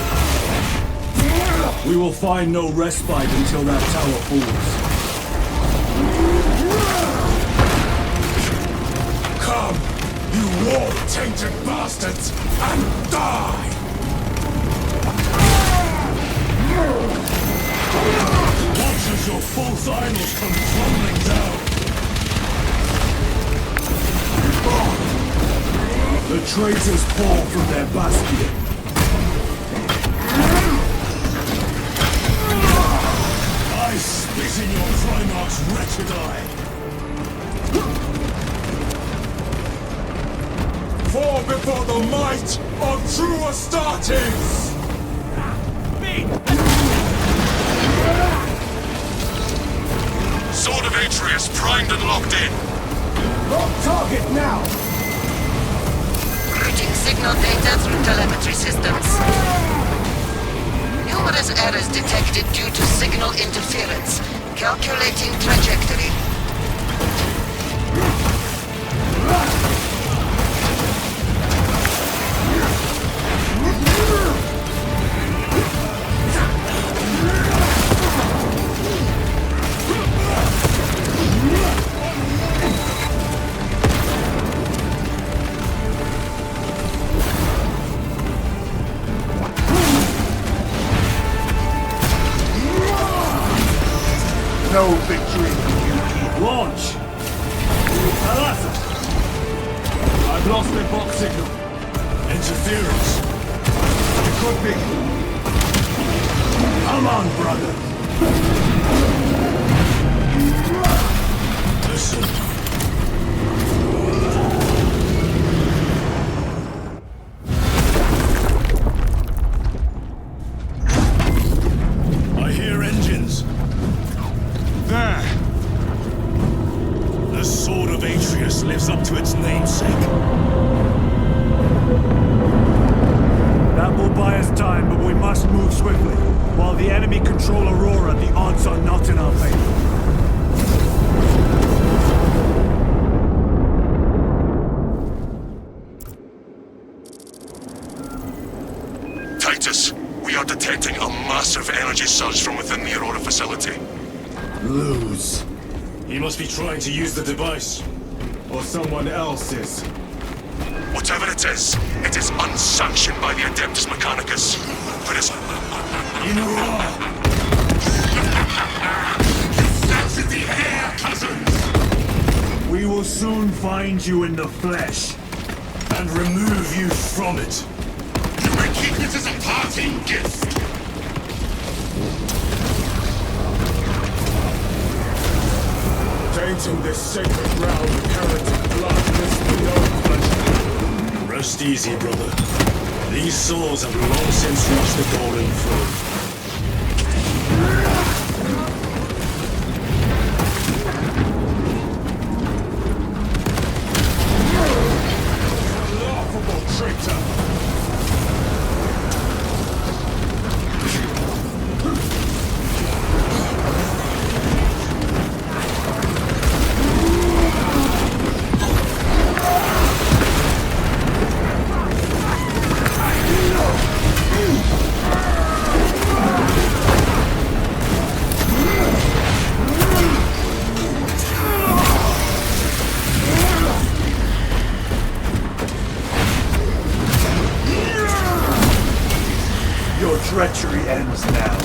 We will find no respite until that tower falls. Come, you war-tainted bastards, and die! Watch as your false idols come crumbling down. The traitors fall from their bastion. I spit in your Primarch's wretched eye. Fall before the might of true Astartes! Sword of Atreus primed and locked in. Lock target now! Routing signal data through telemetry systems. Numerous errors detected due to signal interference. Calculating trajectory. No victory for you. Launch! Thalassa! I've lost the box signal. Interference. It could be. Come on, brother. Listen. I hear engines. There. The Sword of Atreus lives up to its namesake. That will buy us time, but we must move swiftly. While the enemy control Aurora, the odds are not in our favor. Titus, we are detecting a massive energy surge from within the Aurora facility. Lose. He must be trying to use the device. Or someone else is. Whatever it is unsanctioned by the Adeptus Mechanicus. But it's... In Aurora! find you in the flesh. And remove you from it. You may keep it as a parting gift. Tainting this sacred ground with heretic blood is beyond pleasure. Rest easy, brother. These souls have long since reached the golden throne. Your treachery ends now.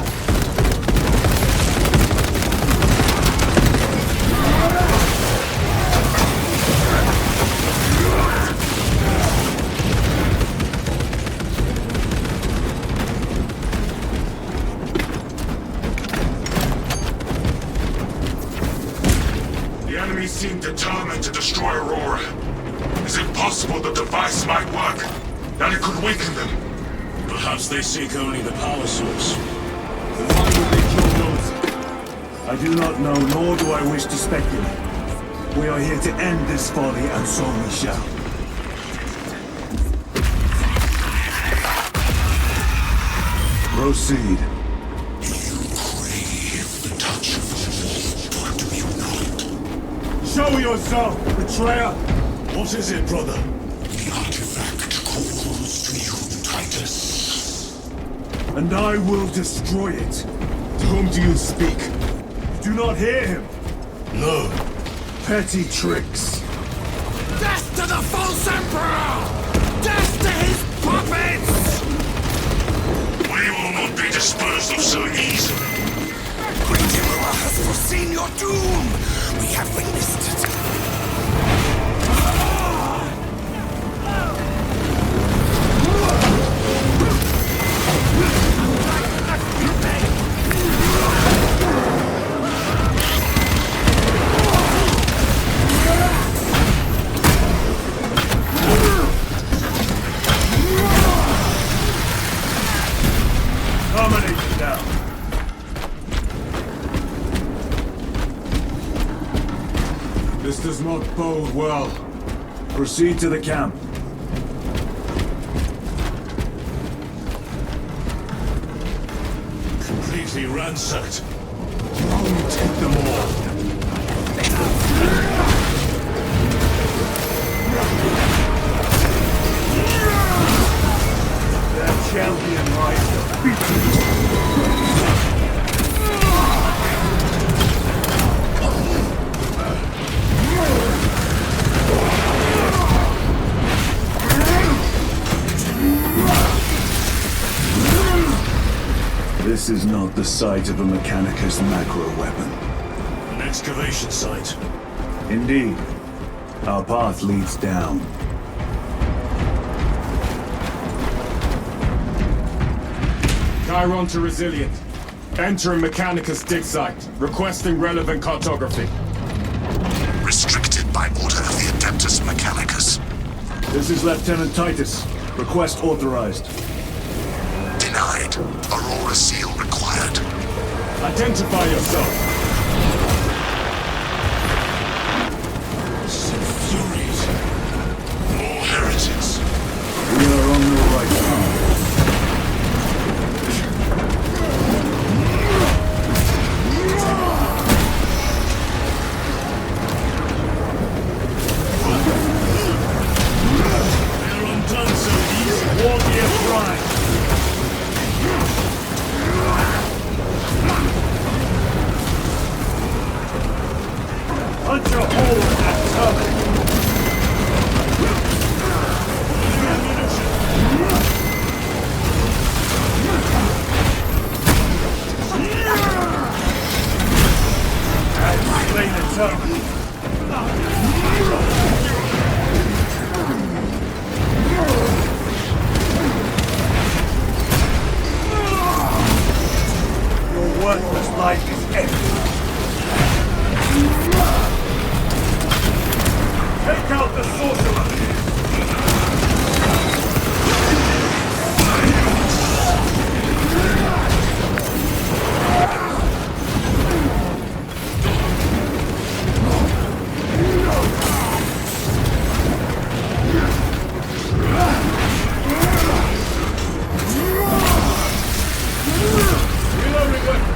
The enemy seem determined to destroy Aurora. Is it possible the device might work? That it could weaken them? Perhaps they seek only the power source. Then why would they kill Jonathan? I do not know, nor do I wish to speculate. We are here to end this folly, and so we shall. Proceed. Show yourself, betrayer! What is it, brother? The artifact calls to you, Titus. And I will destroy it. To whom do you speak? You do not hear him? No. Petty tricks. Death to the false emperor! Death to his puppets! We will not be disposed of so easily. Great Emperor has foreseen your doom! We have witnessed it. Dominate now. This does not bode well. Proceed to the camp. Completely ransacked. Wrong, take them all. That champion lies defeated. This is not the site of a Mechanicus macro weapon. An excavation site. Indeed. Our path leads down. Chiron to Resilient. Entering Mechanicus dig site. Requesting relevant cartography. Restricted by order of the Adeptus Mechanicus. This is Lieutenant Titus. Request authorized. Denied. Aurora seal required. Identify yourself. So infuriating. More heretics. We are on the right path. They're undone so easy. Warrior Prime. Punch a hole in that tub! I've slain the tub. Take out the sorcerer! Reloading weapon!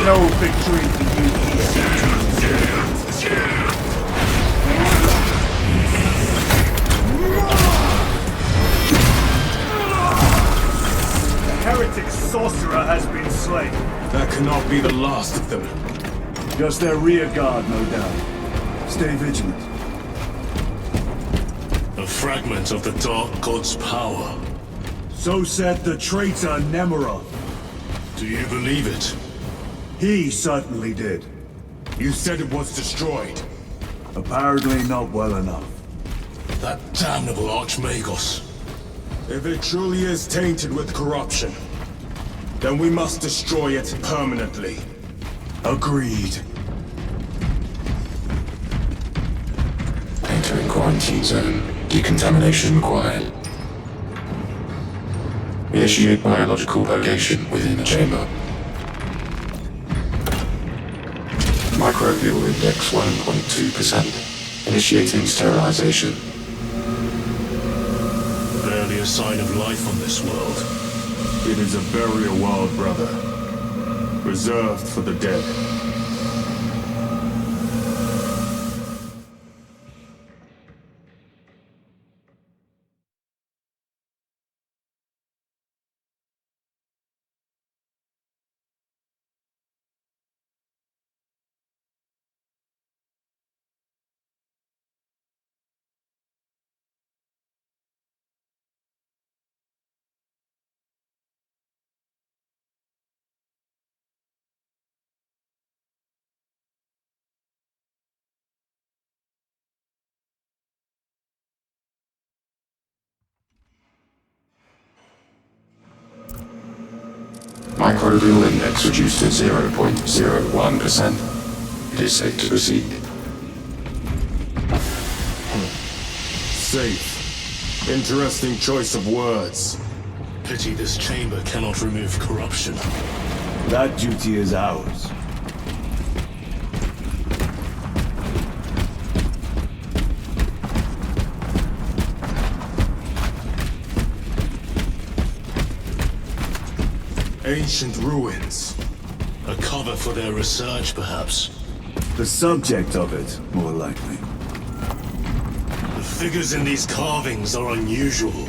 No victory for you here. The heretic sorcerer has been slain. That cannot be the last of them. Just their rear guard, no doubt. Stay vigilant. A fragment of the Dark God's power. So said the traitor Nemerov. Do you believe it? He certainly did. You said it was destroyed. Apparently not well enough. That damnable Archmagos. If it truly is tainted with corruption, then we must destroy it permanently. Agreed. Entering quarantine zone. Decontamination required. Initiate biological purgation within the chamber. Microbial index 1.2%. Initiating sterilization. Barely a sign of life on this world. It is a burial world, brother. Reserved for the dead. Microbial index reduced to 0.01%. It is safe to proceed. Safe. Interesting choice of words. Pity this chamber cannot remove corruption. That duty is ours. Ancient ruins. A cover for their research, perhaps. The subject of it, more likely. The figures in these carvings are unusual.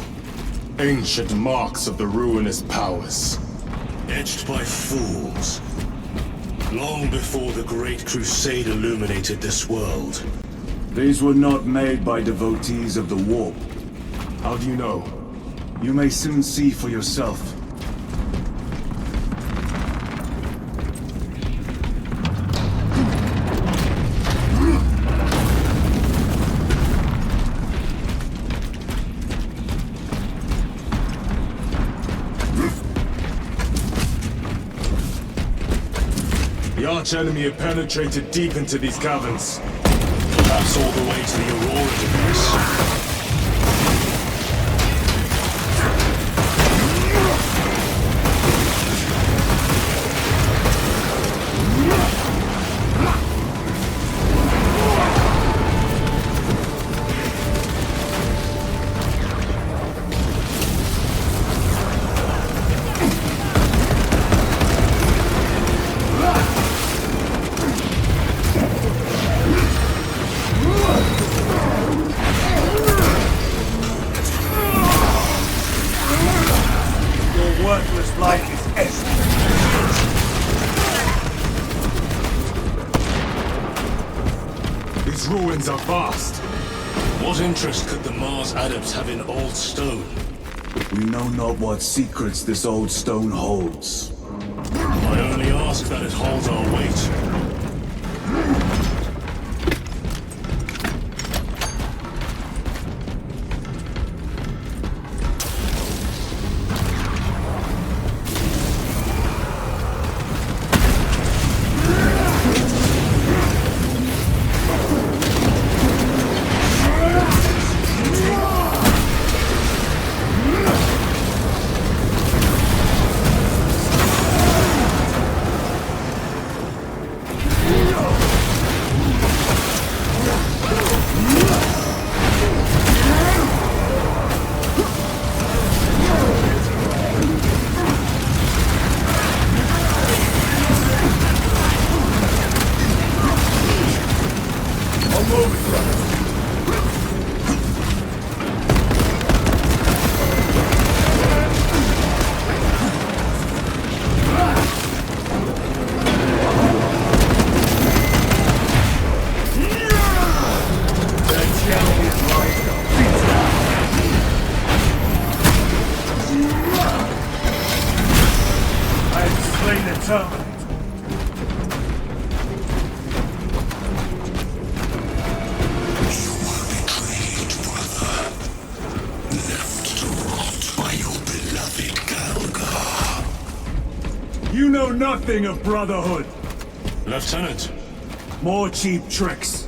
Ancient marks of the ruinous powers. Etched by fools. Long before the Great Crusade illuminated this world. These were not made by devotees of the warp. How do you know? You may soon see for yourself. The arch-enemy have penetrated deep into these caverns. Perhaps all the way to the Aurora device. Worthless life is empty. These ruins are vast. What interest could the Mars adepts have in old stone? We know not what secrets this old stone holds. I only ask that it holds our weight. Terminator. You know nothing of Brotherhood. Lieutenant. More cheap tricks.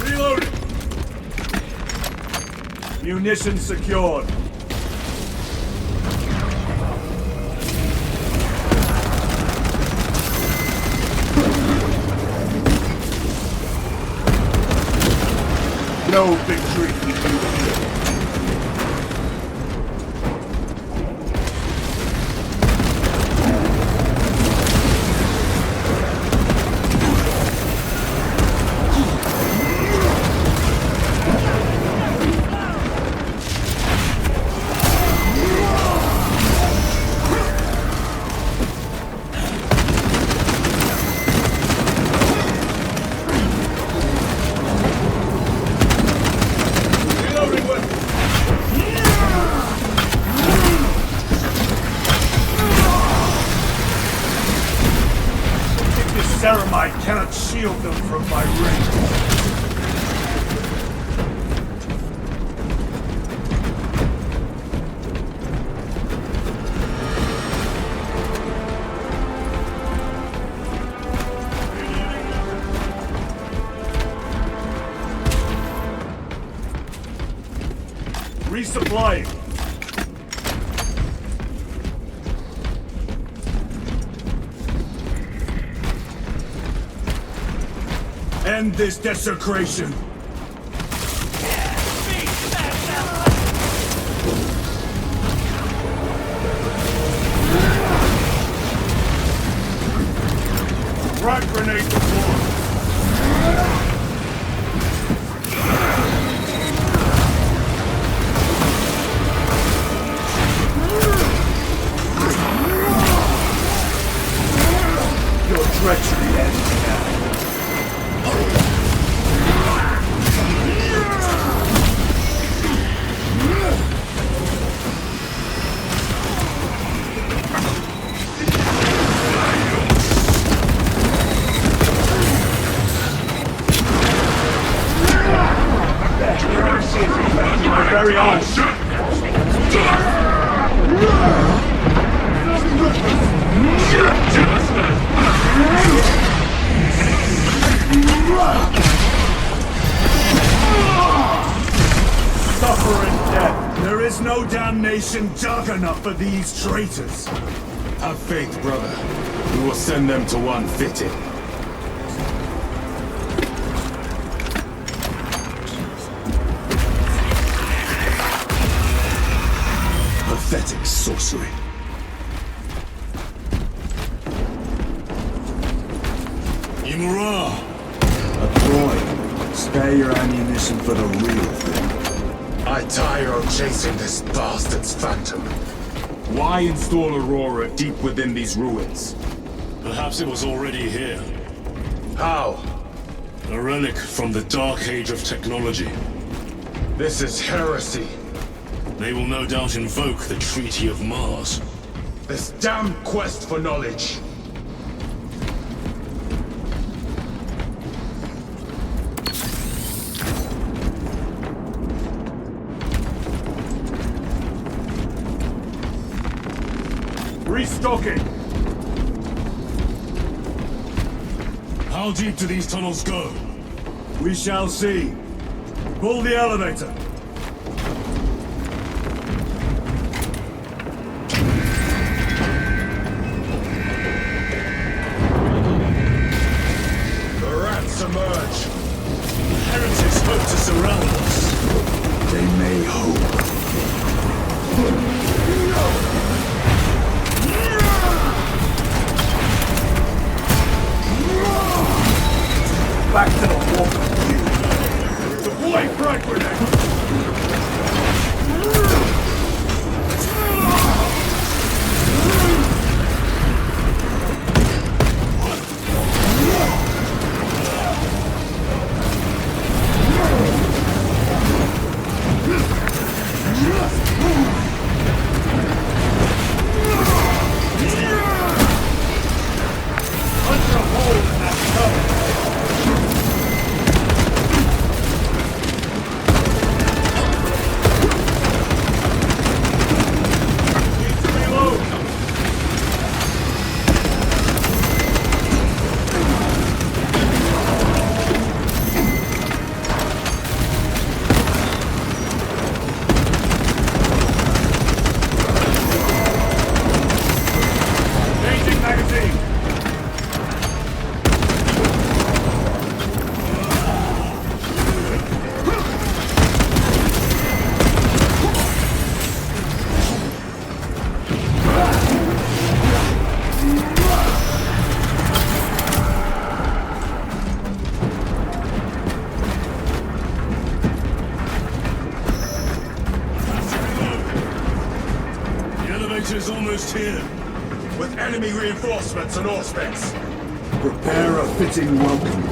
Reloading. Munitions secured. No victory for you here. Ceramite cannot shield them from my range. Resupplying. End this desecration. Frag grenade deployed. Your treachery ends now. My very own. Suffer and death. There is no damnation dark enough for these traitors. Have faith, brother. We will send them to one fitting. Pathetic sorcery. Imura! A ploy. Spare your ammunition for the real thing. I tire of chasing this bastard's phantom. Why install Aurora deep within these ruins? Perhaps it was already here. How? A relic from the Dark Age of technology. This is heresy. They will no doubt invoke the Treaty of Mars. This damn quest for knowledge. Restocking! How deep do these tunnels go? We shall see. Pull the elevator. The rats emerge. The heretics hope to surround us. They may hope. Back to the wall. Deploy frag grenade. Arbiter's almost here. With enemy reinforcements and auspex. Prepare a fitting welcome.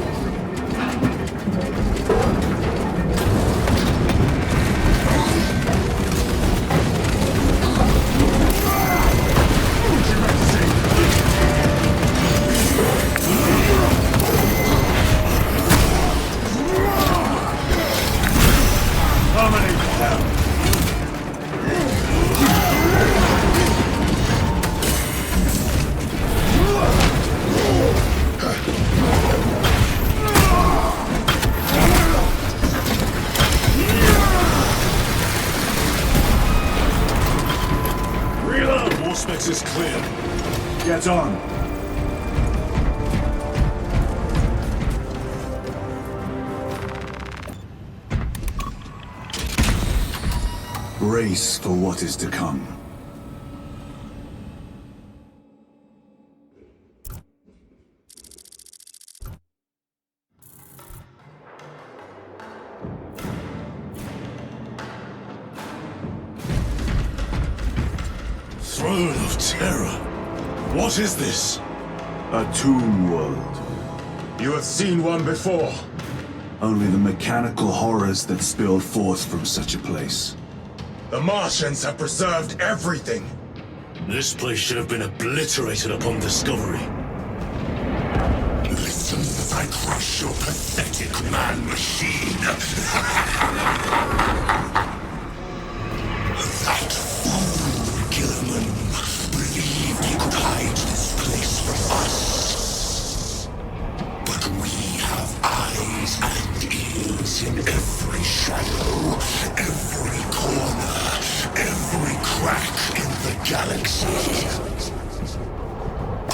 Auspex is clear. Get on. Brace for what is to come. Throne of Terror. What is this? A tomb world. You have seen one before. Only the mechanical horrors that spilled forth from such a place. The Martians have preserved everything. This place should have been obliterated upon discovery. Listen as I crush your pathetic man-machine. That fool, Gilman, believed he could hide this place from us. But we have eyes and ears in every shadow, every corner, every crack in the galaxy. I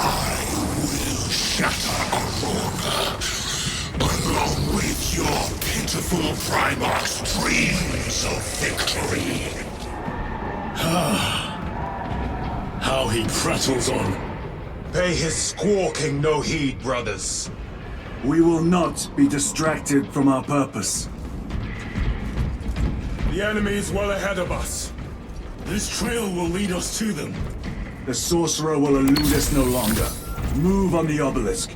will shatter Aurora, along with your pitiful Primarch's dreams of victory. How he prattles on. Pay his squawking no heed, brothers. We will not be distracted from our purpose. The enemy is well ahead of us. This trail will lead us to them. The sorcerer will elude us no longer. Move on the obelisk.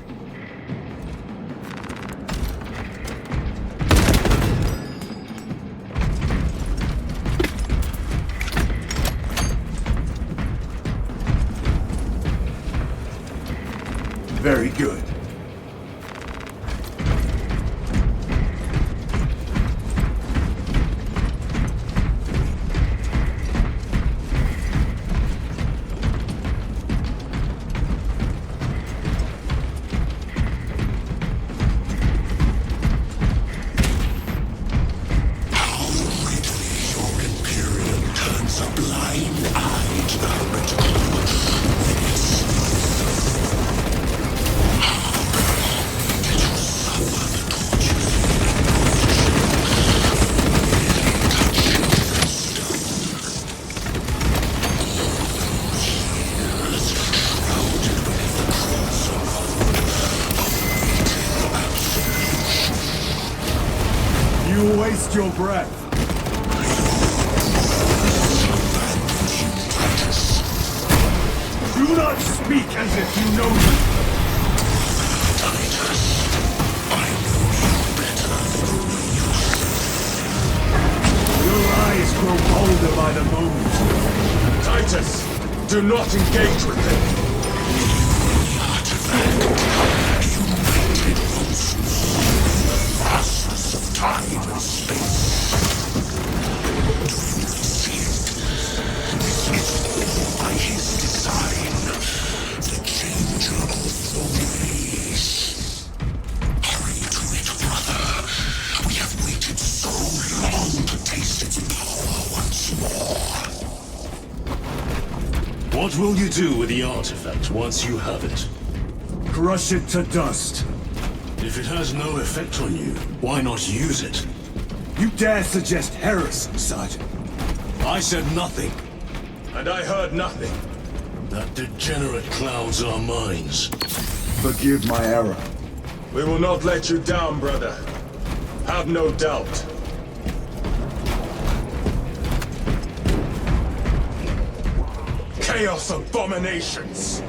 Very good. You waste your breath. Do not speak as if you know me. Your eyes grow colder by the moment. Titus, do not engage with him. Time and space. Do you see it? This is all by his design. The changer of the ways. Hurry to it, brother. We have waited so long to taste its power once more. What will you do with the artifact once you have it? Crush it to dust. If it has no effect on you, why not use it? You dare suggest heresy, Sergeant? I said nothing. And I heard nothing. That degenerate clouds our minds. Forgive my error. We will not let you down, brother. Have no doubt. Chaos abominations!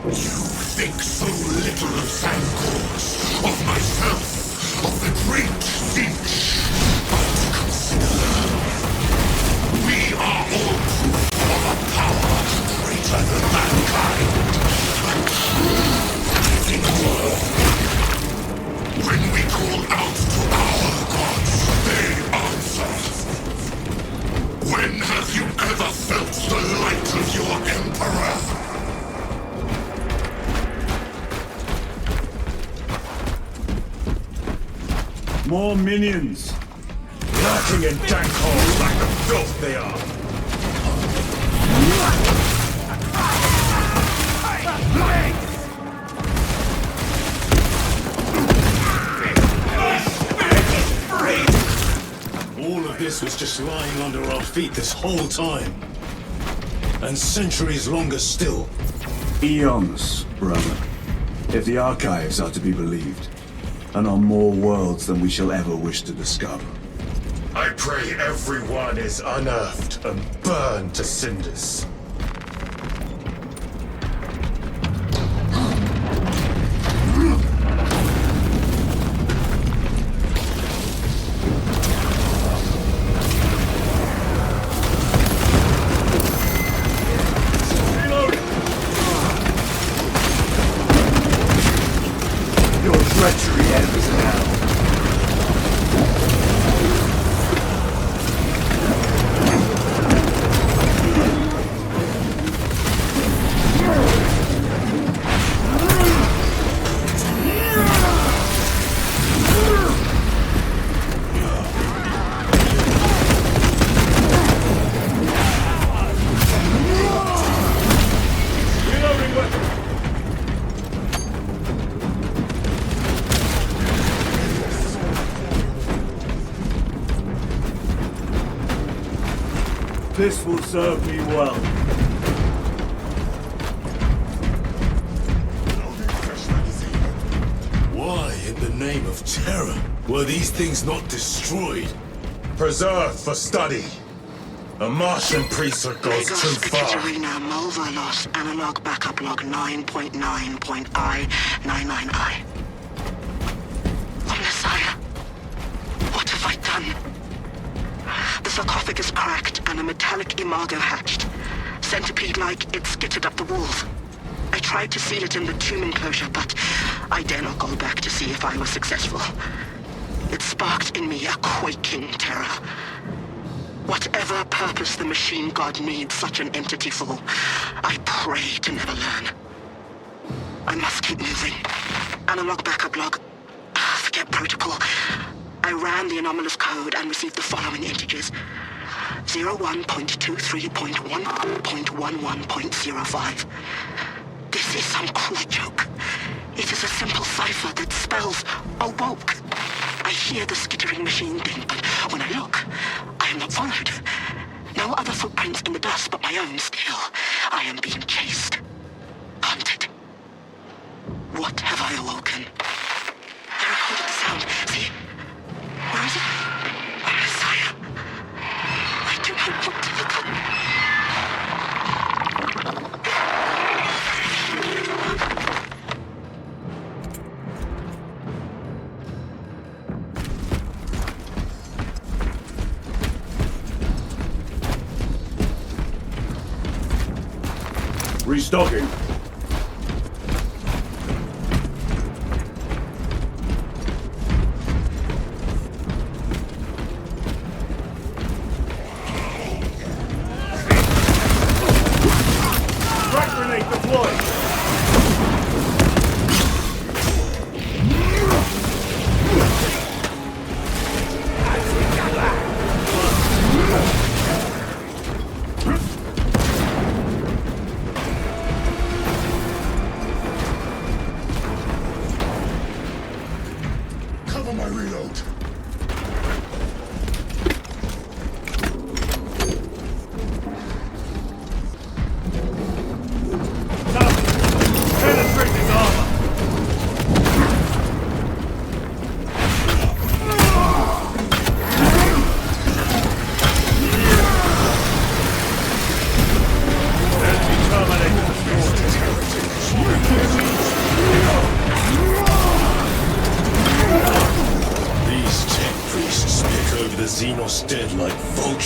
You think so little of Sancors, of myself, of the Great Siege. But consider, we are all proof of a power greater than mankind. A true rising world. When we call out to our gods, they answer. When have you ever felt the light of your Emperor? More minions! Lurking in dank holes like the filth they are! All of this was just lying under our feet this whole time. And centuries longer still. Eons, brother. If the archives are to be believed. And on more worlds than we shall ever wish to discover. I pray everyone is unearthed and burned to cinders. Your treachery ends now. This will serve me well. Why, in the name of terror, were these things not destroyed? Preserved for study. A Martian priesthood goes too far. Katerina Mulverlos, analog backup log 9.9.I99I. Oh, Messiah, what have I done? The sarcophagus cracked and a metallic imago hatched. Centipede-like, it skittered up the walls. I tried to seal it in the tomb enclosure, but I dare not go back to see if I was successful. It sparked in me a quaking terror. Whatever purpose the machine god needs such an entity for, I pray to never learn. I must keep moving. Analog backup log. Forget protocol. I ran the anomalous code and received the following integers. 01.23.1.11.05. This is some cruel joke. It is a simple cipher that spells awoke. I hear the skittering machine ding, but when I look, I am not followed. No other footprints in the dust but my own still. I am being chased. Hunted. What have I awoken? I recorded the sound. See? Where is it? Oh, Messiah. I do not want to look up. Restocking. Frag grenade deployed.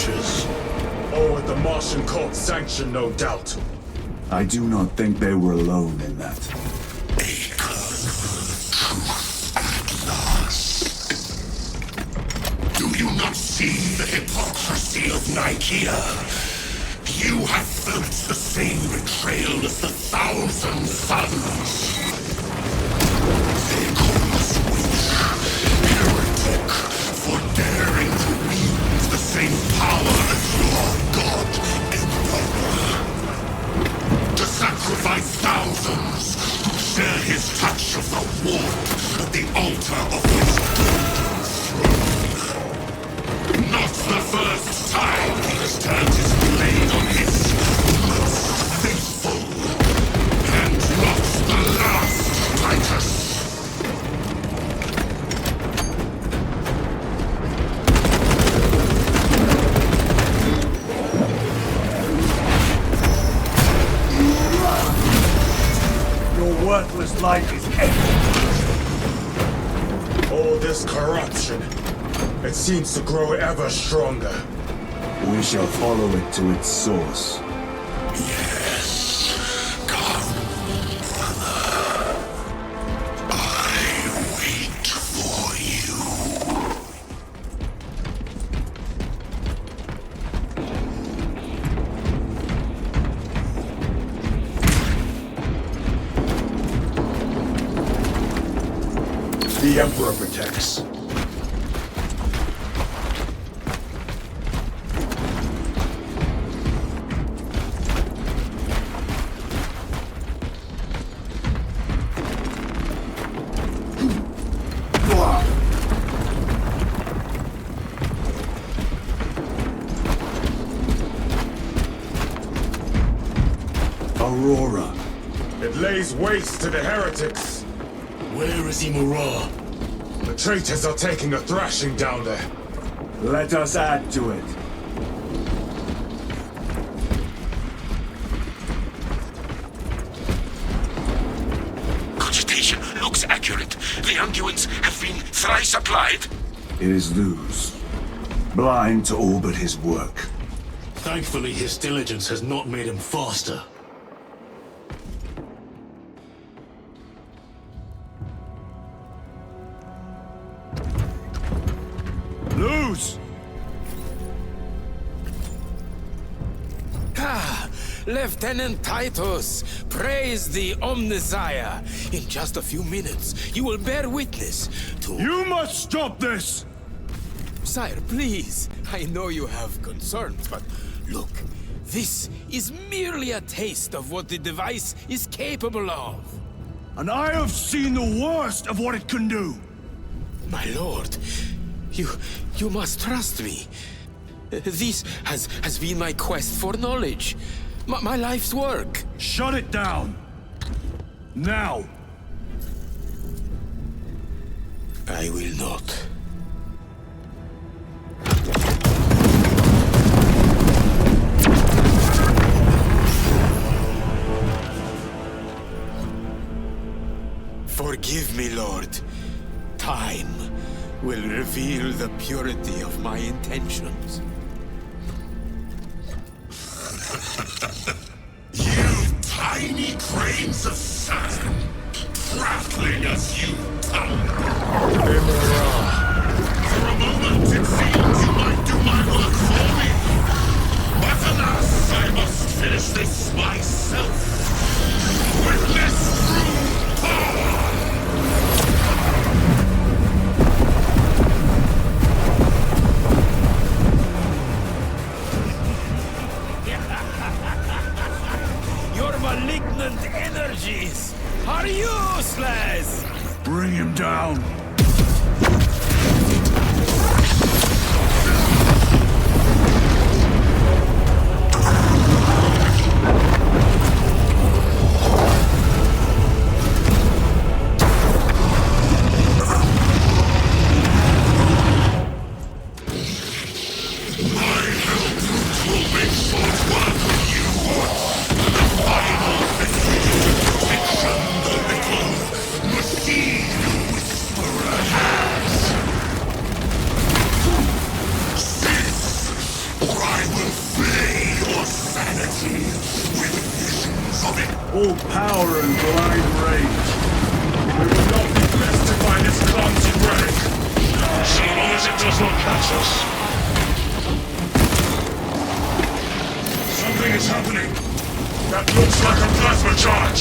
creatures. Or with the Martian cult's sanction, no doubt. I do not think they were alone in that. Do you not see the hypocrisy of Nicaea? You have felt the same betrayal as the thousand suns. They call us witch, heretic, for daring to wield the same power as your god, Emperor. To sacrifice thousands to share his touch of the warp at the altar of his golden throne. Not the first time he has turned his blade on his most faithful. And not the last, Titus. Your worthless life is ended. All this corruption, it seems to grow ever stronger. We shall follow it to its source. Yes, come, brother. I wait for you. The Emperor protects. Aurora. It lays waste to the heretics. Where is Imura? The traitors are taking a thrashing down there. Let us add to it. Cogitation looks accurate. The unguents have been thrice applied. It is Luz. Blind to all but his work. Thankfully, his diligence has not made him faster. Luz! Ah, Lieutenant Titus, praise the Omnissiah. In just a few minutes, you will bear witness to... You must stop this! Sire, please. I know you have concerns, but look, this is merely a taste of what the device is capable of. And I have seen the worst of what it can do. My lord, you must trust me. This has been my quest for knowledge. My life's work. Shut it down. Now. I will not. Forgive me, Lord. Time will reveal the purity of my intentions. You tiny grains of sand, prattling as you tumble. For a moment it seemed you might do my work for me. But alas, I must finish this myself. With this true power! Your malignant energies are useless! Bring him down. I will fill your sanity with visions of it. All power and blind rage. We will not be bested by this clumsy break, so long as it does not catch us. Something is happening. That looks like a plasma charge.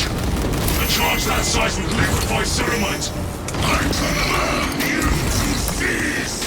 A charge that size would liquefy ceramite. I command you to cease!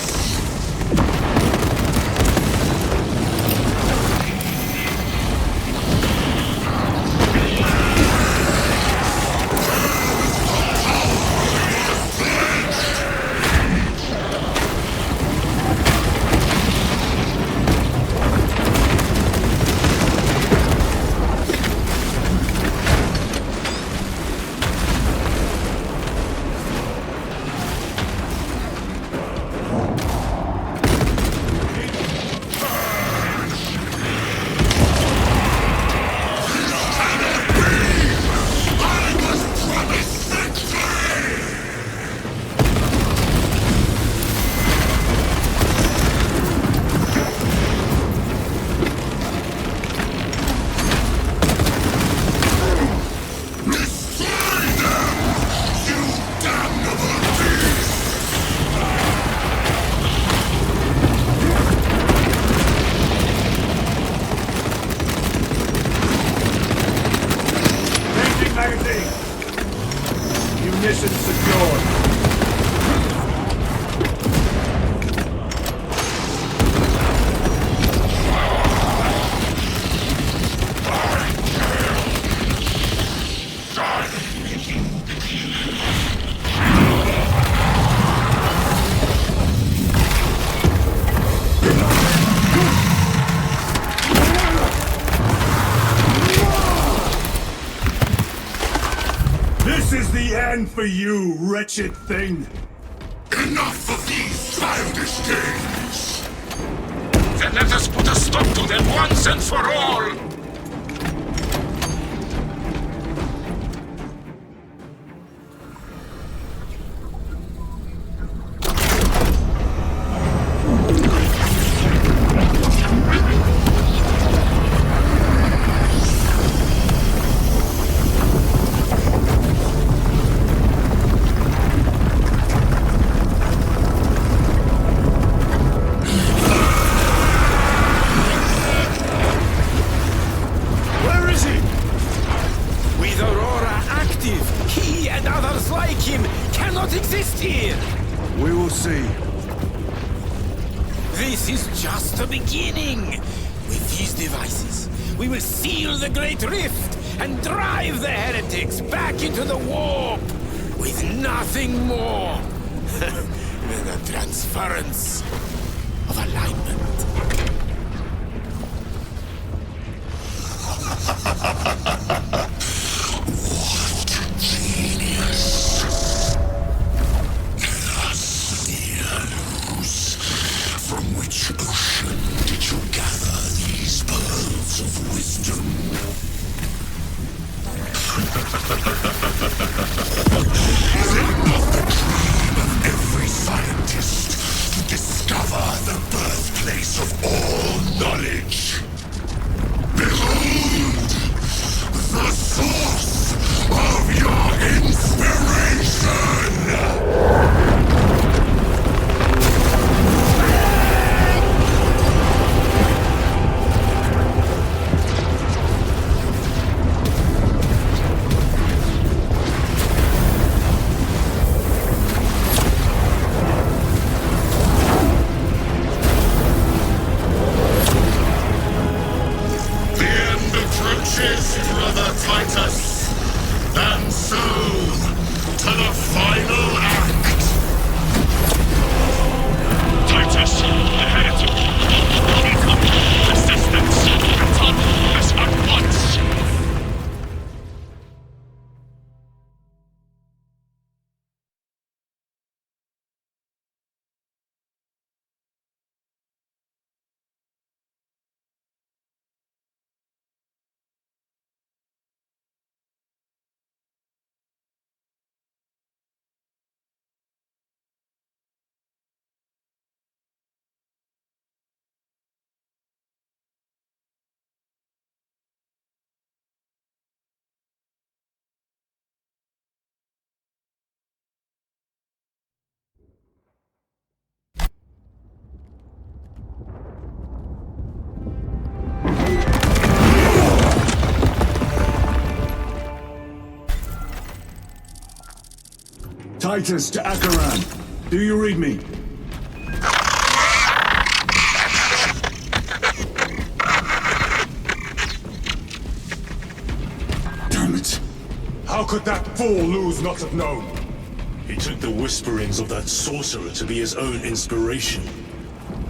Mission secured. This is the end for you, wretched thing! Enough of these childish games! Then let us put a stop to them once and for all! Exist here! We will see. This is just the beginning. With these devices, we will seal the Great Rift and drive the heretics back into the warp with nothing more than a transference of alignment. What genius! From which ocean did you gather these pearls of wisdom? Is it not the dream of every scientist to discover the birthplace of all knowledge? Behold, the source of your inspiration! Titus to Acheran. Do you read me? Damn it. How could that fool Luz not have known? He took the whisperings of that sorcerer to be his own inspiration.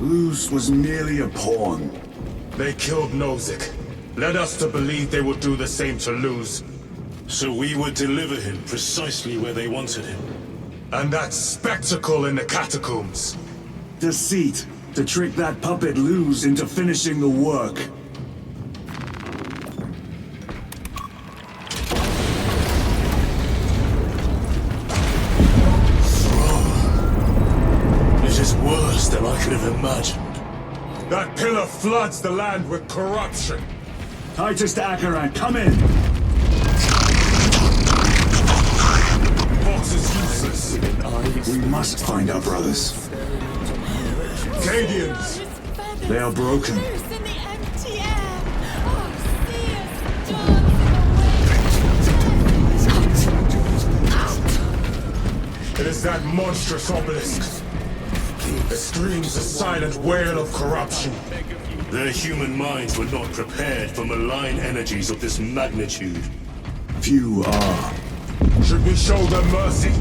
Luz was merely a pawn. They killed Nozick. Led us to believe they would do the same to Luz. So we would deliver him precisely where they wanted him. And that spectacle in the catacombs. Deceit. To trick that puppet Luz into finishing the work. It is worse than I could have imagined. That pillar floods the land with corruption. Titus to Acheran, come in! Fox is useless. We must find our brothers. Cadians! They are broken. It is that monstrous obelisk. It screams a silent wail of corruption. Their human minds were not prepared for malign energies of this magnitude. Few are. Should we show them mercy?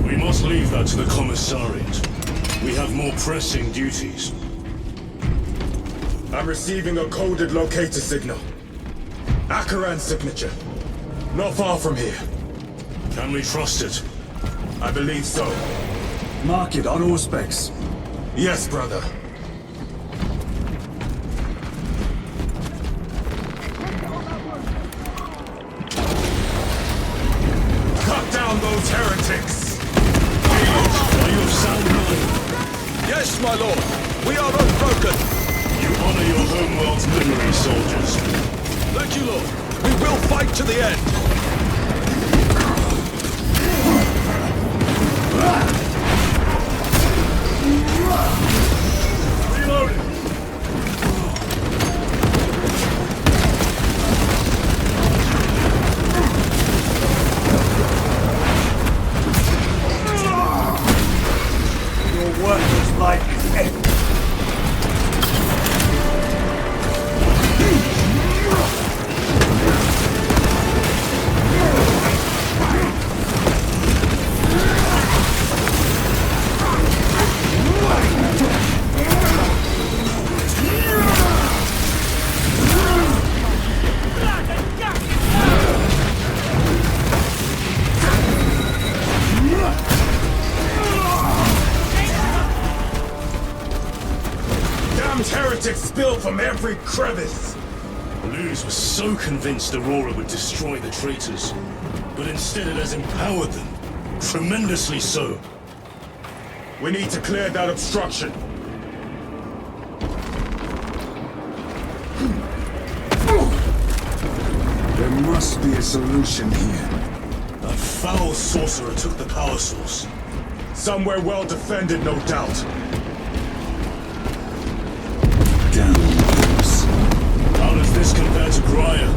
We must leave that to the Commissariat. We have more pressing duties. I'm receiving a coded locator signal. Acheran's signature. Not far from here. Can we trust it? I believe so. Mark it on Auspex. Yes, brother. Cut down those heretics! Are you of sound mind? Yes, my lord. We are unbroken. You honor your homeworld's memory, soldiers. Thank you, lord. We will fight to the end. Reloading! Your work is like end. Heretics spill from every crevice! Luz was so convinced Aurora would destroy the traitors, but instead it has empowered them. Tremendously so. We need to clear that obstruction. There must be a solution here. That foul sorcerer took the power source. Somewhere well defended, no doubt. Damn wolves. How does this compare to Graya?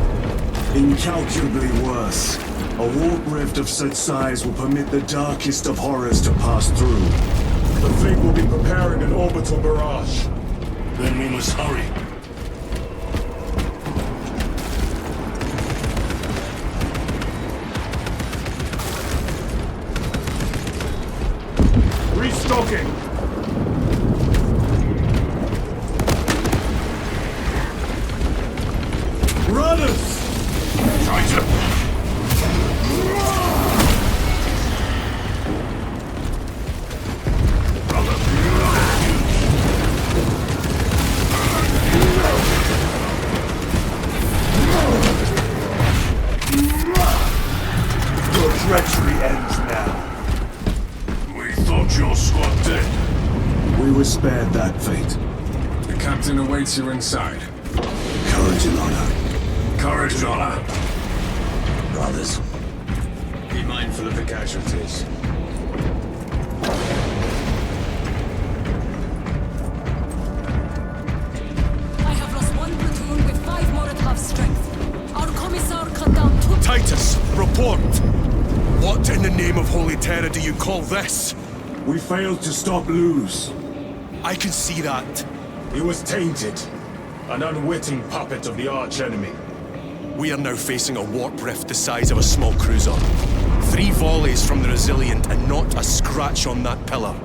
Incalculably worse. A warp rift of such size will permit the darkest of horrors to pass through. The fleet will be preparing an orbital barrage. Then we must hurry. Restocking! Runners! Traitor! Your treachery ends now. We thought your squad dead. We were spared that fate. The captain awaits you inside. Courage and honor. Courage and honor. Brothers, be mindful of the casualties. I have lost one platoon with 5 more at half strength. Our commissar cut down 2... Titus, report! What in the name of Holy Terror do you call this? We failed to stop Luz. I can see that. He was tainted. An unwitting puppet of the arch-enemy. We are now facing a warp rift the size of a small cruiser. 3 volleys from the Resilient and not a scratch on that pillar.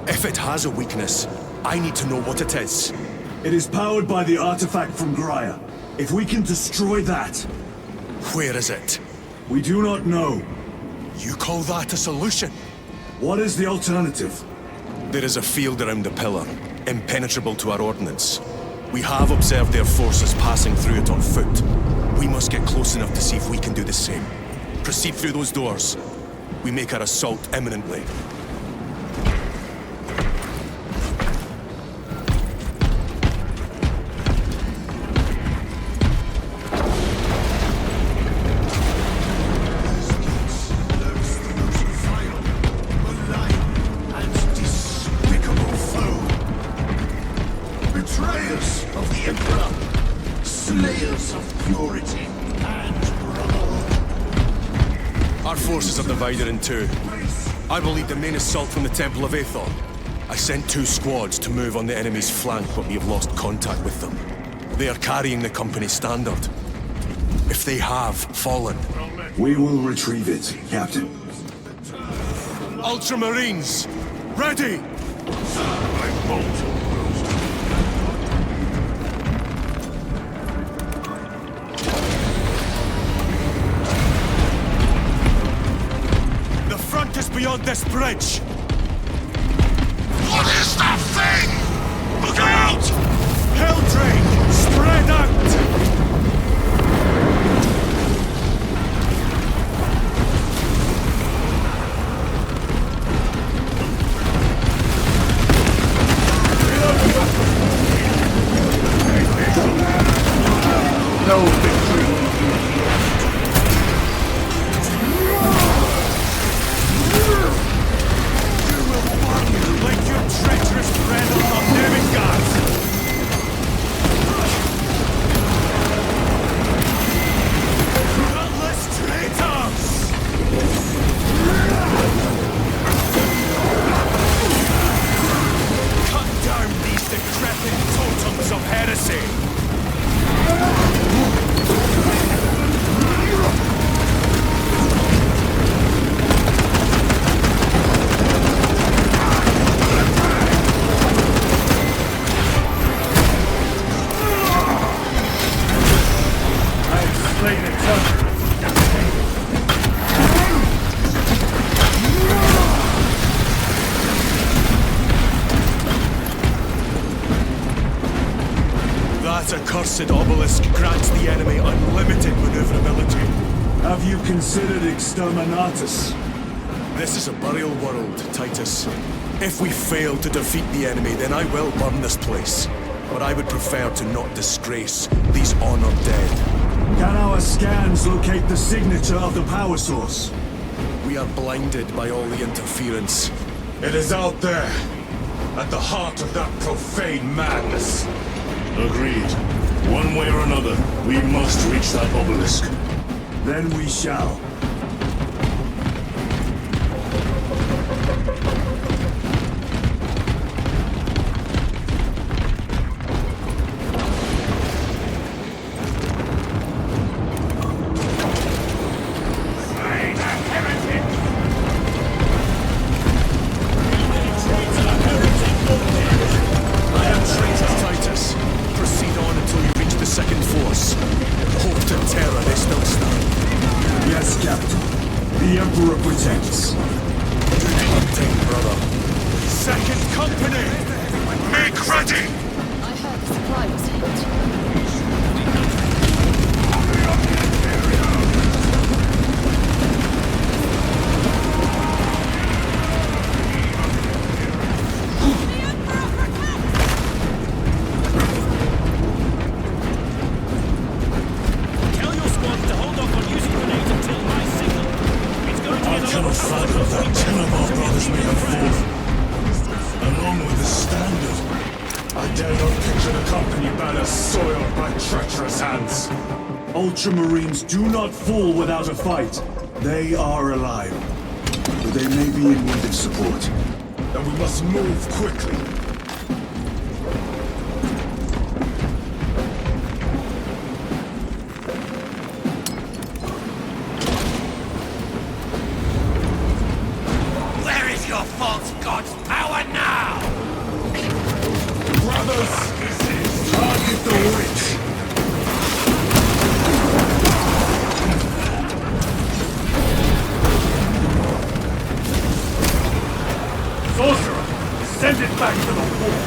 If it has a weakness, I need to know what it is. It is powered by the artifact from Graia. If we can destroy that... Where is it? We do not know. You call that a solution? What is the alternative? There is a field around the pillar, impenetrable to our ordnance. We have observed their forces passing through it on foot. We must get close enough to see if we can do the same. Proceed through those doors. We make our assault imminently. Divided in 2. I will lead the main assault from the Temple of Aethon. I sent 2 squads to move on the enemy's flank, but we have lost contact with them. They are carrying the company's standard. If they have fallen... We will retrieve it, Captain. Ultramarines! Ready! Beyond this bridge! What is that thing? Look out! Helldrake! Spread out! No victory! Treacherous friend of demigods! Gutless traitors! Cut down these decrepit totems of heresy! That accursed obelisk grants the enemy unlimited maneuverability. Have you considered Exterminatus? This is a burial world, Titus. If we fail to defeat the enemy, then I will burn this place. But I would prefer to not disgrace these honored dead. Can our scans locate the signature of the power source? We are blinded by all the interference. It is out there, at the heart of that profane madness. Agreed. One way or another, we must reach that obelisk. Then we shall. Ultramarines do not fall without a fight. They are alive, but they may be in need of support. And we must move quickly. Where is your false god's power now? Brothers, target the witch. Sorcerer, send it back to the wall.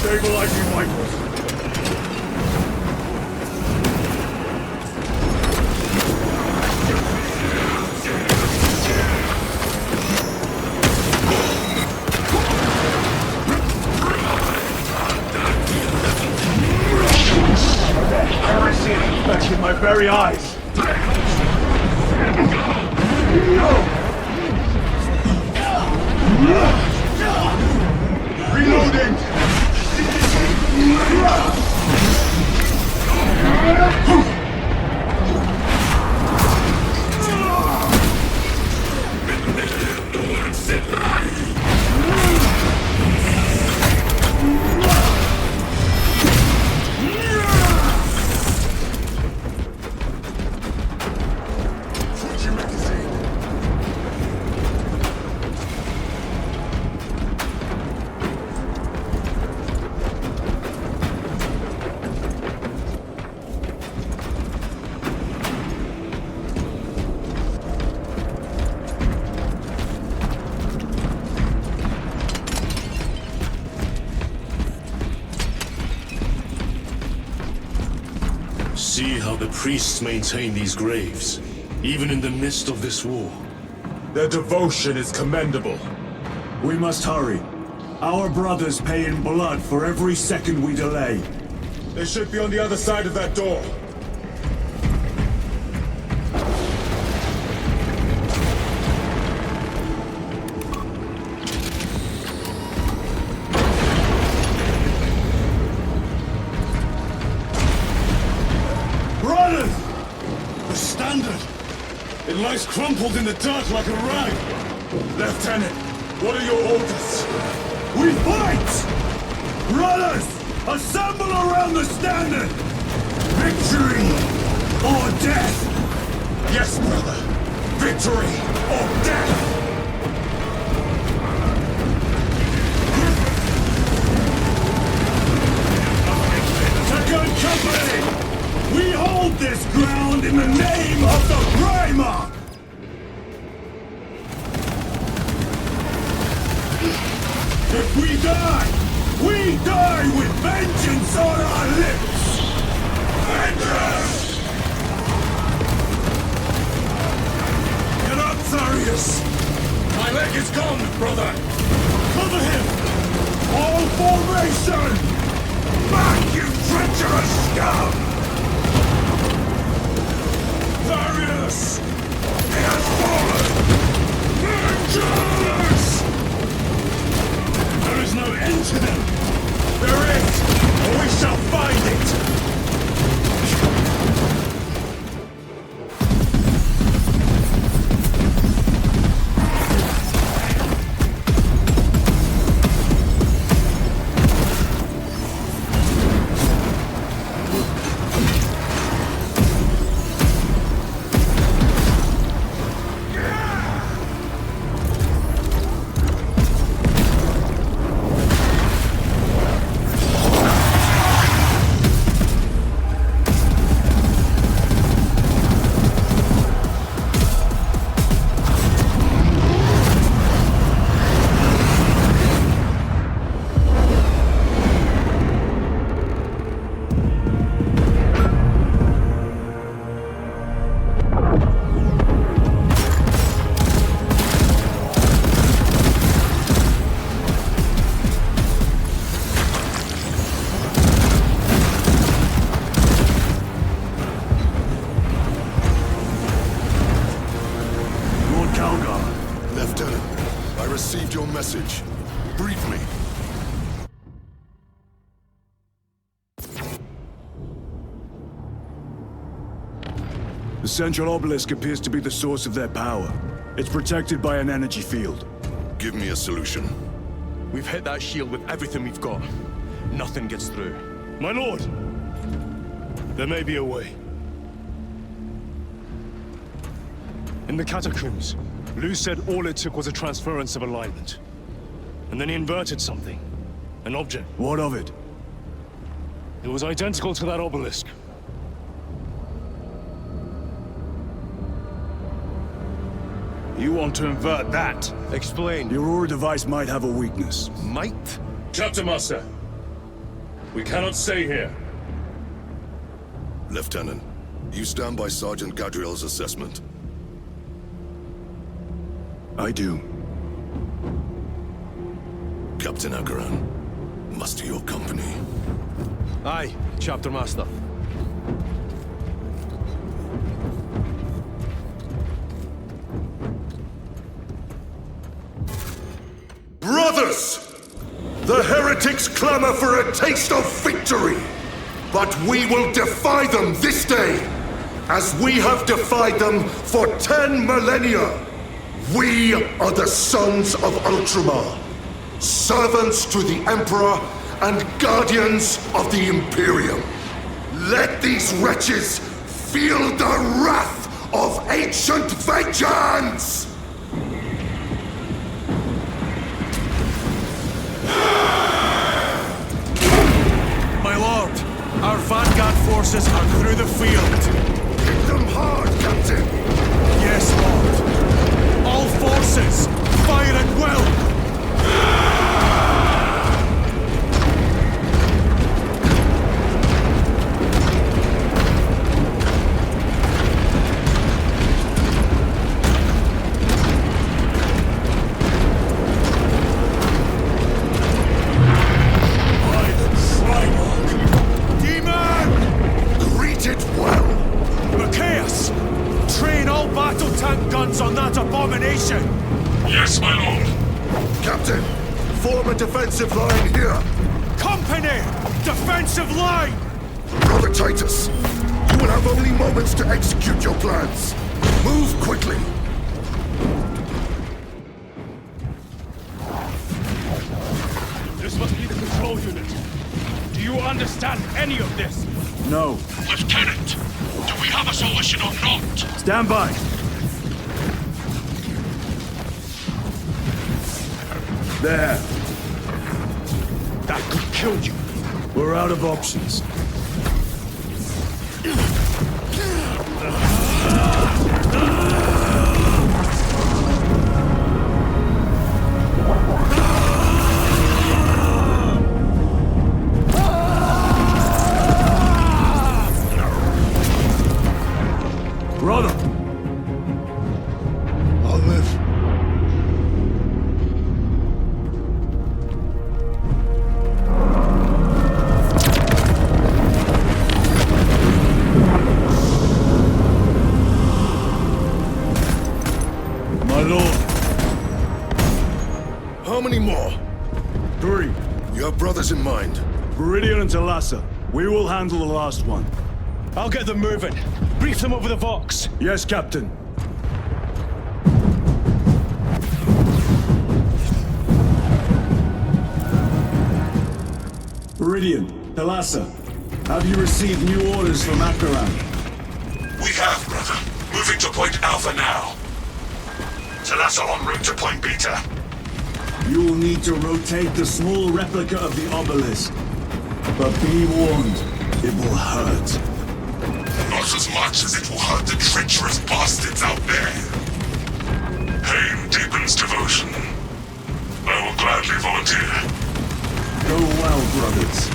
Stabilizing vitals. I see an infection in my very eyes. Reloading! See how the priests maintain these graves, even in the midst of this war. Their devotion is commendable. We must hurry. Our brothers pay in blood for every second we delay. They should be on the other side of that door. Brothers! The standard! It lies crumpled in the dirt like a rag! Lieutenant, what are your orders? We fight! Brothers, assemble around the standard! Victory or death! Yes, brother! Victory or death! Second Company! We hold this ground in the name of the Primarch! If we die with vengeance on our lips! Vengeance! Get up, Zarius! My leg is gone, brother! Cover him! All formation! Back, you treacherous scum! Zarius! He has fallen! Vengeance! There is no end to them! There is! And we shall find it! The central obelisk appears to be the source of their power. It's protected by an energy field. Give me a solution. We've hit that shield with everything we've got. Nothing gets through. My lord! There may be a way. In the catacombs, Lu said all it took was a transference of alignment. And then he inverted something. An object. What of it? It was identical to that obelisk. You want to invert that? Explain. The Aurora device might have a weakness. Might? Chapter Master. We cannot stay here. Lieutenant, you stand by Sergeant Gadriel's assessment. I do. Captain Akaran, muster your company. Aye, Chapter Master. Brothers! The heretics clamor for a taste of victory! But we will defy them this day, as we have defied them for 10 millennia! We are the sons of Ultramar, servants to the Emperor and guardians of the Imperium. Let these wretches feel the wrath of ancient vengeance! My lord, our vanguard forces are through the field. Hit them hard, Captain! Yes, lord. All forces, fire at will! On that abomination! Yes, my lord. Captain, form a defensive line here. Company! Defensive line! Brother Titus, you will have only moments to execute your plans. Move quickly. This must be the control unit. Do you understand any of this? No. Lieutenant, do we have a solution or not? Stand by. There. That could kill you. We're out of options. Brother! I'll live. My lord. How many more? 3. You have brothers in mind? Viridian and Talassa. We will handle the last one. I'll get them moving. Brief them over the Vox. Yes, Captain. Viridian, Talassa, have you received new orders from Akaran? We have, brother. Moving to Point Alpha now. Talassa en route to Point Beta. You will need to rotate the small replica of the obelisk. But be warned, it will hurt. Not as much as it will hurt the treacherous bastards out there. Pain deepens devotion. I will gladly volunteer. Go well, brothers.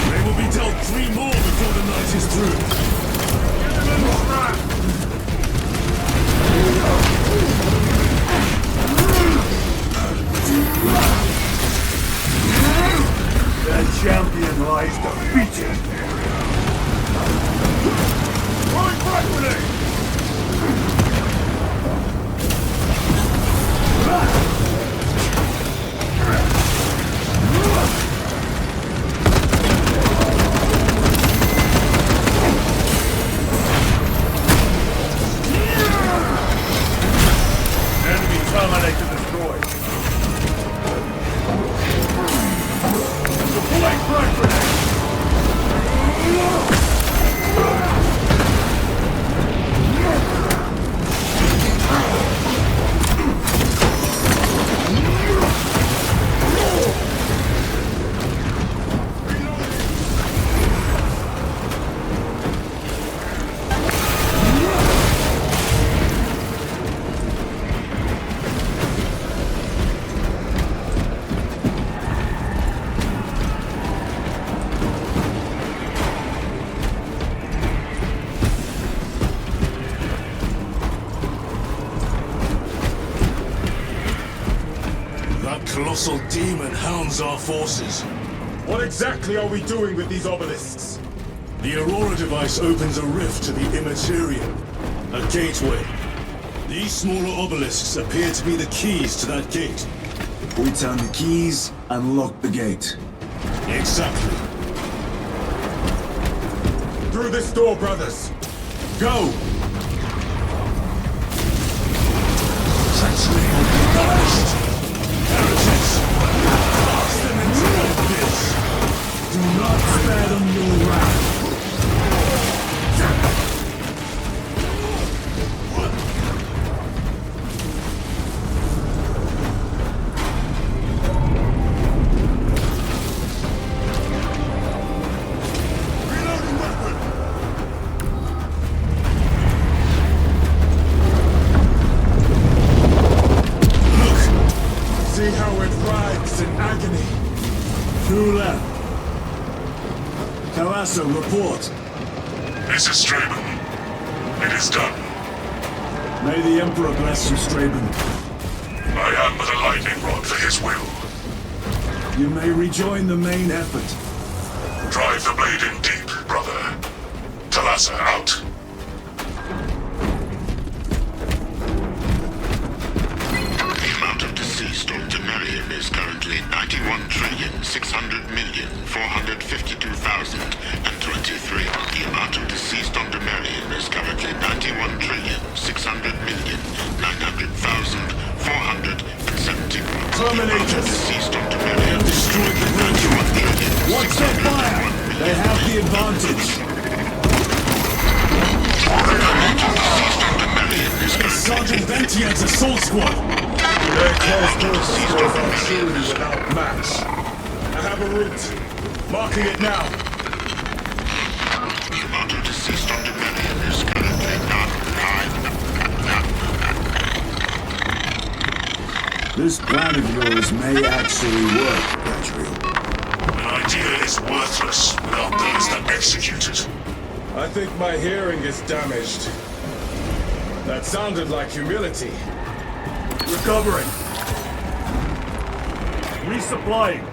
They will be dealt 3 more before the night is through. Their champion lies defeated. Right, colossal demon hounds our forces. What exactly are we doing with these obelisks? The Aurora device opens a rift to the Immaterium, a gateway. These smaller obelisks appear to be the keys to that gate. We turn the keys and lock the gate. Exactly. Through this door, brothers! Go! Treachery will be punished! Heretics! Cast them into the abyss! Do not spare them your wrath! See how it writhes in agony. Two left. Calasso, report. This is Straben. It is done. May the Emperor bless you, Straben. I am but a lightning rod for his will. You may rejoin the main effort. Drive the blade in deep, brother. Talassa out. The amount of deceased on Temerium is currently 91,600,452,023. The amount of deceased on Temerium is currently 91,600,900,471. Terminators! Deceased on Temerium Destroyed the bridge! Watch their fire! They have the advantage! Sergeant Ventiad's assault squad! Their close quarters are truly without match. I have a route. Marking it now. The amount of deceased on Temerium is currently not high. This plan of yours may actually work, Gabriel. An idea is worthless without those that execute it. I think my hearing is damaged. That sounded like humility. Recovering. Resupplying.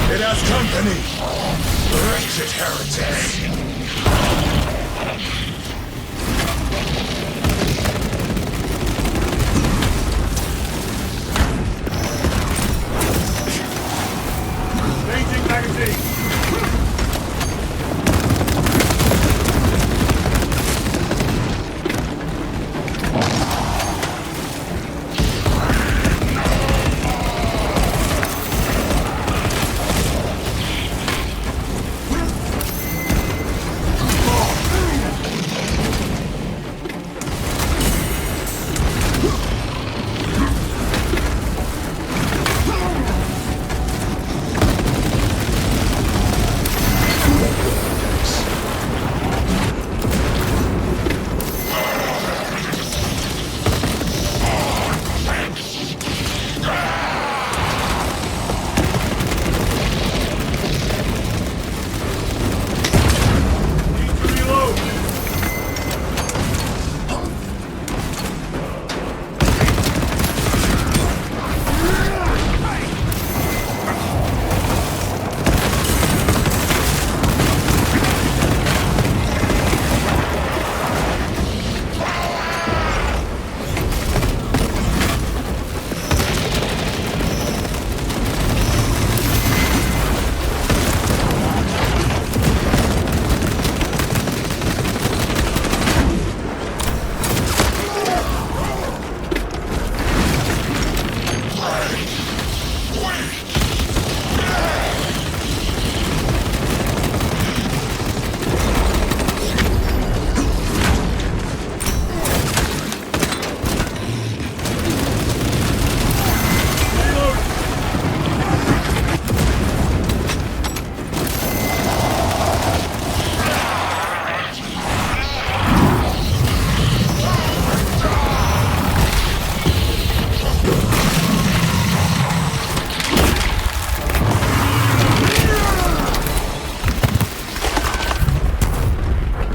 It has company! Wretched heretic! Changing magazine!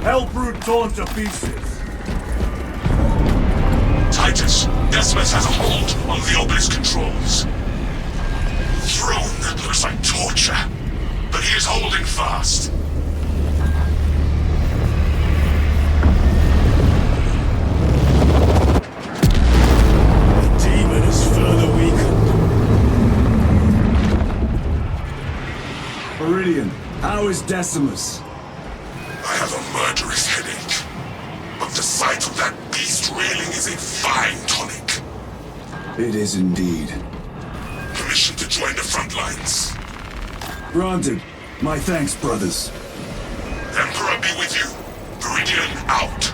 Hellbrute torn to pieces. Titus, Decimus has a hold on the obelisk controls. Throne looks like torture, but he is holding fast. The demon is further weakened. Viridian, how is Decimus? I have a murderous headache, but the sight of that beast railing is a fine tonic. It is indeed. Permission to join the front lines. Granted. My thanks, brothers. Emperor be with you. Viridian out.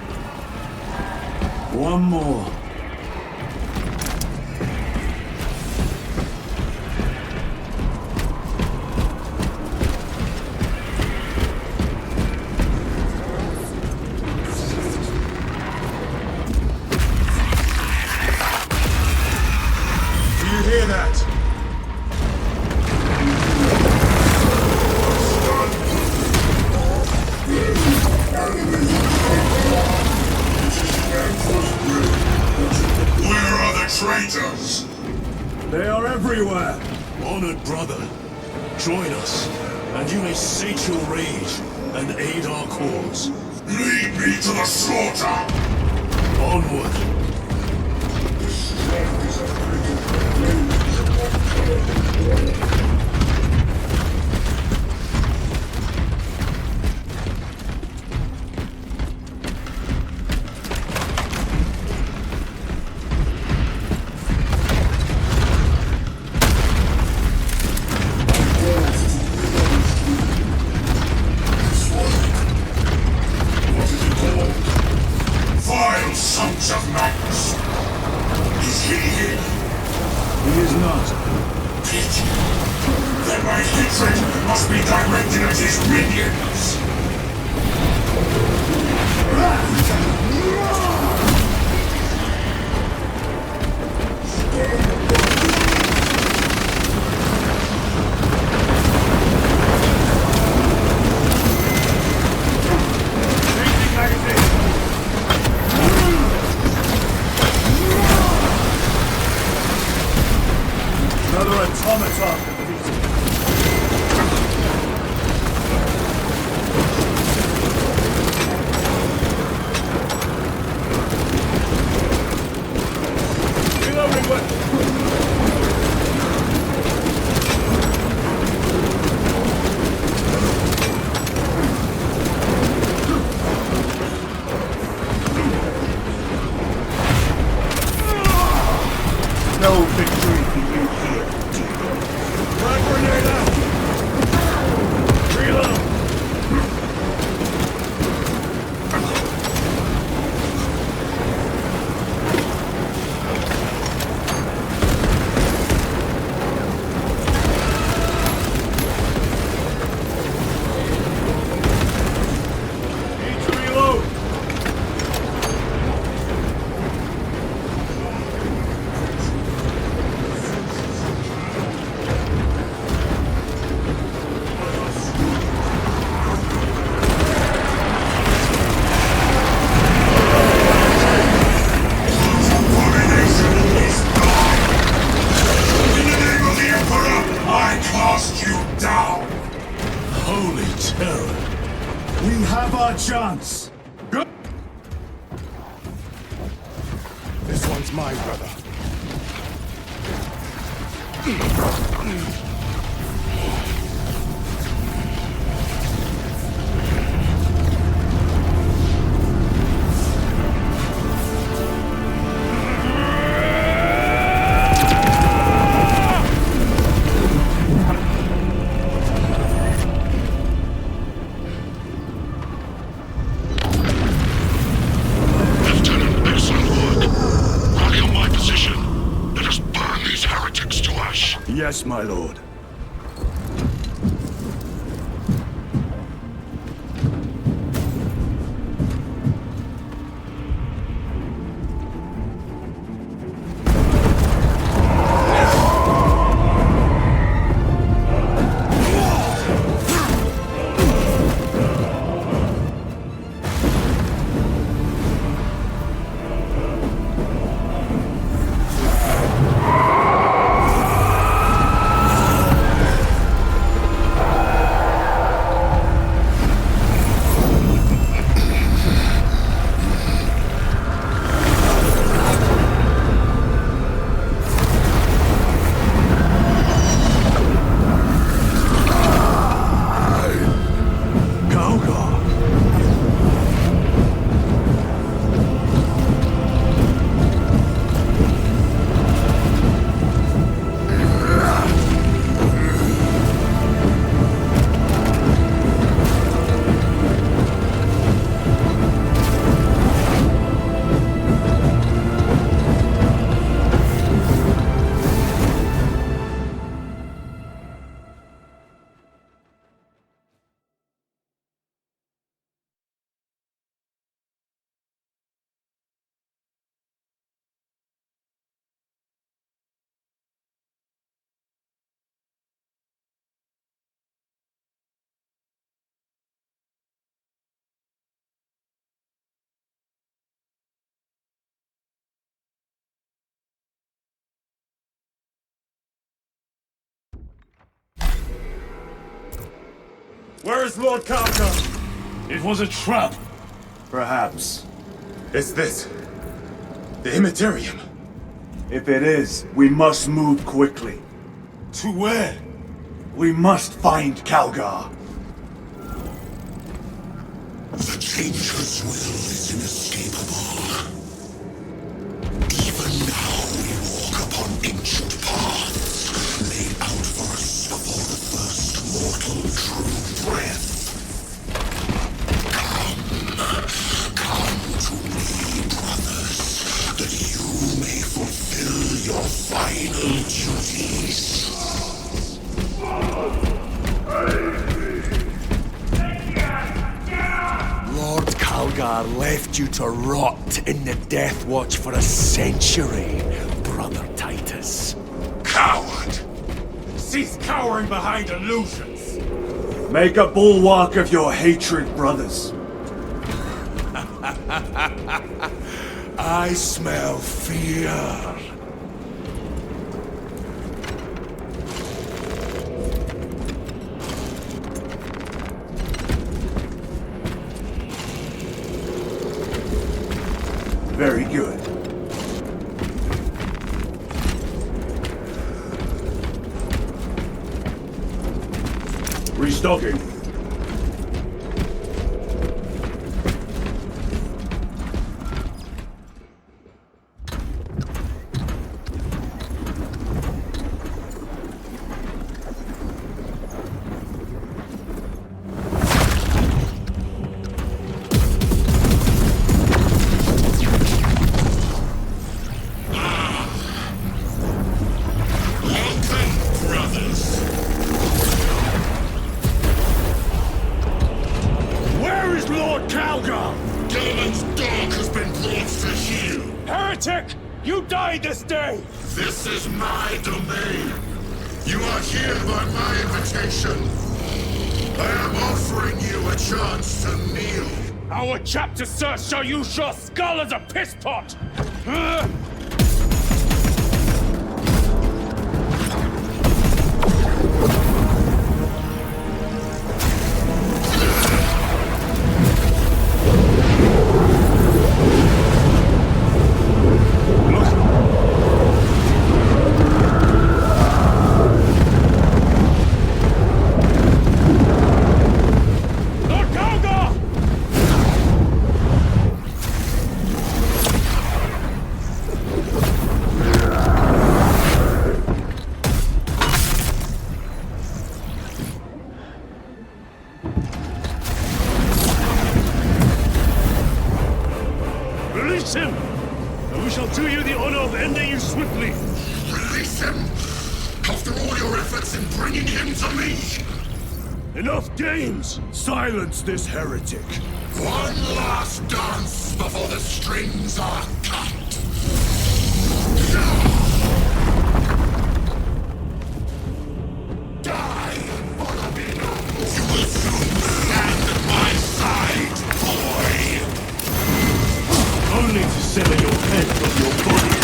One more. Do you hear that? Where are the traitors? They are everywhere. Honored brother, join us, and you may sate your rage and aid our cause. Lead me to the slaughter! Onward! Vile sons of Magnus! Is he here? He is not. Pity. Then my hatred must be directed at his minions! Another automaton defeated. Reloading weapon. No victory for you here. Frag grenade out! Reload! Need to reload! Abomination is gone! In the name of the Emperor, I cast you down! Holy terror! We have our chance! Good! This one's mine, brother. Lieutenant, excellent work. Rally on my position. Let us burn these heretics to ash. Yes, my lord. Where is Lord Kalka? It was a trap. Perhaps. It's this. The Immaterium. If it is, we must move quickly. To where? We must find Kalgar. The Changer's will is inescapable. Even now we walk upon ancient paths laid out for us before the first mortal true breath. Come to me, brothers, that you may fulfill your final duties. Lord Kalgar left you to rot in the Death Watch for a century, Brother Titus. Coward! Cease cowering behind illusions! Make a bulwark of your hatred, brothers. I smell fear. Very good. Restocking. This is my domain. You are here by my invitation. I am offering you a chance to kneel. Our chapter, sir, shall use your skull as a piss pot! Release him! And we shall do you the honor of ending you swiftly! Release him! After all your efforts in bringing him to me! Enough games! Silence this heretic! One last dance before the strings are cut! Die, Volomino! You will soon stand at my side, boy! Only to sever your head from your body.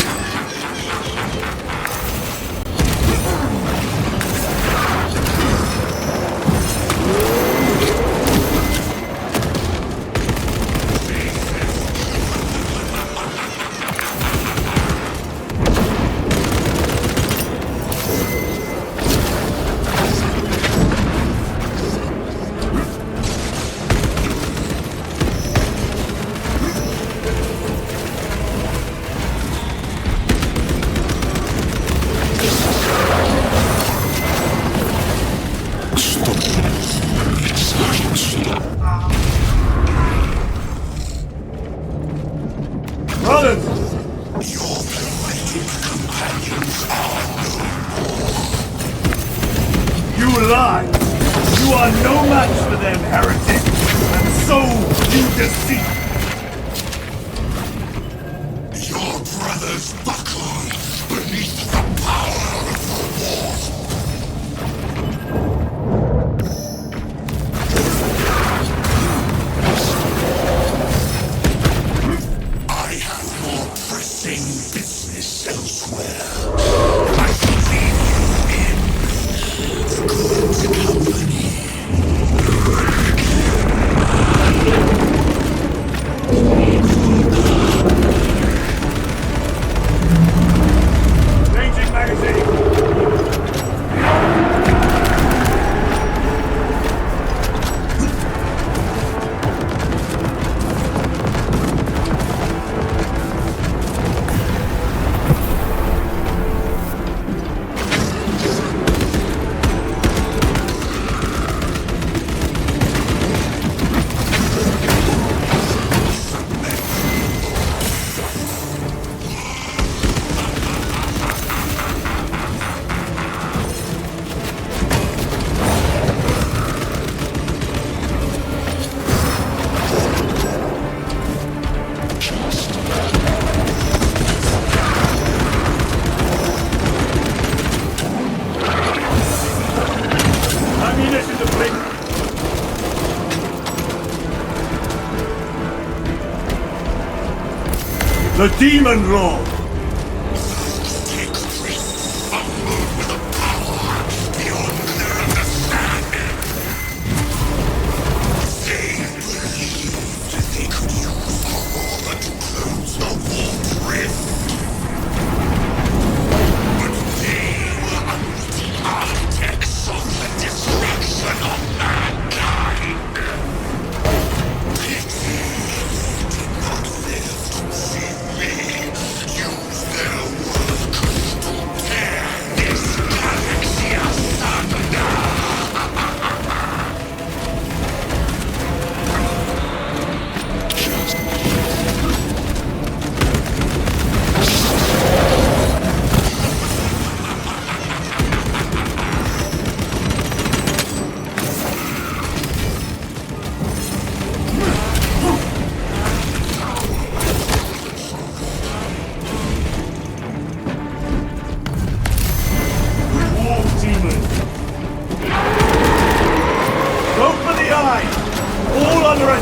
Brothers! Your pathetic companions are no more. You lie! You are no match for them, heretic! And so you deceive! Your brothers buckle beneath the power of the war. Business elsewhere. I shall leave you in good company. The Demon Lord!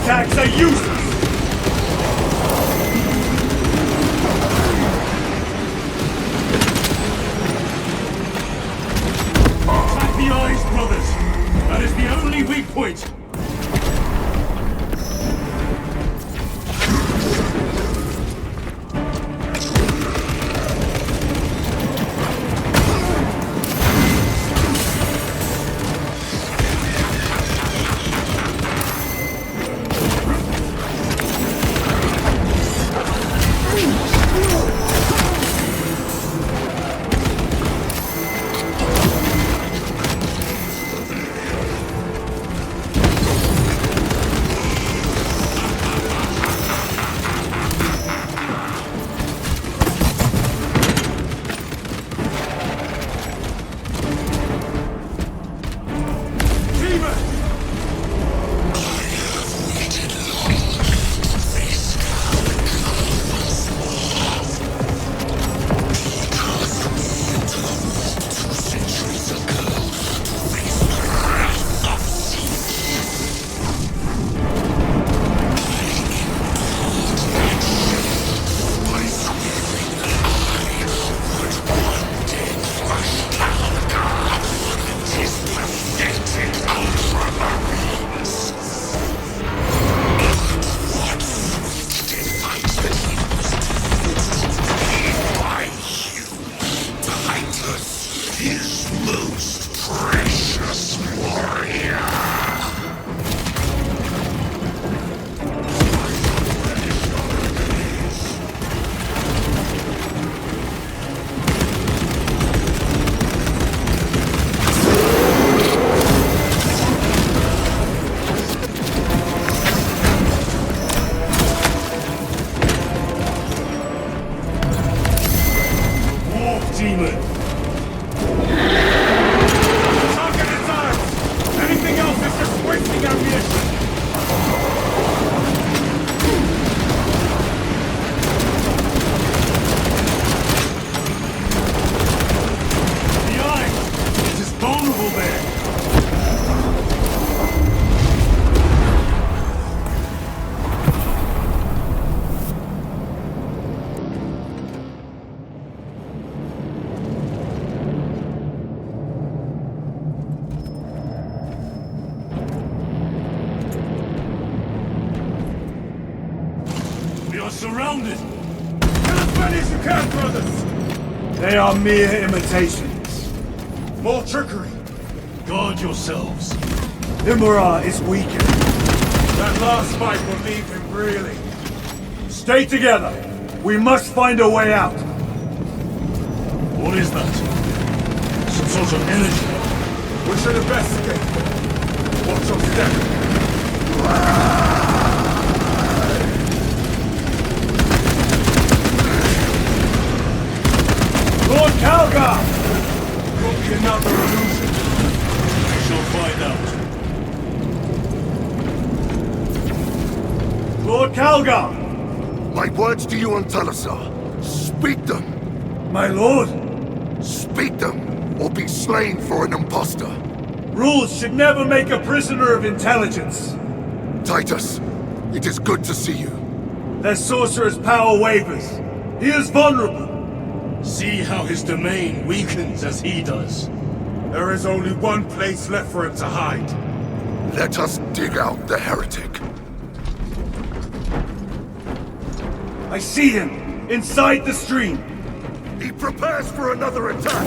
Attacks are useless! Attack the eyes, brothers! That is the only weak point! Surrounded! Kill as many as you can, brothers! They are mere imitations. More trickery. Guard yourselves. Imura is weakened. That last fight will leave him reeling. Stay together. We must find a way out. What is that? Some sort of energy. We should investigate. Watch your step. Lord Calgar! Could be another illusion. We shall find out. Lord Calgar! My words to you on Talasar. Speak them! My lord? Speak them, or be slain for an impostor. Rules should never make a prisoner of intelligence. Titus, it is good to see you. Their sorcerer's power wavers. He is vulnerable. See how his domain weakens as he does. There is only one place left for him to hide. Let us dig out the heretic. I see him! Inside the stream! He prepares for another attack!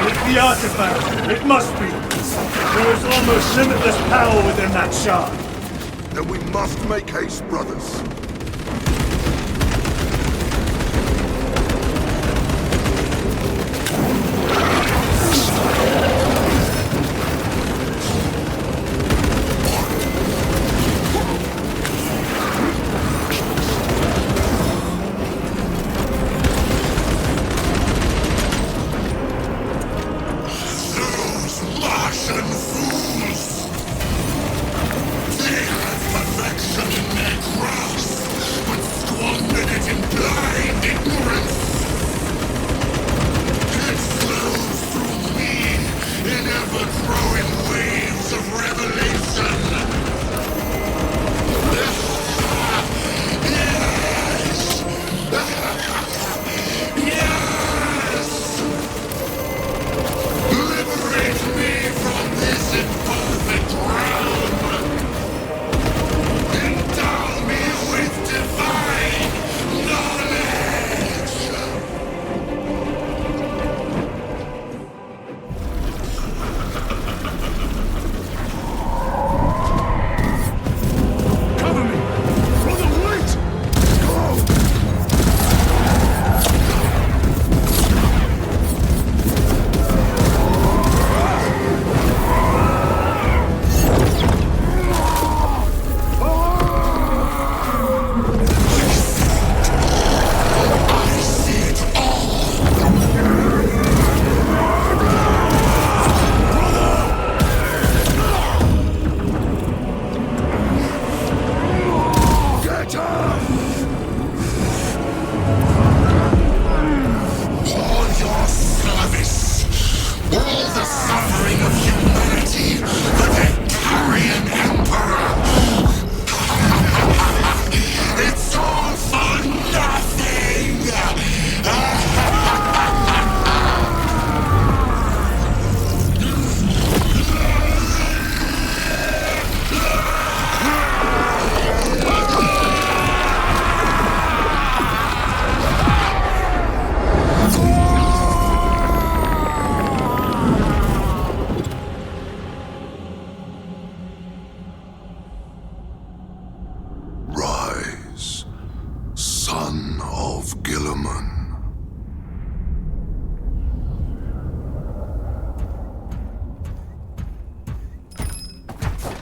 It's the artifact! It must be! There is almost limitless power within that shard! Then we must make haste, brothers.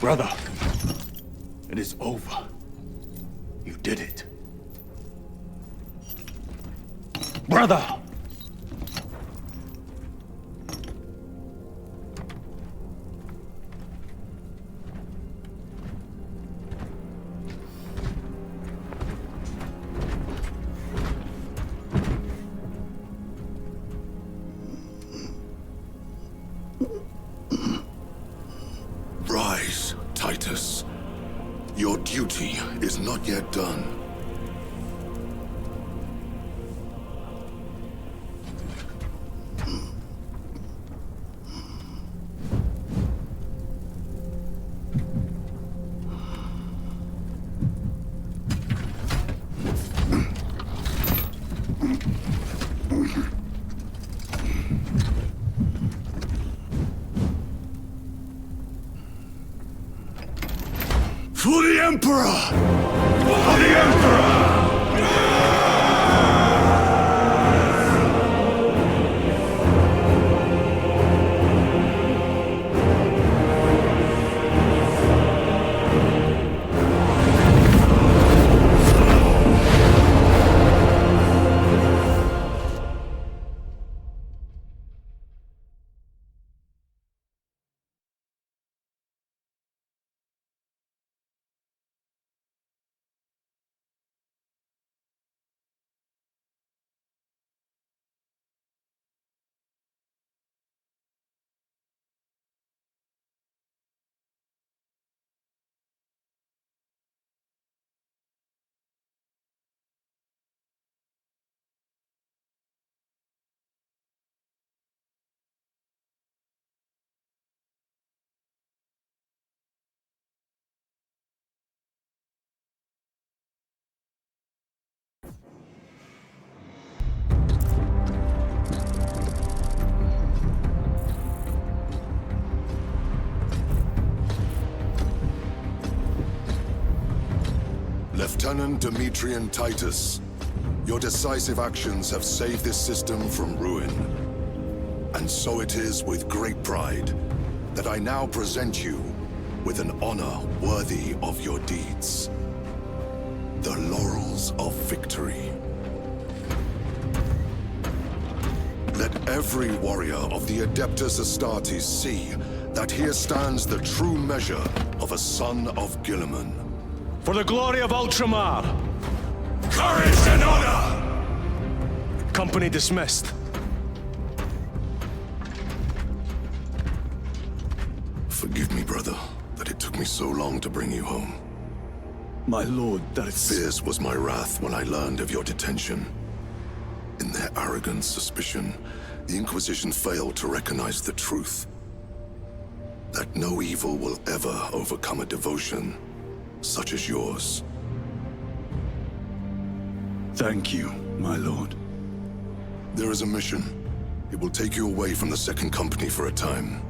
Brother, it is over. You did it. Brother! Rise, Titus. Your duty is not yet done. For the Emperor! For the Emperor! Lieutenant Demetrian Titus, your decisive actions have saved this system from ruin. And so it is with great pride that I now present you with an honor worthy of your deeds. The Laurels of Victory. Let every warrior of the Adeptus Astartes see that here stands the true measure of a son of Guilliman. For the glory of Ultramar! Courage and honor! Company dismissed. Forgive me, brother, that it took me so long to bring you home. My lord, that's... Fierce was my wrath when I learned of your detention. In their arrogant suspicion, the Inquisition failed to recognize the truth. That no evil will ever overcome a devotion such as yours. Thank you, my lord. There is a mission. It will take you away from the Second Company for a time.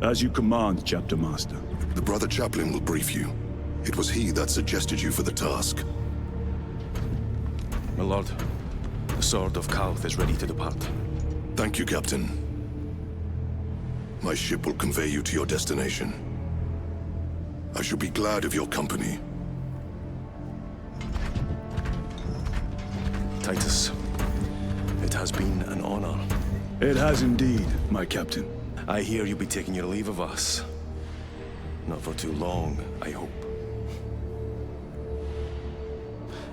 As you command, Chapter Master. The Brother Chaplain will brief you. It was he that suggested you for the task. My lord, the Sword of Kalth is ready to depart. Thank you, Captain. My ship will convey you to your destination. I shall be glad of your company. Titus, it has been an honor. It has indeed, my captain. I hear you'll be taking your leave of us. Not for too long, I hope.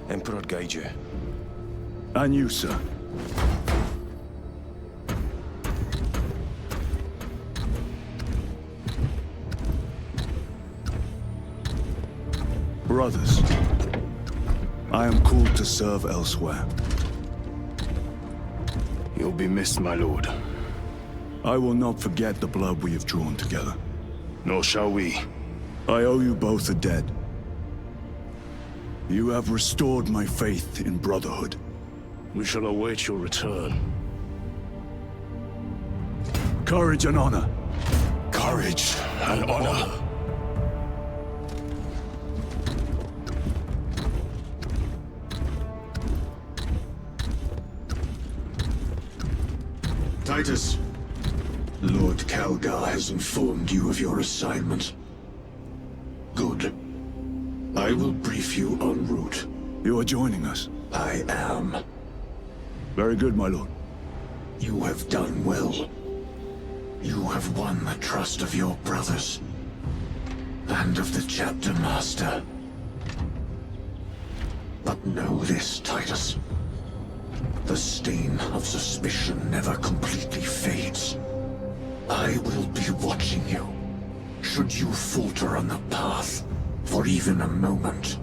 Emperor guide you. And you, sir. Brothers, I am called to serve elsewhere. You'll be missed, my lord. I will not forget the blood we have drawn together. Nor shall we. I owe you both a debt. You have restored my faith in brotherhood. We shall await your return. Courage and honor. Courage and honor. Titus, Lord Calgar has informed you of your assignment. Good. I will brief you en route. You are joining us? I am. Very good, my lord. You have done well. You have won the trust of your brothers. And of the Chapter Master. But know this, Titus. The stain of suspicion never completely fades. I will be watching you. Should you falter on the path, for even a moment.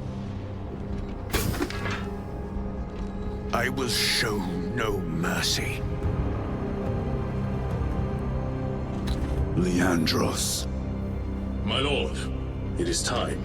I will show no mercy. Leandros. My lord, it is time.